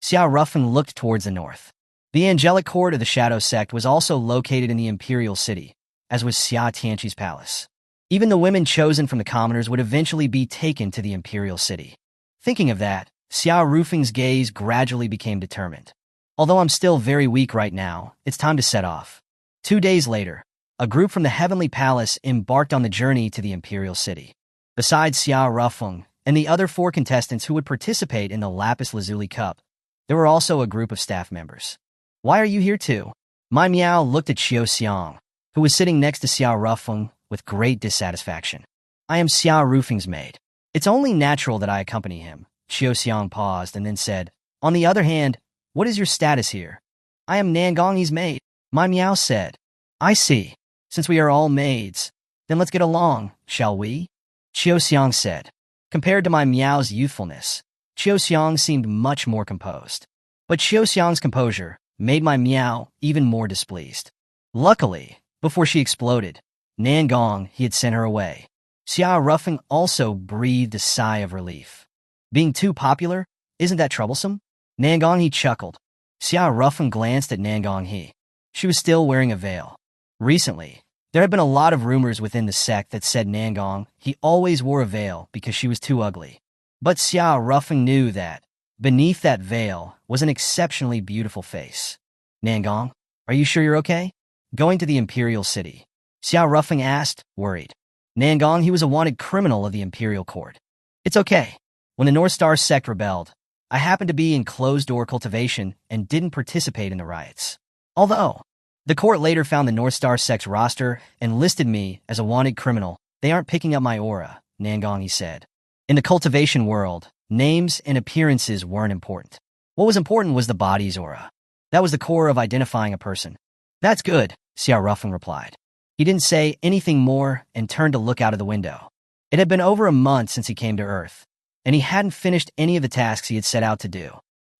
Xiao Rufeng looked towards the north. The angelic court of the Shadow Sect was also located in the Imperial City, as was Xia Tianqi's palace. Even the women chosen from the commoners would eventually be taken to the Imperial City. Thinking of that, Xiao Rufeng's gaze gradually became determined. Although I'm still very weak right now, it's time to set off. 2 days later, a group from the Heavenly Palace embarked on the journey to the Imperial City. Besides Xiao Rufeng and the other 4 contestants who would participate in the Lapis Lazuli Cup, there were also a group of staff members. Why are you here too? My Miao looked at Xiao Xiang, who was sitting next to Xiao Rufeng, with great dissatisfaction. I am Xiao Rufeng's maid. It's only natural that I accompany him. Xiao Xiang paused and then said, On the other hand, what is your status here? I am Nangongyi's maid. My Miao said. I see. Since we are all maids, then let's get along, shall we? Xiao Xiang said. Compared to my Miao's youthfulness, Xiao Xiang seemed much more composed. But Xiao Xiang's composure made my Miao even more displeased. Luckily, before she exploded, Nangong, he had sent her away. Xiao Rufeng also breathed a sigh of relief. Being too popular, isn't that troublesome? Nangong he chuckled. Xiao Rufeng glanced at Nangong he. She was still wearing a veil. Recently, there had been a lot of rumors within the sect that said Nangong he always wore a veil because she was too ugly. But Xiao Rufeng knew that, beneath that veil, was an exceptionally beautiful face. Nangong, are you sure you're okay? Going to the Imperial City. Xiao Rufeng asked, worried. Nangong, he was a wanted criminal of the Imperial Court. It's okay. When the North Star sect rebelled, I happened to be in closed-door cultivation and didn't participate in the riots. Although, the court later found the North Star sect's roster and listed me as a wanted criminal, they aren't picking up my aura, Nangong, he said. In the cultivation world, names and appearances weren't important. What was important was the body's aura. That was the core of identifying a person. That's good, Xiao Rufeng replied. He didn't say anything more and turned to look out of the window. It had been over a month since he came to Earth, and he hadn't finished any of the tasks he had set out to do.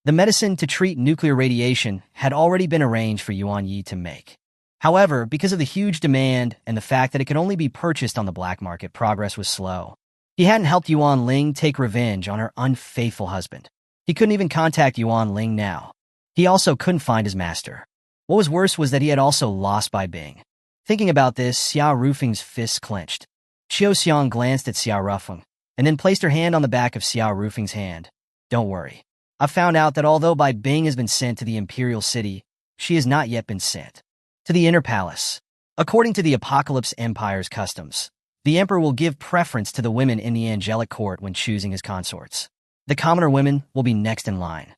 The medicine to treat nuclear radiation had already been arranged for Yuan Yi to make. However, because of the huge demand and the fact that it could only be purchased on the black market, progress was slow. He hadn't helped Yuan Ling take revenge on her unfaithful husband. He couldn't even contact Yuan Ling now. He also couldn't find his master. What was worse was that he had also lost Bai Bing. Thinking about this, Xiao Rufeng's fists clenched. Xiao Xiang glanced at Xiao Rufeng, and then placed her hand on the back of Xiao Rufeng's hand. Don't worry. I found out that although Bai Bing has been sent to the Imperial City, she has not yet been sent to the Inner Palace. According to the Apocalypse Empire's customs, the Emperor will give preference to the women in the Angelic Court when choosing his consorts. The commoner women will be next in line.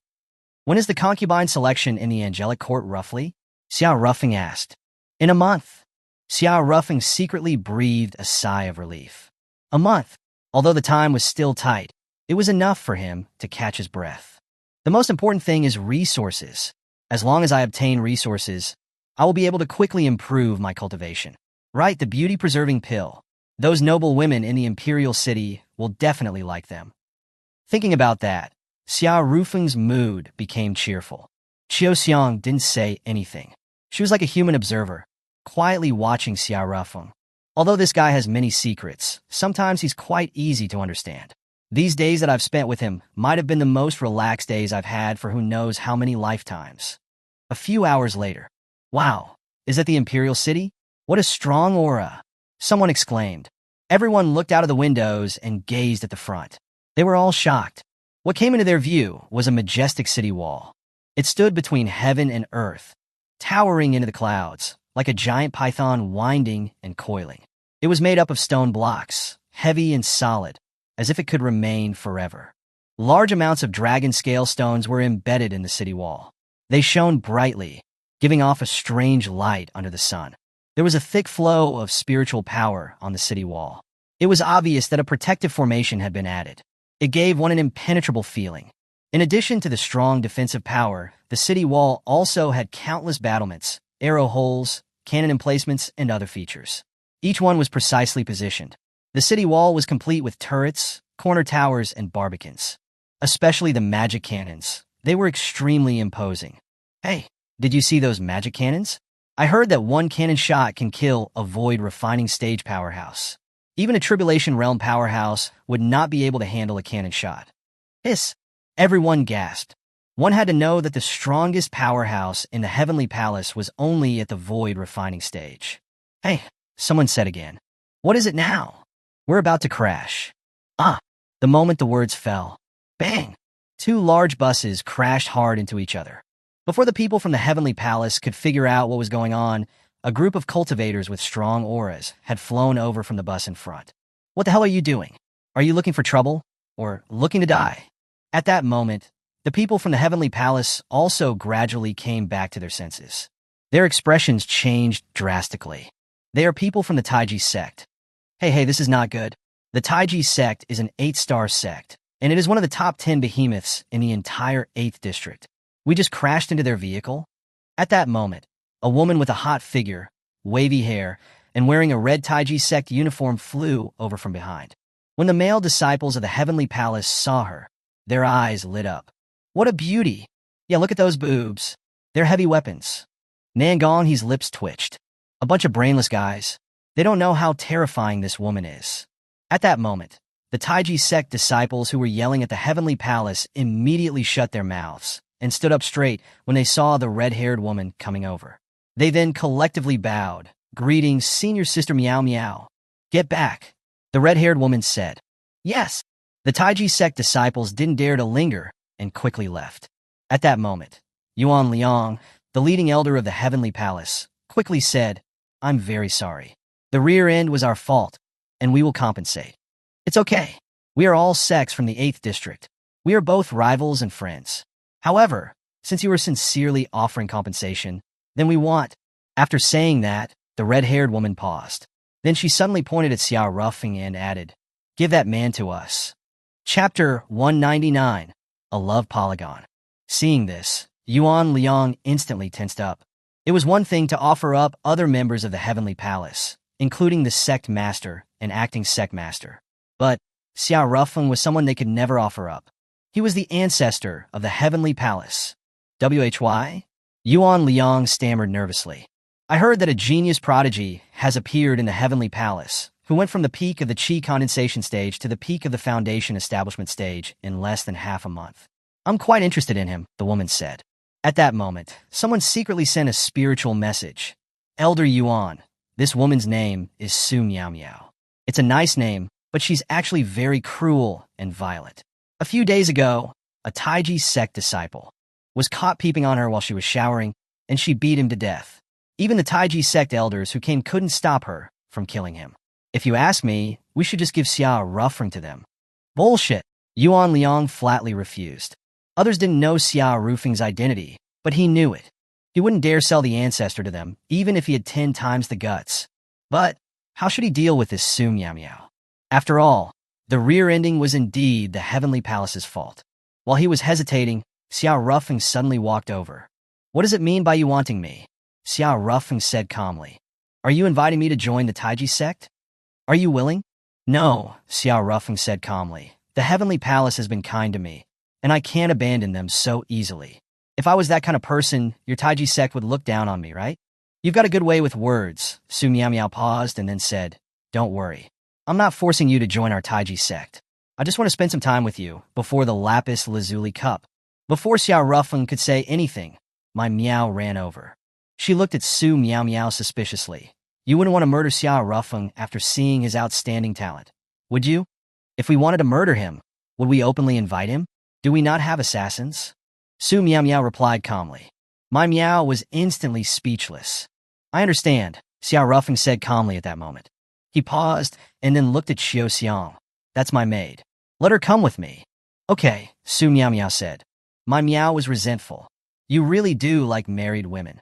When is the concubine selection in the Angelic Court roughly? Xiao Rufeng asked. In a month. Xiao Rufeng secretly breathed a sigh of relief. A month. Although the time was still tight, it was enough for him to catch his breath. The most important thing is resources. As long as I obtain resources, I will be able to quickly improve my cultivation. Right, the beauty-preserving pill. Those noble women in the Imperial City will definitely like them. Thinking about that, Xiao Rufeng's mood became cheerful. Xiao Xiang didn't say anything. She was like a human observer, quietly watching Xiao Rufeng. Although this guy has many secrets, sometimes he's quite easy to understand. These days that I've spent with him might have been the most relaxed days I've had for who knows how many lifetimes. A few hours later. Wow, is that the Imperial City? What a strong aura! Someone exclaimed. Everyone looked out of the windows and gazed at the front. They were all shocked. What came into their view was a majestic city wall. It stood between heaven and earth, towering into the clouds, like a giant python winding and coiling. It was made up of stone blocks, heavy and solid, as if it could remain forever. Large amounts of dragon scale stones were embedded in the city wall. They shone brightly, giving off a strange light under the sun. There was a thick flow of spiritual power on the city wall. It was obvious that a protective formation had been added. It gave one an impenetrable feeling. In addition to the strong defensive power, the city wall also had countless battlements, arrow holes, cannon emplacements, and other features. Each one was precisely positioned. The city wall was complete with turrets, corner towers, and barbicans. Especially the magic cannons. They were extremely imposing. Hey, did you see those magic cannons? I heard that one cannon shot can kill a void refining stage powerhouse. Even a Tribulation Realm powerhouse would not be able to handle a cannon shot. Hiss! Everyone gasped. One had to know that the strongest powerhouse in the Heavenly Palace was only at the void refining stage. Hey, someone said again. What is it now? We're about to crash. The moment the words fell. Bang! Two large buses crashed hard into each other. Before the people from the Heavenly Palace could figure out what was going on, a group of cultivators with strong auras had flown over from the bus in front. What the hell are you doing? Are you looking for trouble? Or looking to die? At that moment, the people from the Heavenly Palace also gradually came back to their senses. Their expressions changed drastically. They are people from the Taiji sect. Hey, this is not good. The Taiji sect is an 8-star sect, and it is one of the top 10 behemoths in the entire 8th district. We just crashed into their vehicle? At that moment, a woman with a hot figure, wavy hair, and wearing a red Taiji sect uniform flew over from behind. When the male disciples of the Heavenly Palace saw her, their eyes lit up. What a beauty! Yeah, look at those boobs. They're heavy weapons. Nangong's lips twitched. A bunch of brainless guys. They don't know how terrifying this woman is. At that moment, the Taiji sect disciples who were yelling at the Heavenly Palace immediately shut their mouths and stood up straight when they saw the red-haired woman coming over. They then collectively bowed, greeting Senior Sister Meow Meow. Get back, the red-haired woman said. Yes. The Taiji sect disciples didn't dare to linger and quickly left. At that moment, Yuan Liang, the leading elder of the Heavenly Palace, quickly said, I'm very sorry. The rear end was our fault, and we will compensate. It's okay. We are all sects from the 8th district. We are both rivals and friends. However, since you are sincerely offering compensation, then we want. After saying that, the red-haired woman paused. Then she suddenly pointed at Xiao Ruffing and added, Give that man to us. Chapter 199, A Love Polygon. Seeing this, Yuan Liang instantly tensed up. It was one thing to offer up other members of the Heavenly Palace, including the sect master and acting sect master. But Xiao Ruffing was someone they could never offer up. He was the ancestor of the Heavenly Palace. Why? Yuan Liang stammered nervously. I heard that a genius prodigy has appeared in the Heavenly Palace, who went from the peak of the Qi condensation stage to the peak of the Foundation establishment stage in less than half a month. I'm quite interested in him, the woman said. At that moment, someone secretly sent a spiritual message. Elder Yuan, this woman's name is Su Miao Miao. It's a nice name, but she's actually very cruel and violent. A few days ago, a Taiji sect disciple was caught peeping on her while she was showering, and she beat him to death. Even the Taiji sect elders who came couldn't stop her from killing him. If you ask me, we should just give Xiao Ruffing to them. Bullshit. Yuan Liang flatly refused. Others didn't know Xiao Ruffing's identity, but he knew it. He wouldn't dare sell the ancestor to them, even if he had 10 times the guts. But how should he deal with this Su Miao Miao? After all, the rear ending was indeed the Heavenly Palace's fault. While he was hesitating, Xiao Ruffing suddenly walked over. What does it mean by you wanting me? Xiao Ruffing said calmly. Are you inviting me to join the Taiji sect? Are you willing? No, Xiao Ruffing said calmly. The Heavenly Palace has been kind to me, and I can't abandon them so easily. If I was that kind of person, your Taiji sect would look down on me, right? You've got a good way with words. Su Miao Miao paused and then said, Don't worry. I'm not forcing you to join our Taiji sect. I just want to spend some time with you before the lapis lazuli cup. Before Xiao Rufeng could say anything, my Meow ran over. She looked at Su Meow Meow suspiciously. You wouldn't want to murder Xiao Rufeng after seeing his outstanding talent, would you? If we wanted to murder him, would we openly invite him? Do we not have assassins? Su Meow Meow replied calmly. My Meow was instantly speechless. I understand, Xiao Rufeng said calmly at that moment. He paused and then looked at Xiao Xiang. That's my maid. Let her come with me. Okay, Su Meow Meow said. My Meow was resentful. You really do like married women.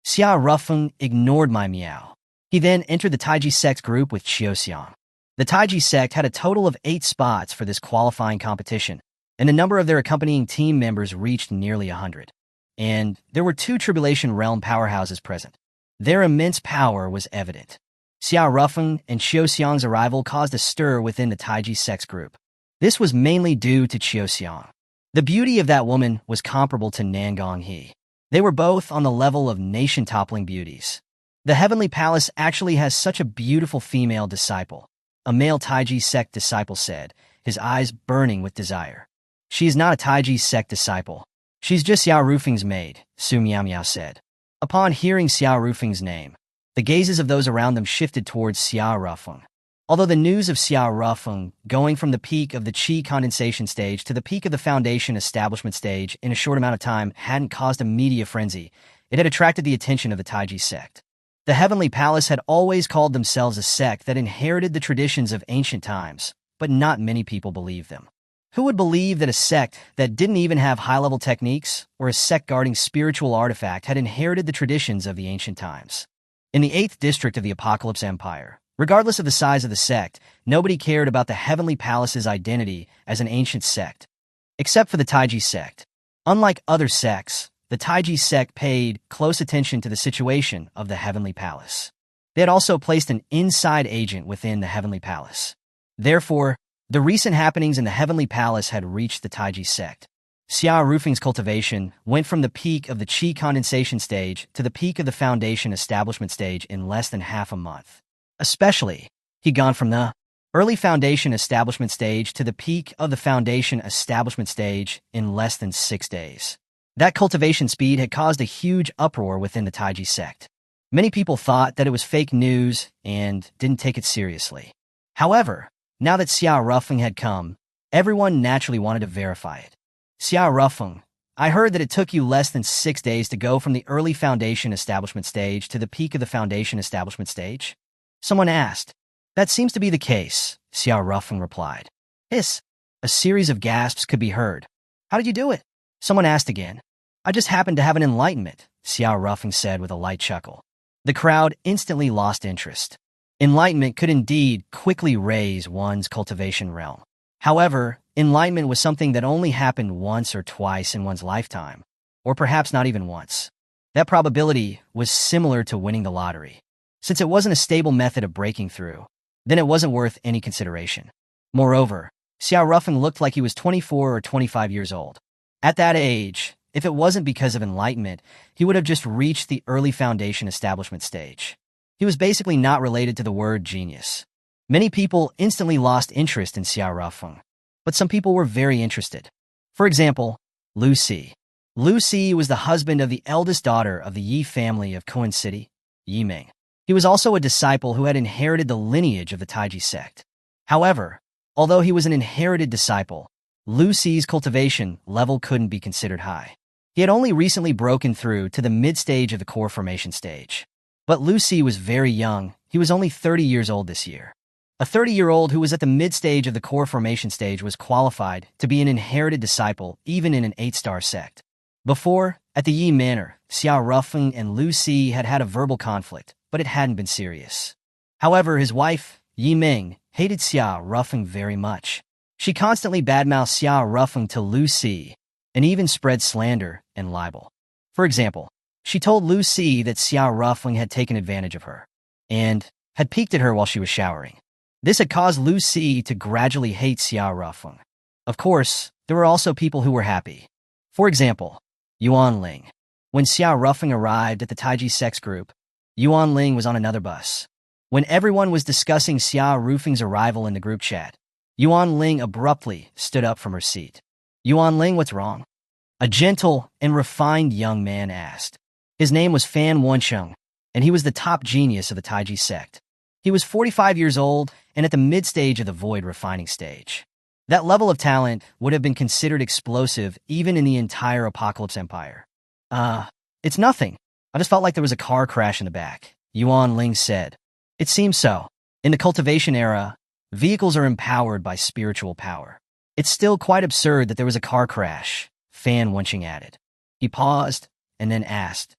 Xiao Rufeng ignored my Meow. He then entered the Taiji sect group with Xiao Xiang. The Taiji sect had a total of 8 spots for this qualifying competition, and the number of their accompanying team members reached nearly 100. And there were 2 Tribulation Realm powerhouses present. Their immense power was evident. Xiao Rufeng and Xiao Xiang's arrival caused a stir within the Taiji sect group. This was mainly due to Xiao Xiang. The beauty of that woman was comparable to Nangong He. They were both on the level of nation-toppling beauties. The Heavenly Palace actually has such a beautiful female disciple, a male Taiji sect disciple said, his eyes burning with desire. She is not a Taiji sect disciple. She's just Xiao Rufeng's maid, Su Meow Meow said. Upon hearing Xiao Rufeng's name, the gazes of those around them shifted towards Xiao Rufeng. Although the news of Xiao Rufeng going from the peak of the Qi condensation stage to the peak of the foundation establishment stage in a short amount of time hadn't caused a media frenzy, it had attracted the attention of the Taiji sect. The Heavenly Palace had always called themselves a sect that inherited the traditions of ancient times, but not many people believed them. Who would believe that a sect that didn't even have high-level techniques or a sect guarding spiritual artifact had inherited the traditions of the ancient times? In the 8th district of the Apocalypse Empire, regardless of the size of the sect, nobody cared about the Heavenly Palace's identity as an ancient sect, except for the Taiji sect. Unlike other sects, the Taiji sect paid close attention to the situation of the Heavenly Palace. They had also placed an inside agent within the Heavenly Palace. Therefore, the recent happenings in the Heavenly Palace had reached the Taiji sect. Xiao Rufeng's cultivation went from the peak of the Qi condensation stage to the peak of the foundation establishment stage in less than half a month. Especially, he'd gone from the early foundation establishment stage to the peak of the foundation establishment stage in less than 6 days. That cultivation speed had caused a huge uproar within the Taiji sect. Many people thought that it was fake news and didn't take it seriously. However, now that Xiao Rufeng had come, everyone naturally wanted to verify it. Xiao Rufeng, I heard that it took you less than 6 days to go from the early foundation establishment stage to the peak of the foundation establishment stage? Someone asked. That seems to be the case, Xiao Rufeng replied. Hiss. A series of gasps could be heard. How did you do it? Someone asked again. I just happened to have an enlightenment, Xiao Rufeng said with a light chuckle. The crowd instantly lost interest. Enlightenment could indeed quickly raise one's cultivation realm. However, enlightenment was something that only happened once or twice in one's lifetime, or perhaps not even once. That probability was similar to winning the lottery. Since it wasn't a stable method of breaking through, then it wasn't worth any consideration. Moreover, Xiao Rufeng looked like he was 24 or 25 years old. At that age, if it wasn't because of enlightenment, he would have just reached the early foundation establishment stage. He was basically not related to the word genius. Many people instantly lost interest in Xiao Rufeng, but some people were very interested. For example, Lu Si. Lu Si was the husband of the eldest daughter of the Yi family of Coin City, Yi Ming. He was also a disciple who had inherited the lineage of the Taiji sect. However, although he was an inherited disciple, Lu Si's cultivation level couldn't be considered high. He had only recently broken through to the mid-stage of the core formation stage. But Lu Si was very young. He was only 30 years old this year. A 30-year-old who was at the mid-stage of the core formation stage was qualified to be an inherited disciple even in an 8-star sect. Before, at the Yi Manor, Xiao Rufeng and Lu Si had had a verbal conflict, but it hadn't been serious. However, his wife, Yi Ming, hated Xiao Rufeng very much. She constantly badmouthed Xiao Rufeng to Lu Si, and even spread slander and libel. For example, she told Lu Si that Xiao Rufeng had taken advantage of her, and had peeked at her while she was showering. This had caused Lu Si to gradually hate Xiao Rufeng. Of course, there were also people who were happy. For example, Yuan Ling. When Xiao Rufeng arrived at the Taiji sex group, Yuan Ling was on another bus. When everyone was discussing Xiao Rufeng's arrival in the group chat, Yuan Ling abruptly stood up from her seat. Yuan Ling, what's wrong? A gentle and refined young man asked. His name was Fan Wensheng, and he was the top genius of the Taiji sect. He was 45 years old and at the mid-stage of the void refining stage. That level of talent would have been considered explosive even in the entire Apocalypse Empire. It's nothing. I just felt like there was a car crash in the back, Yuan Ling said. It seems so. In the cultivation era, vehicles are empowered by spiritual power. It's still quite absurd that there was a car crash, Fan Wensheng added. He paused and then asked,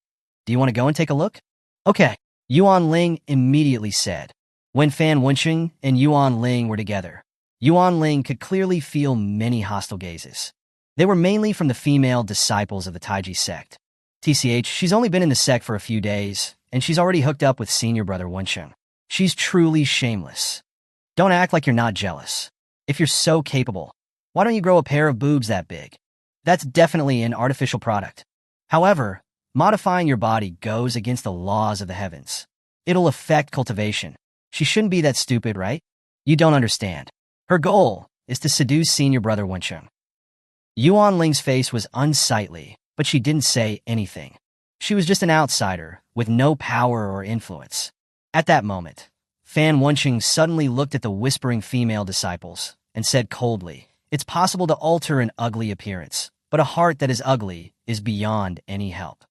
Do you want to go and take a look? Okay, Yuan Ling immediately said. When Fan Wensheng and Yuan Ling were together, Yuan Ling could clearly feel many hostile gazes. They were mainly from the female disciples of the Taiji sect. TCH, she's only been in the sect for a few days, and she's already hooked up with senior brother Wensheng. She's truly shameless. Don't act like you're not jealous. If you're so capable, why don't you grow a pair of boobs that big? That's definitely an artificial product. However, modifying your body goes against the laws of the heavens. It'll affect cultivation. She shouldn't be that stupid, right? You don't understand. Her goal is to seduce senior brother Wensheng. Yuan Ling's face was unsightly, but she didn't say anything. She was just an outsider, with no power or influence. At that moment, Fan Wensheng suddenly looked at the whispering female disciples and said coldly, It's possible to alter an ugly appearance, but a heart that is ugly is beyond any help.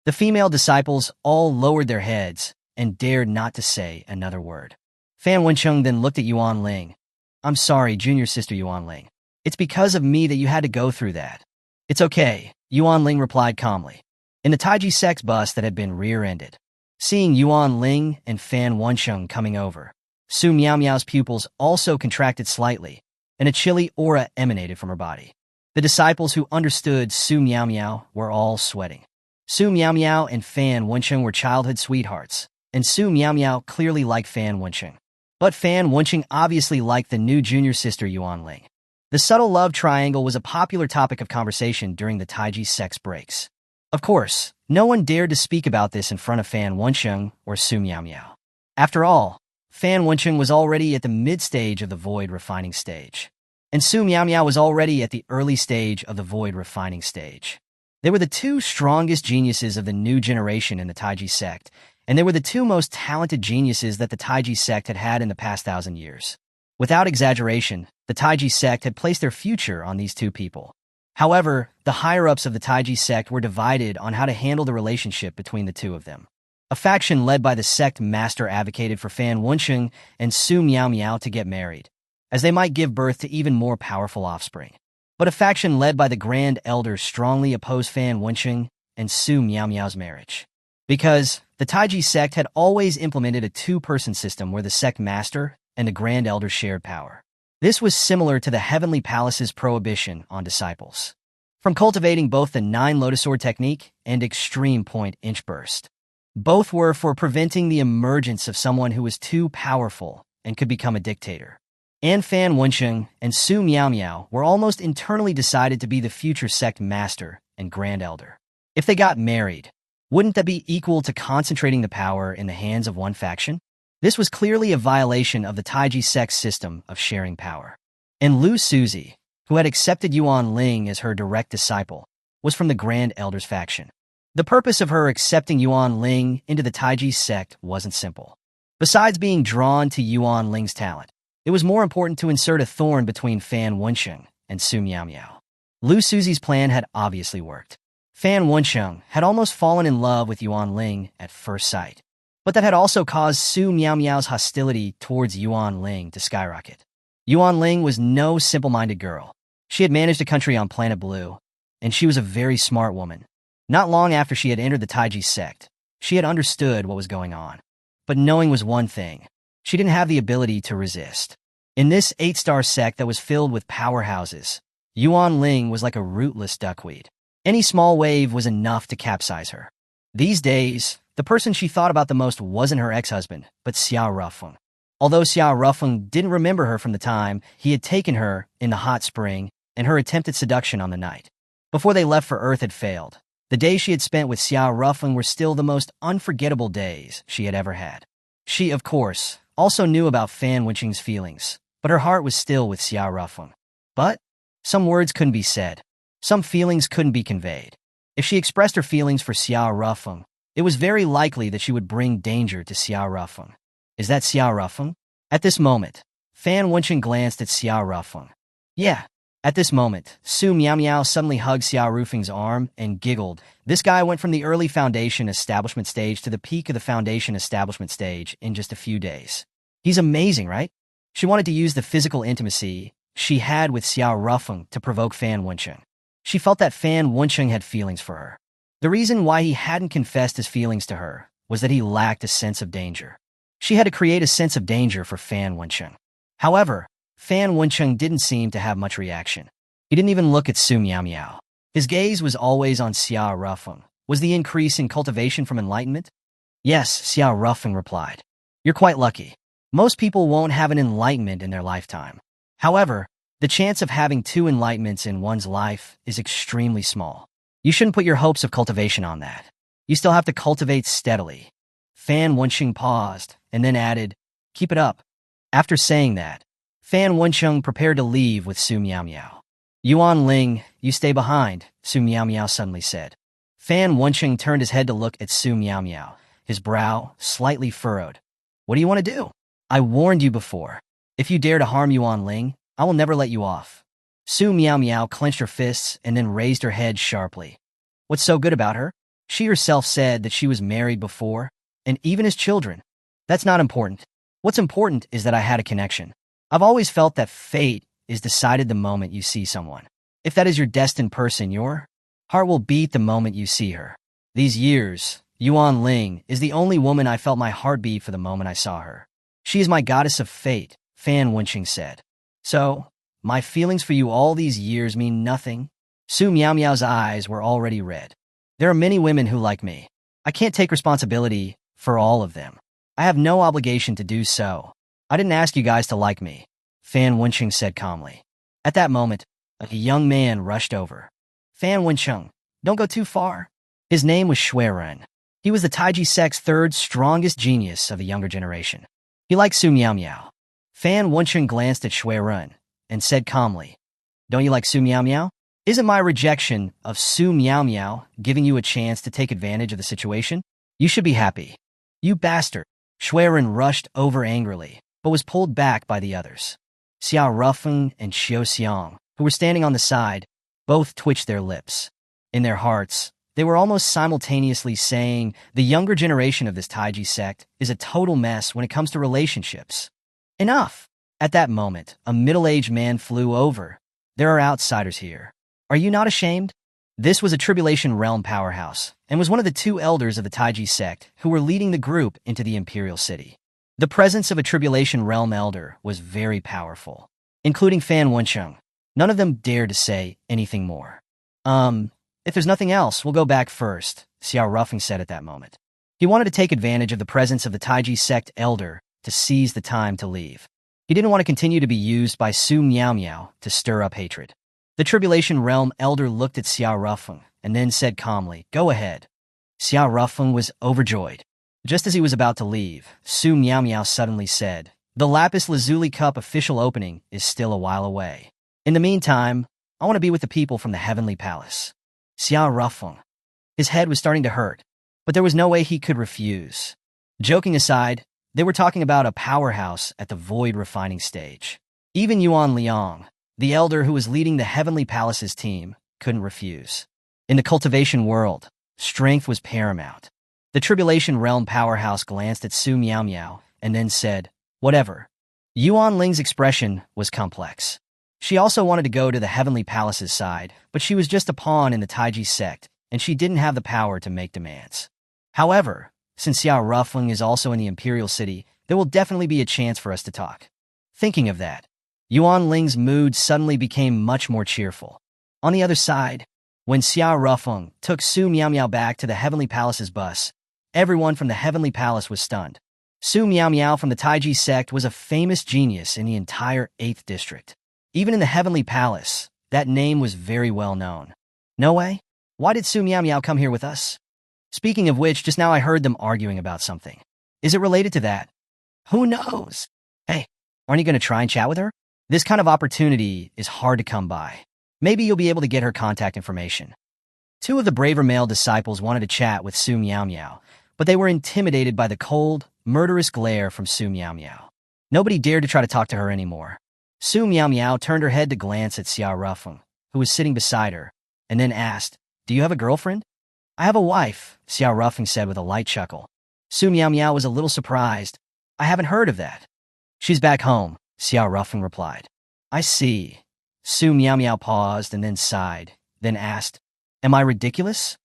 The female disciples all lowered their heads and dared not to say another word. Fan Wensheng then looked at Yuan Ling. I'm sorry, junior sister Yuan Ling. It's because of me that you had to go through that. It's okay, Yuan Ling replied calmly. In the Taiji sect's bus that had been rear-ended, seeing Yuan Ling and Fan Wensheng coming over, Su Miao Miao's pupils also contracted slightly, and a chilly aura emanated from her body. The disciples who understood Su Miao Miao were all sweating. Su Miao Miao and Fan Wensheng were childhood sweethearts, and Su Miao Miao clearly liked Fan Wensheng. But Fan Wensheng obviously liked the new junior sister Yuan Ling. The subtle love triangle was a popular topic of conversation during the Taiji sect's breaks. Of course, no one dared to speak about this in front of Fan Wensheng or Su Miao Miao. After all, Fan Wensheng was already at the mid-stage of the void refining stage, and Su Miao Miao was already at the early stage of the void refining stage. They were the two strongest geniuses of the new generation in the Taiji sect, and they were the two most talented geniuses that the Taiji sect had had in the past 1,000 years. Without exaggeration, the Taiji sect had placed their future on these two people. However, the higher-ups of the Taiji sect were divided on how to handle the relationship between the two of them. A faction led by the sect master advocated for Fan Wensheng and Su Miao Miao to get married, as they might give birth to even more powerful offspring. But a faction led by the Grand Elders strongly opposed Fan Wensheng and Su Miao Miao's marriage. Because the Taiji sect had always implemented a two-person system where the sect master and the Grand Elders shared power. This was similar to the Heavenly Palace's prohibition on disciples from cultivating both the Nine Lotus Sword technique and Extreme Point Inch Burst. Both were for preventing the emergence of someone who was too powerful and could become a dictator. And Fan Wensheng and Su Miao Miao were almost internally decided to be the future sect master and Grand Elder. If they got married, wouldn't that be equal to concentrating the power in the hands of one faction? This was clearly a violation of the Taiji sect's system of sharing power. And Lu Suzi, who had accepted Yuan Ling as her direct disciple, was from the Grand Elders faction. The purpose of her accepting Yuan Ling into the Taiji sect wasn't simple. Besides being drawn to Yuan Ling's talent, it was more important to insert a thorn between Fan Wensheng and Su Miao Miao. Lu Suzi's plan had obviously worked. Fan Wensheng had almost fallen in love with Yuan Ling at first sight, but that had also caused Su Miao Miao's hostility towards Yuan Ling to skyrocket. Yuan Ling was no simple-minded girl. She had managed a country on Planet Blue, and she was a very smart woman. Not long after she had entered the Taiji sect, she had understood what was going on. But knowing was one thing. She didn't have the ability to resist. In this 8-star sect that was filled with powerhouses, Yuan Ling was like a rootless duckweed. Any small wave was enough to capsize her. These days, the person she thought about the most wasn't her ex-husband, but Xiao Rufeng. Although Xiao Rufeng didn't remember her from the time he had taken her in the hot spring and her attempted seduction on the night before they left for Earth had failed, the days she had spent with Xiao Rufeng were still the most unforgettable days she had ever had. She, of course, also knew about Fan Wensheng's feelings, but her heart was still with Xiao Rufeng. But some words couldn't be said. Some feelings couldn't be conveyed. If she expressed her feelings for Xiao Rufeng, it was very likely that she would bring danger to Xiao Rufeng. Is that Xiao Rufeng? At this moment, Fan Wenchen glanced at Xiao Rufeng. Yeah. At this moment, Su Miao Miao suddenly hugged Xiao Rufeng's arm and giggled. This guy went from the early foundation establishment stage to the peak of the foundation establishment stage in just a few days. He's amazing, right? She wanted to use the physical intimacy she had with Xiao Rufeng to provoke Fan Wenchen. She felt that Fan Wenchen had feelings for her. The reason why he hadn't confessed his feelings to her was that he lacked a sense of danger. She had to create a sense of danger for Fan Wenchen. However, Fan Wenchen didn't seem to have much reaction. He didn't even look at Su Miao Miao. His gaze was always on Xiao Rufeng. Was the increase in cultivation from enlightenment? Yes, Xiao Rufeng replied. You're quite lucky. Most people won't have an enlightenment in their lifetime. However, the chance of having 2 enlightenments in one's life is extremely small. You shouldn't put your hopes of cultivation on that. You still have to cultivate steadily. Fan Wenchen paused and then added, keep it up. After saying that, Fan Wenchen prepared to leave with Su Miao Miao. Yuan Ling, you stay behind, Su Miao Miao suddenly said. Fan Wenchen turned his head to look at Su Miao Miao, his brow slightly furrowed. What do you want to do? I warned you before. If you dare to harm Yuan Ling, I will never let you off. Su Miao Miao clenched her fists and then raised her head sharply. What's so good about her? She herself said that she was married before, and even has children. That's not important. What's important is that I had a connection. I've always felt that fate is decided the moment you see someone. If that is your destined person, your heart will beat the moment you see her. These years, Yuan Ling is the only woman I felt my heart beat for the moment I saw her. She is my goddess of fate, Fan Wenchen said. So, my feelings for you all these years mean nothing? Su Miao Miao's eyes were already red. There are many women who like me. I can't take responsibility for all of them. I have no obligation to do so. I didn't ask you guys to like me, Fan Wenchen said calmly. At that moment, a young man rushed over. Fan Wenchen, don't go too far. His name was Shuiren. He was the Taiji sect's 3rd strongest genius of the younger generation. He liked Su Miao Miao. Fan Wenchen glanced at Shuiren and said calmly, don't you like Su Miao Miao? Isn't my rejection of Su Miao Miao giving you a chance to take advantage of the situation? You should be happy. You bastard. Shuiren rushed over angrily, but was pulled back by the others. Xiao Rufeng and Xiao Xiang, who were standing on the side, both twitched their lips. In their hearts, they were almost simultaneously saying the younger generation of this Taiji sect is a total mess when it comes to relationships. Enough! At that moment, a middle-aged man flew over. There are outsiders here. Are you not ashamed? This was a Tribulation Realm powerhouse, and was one of the 2 elders of the Taiji sect who were leading the group into the Imperial City. The presence of a Tribulation Realm elder was very powerful, including Fan Wenchen. None of them dared to say anything more. If there's nothing else, we'll go back first, Xiao Rufeng said at that moment. He wanted to take advantage of the presence of the Taiji sect elder to seize the time to leave. He didn't want to continue to be used by Su Miao Miao to stir up hatred. The Tribulation Realm elder looked at Xiao Rufeng and then said calmly, go ahead. Xiao Rufeng was overjoyed. Just as he was about to leave, Su Miao Miao suddenly said, the Lapis Lazuli Cup official opening is still a while away. In the meantime, I want to be with the people from the Heavenly Palace. Xiao Rufeng. His head was starting to hurt, but there was no way he could refuse. Joking aside, they were talking about a powerhouse at the void refining stage. Even Yuan Liang, the elder who was leading the Heavenly Palace's team, couldn't refuse. In the cultivation world, strength was paramount. The Tribulation Realm powerhouse glanced at Su Miao Miao and then said, whatever. Yuan Ling's expression was complex. She also wanted to go to the Heavenly Palace's side, but she was just a pawn in the Taiji sect, and she didn't have the power to make demands. However, since Xiao Rufeng is also in the Imperial City, there will definitely be a chance for us to talk. Thinking of that, Yuan Ling's mood suddenly became much more cheerful. On the other side, when Xiao Rufeng took Su Miao Miao back to the Heavenly Palace's bus, everyone from the Heavenly Palace was stunned. Su Miao Miao from the Taiji sect was a famous genius in the entire 8th district. Even in the Heavenly Palace, that name was very well known. No way? Why did Su Miao Miao come here with us? Speaking of which, just now I heard them arguing about something. Is it related to that? Who knows? Hey, Aren't you going to try and chat with her? This kind of opportunity is hard to come by. Maybe you'll be able to get her contact information. Two of the braver male disciples wanted to chat with Su Miao Miao, but they were intimidated by the cold, murderous glare from Su Miao Miao. Nobody dared to try to talk to her anymore. Su Miao Miao turned her head to glance at Xiao Rufeng, who was sitting beside her, and then asked, "Do you have a girlfriend?" "I have a wife," Xiao Rufeng said with a light chuckle. Su Miao Miao was a little surprised. "I haven't heard of that." "She's back home," Xiao Rufeng replied. "I see." Su Miao Miao paused and then sighed, then asked, "Am I ridiculous?"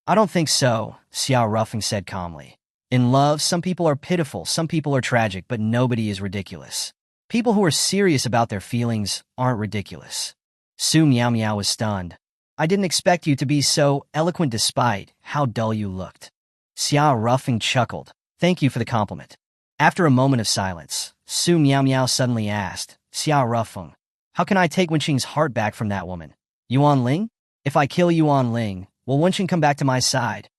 "I don't think so," Xiao Rufeng said calmly. "In love, some people are pitiful, some people are tragic, but nobody is ridiculous. People who are serious about their feelings aren't ridiculous." Su Miao Miao was stunned. "I didn't expect you to be so eloquent despite how dull you looked." Xiao Rufeng chuckled. "Thank you for the compliment." After a moment of silence, Su Miao Miao suddenly asked, "Xiao Rufeng, how can I take Wenqing's heart back from that woman? Yuan Ling? If I kill Yuan Ling, will Wenqing come back to my side?"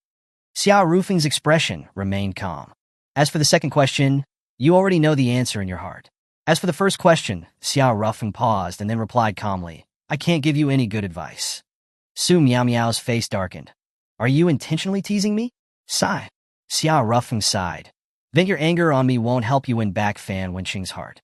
Xiao Rufeng's expression remained calm. "As for the second question, you already know the answer in your heart. As for the first question," Xiao Rufeng paused and then replied calmly, "I can't give you any good advice." Su Miao Miao's face darkened. "Are you intentionally teasing me?" "Sigh." Xiao Rufeng sighed. "Vent your anger on me won't help you win back Fan Wenqing's heart."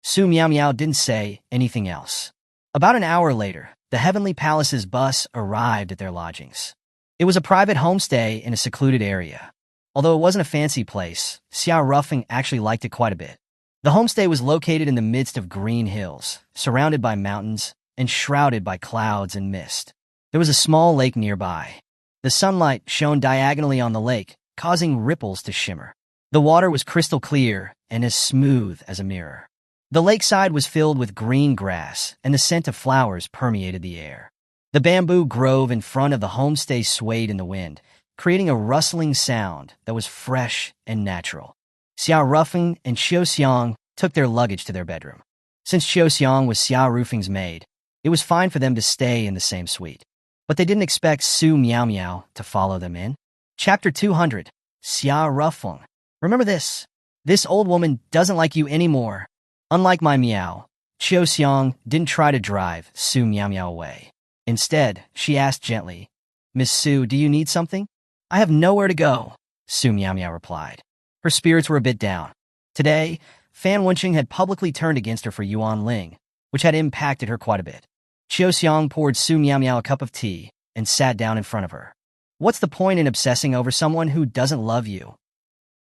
Su Miao Miao didn't say anything else. About an hour later, the Heavenly Palace's bus arrived at their lodgings. It was a private homestay in a secluded area. Although it wasn't a fancy place, Xiao Rufeng actually liked it quite a bit. The homestay was located in the midst of green hills, surrounded by mountains, and shrouded by clouds and mist. There was a small lake nearby. The sunlight shone diagonally on the lake, causing ripples to shimmer. The water was crystal clear and as smooth as a mirror. The lakeside was filled with green grass, and the scent of flowers permeated the air. The bamboo grove in front of the homestay swayed in the wind, creating a rustling sound that was fresh and natural. Xiao Rufeng and Qiu Xiang took their luggage to their bedroom. Since Qiu Xiang was Xiao Rufeng's maid, it was fine for them to stay in the same suite. But they didn't expect Su Miao Miao to follow them in. Chapter 200. Xiao Rufeng. Remember this. This old woman doesn't like you anymore. Unlike my Miao, Qiu Xiang didn't try to drive Su Miao Miao away. Instead, she asked gently, "Miss Su, do you need something?" "I have nowhere to go," Su Miao Miao replied. Her spirits were a bit down. Today, Fan Wenqing had publicly turned against her for Yuan Ling, which had impacted her quite a bit. Qiu Xiang poured Su Miao Miao a cup of tea and sat down in front of her. "What's the point in obsessing over someone who doesn't love you?"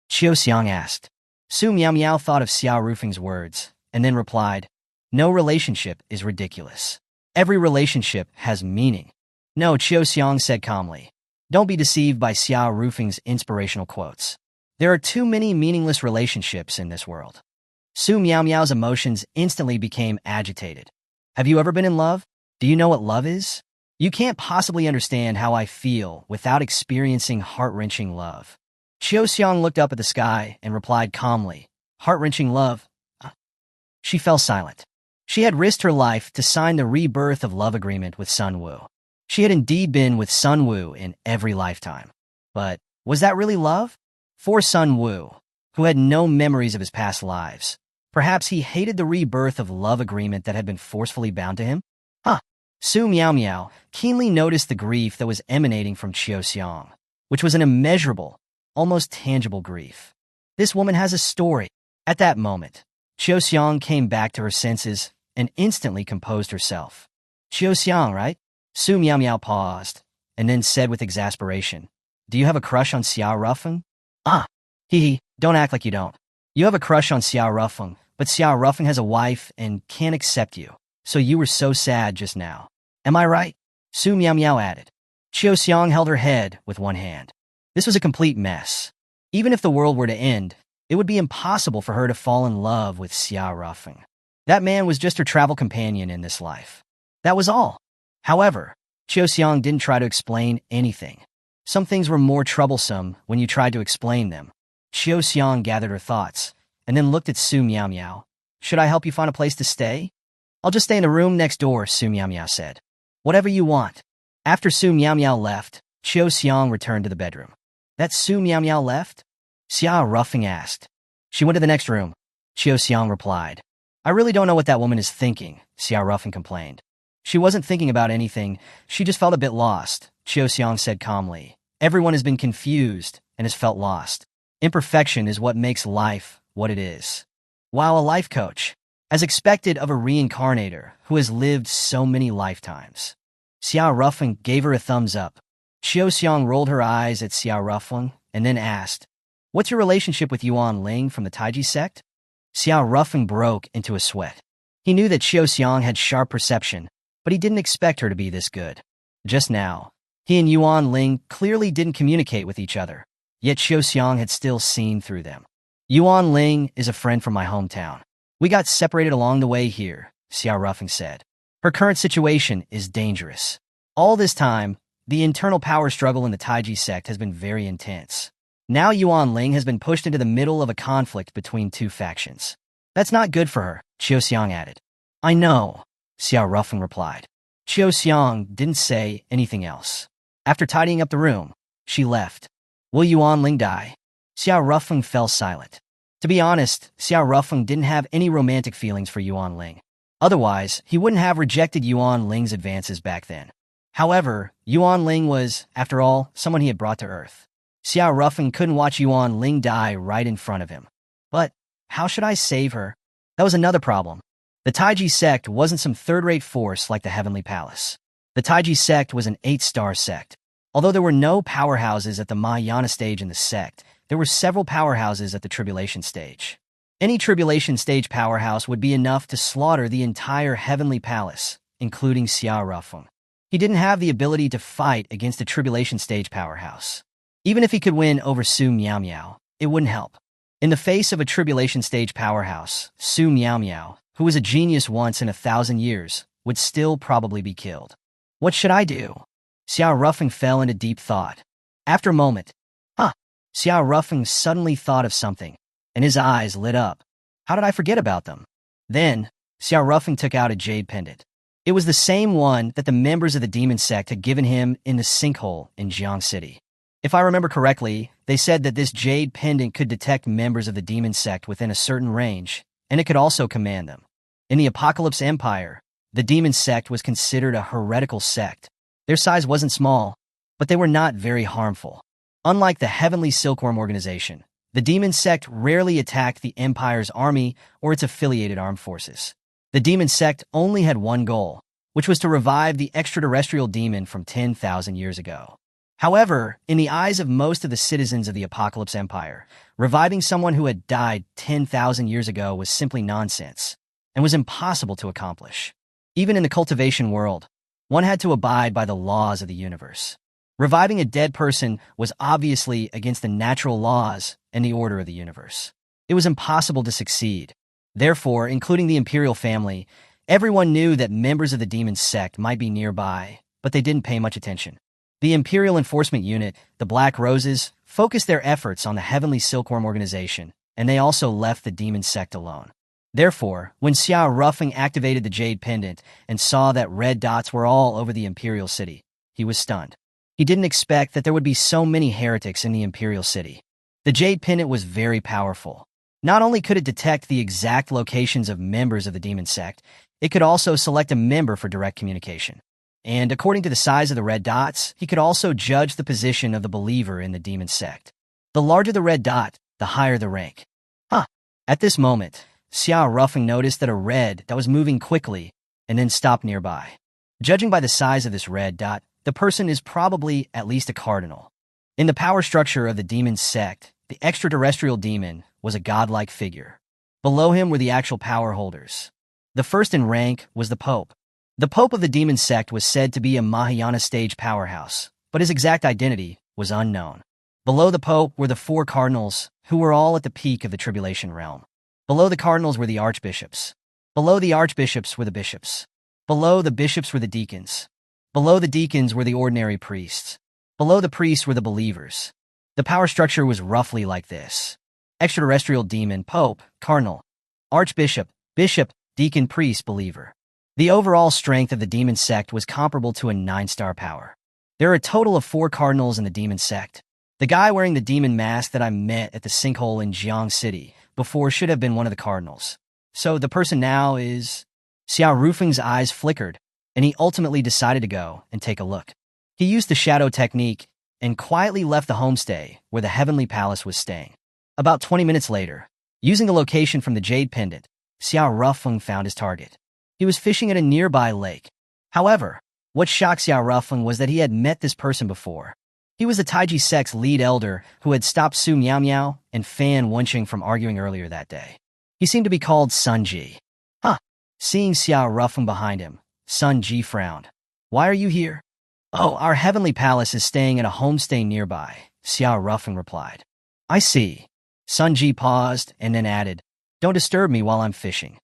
Qiu Xiang asked. Su Miao Miao thought of Xiao Rufeng's words, and then replied, "No relationship is ridiculous. Every relationship has meaning." "No," Qiu Xiang said calmly. "Don't be deceived by Xiao Rufeng's inspirational quotes. There are too many meaningless relationships in this world." Su Miao Miao's emotions instantly became agitated. "Have you ever been in love? Do you know what love is? You can't possibly understand how I feel without experiencing heart-wrenching love." Qiu Xiang looked up at the sky and replied calmly, "Heart-wrenching love?" She fell silent. She had risked her life to sign the rebirth of love agreement with Sun Wu. She had indeed been with Sun Wu in every lifetime. But was that really love? For Sun Wu, who had no memories of his past lives, perhaps he hated the rebirth of love agreement that had been forcefully bound to him? Su Miao Miao keenly noticed the grief that was emanating from Qiu Xiang, which was an immeasurable, almost tangible grief. This woman has a story. At that moment, Qiu Xiang came back to her senses and instantly composed herself. "Qiu Xiang, right?" Su Miao Miao paused, and then said with exasperation, "Do you have a crush on Xiao Rufeng?" Hee, don't act like you don't. You have a crush on Xiao Rufeng, but Xiao Rufeng has a wife and can't accept you, so you were so sad just now. Am I right?" Su Miao Miao added. Qiu Xiang held her head with one hand. This was a complete mess. Even if the world were to end, it would be impossible for her to fall in love with Xiao Rufeng. That man was just her travel companion in this life. That was all. However, Qiu Xiang didn't try to explain anything. Some things were more troublesome when you tried to explain them. Qiu Xiang gathered her thoughts, and then looked at Su Miao Miao. "Should I help you find a place to stay?" "I'll just stay in the room next door," Su Miao Miao said. "Whatever you want." After Su Miao Miao left, Qiu Xiang returned to the bedroom. "That Su Miao Miao left?" Xiao Rufeng asked. "She went to the next room," Qiu Xiang replied. I really don't know what that woman is thinking, Xiao Ruffin complained. She wasn't thinking about anything, she just felt a bit lost, Qiu Xiang said calmly. Everyone has been confused and has felt lost. Imperfection is what makes life what it is. Wow, a life coach, as expected of a reincarnator who has lived so many lifetimes. Xiao Ruffin gave her a thumbs up. Qiu Xiang rolled her eyes at Xiao Ruffin and then asked, "What's your relationship with Yuan Ling from the Taiji sect?" Xiao Ruffin broke into a sweat. He knew that Qiu Xiang had sharp perception, but he didn't expect her to be this good. Just now, he and Yuan Ling clearly didn't communicate with each other, yet Qiu Xiang had still seen through them. Yuan Ling is a friend from my hometown. We got separated along the way here, Xiao Ruffin said. Her current situation is dangerous. All this time, the internal power struggle in the Taiji sect has been very intense. Now Yuan Ling has been pushed into the middle of a conflict between two factions. That's not good for her, Qiu Xiang added. I know, Xiao Ruffin replied. Qiu Xiang didn't say anything else. After tidying up the room, she left. Will Yuan Ling die? Xiao Ruffin fell silent. To be honest, Xiao Ruffin didn't have any romantic feelings for Yuan Ling. Otherwise, he wouldn't have rejected Yuan Ling's advances back then. However, Yuan Ling was, after all, someone he had brought to Earth. Xiao Ruffin couldn't watch Yuan Ling die right in front of him. But how should I save her? That was another problem. The Taiji sect wasn't some third-rate force like the Heavenly Palace. The Taiji sect was an 8-star sect. Although there were no powerhouses at the Mahayana stage in the sect, there were several powerhouses at the Tribulation stage. Any Tribulation stage powerhouse would be enough to slaughter the entire Heavenly Palace, including Xiao Ruffin. He didn't have the ability to fight against a Tribulation stage powerhouse. Even if he could win over Su Miao Miao, it wouldn't help. In the face of a Tribulation stage powerhouse, Su Miao Miao, who was a genius once in 1,000 years, would still probably be killed. What should I do? Xiao Ruffin fell into deep thought. After a moment, Xiao Ruffin suddenly thought of something, and his eyes lit up. How did I forget about them? Then, Xiao Ruffin took out a jade pendant. It was the same one that the members of the demon sect had given him in the sinkhole in Jiang City. If I remember correctly, they said that this jade pendant could detect members of the demon sect within a certain range, and it could also command them. In the Apocalypse Empire, the demon sect was considered a heretical sect. Their size wasn't small, but they were not very harmful. Unlike the Heavenly Silkworm organization, the demon sect rarely attacked the Empire's army or its affiliated armed forces. The demon sect only had one goal, which was to revive the extraterrestrial demon from 10,000 years ago. However, in the eyes of most of the citizens of the Apocalypse Empire, reviving someone who had died 10,000 years ago was simply nonsense and was impossible to accomplish. Even in the cultivation world, one had to abide by the laws of the universe. Reviving a dead person was obviously against the natural laws and the order of the universe. It was impossible to succeed. Therefore, including the imperial family, everyone knew that members of the demon sect might be nearby, but they didn't pay much attention. The Imperial Enforcement Unit, the Black Roses, focused their efforts on the Heavenly Silkworm organization, and they also left the demon sect alone. Therefore, when Xiao Ruffin activated the Jade Pendant and saw that red dots were all over the Imperial City, he was stunned. He didn't expect that there would be so many heretics in the Imperial City. The Jade Pendant was very powerful. Not only could it detect the exact locations of members of the demon sect, it could also select a member for direct communication. And according to the size of the red dots, he could also judge the position of the believer in the demon sect. The larger the red dot, the higher the rank. At this moment, Xiao Ruffin noticed that a red that was moving quickly and then stopped nearby. Judging by the size of this red dot, the person is probably at least a cardinal. In the power structure of the demon sect, the extraterrestrial demon was a godlike figure. Below him were the actual power holders. The first in rank was the Pope. The Pope of the demon sect was said to be a Mahayana stage powerhouse, but his exact identity was unknown. Below the Pope were the 4 cardinals, who were all at the peak of the tribulation realm. Below the cardinals were the archbishops. Below the archbishops were the bishops. Below the bishops were the deacons. Below the deacons were the ordinary priests. Below the priests were the believers. The power structure was roughly like this: extraterrestrial demon, Pope, cardinal, archbishop, bishop, deacon, priest, believer. The overall strength of the demon sect was comparable to a 9-star power. There are a total of 4 cardinals in the demon sect. The guy wearing the demon mask that I met at the sinkhole in Jiang City before should have been one of the cardinals. So the person now is... Xiao Rufeng's eyes flickered, and he ultimately decided to go and take a look. He used the shadow technique and quietly left the homestay where the Heavenly Palace was staying. About 20 minutes later, using the location from the Jade Pendant, Xiao Rufeng found his target. He was fishing at a nearby lake. However, what shocked Xiao Rufeng was that he had met this person before. He was the Taiji sect's lead elder who had stopped Su Miao Miao and Fan Wenqing from arguing earlier that day. He seemed to be called Sun Ji. Huh. Seeing Xiao Rufeng behind him, Sun Ji frowned. Why are you here? Oh, our Heavenly Palace is staying at a homestay nearby, Xiao Rufeng replied. I see. Sun Ji paused and then added, Don't disturb me while I'm fishing.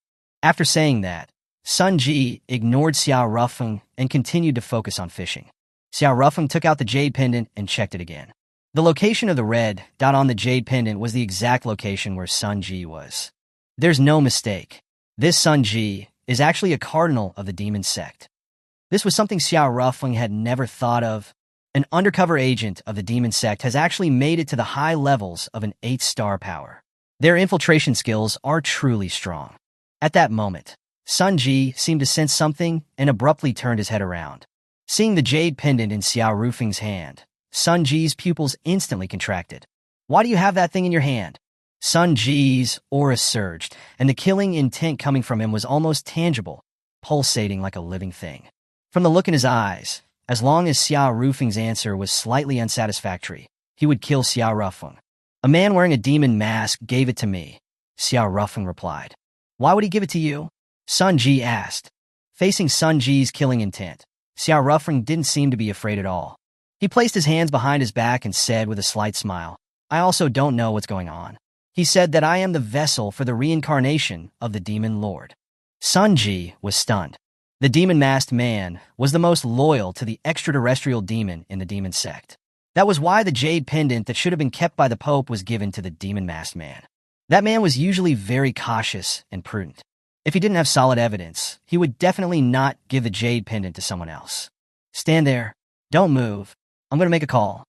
After saying that, Sun Ji ignored Xiao Rufeng and continued to focus on fishing. Xiao Rufeng took out the jade pendant and checked it again. The location of the red dot on the jade pendant was the exact location where Sun Ji was. There's no mistake. This Sun Ji is actually a cardinal of the demon sect. This was something Xiao Rufeng had never thought of. An undercover agent of the demon sect has actually made it to the high levels of an 8-star power. Their infiltration skills are truly strong. At that moment, Sun Ji seemed to sense something and abruptly turned his head around. Seeing the jade pendant in Xiao Rufeng's hand, Sun Ji's pupils instantly contracted. Why do you have that thing in your hand? Sun Ji's aura surged, and the killing intent coming from him was almost tangible, pulsating like a living thing. From the look in his eyes, as long as Xiao Rufeng's answer was slightly unsatisfactory, he would kill Xiao Rufeng. A man wearing a demon mask gave it to me, Xiao Rufeng replied. Why would he give it to you? Sun Ji asked. Facing Sun Ji's killing intent, Xiao Rufeng didn't seem to be afraid at all. He placed his hands behind his back and said with a slight smile, I also don't know what's going on. He said that I am the vessel for the reincarnation of the demon lord. Sun Ji was stunned. The demon-masked man was the most loyal to the extraterrestrial demon in the demon sect. That was why the jade pendant that should have been kept by the Pope was given to the demon-masked man. That man was usually very cautious and prudent. If he didn't have solid evidence, he would definitely not give the jade pendant to someone else. Stand there. Don't move. I'm going to make a call.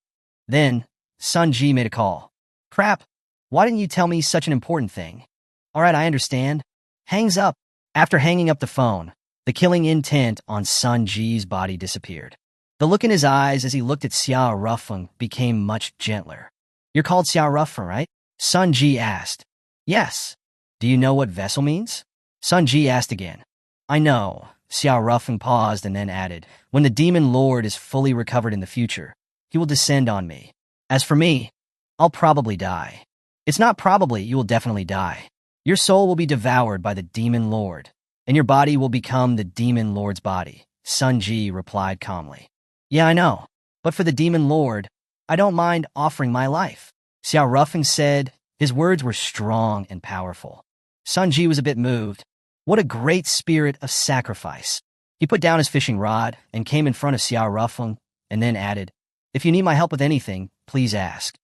Then, Sun Ji made a call. Crap. Why didn't you tell me such an important thing? All right, I understand. Hangs up. After hanging up the phone, the killing intent on Sun Ji's body disappeared. The look in his eyes as he looked at Xiao Rufeng became much gentler. You're called Xiao Rufeng, right? Sun Ji asked. Yes. Do you know what vessel means? Sun Ji asked again. I know. Xiao Rufeng paused and then added, when the demon lord is fully recovered in the future, he will descend on me. As for me, I'll probably die. It's not probably, you will definitely die. Your soul will be devoured by the demon lord, and your body will become the demon lord's body, Sun Ji replied calmly. Yeah, I know. But for the demon lord, I don't mind offering my life. Xiao Rufeng said. His words were strong and powerful. Sun Ji was a bit moved. What a great spirit of sacrifice. He put down his fishing rod and came in front of Xiao Rufeng and then added, If you need my help with anything, please ask.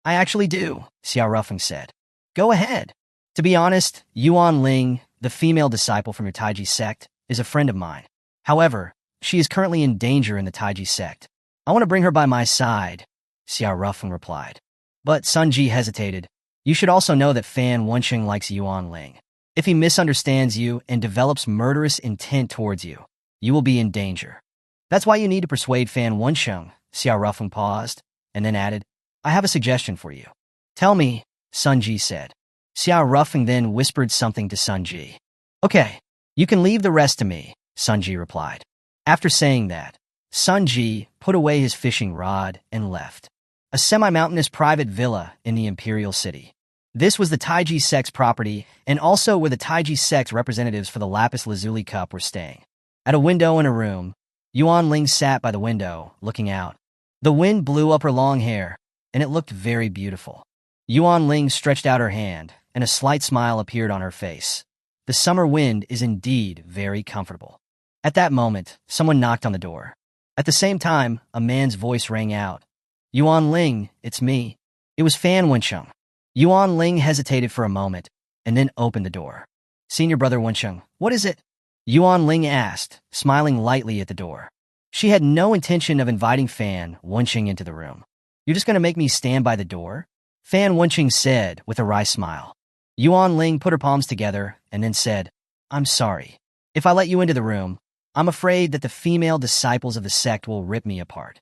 I actually do, Xiao Rufeng said. Go ahead. To be honest, Yuan Ling, the female disciple from your Taiji sect, is a friend of mine. However, she is currently in danger in the Taiji sect. I want to bring her by my side, Xiao Rufeng replied. But Sun Ji hesitated. You should also know that Fan Wenqing likes Yuan Ling. If he misunderstands you and develops murderous intent towards you, you will be in danger. That's why you need to persuade Fan Wenqing, Xiao Rufeng paused, and then added, I have a suggestion for you. Tell me, Sun Ji said. Xiao Rufeng then whispered something to Sun Ji. Okay, you can leave the rest to me, Sun Ji replied. After saying that, Sun Ji put away his fishing rod and left. A semi-mountainous private villa in the imperial city. This was the Taiji sect's property and also where the Taiji sect's representatives for the Lapis Lazuli Cup were staying. At a window in a room, Yuan Ling sat by the window, looking out. The wind blew up her long hair, and it looked very beautiful. Yuan Ling stretched out her hand, and a slight smile appeared on her face. The summer wind is indeed very comfortable. At that moment, someone knocked on the door. At the same time, a man's voice rang out. Yuan Ling, it's me. It was Fan Wenqing. Yuan Ling hesitated for a moment, and then opened the door. Senior brother Wenqing, what is it? Yuan Ling asked, smiling lightly at the door. She had no intention of inviting Fan Wenqing into the room. You're just going to make me stand by the door? Fan Wenqing said with a wry smile. Yuan Ling put her palms together and then said, I'm sorry. If I let you into the room, I'm afraid that the female disciples of the sect will rip me apart.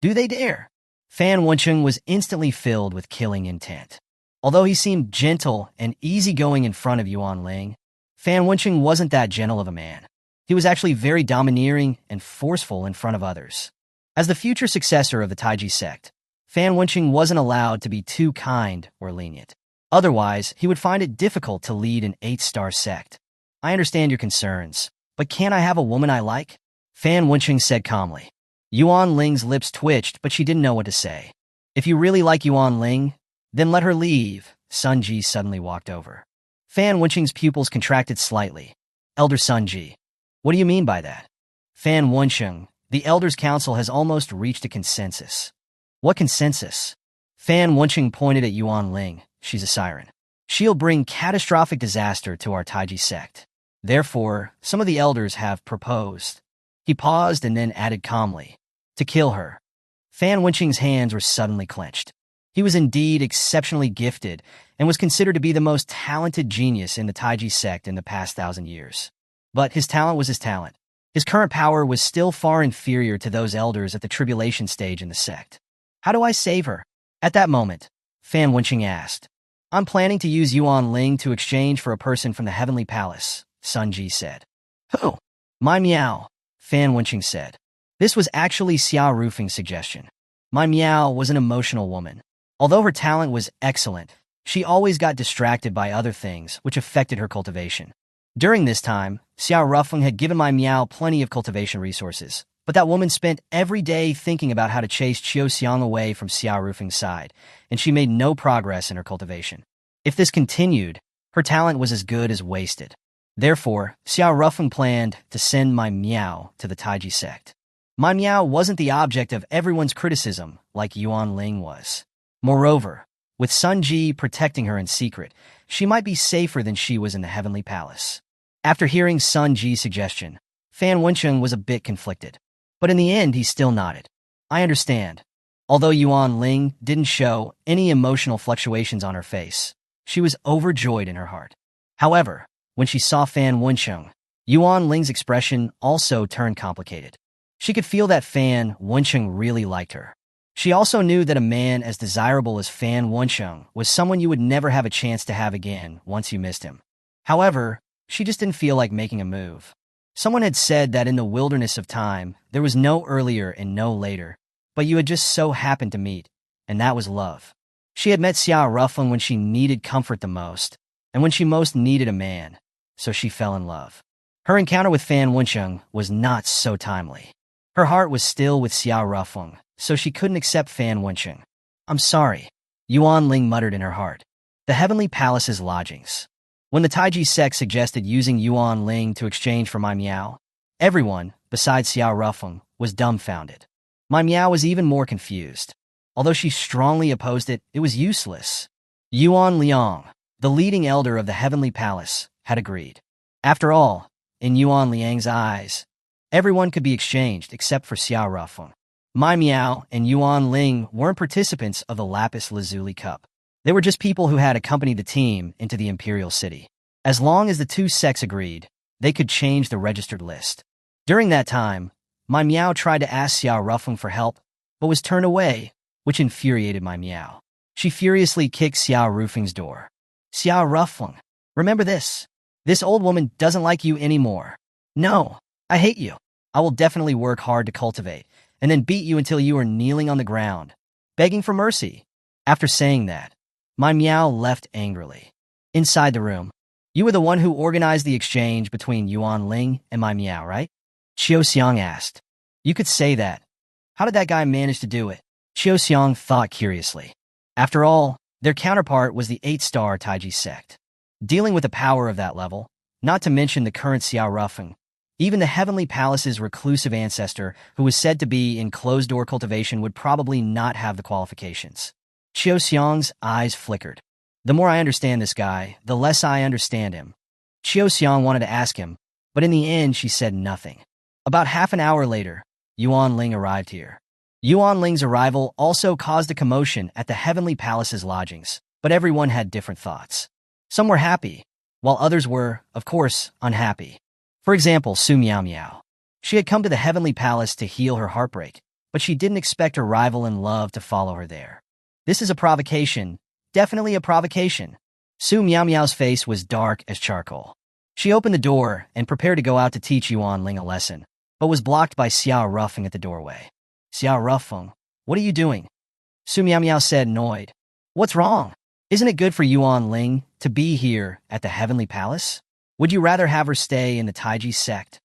Do they dare? Fan Wencheng was instantly filled with killing intent. Although he seemed gentle and easygoing in front of Yuan Ling, Fan Wencheng wasn't that gentle of a man. He was actually very domineering and forceful in front of others. As the future successor of the Taiji sect, Fan Wencheng wasn't allowed to be too kind or lenient. Otherwise, he would find it difficult to lead an 8-star sect. I understand your concerns, but can't I have a woman I like? Fan Wencheng said calmly. Yuan Ling's lips twitched, but she didn't know what to say. If you really like Yuan Ling, then let her leave. Sun Ji suddenly walked over. Fan Wencheng's pupils contracted slightly. Elder Sun Ji, what do you mean by that? Fan Wencheng, the Elders' Council has almost reached a consensus. What consensus? Fan Wencheng pointed at Yuan Ling. She's a siren. She'll bring catastrophic disaster to our Taiji sect. Therefore, some of the elders have proposed. He paused and then added calmly, to kill her. Fan Wencheng's hands were suddenly clenched. He was indeed exceptionally gifted and was considered to be the most talented genius in the Taiji sect in the past 1,000 years. But his talent was his talent. His current power was still far inferior to those elders at the tribulation stage in the sect. How do I save her? At that moment, Fan Wencheng asked. I'm planning to use Yuan Ling to exchange for a person from the Heavenly Palace, Sun Ji said. Who? My Miao, Fan Wencheng said. This was actually Xiao Rufeng's suggestion. My Miao was an emotional woman. Although her talent was excellent, she always got distracted by other things which affected her cultivation. During this time, Xiao Rufeng had given my Miao plenty of cultivation resources, but that woman spent every day thinking about how to chase Qiu Xiang away from Xiao Rufeng's side, and she made no progress in her cultivation. If this continued, her talent was as good as wasted. Therefore, Xiao Rufeng planned to send my Miao to the Taiji sect. My Miao wasn't the object of everyone's criticism like Yuan Ling was. Moreover, with Sun Ji protecting her in secret, she might be safer than she was in the Heavenly Palace. After hearing Sun Ji's suggestion, Fan Wencheng was a bit conflicted. But in the end, he still nodded. I understand. Although Yuan Ling didn't show any emotional fluctuations on her face, she was overjoyed in her heart. However, when she saw Fan Wencheng, Yuan Ling's expression also turned complicated. She could feel that Fan Wencheng really liked her. She also knew that a man as desirable as Fan Wencheng was someone you would never have a chance to have again once you missed him. However, she just didn't feel like making a move. Someone had said that in the wilderness of time, there was no earlier and no later, but you had just so happened to meet, and that was love. She had met Xiao Rufeng when she needed comfort the most, and when she most needed a man, so she fell in love. Her encounter with Fan Wencheng was not so timely. Her heart was still with Xiao Rufeng, so she couldn't accept Fan Wencheng. I'm sorry, Yuan Ling muttered in her heart. The Heavenly Palace's lodgings. When the Taiji sect suggested using Yuan Ling to exchange for my Miao, everyone, besides Xiao Rufeng, was dumbfounded. My Miao was even more confused. Although she strongly opposed it, it was useless. Yuan Liang, the leading elder of the Heavenly Palace, had agreed. After all, in Yuan Liang's eyes, everyone could be exchanged except for Xiao Rufeng. My Miao and Yuan Ling weren't participants of the Lapis Lazuli Cup. They were just people who had accompanied the team into the Imperial City. As long as the two sects agreed, they could change the registered list. During that time, my Miao tried to ask Xiao Rufeng for help, but was turned away, which infuriated my Miao. She furiously kicked Xiao Rufeng's door. Xiao Rufeng, remember this. This old woman doesn't like you anymore. No, I hate you. I will definitely work hard to cultivate, and then beat you until you are kneeling on the ground, begging for mercy. After saying that, my Miao left angrily. Inside the room, you were the one who organized the exchange between Yuan Ling and my Miao, right? Qiu Xiang asked. You could say that. How did that guy manage to do it? Qiu Xiang thought curiously. After all, their counterpart was the 8-star Taiji sect. Dealing with the power of that level, not to mention the current Xiao Rufeng, even the Heavenly Palace's reclusive ancestor, who was said to be in closed-door cultivation, would probably not have the qualifications. Qiu Xiang's eyes flickered. The more I understand this guy, the less I understand him. Qiu Xiang wanted to ask him, but in the end she said nothing. About half an hour later, Yuan Ling arrived here. Yuan Ling's arrival also caused a commotion at the Heavenly Palace's lodgings, but everyone had different thoughts. Some were happy, while others were, of course, unhappy. For example, Su Miao Miao. She had come to the Heavenly Palace to heal her heartbreak, but she didn't expect her rival in love to follow her there. This is a provocation, definitely a provocation. Su Miao Miao's face was dark as charcoal. She opened the door and prepared to go out to teach Yuan Ling a lesson, but was blocked by Xiao Rufeng at the doorway. Xiao Rufeng, what are you doing? Su Miao Miao said, annoyed. What's wrong? Isn't it good for Yuan Ling to be here at the Heavenly Palace? Would you rather have her stay in the Taiji sect?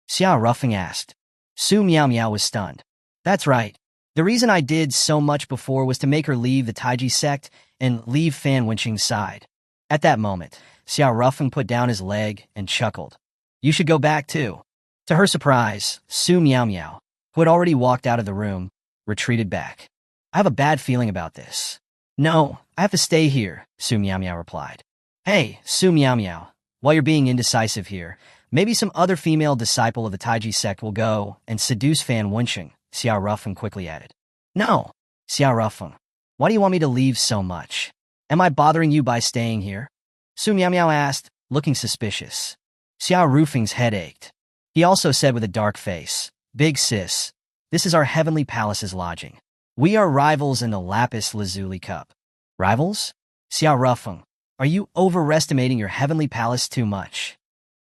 Xiao Rufeng asked. Su Miao Miao was stunned. That's right. The reason I did so much before was to make her leave the Taiji sect and leave Fan Wenqing's side. At that moment, Xiao Rufeng put down his leg and chuckled. You should go back too. To her surprise, Su Miao Miao, who had already walked out of the room, retreated back. I have a bad feeling about this. No, I have to stay here, Su Miao Miao replied. Hey, Su Miao Miao, while you're being indecisive here, maybe some other female disciple of the Taiji sect will go and seduce Fan Wenqing, Xiao Rufeng quickly added. No, Xiao Rufeng, why do you want me to leave so much? Am I bothering you by staying here? Su Miao Miao asked, looking suspicious. Xiao Rufeng's head ached. He also said with a dark face, Big sis, this is our Heavenly Palace's lodging. We are rivals in the Lapis Lazuli Cup. Rivals? Xiao Rufeng, are you overestimating your Heavenly Palace too much?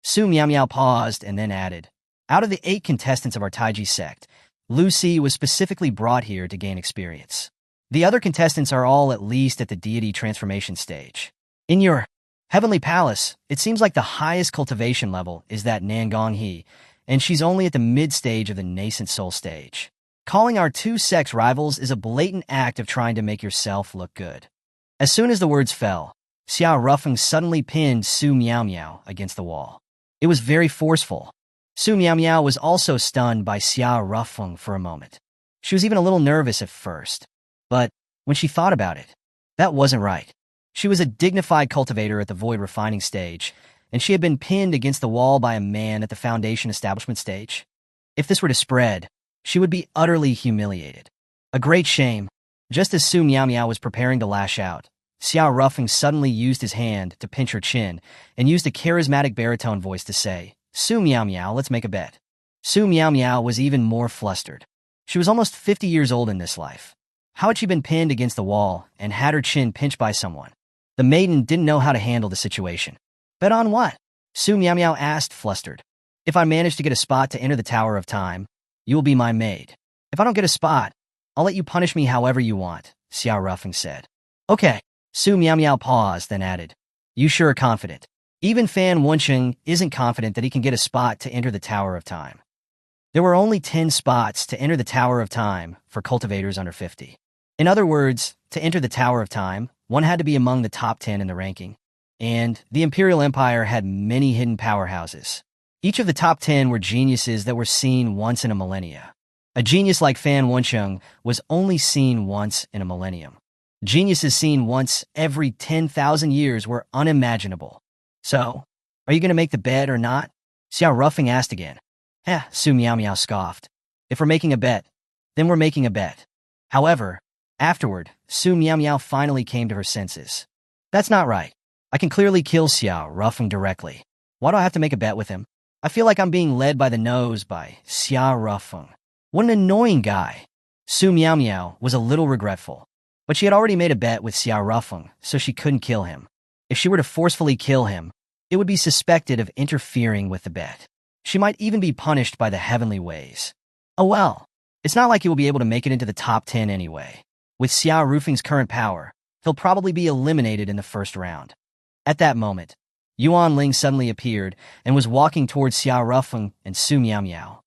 Su Miao Miao paused and then added, out of the 8 contestants of our Taiji sect, Lucy was specifically brought here to gain experience. The other contestants are all at least at the deity transformation stage. In your Heavenly Palace, it seems like the highest cultivation level is that Nangong He, and she's only at the mid-stage of the nascent soul stage. Calling our 2 sects rivals is a blatant act of trying to make yourself look good. As soon as the words fell, Xiao Rufeng suddenly pinned Su Miao Miao against the wall. It was very forceful. Su Miao Miao was also stunned by Xiao Rufeng for a moment. She was even a little nervous at first. But when she thought about it, that wasn't right. She was a dignified cultivator at the void refining stage, and she had been pinned against the wall by a man at the foundation establishment stage. If this were to spread, she would be utterly humiliated. A great shame. Just as Su Miao Miao was preparing to lash out, Xiao Rufeng suddenly used his hand to pinch her chin and used a charismatic baritone voice to say, Su Miao Miao, let's make a bet. Su Miao Miao was even more flustered. She was almost 50 years old in this life. How had she been pinned against the wall and had her chin pinched by someone? The maiden didn't know how to handle the situation. Bet on what? Su Miao Miao asked, flustered. If I manage to get a spot to enter the Tower of Time, you will be my maid. If I don't get a spot, I'll let you punish me however you want, Xiao Rufeng said. Okay. Su Miao Miao paused, then added, you sure are confident. Even Fan Wenqing isn't confident that he can get a spot to enter the Tower of Time. There were only 10 spots to enter the Tower of Time for cultivators under 50. In other words, to enter the Tower of Time, one had to be among the top 10 in the ranking. And the Imperial Empire had many hidden powerhouses. Each of the top 10 were geniuses that were seen once in a millennia. A genius like Fan Wenqing was only seen once in a millennium. Geniuses seen once every 10,000 years were unimaginable. So, are you going to make the bet or not? Xiao Rufeng asked again. Su Miao Miao scoffed. If we're making a bet, then we're making a bet. However, afterward, Su Miao Miao finally came to her senses. That's not right. I can clearly kill Xiao Rufeng directly. Why do I have to make a bet with him? I feel like I'm being led by the nose by Xiao Rufeng. What an annoying guy. Su Miao Miao was a little regretful. But she had already made a bet with Xiao Rufeng, so she couldn't kill him. If she were to forcefully kill him, it would be suspected of interfering with the bet. She might even be punished by the heavenly ways. Oh well, it's not like he will be able to make it into the top 10 anyway. With Xiao Rufeng's current power, he'll probably be eliminated in the first round. At that moment, Yuan Ling suddenly appeared and was walking towards Xiao Rufeng and Su Miao Miao.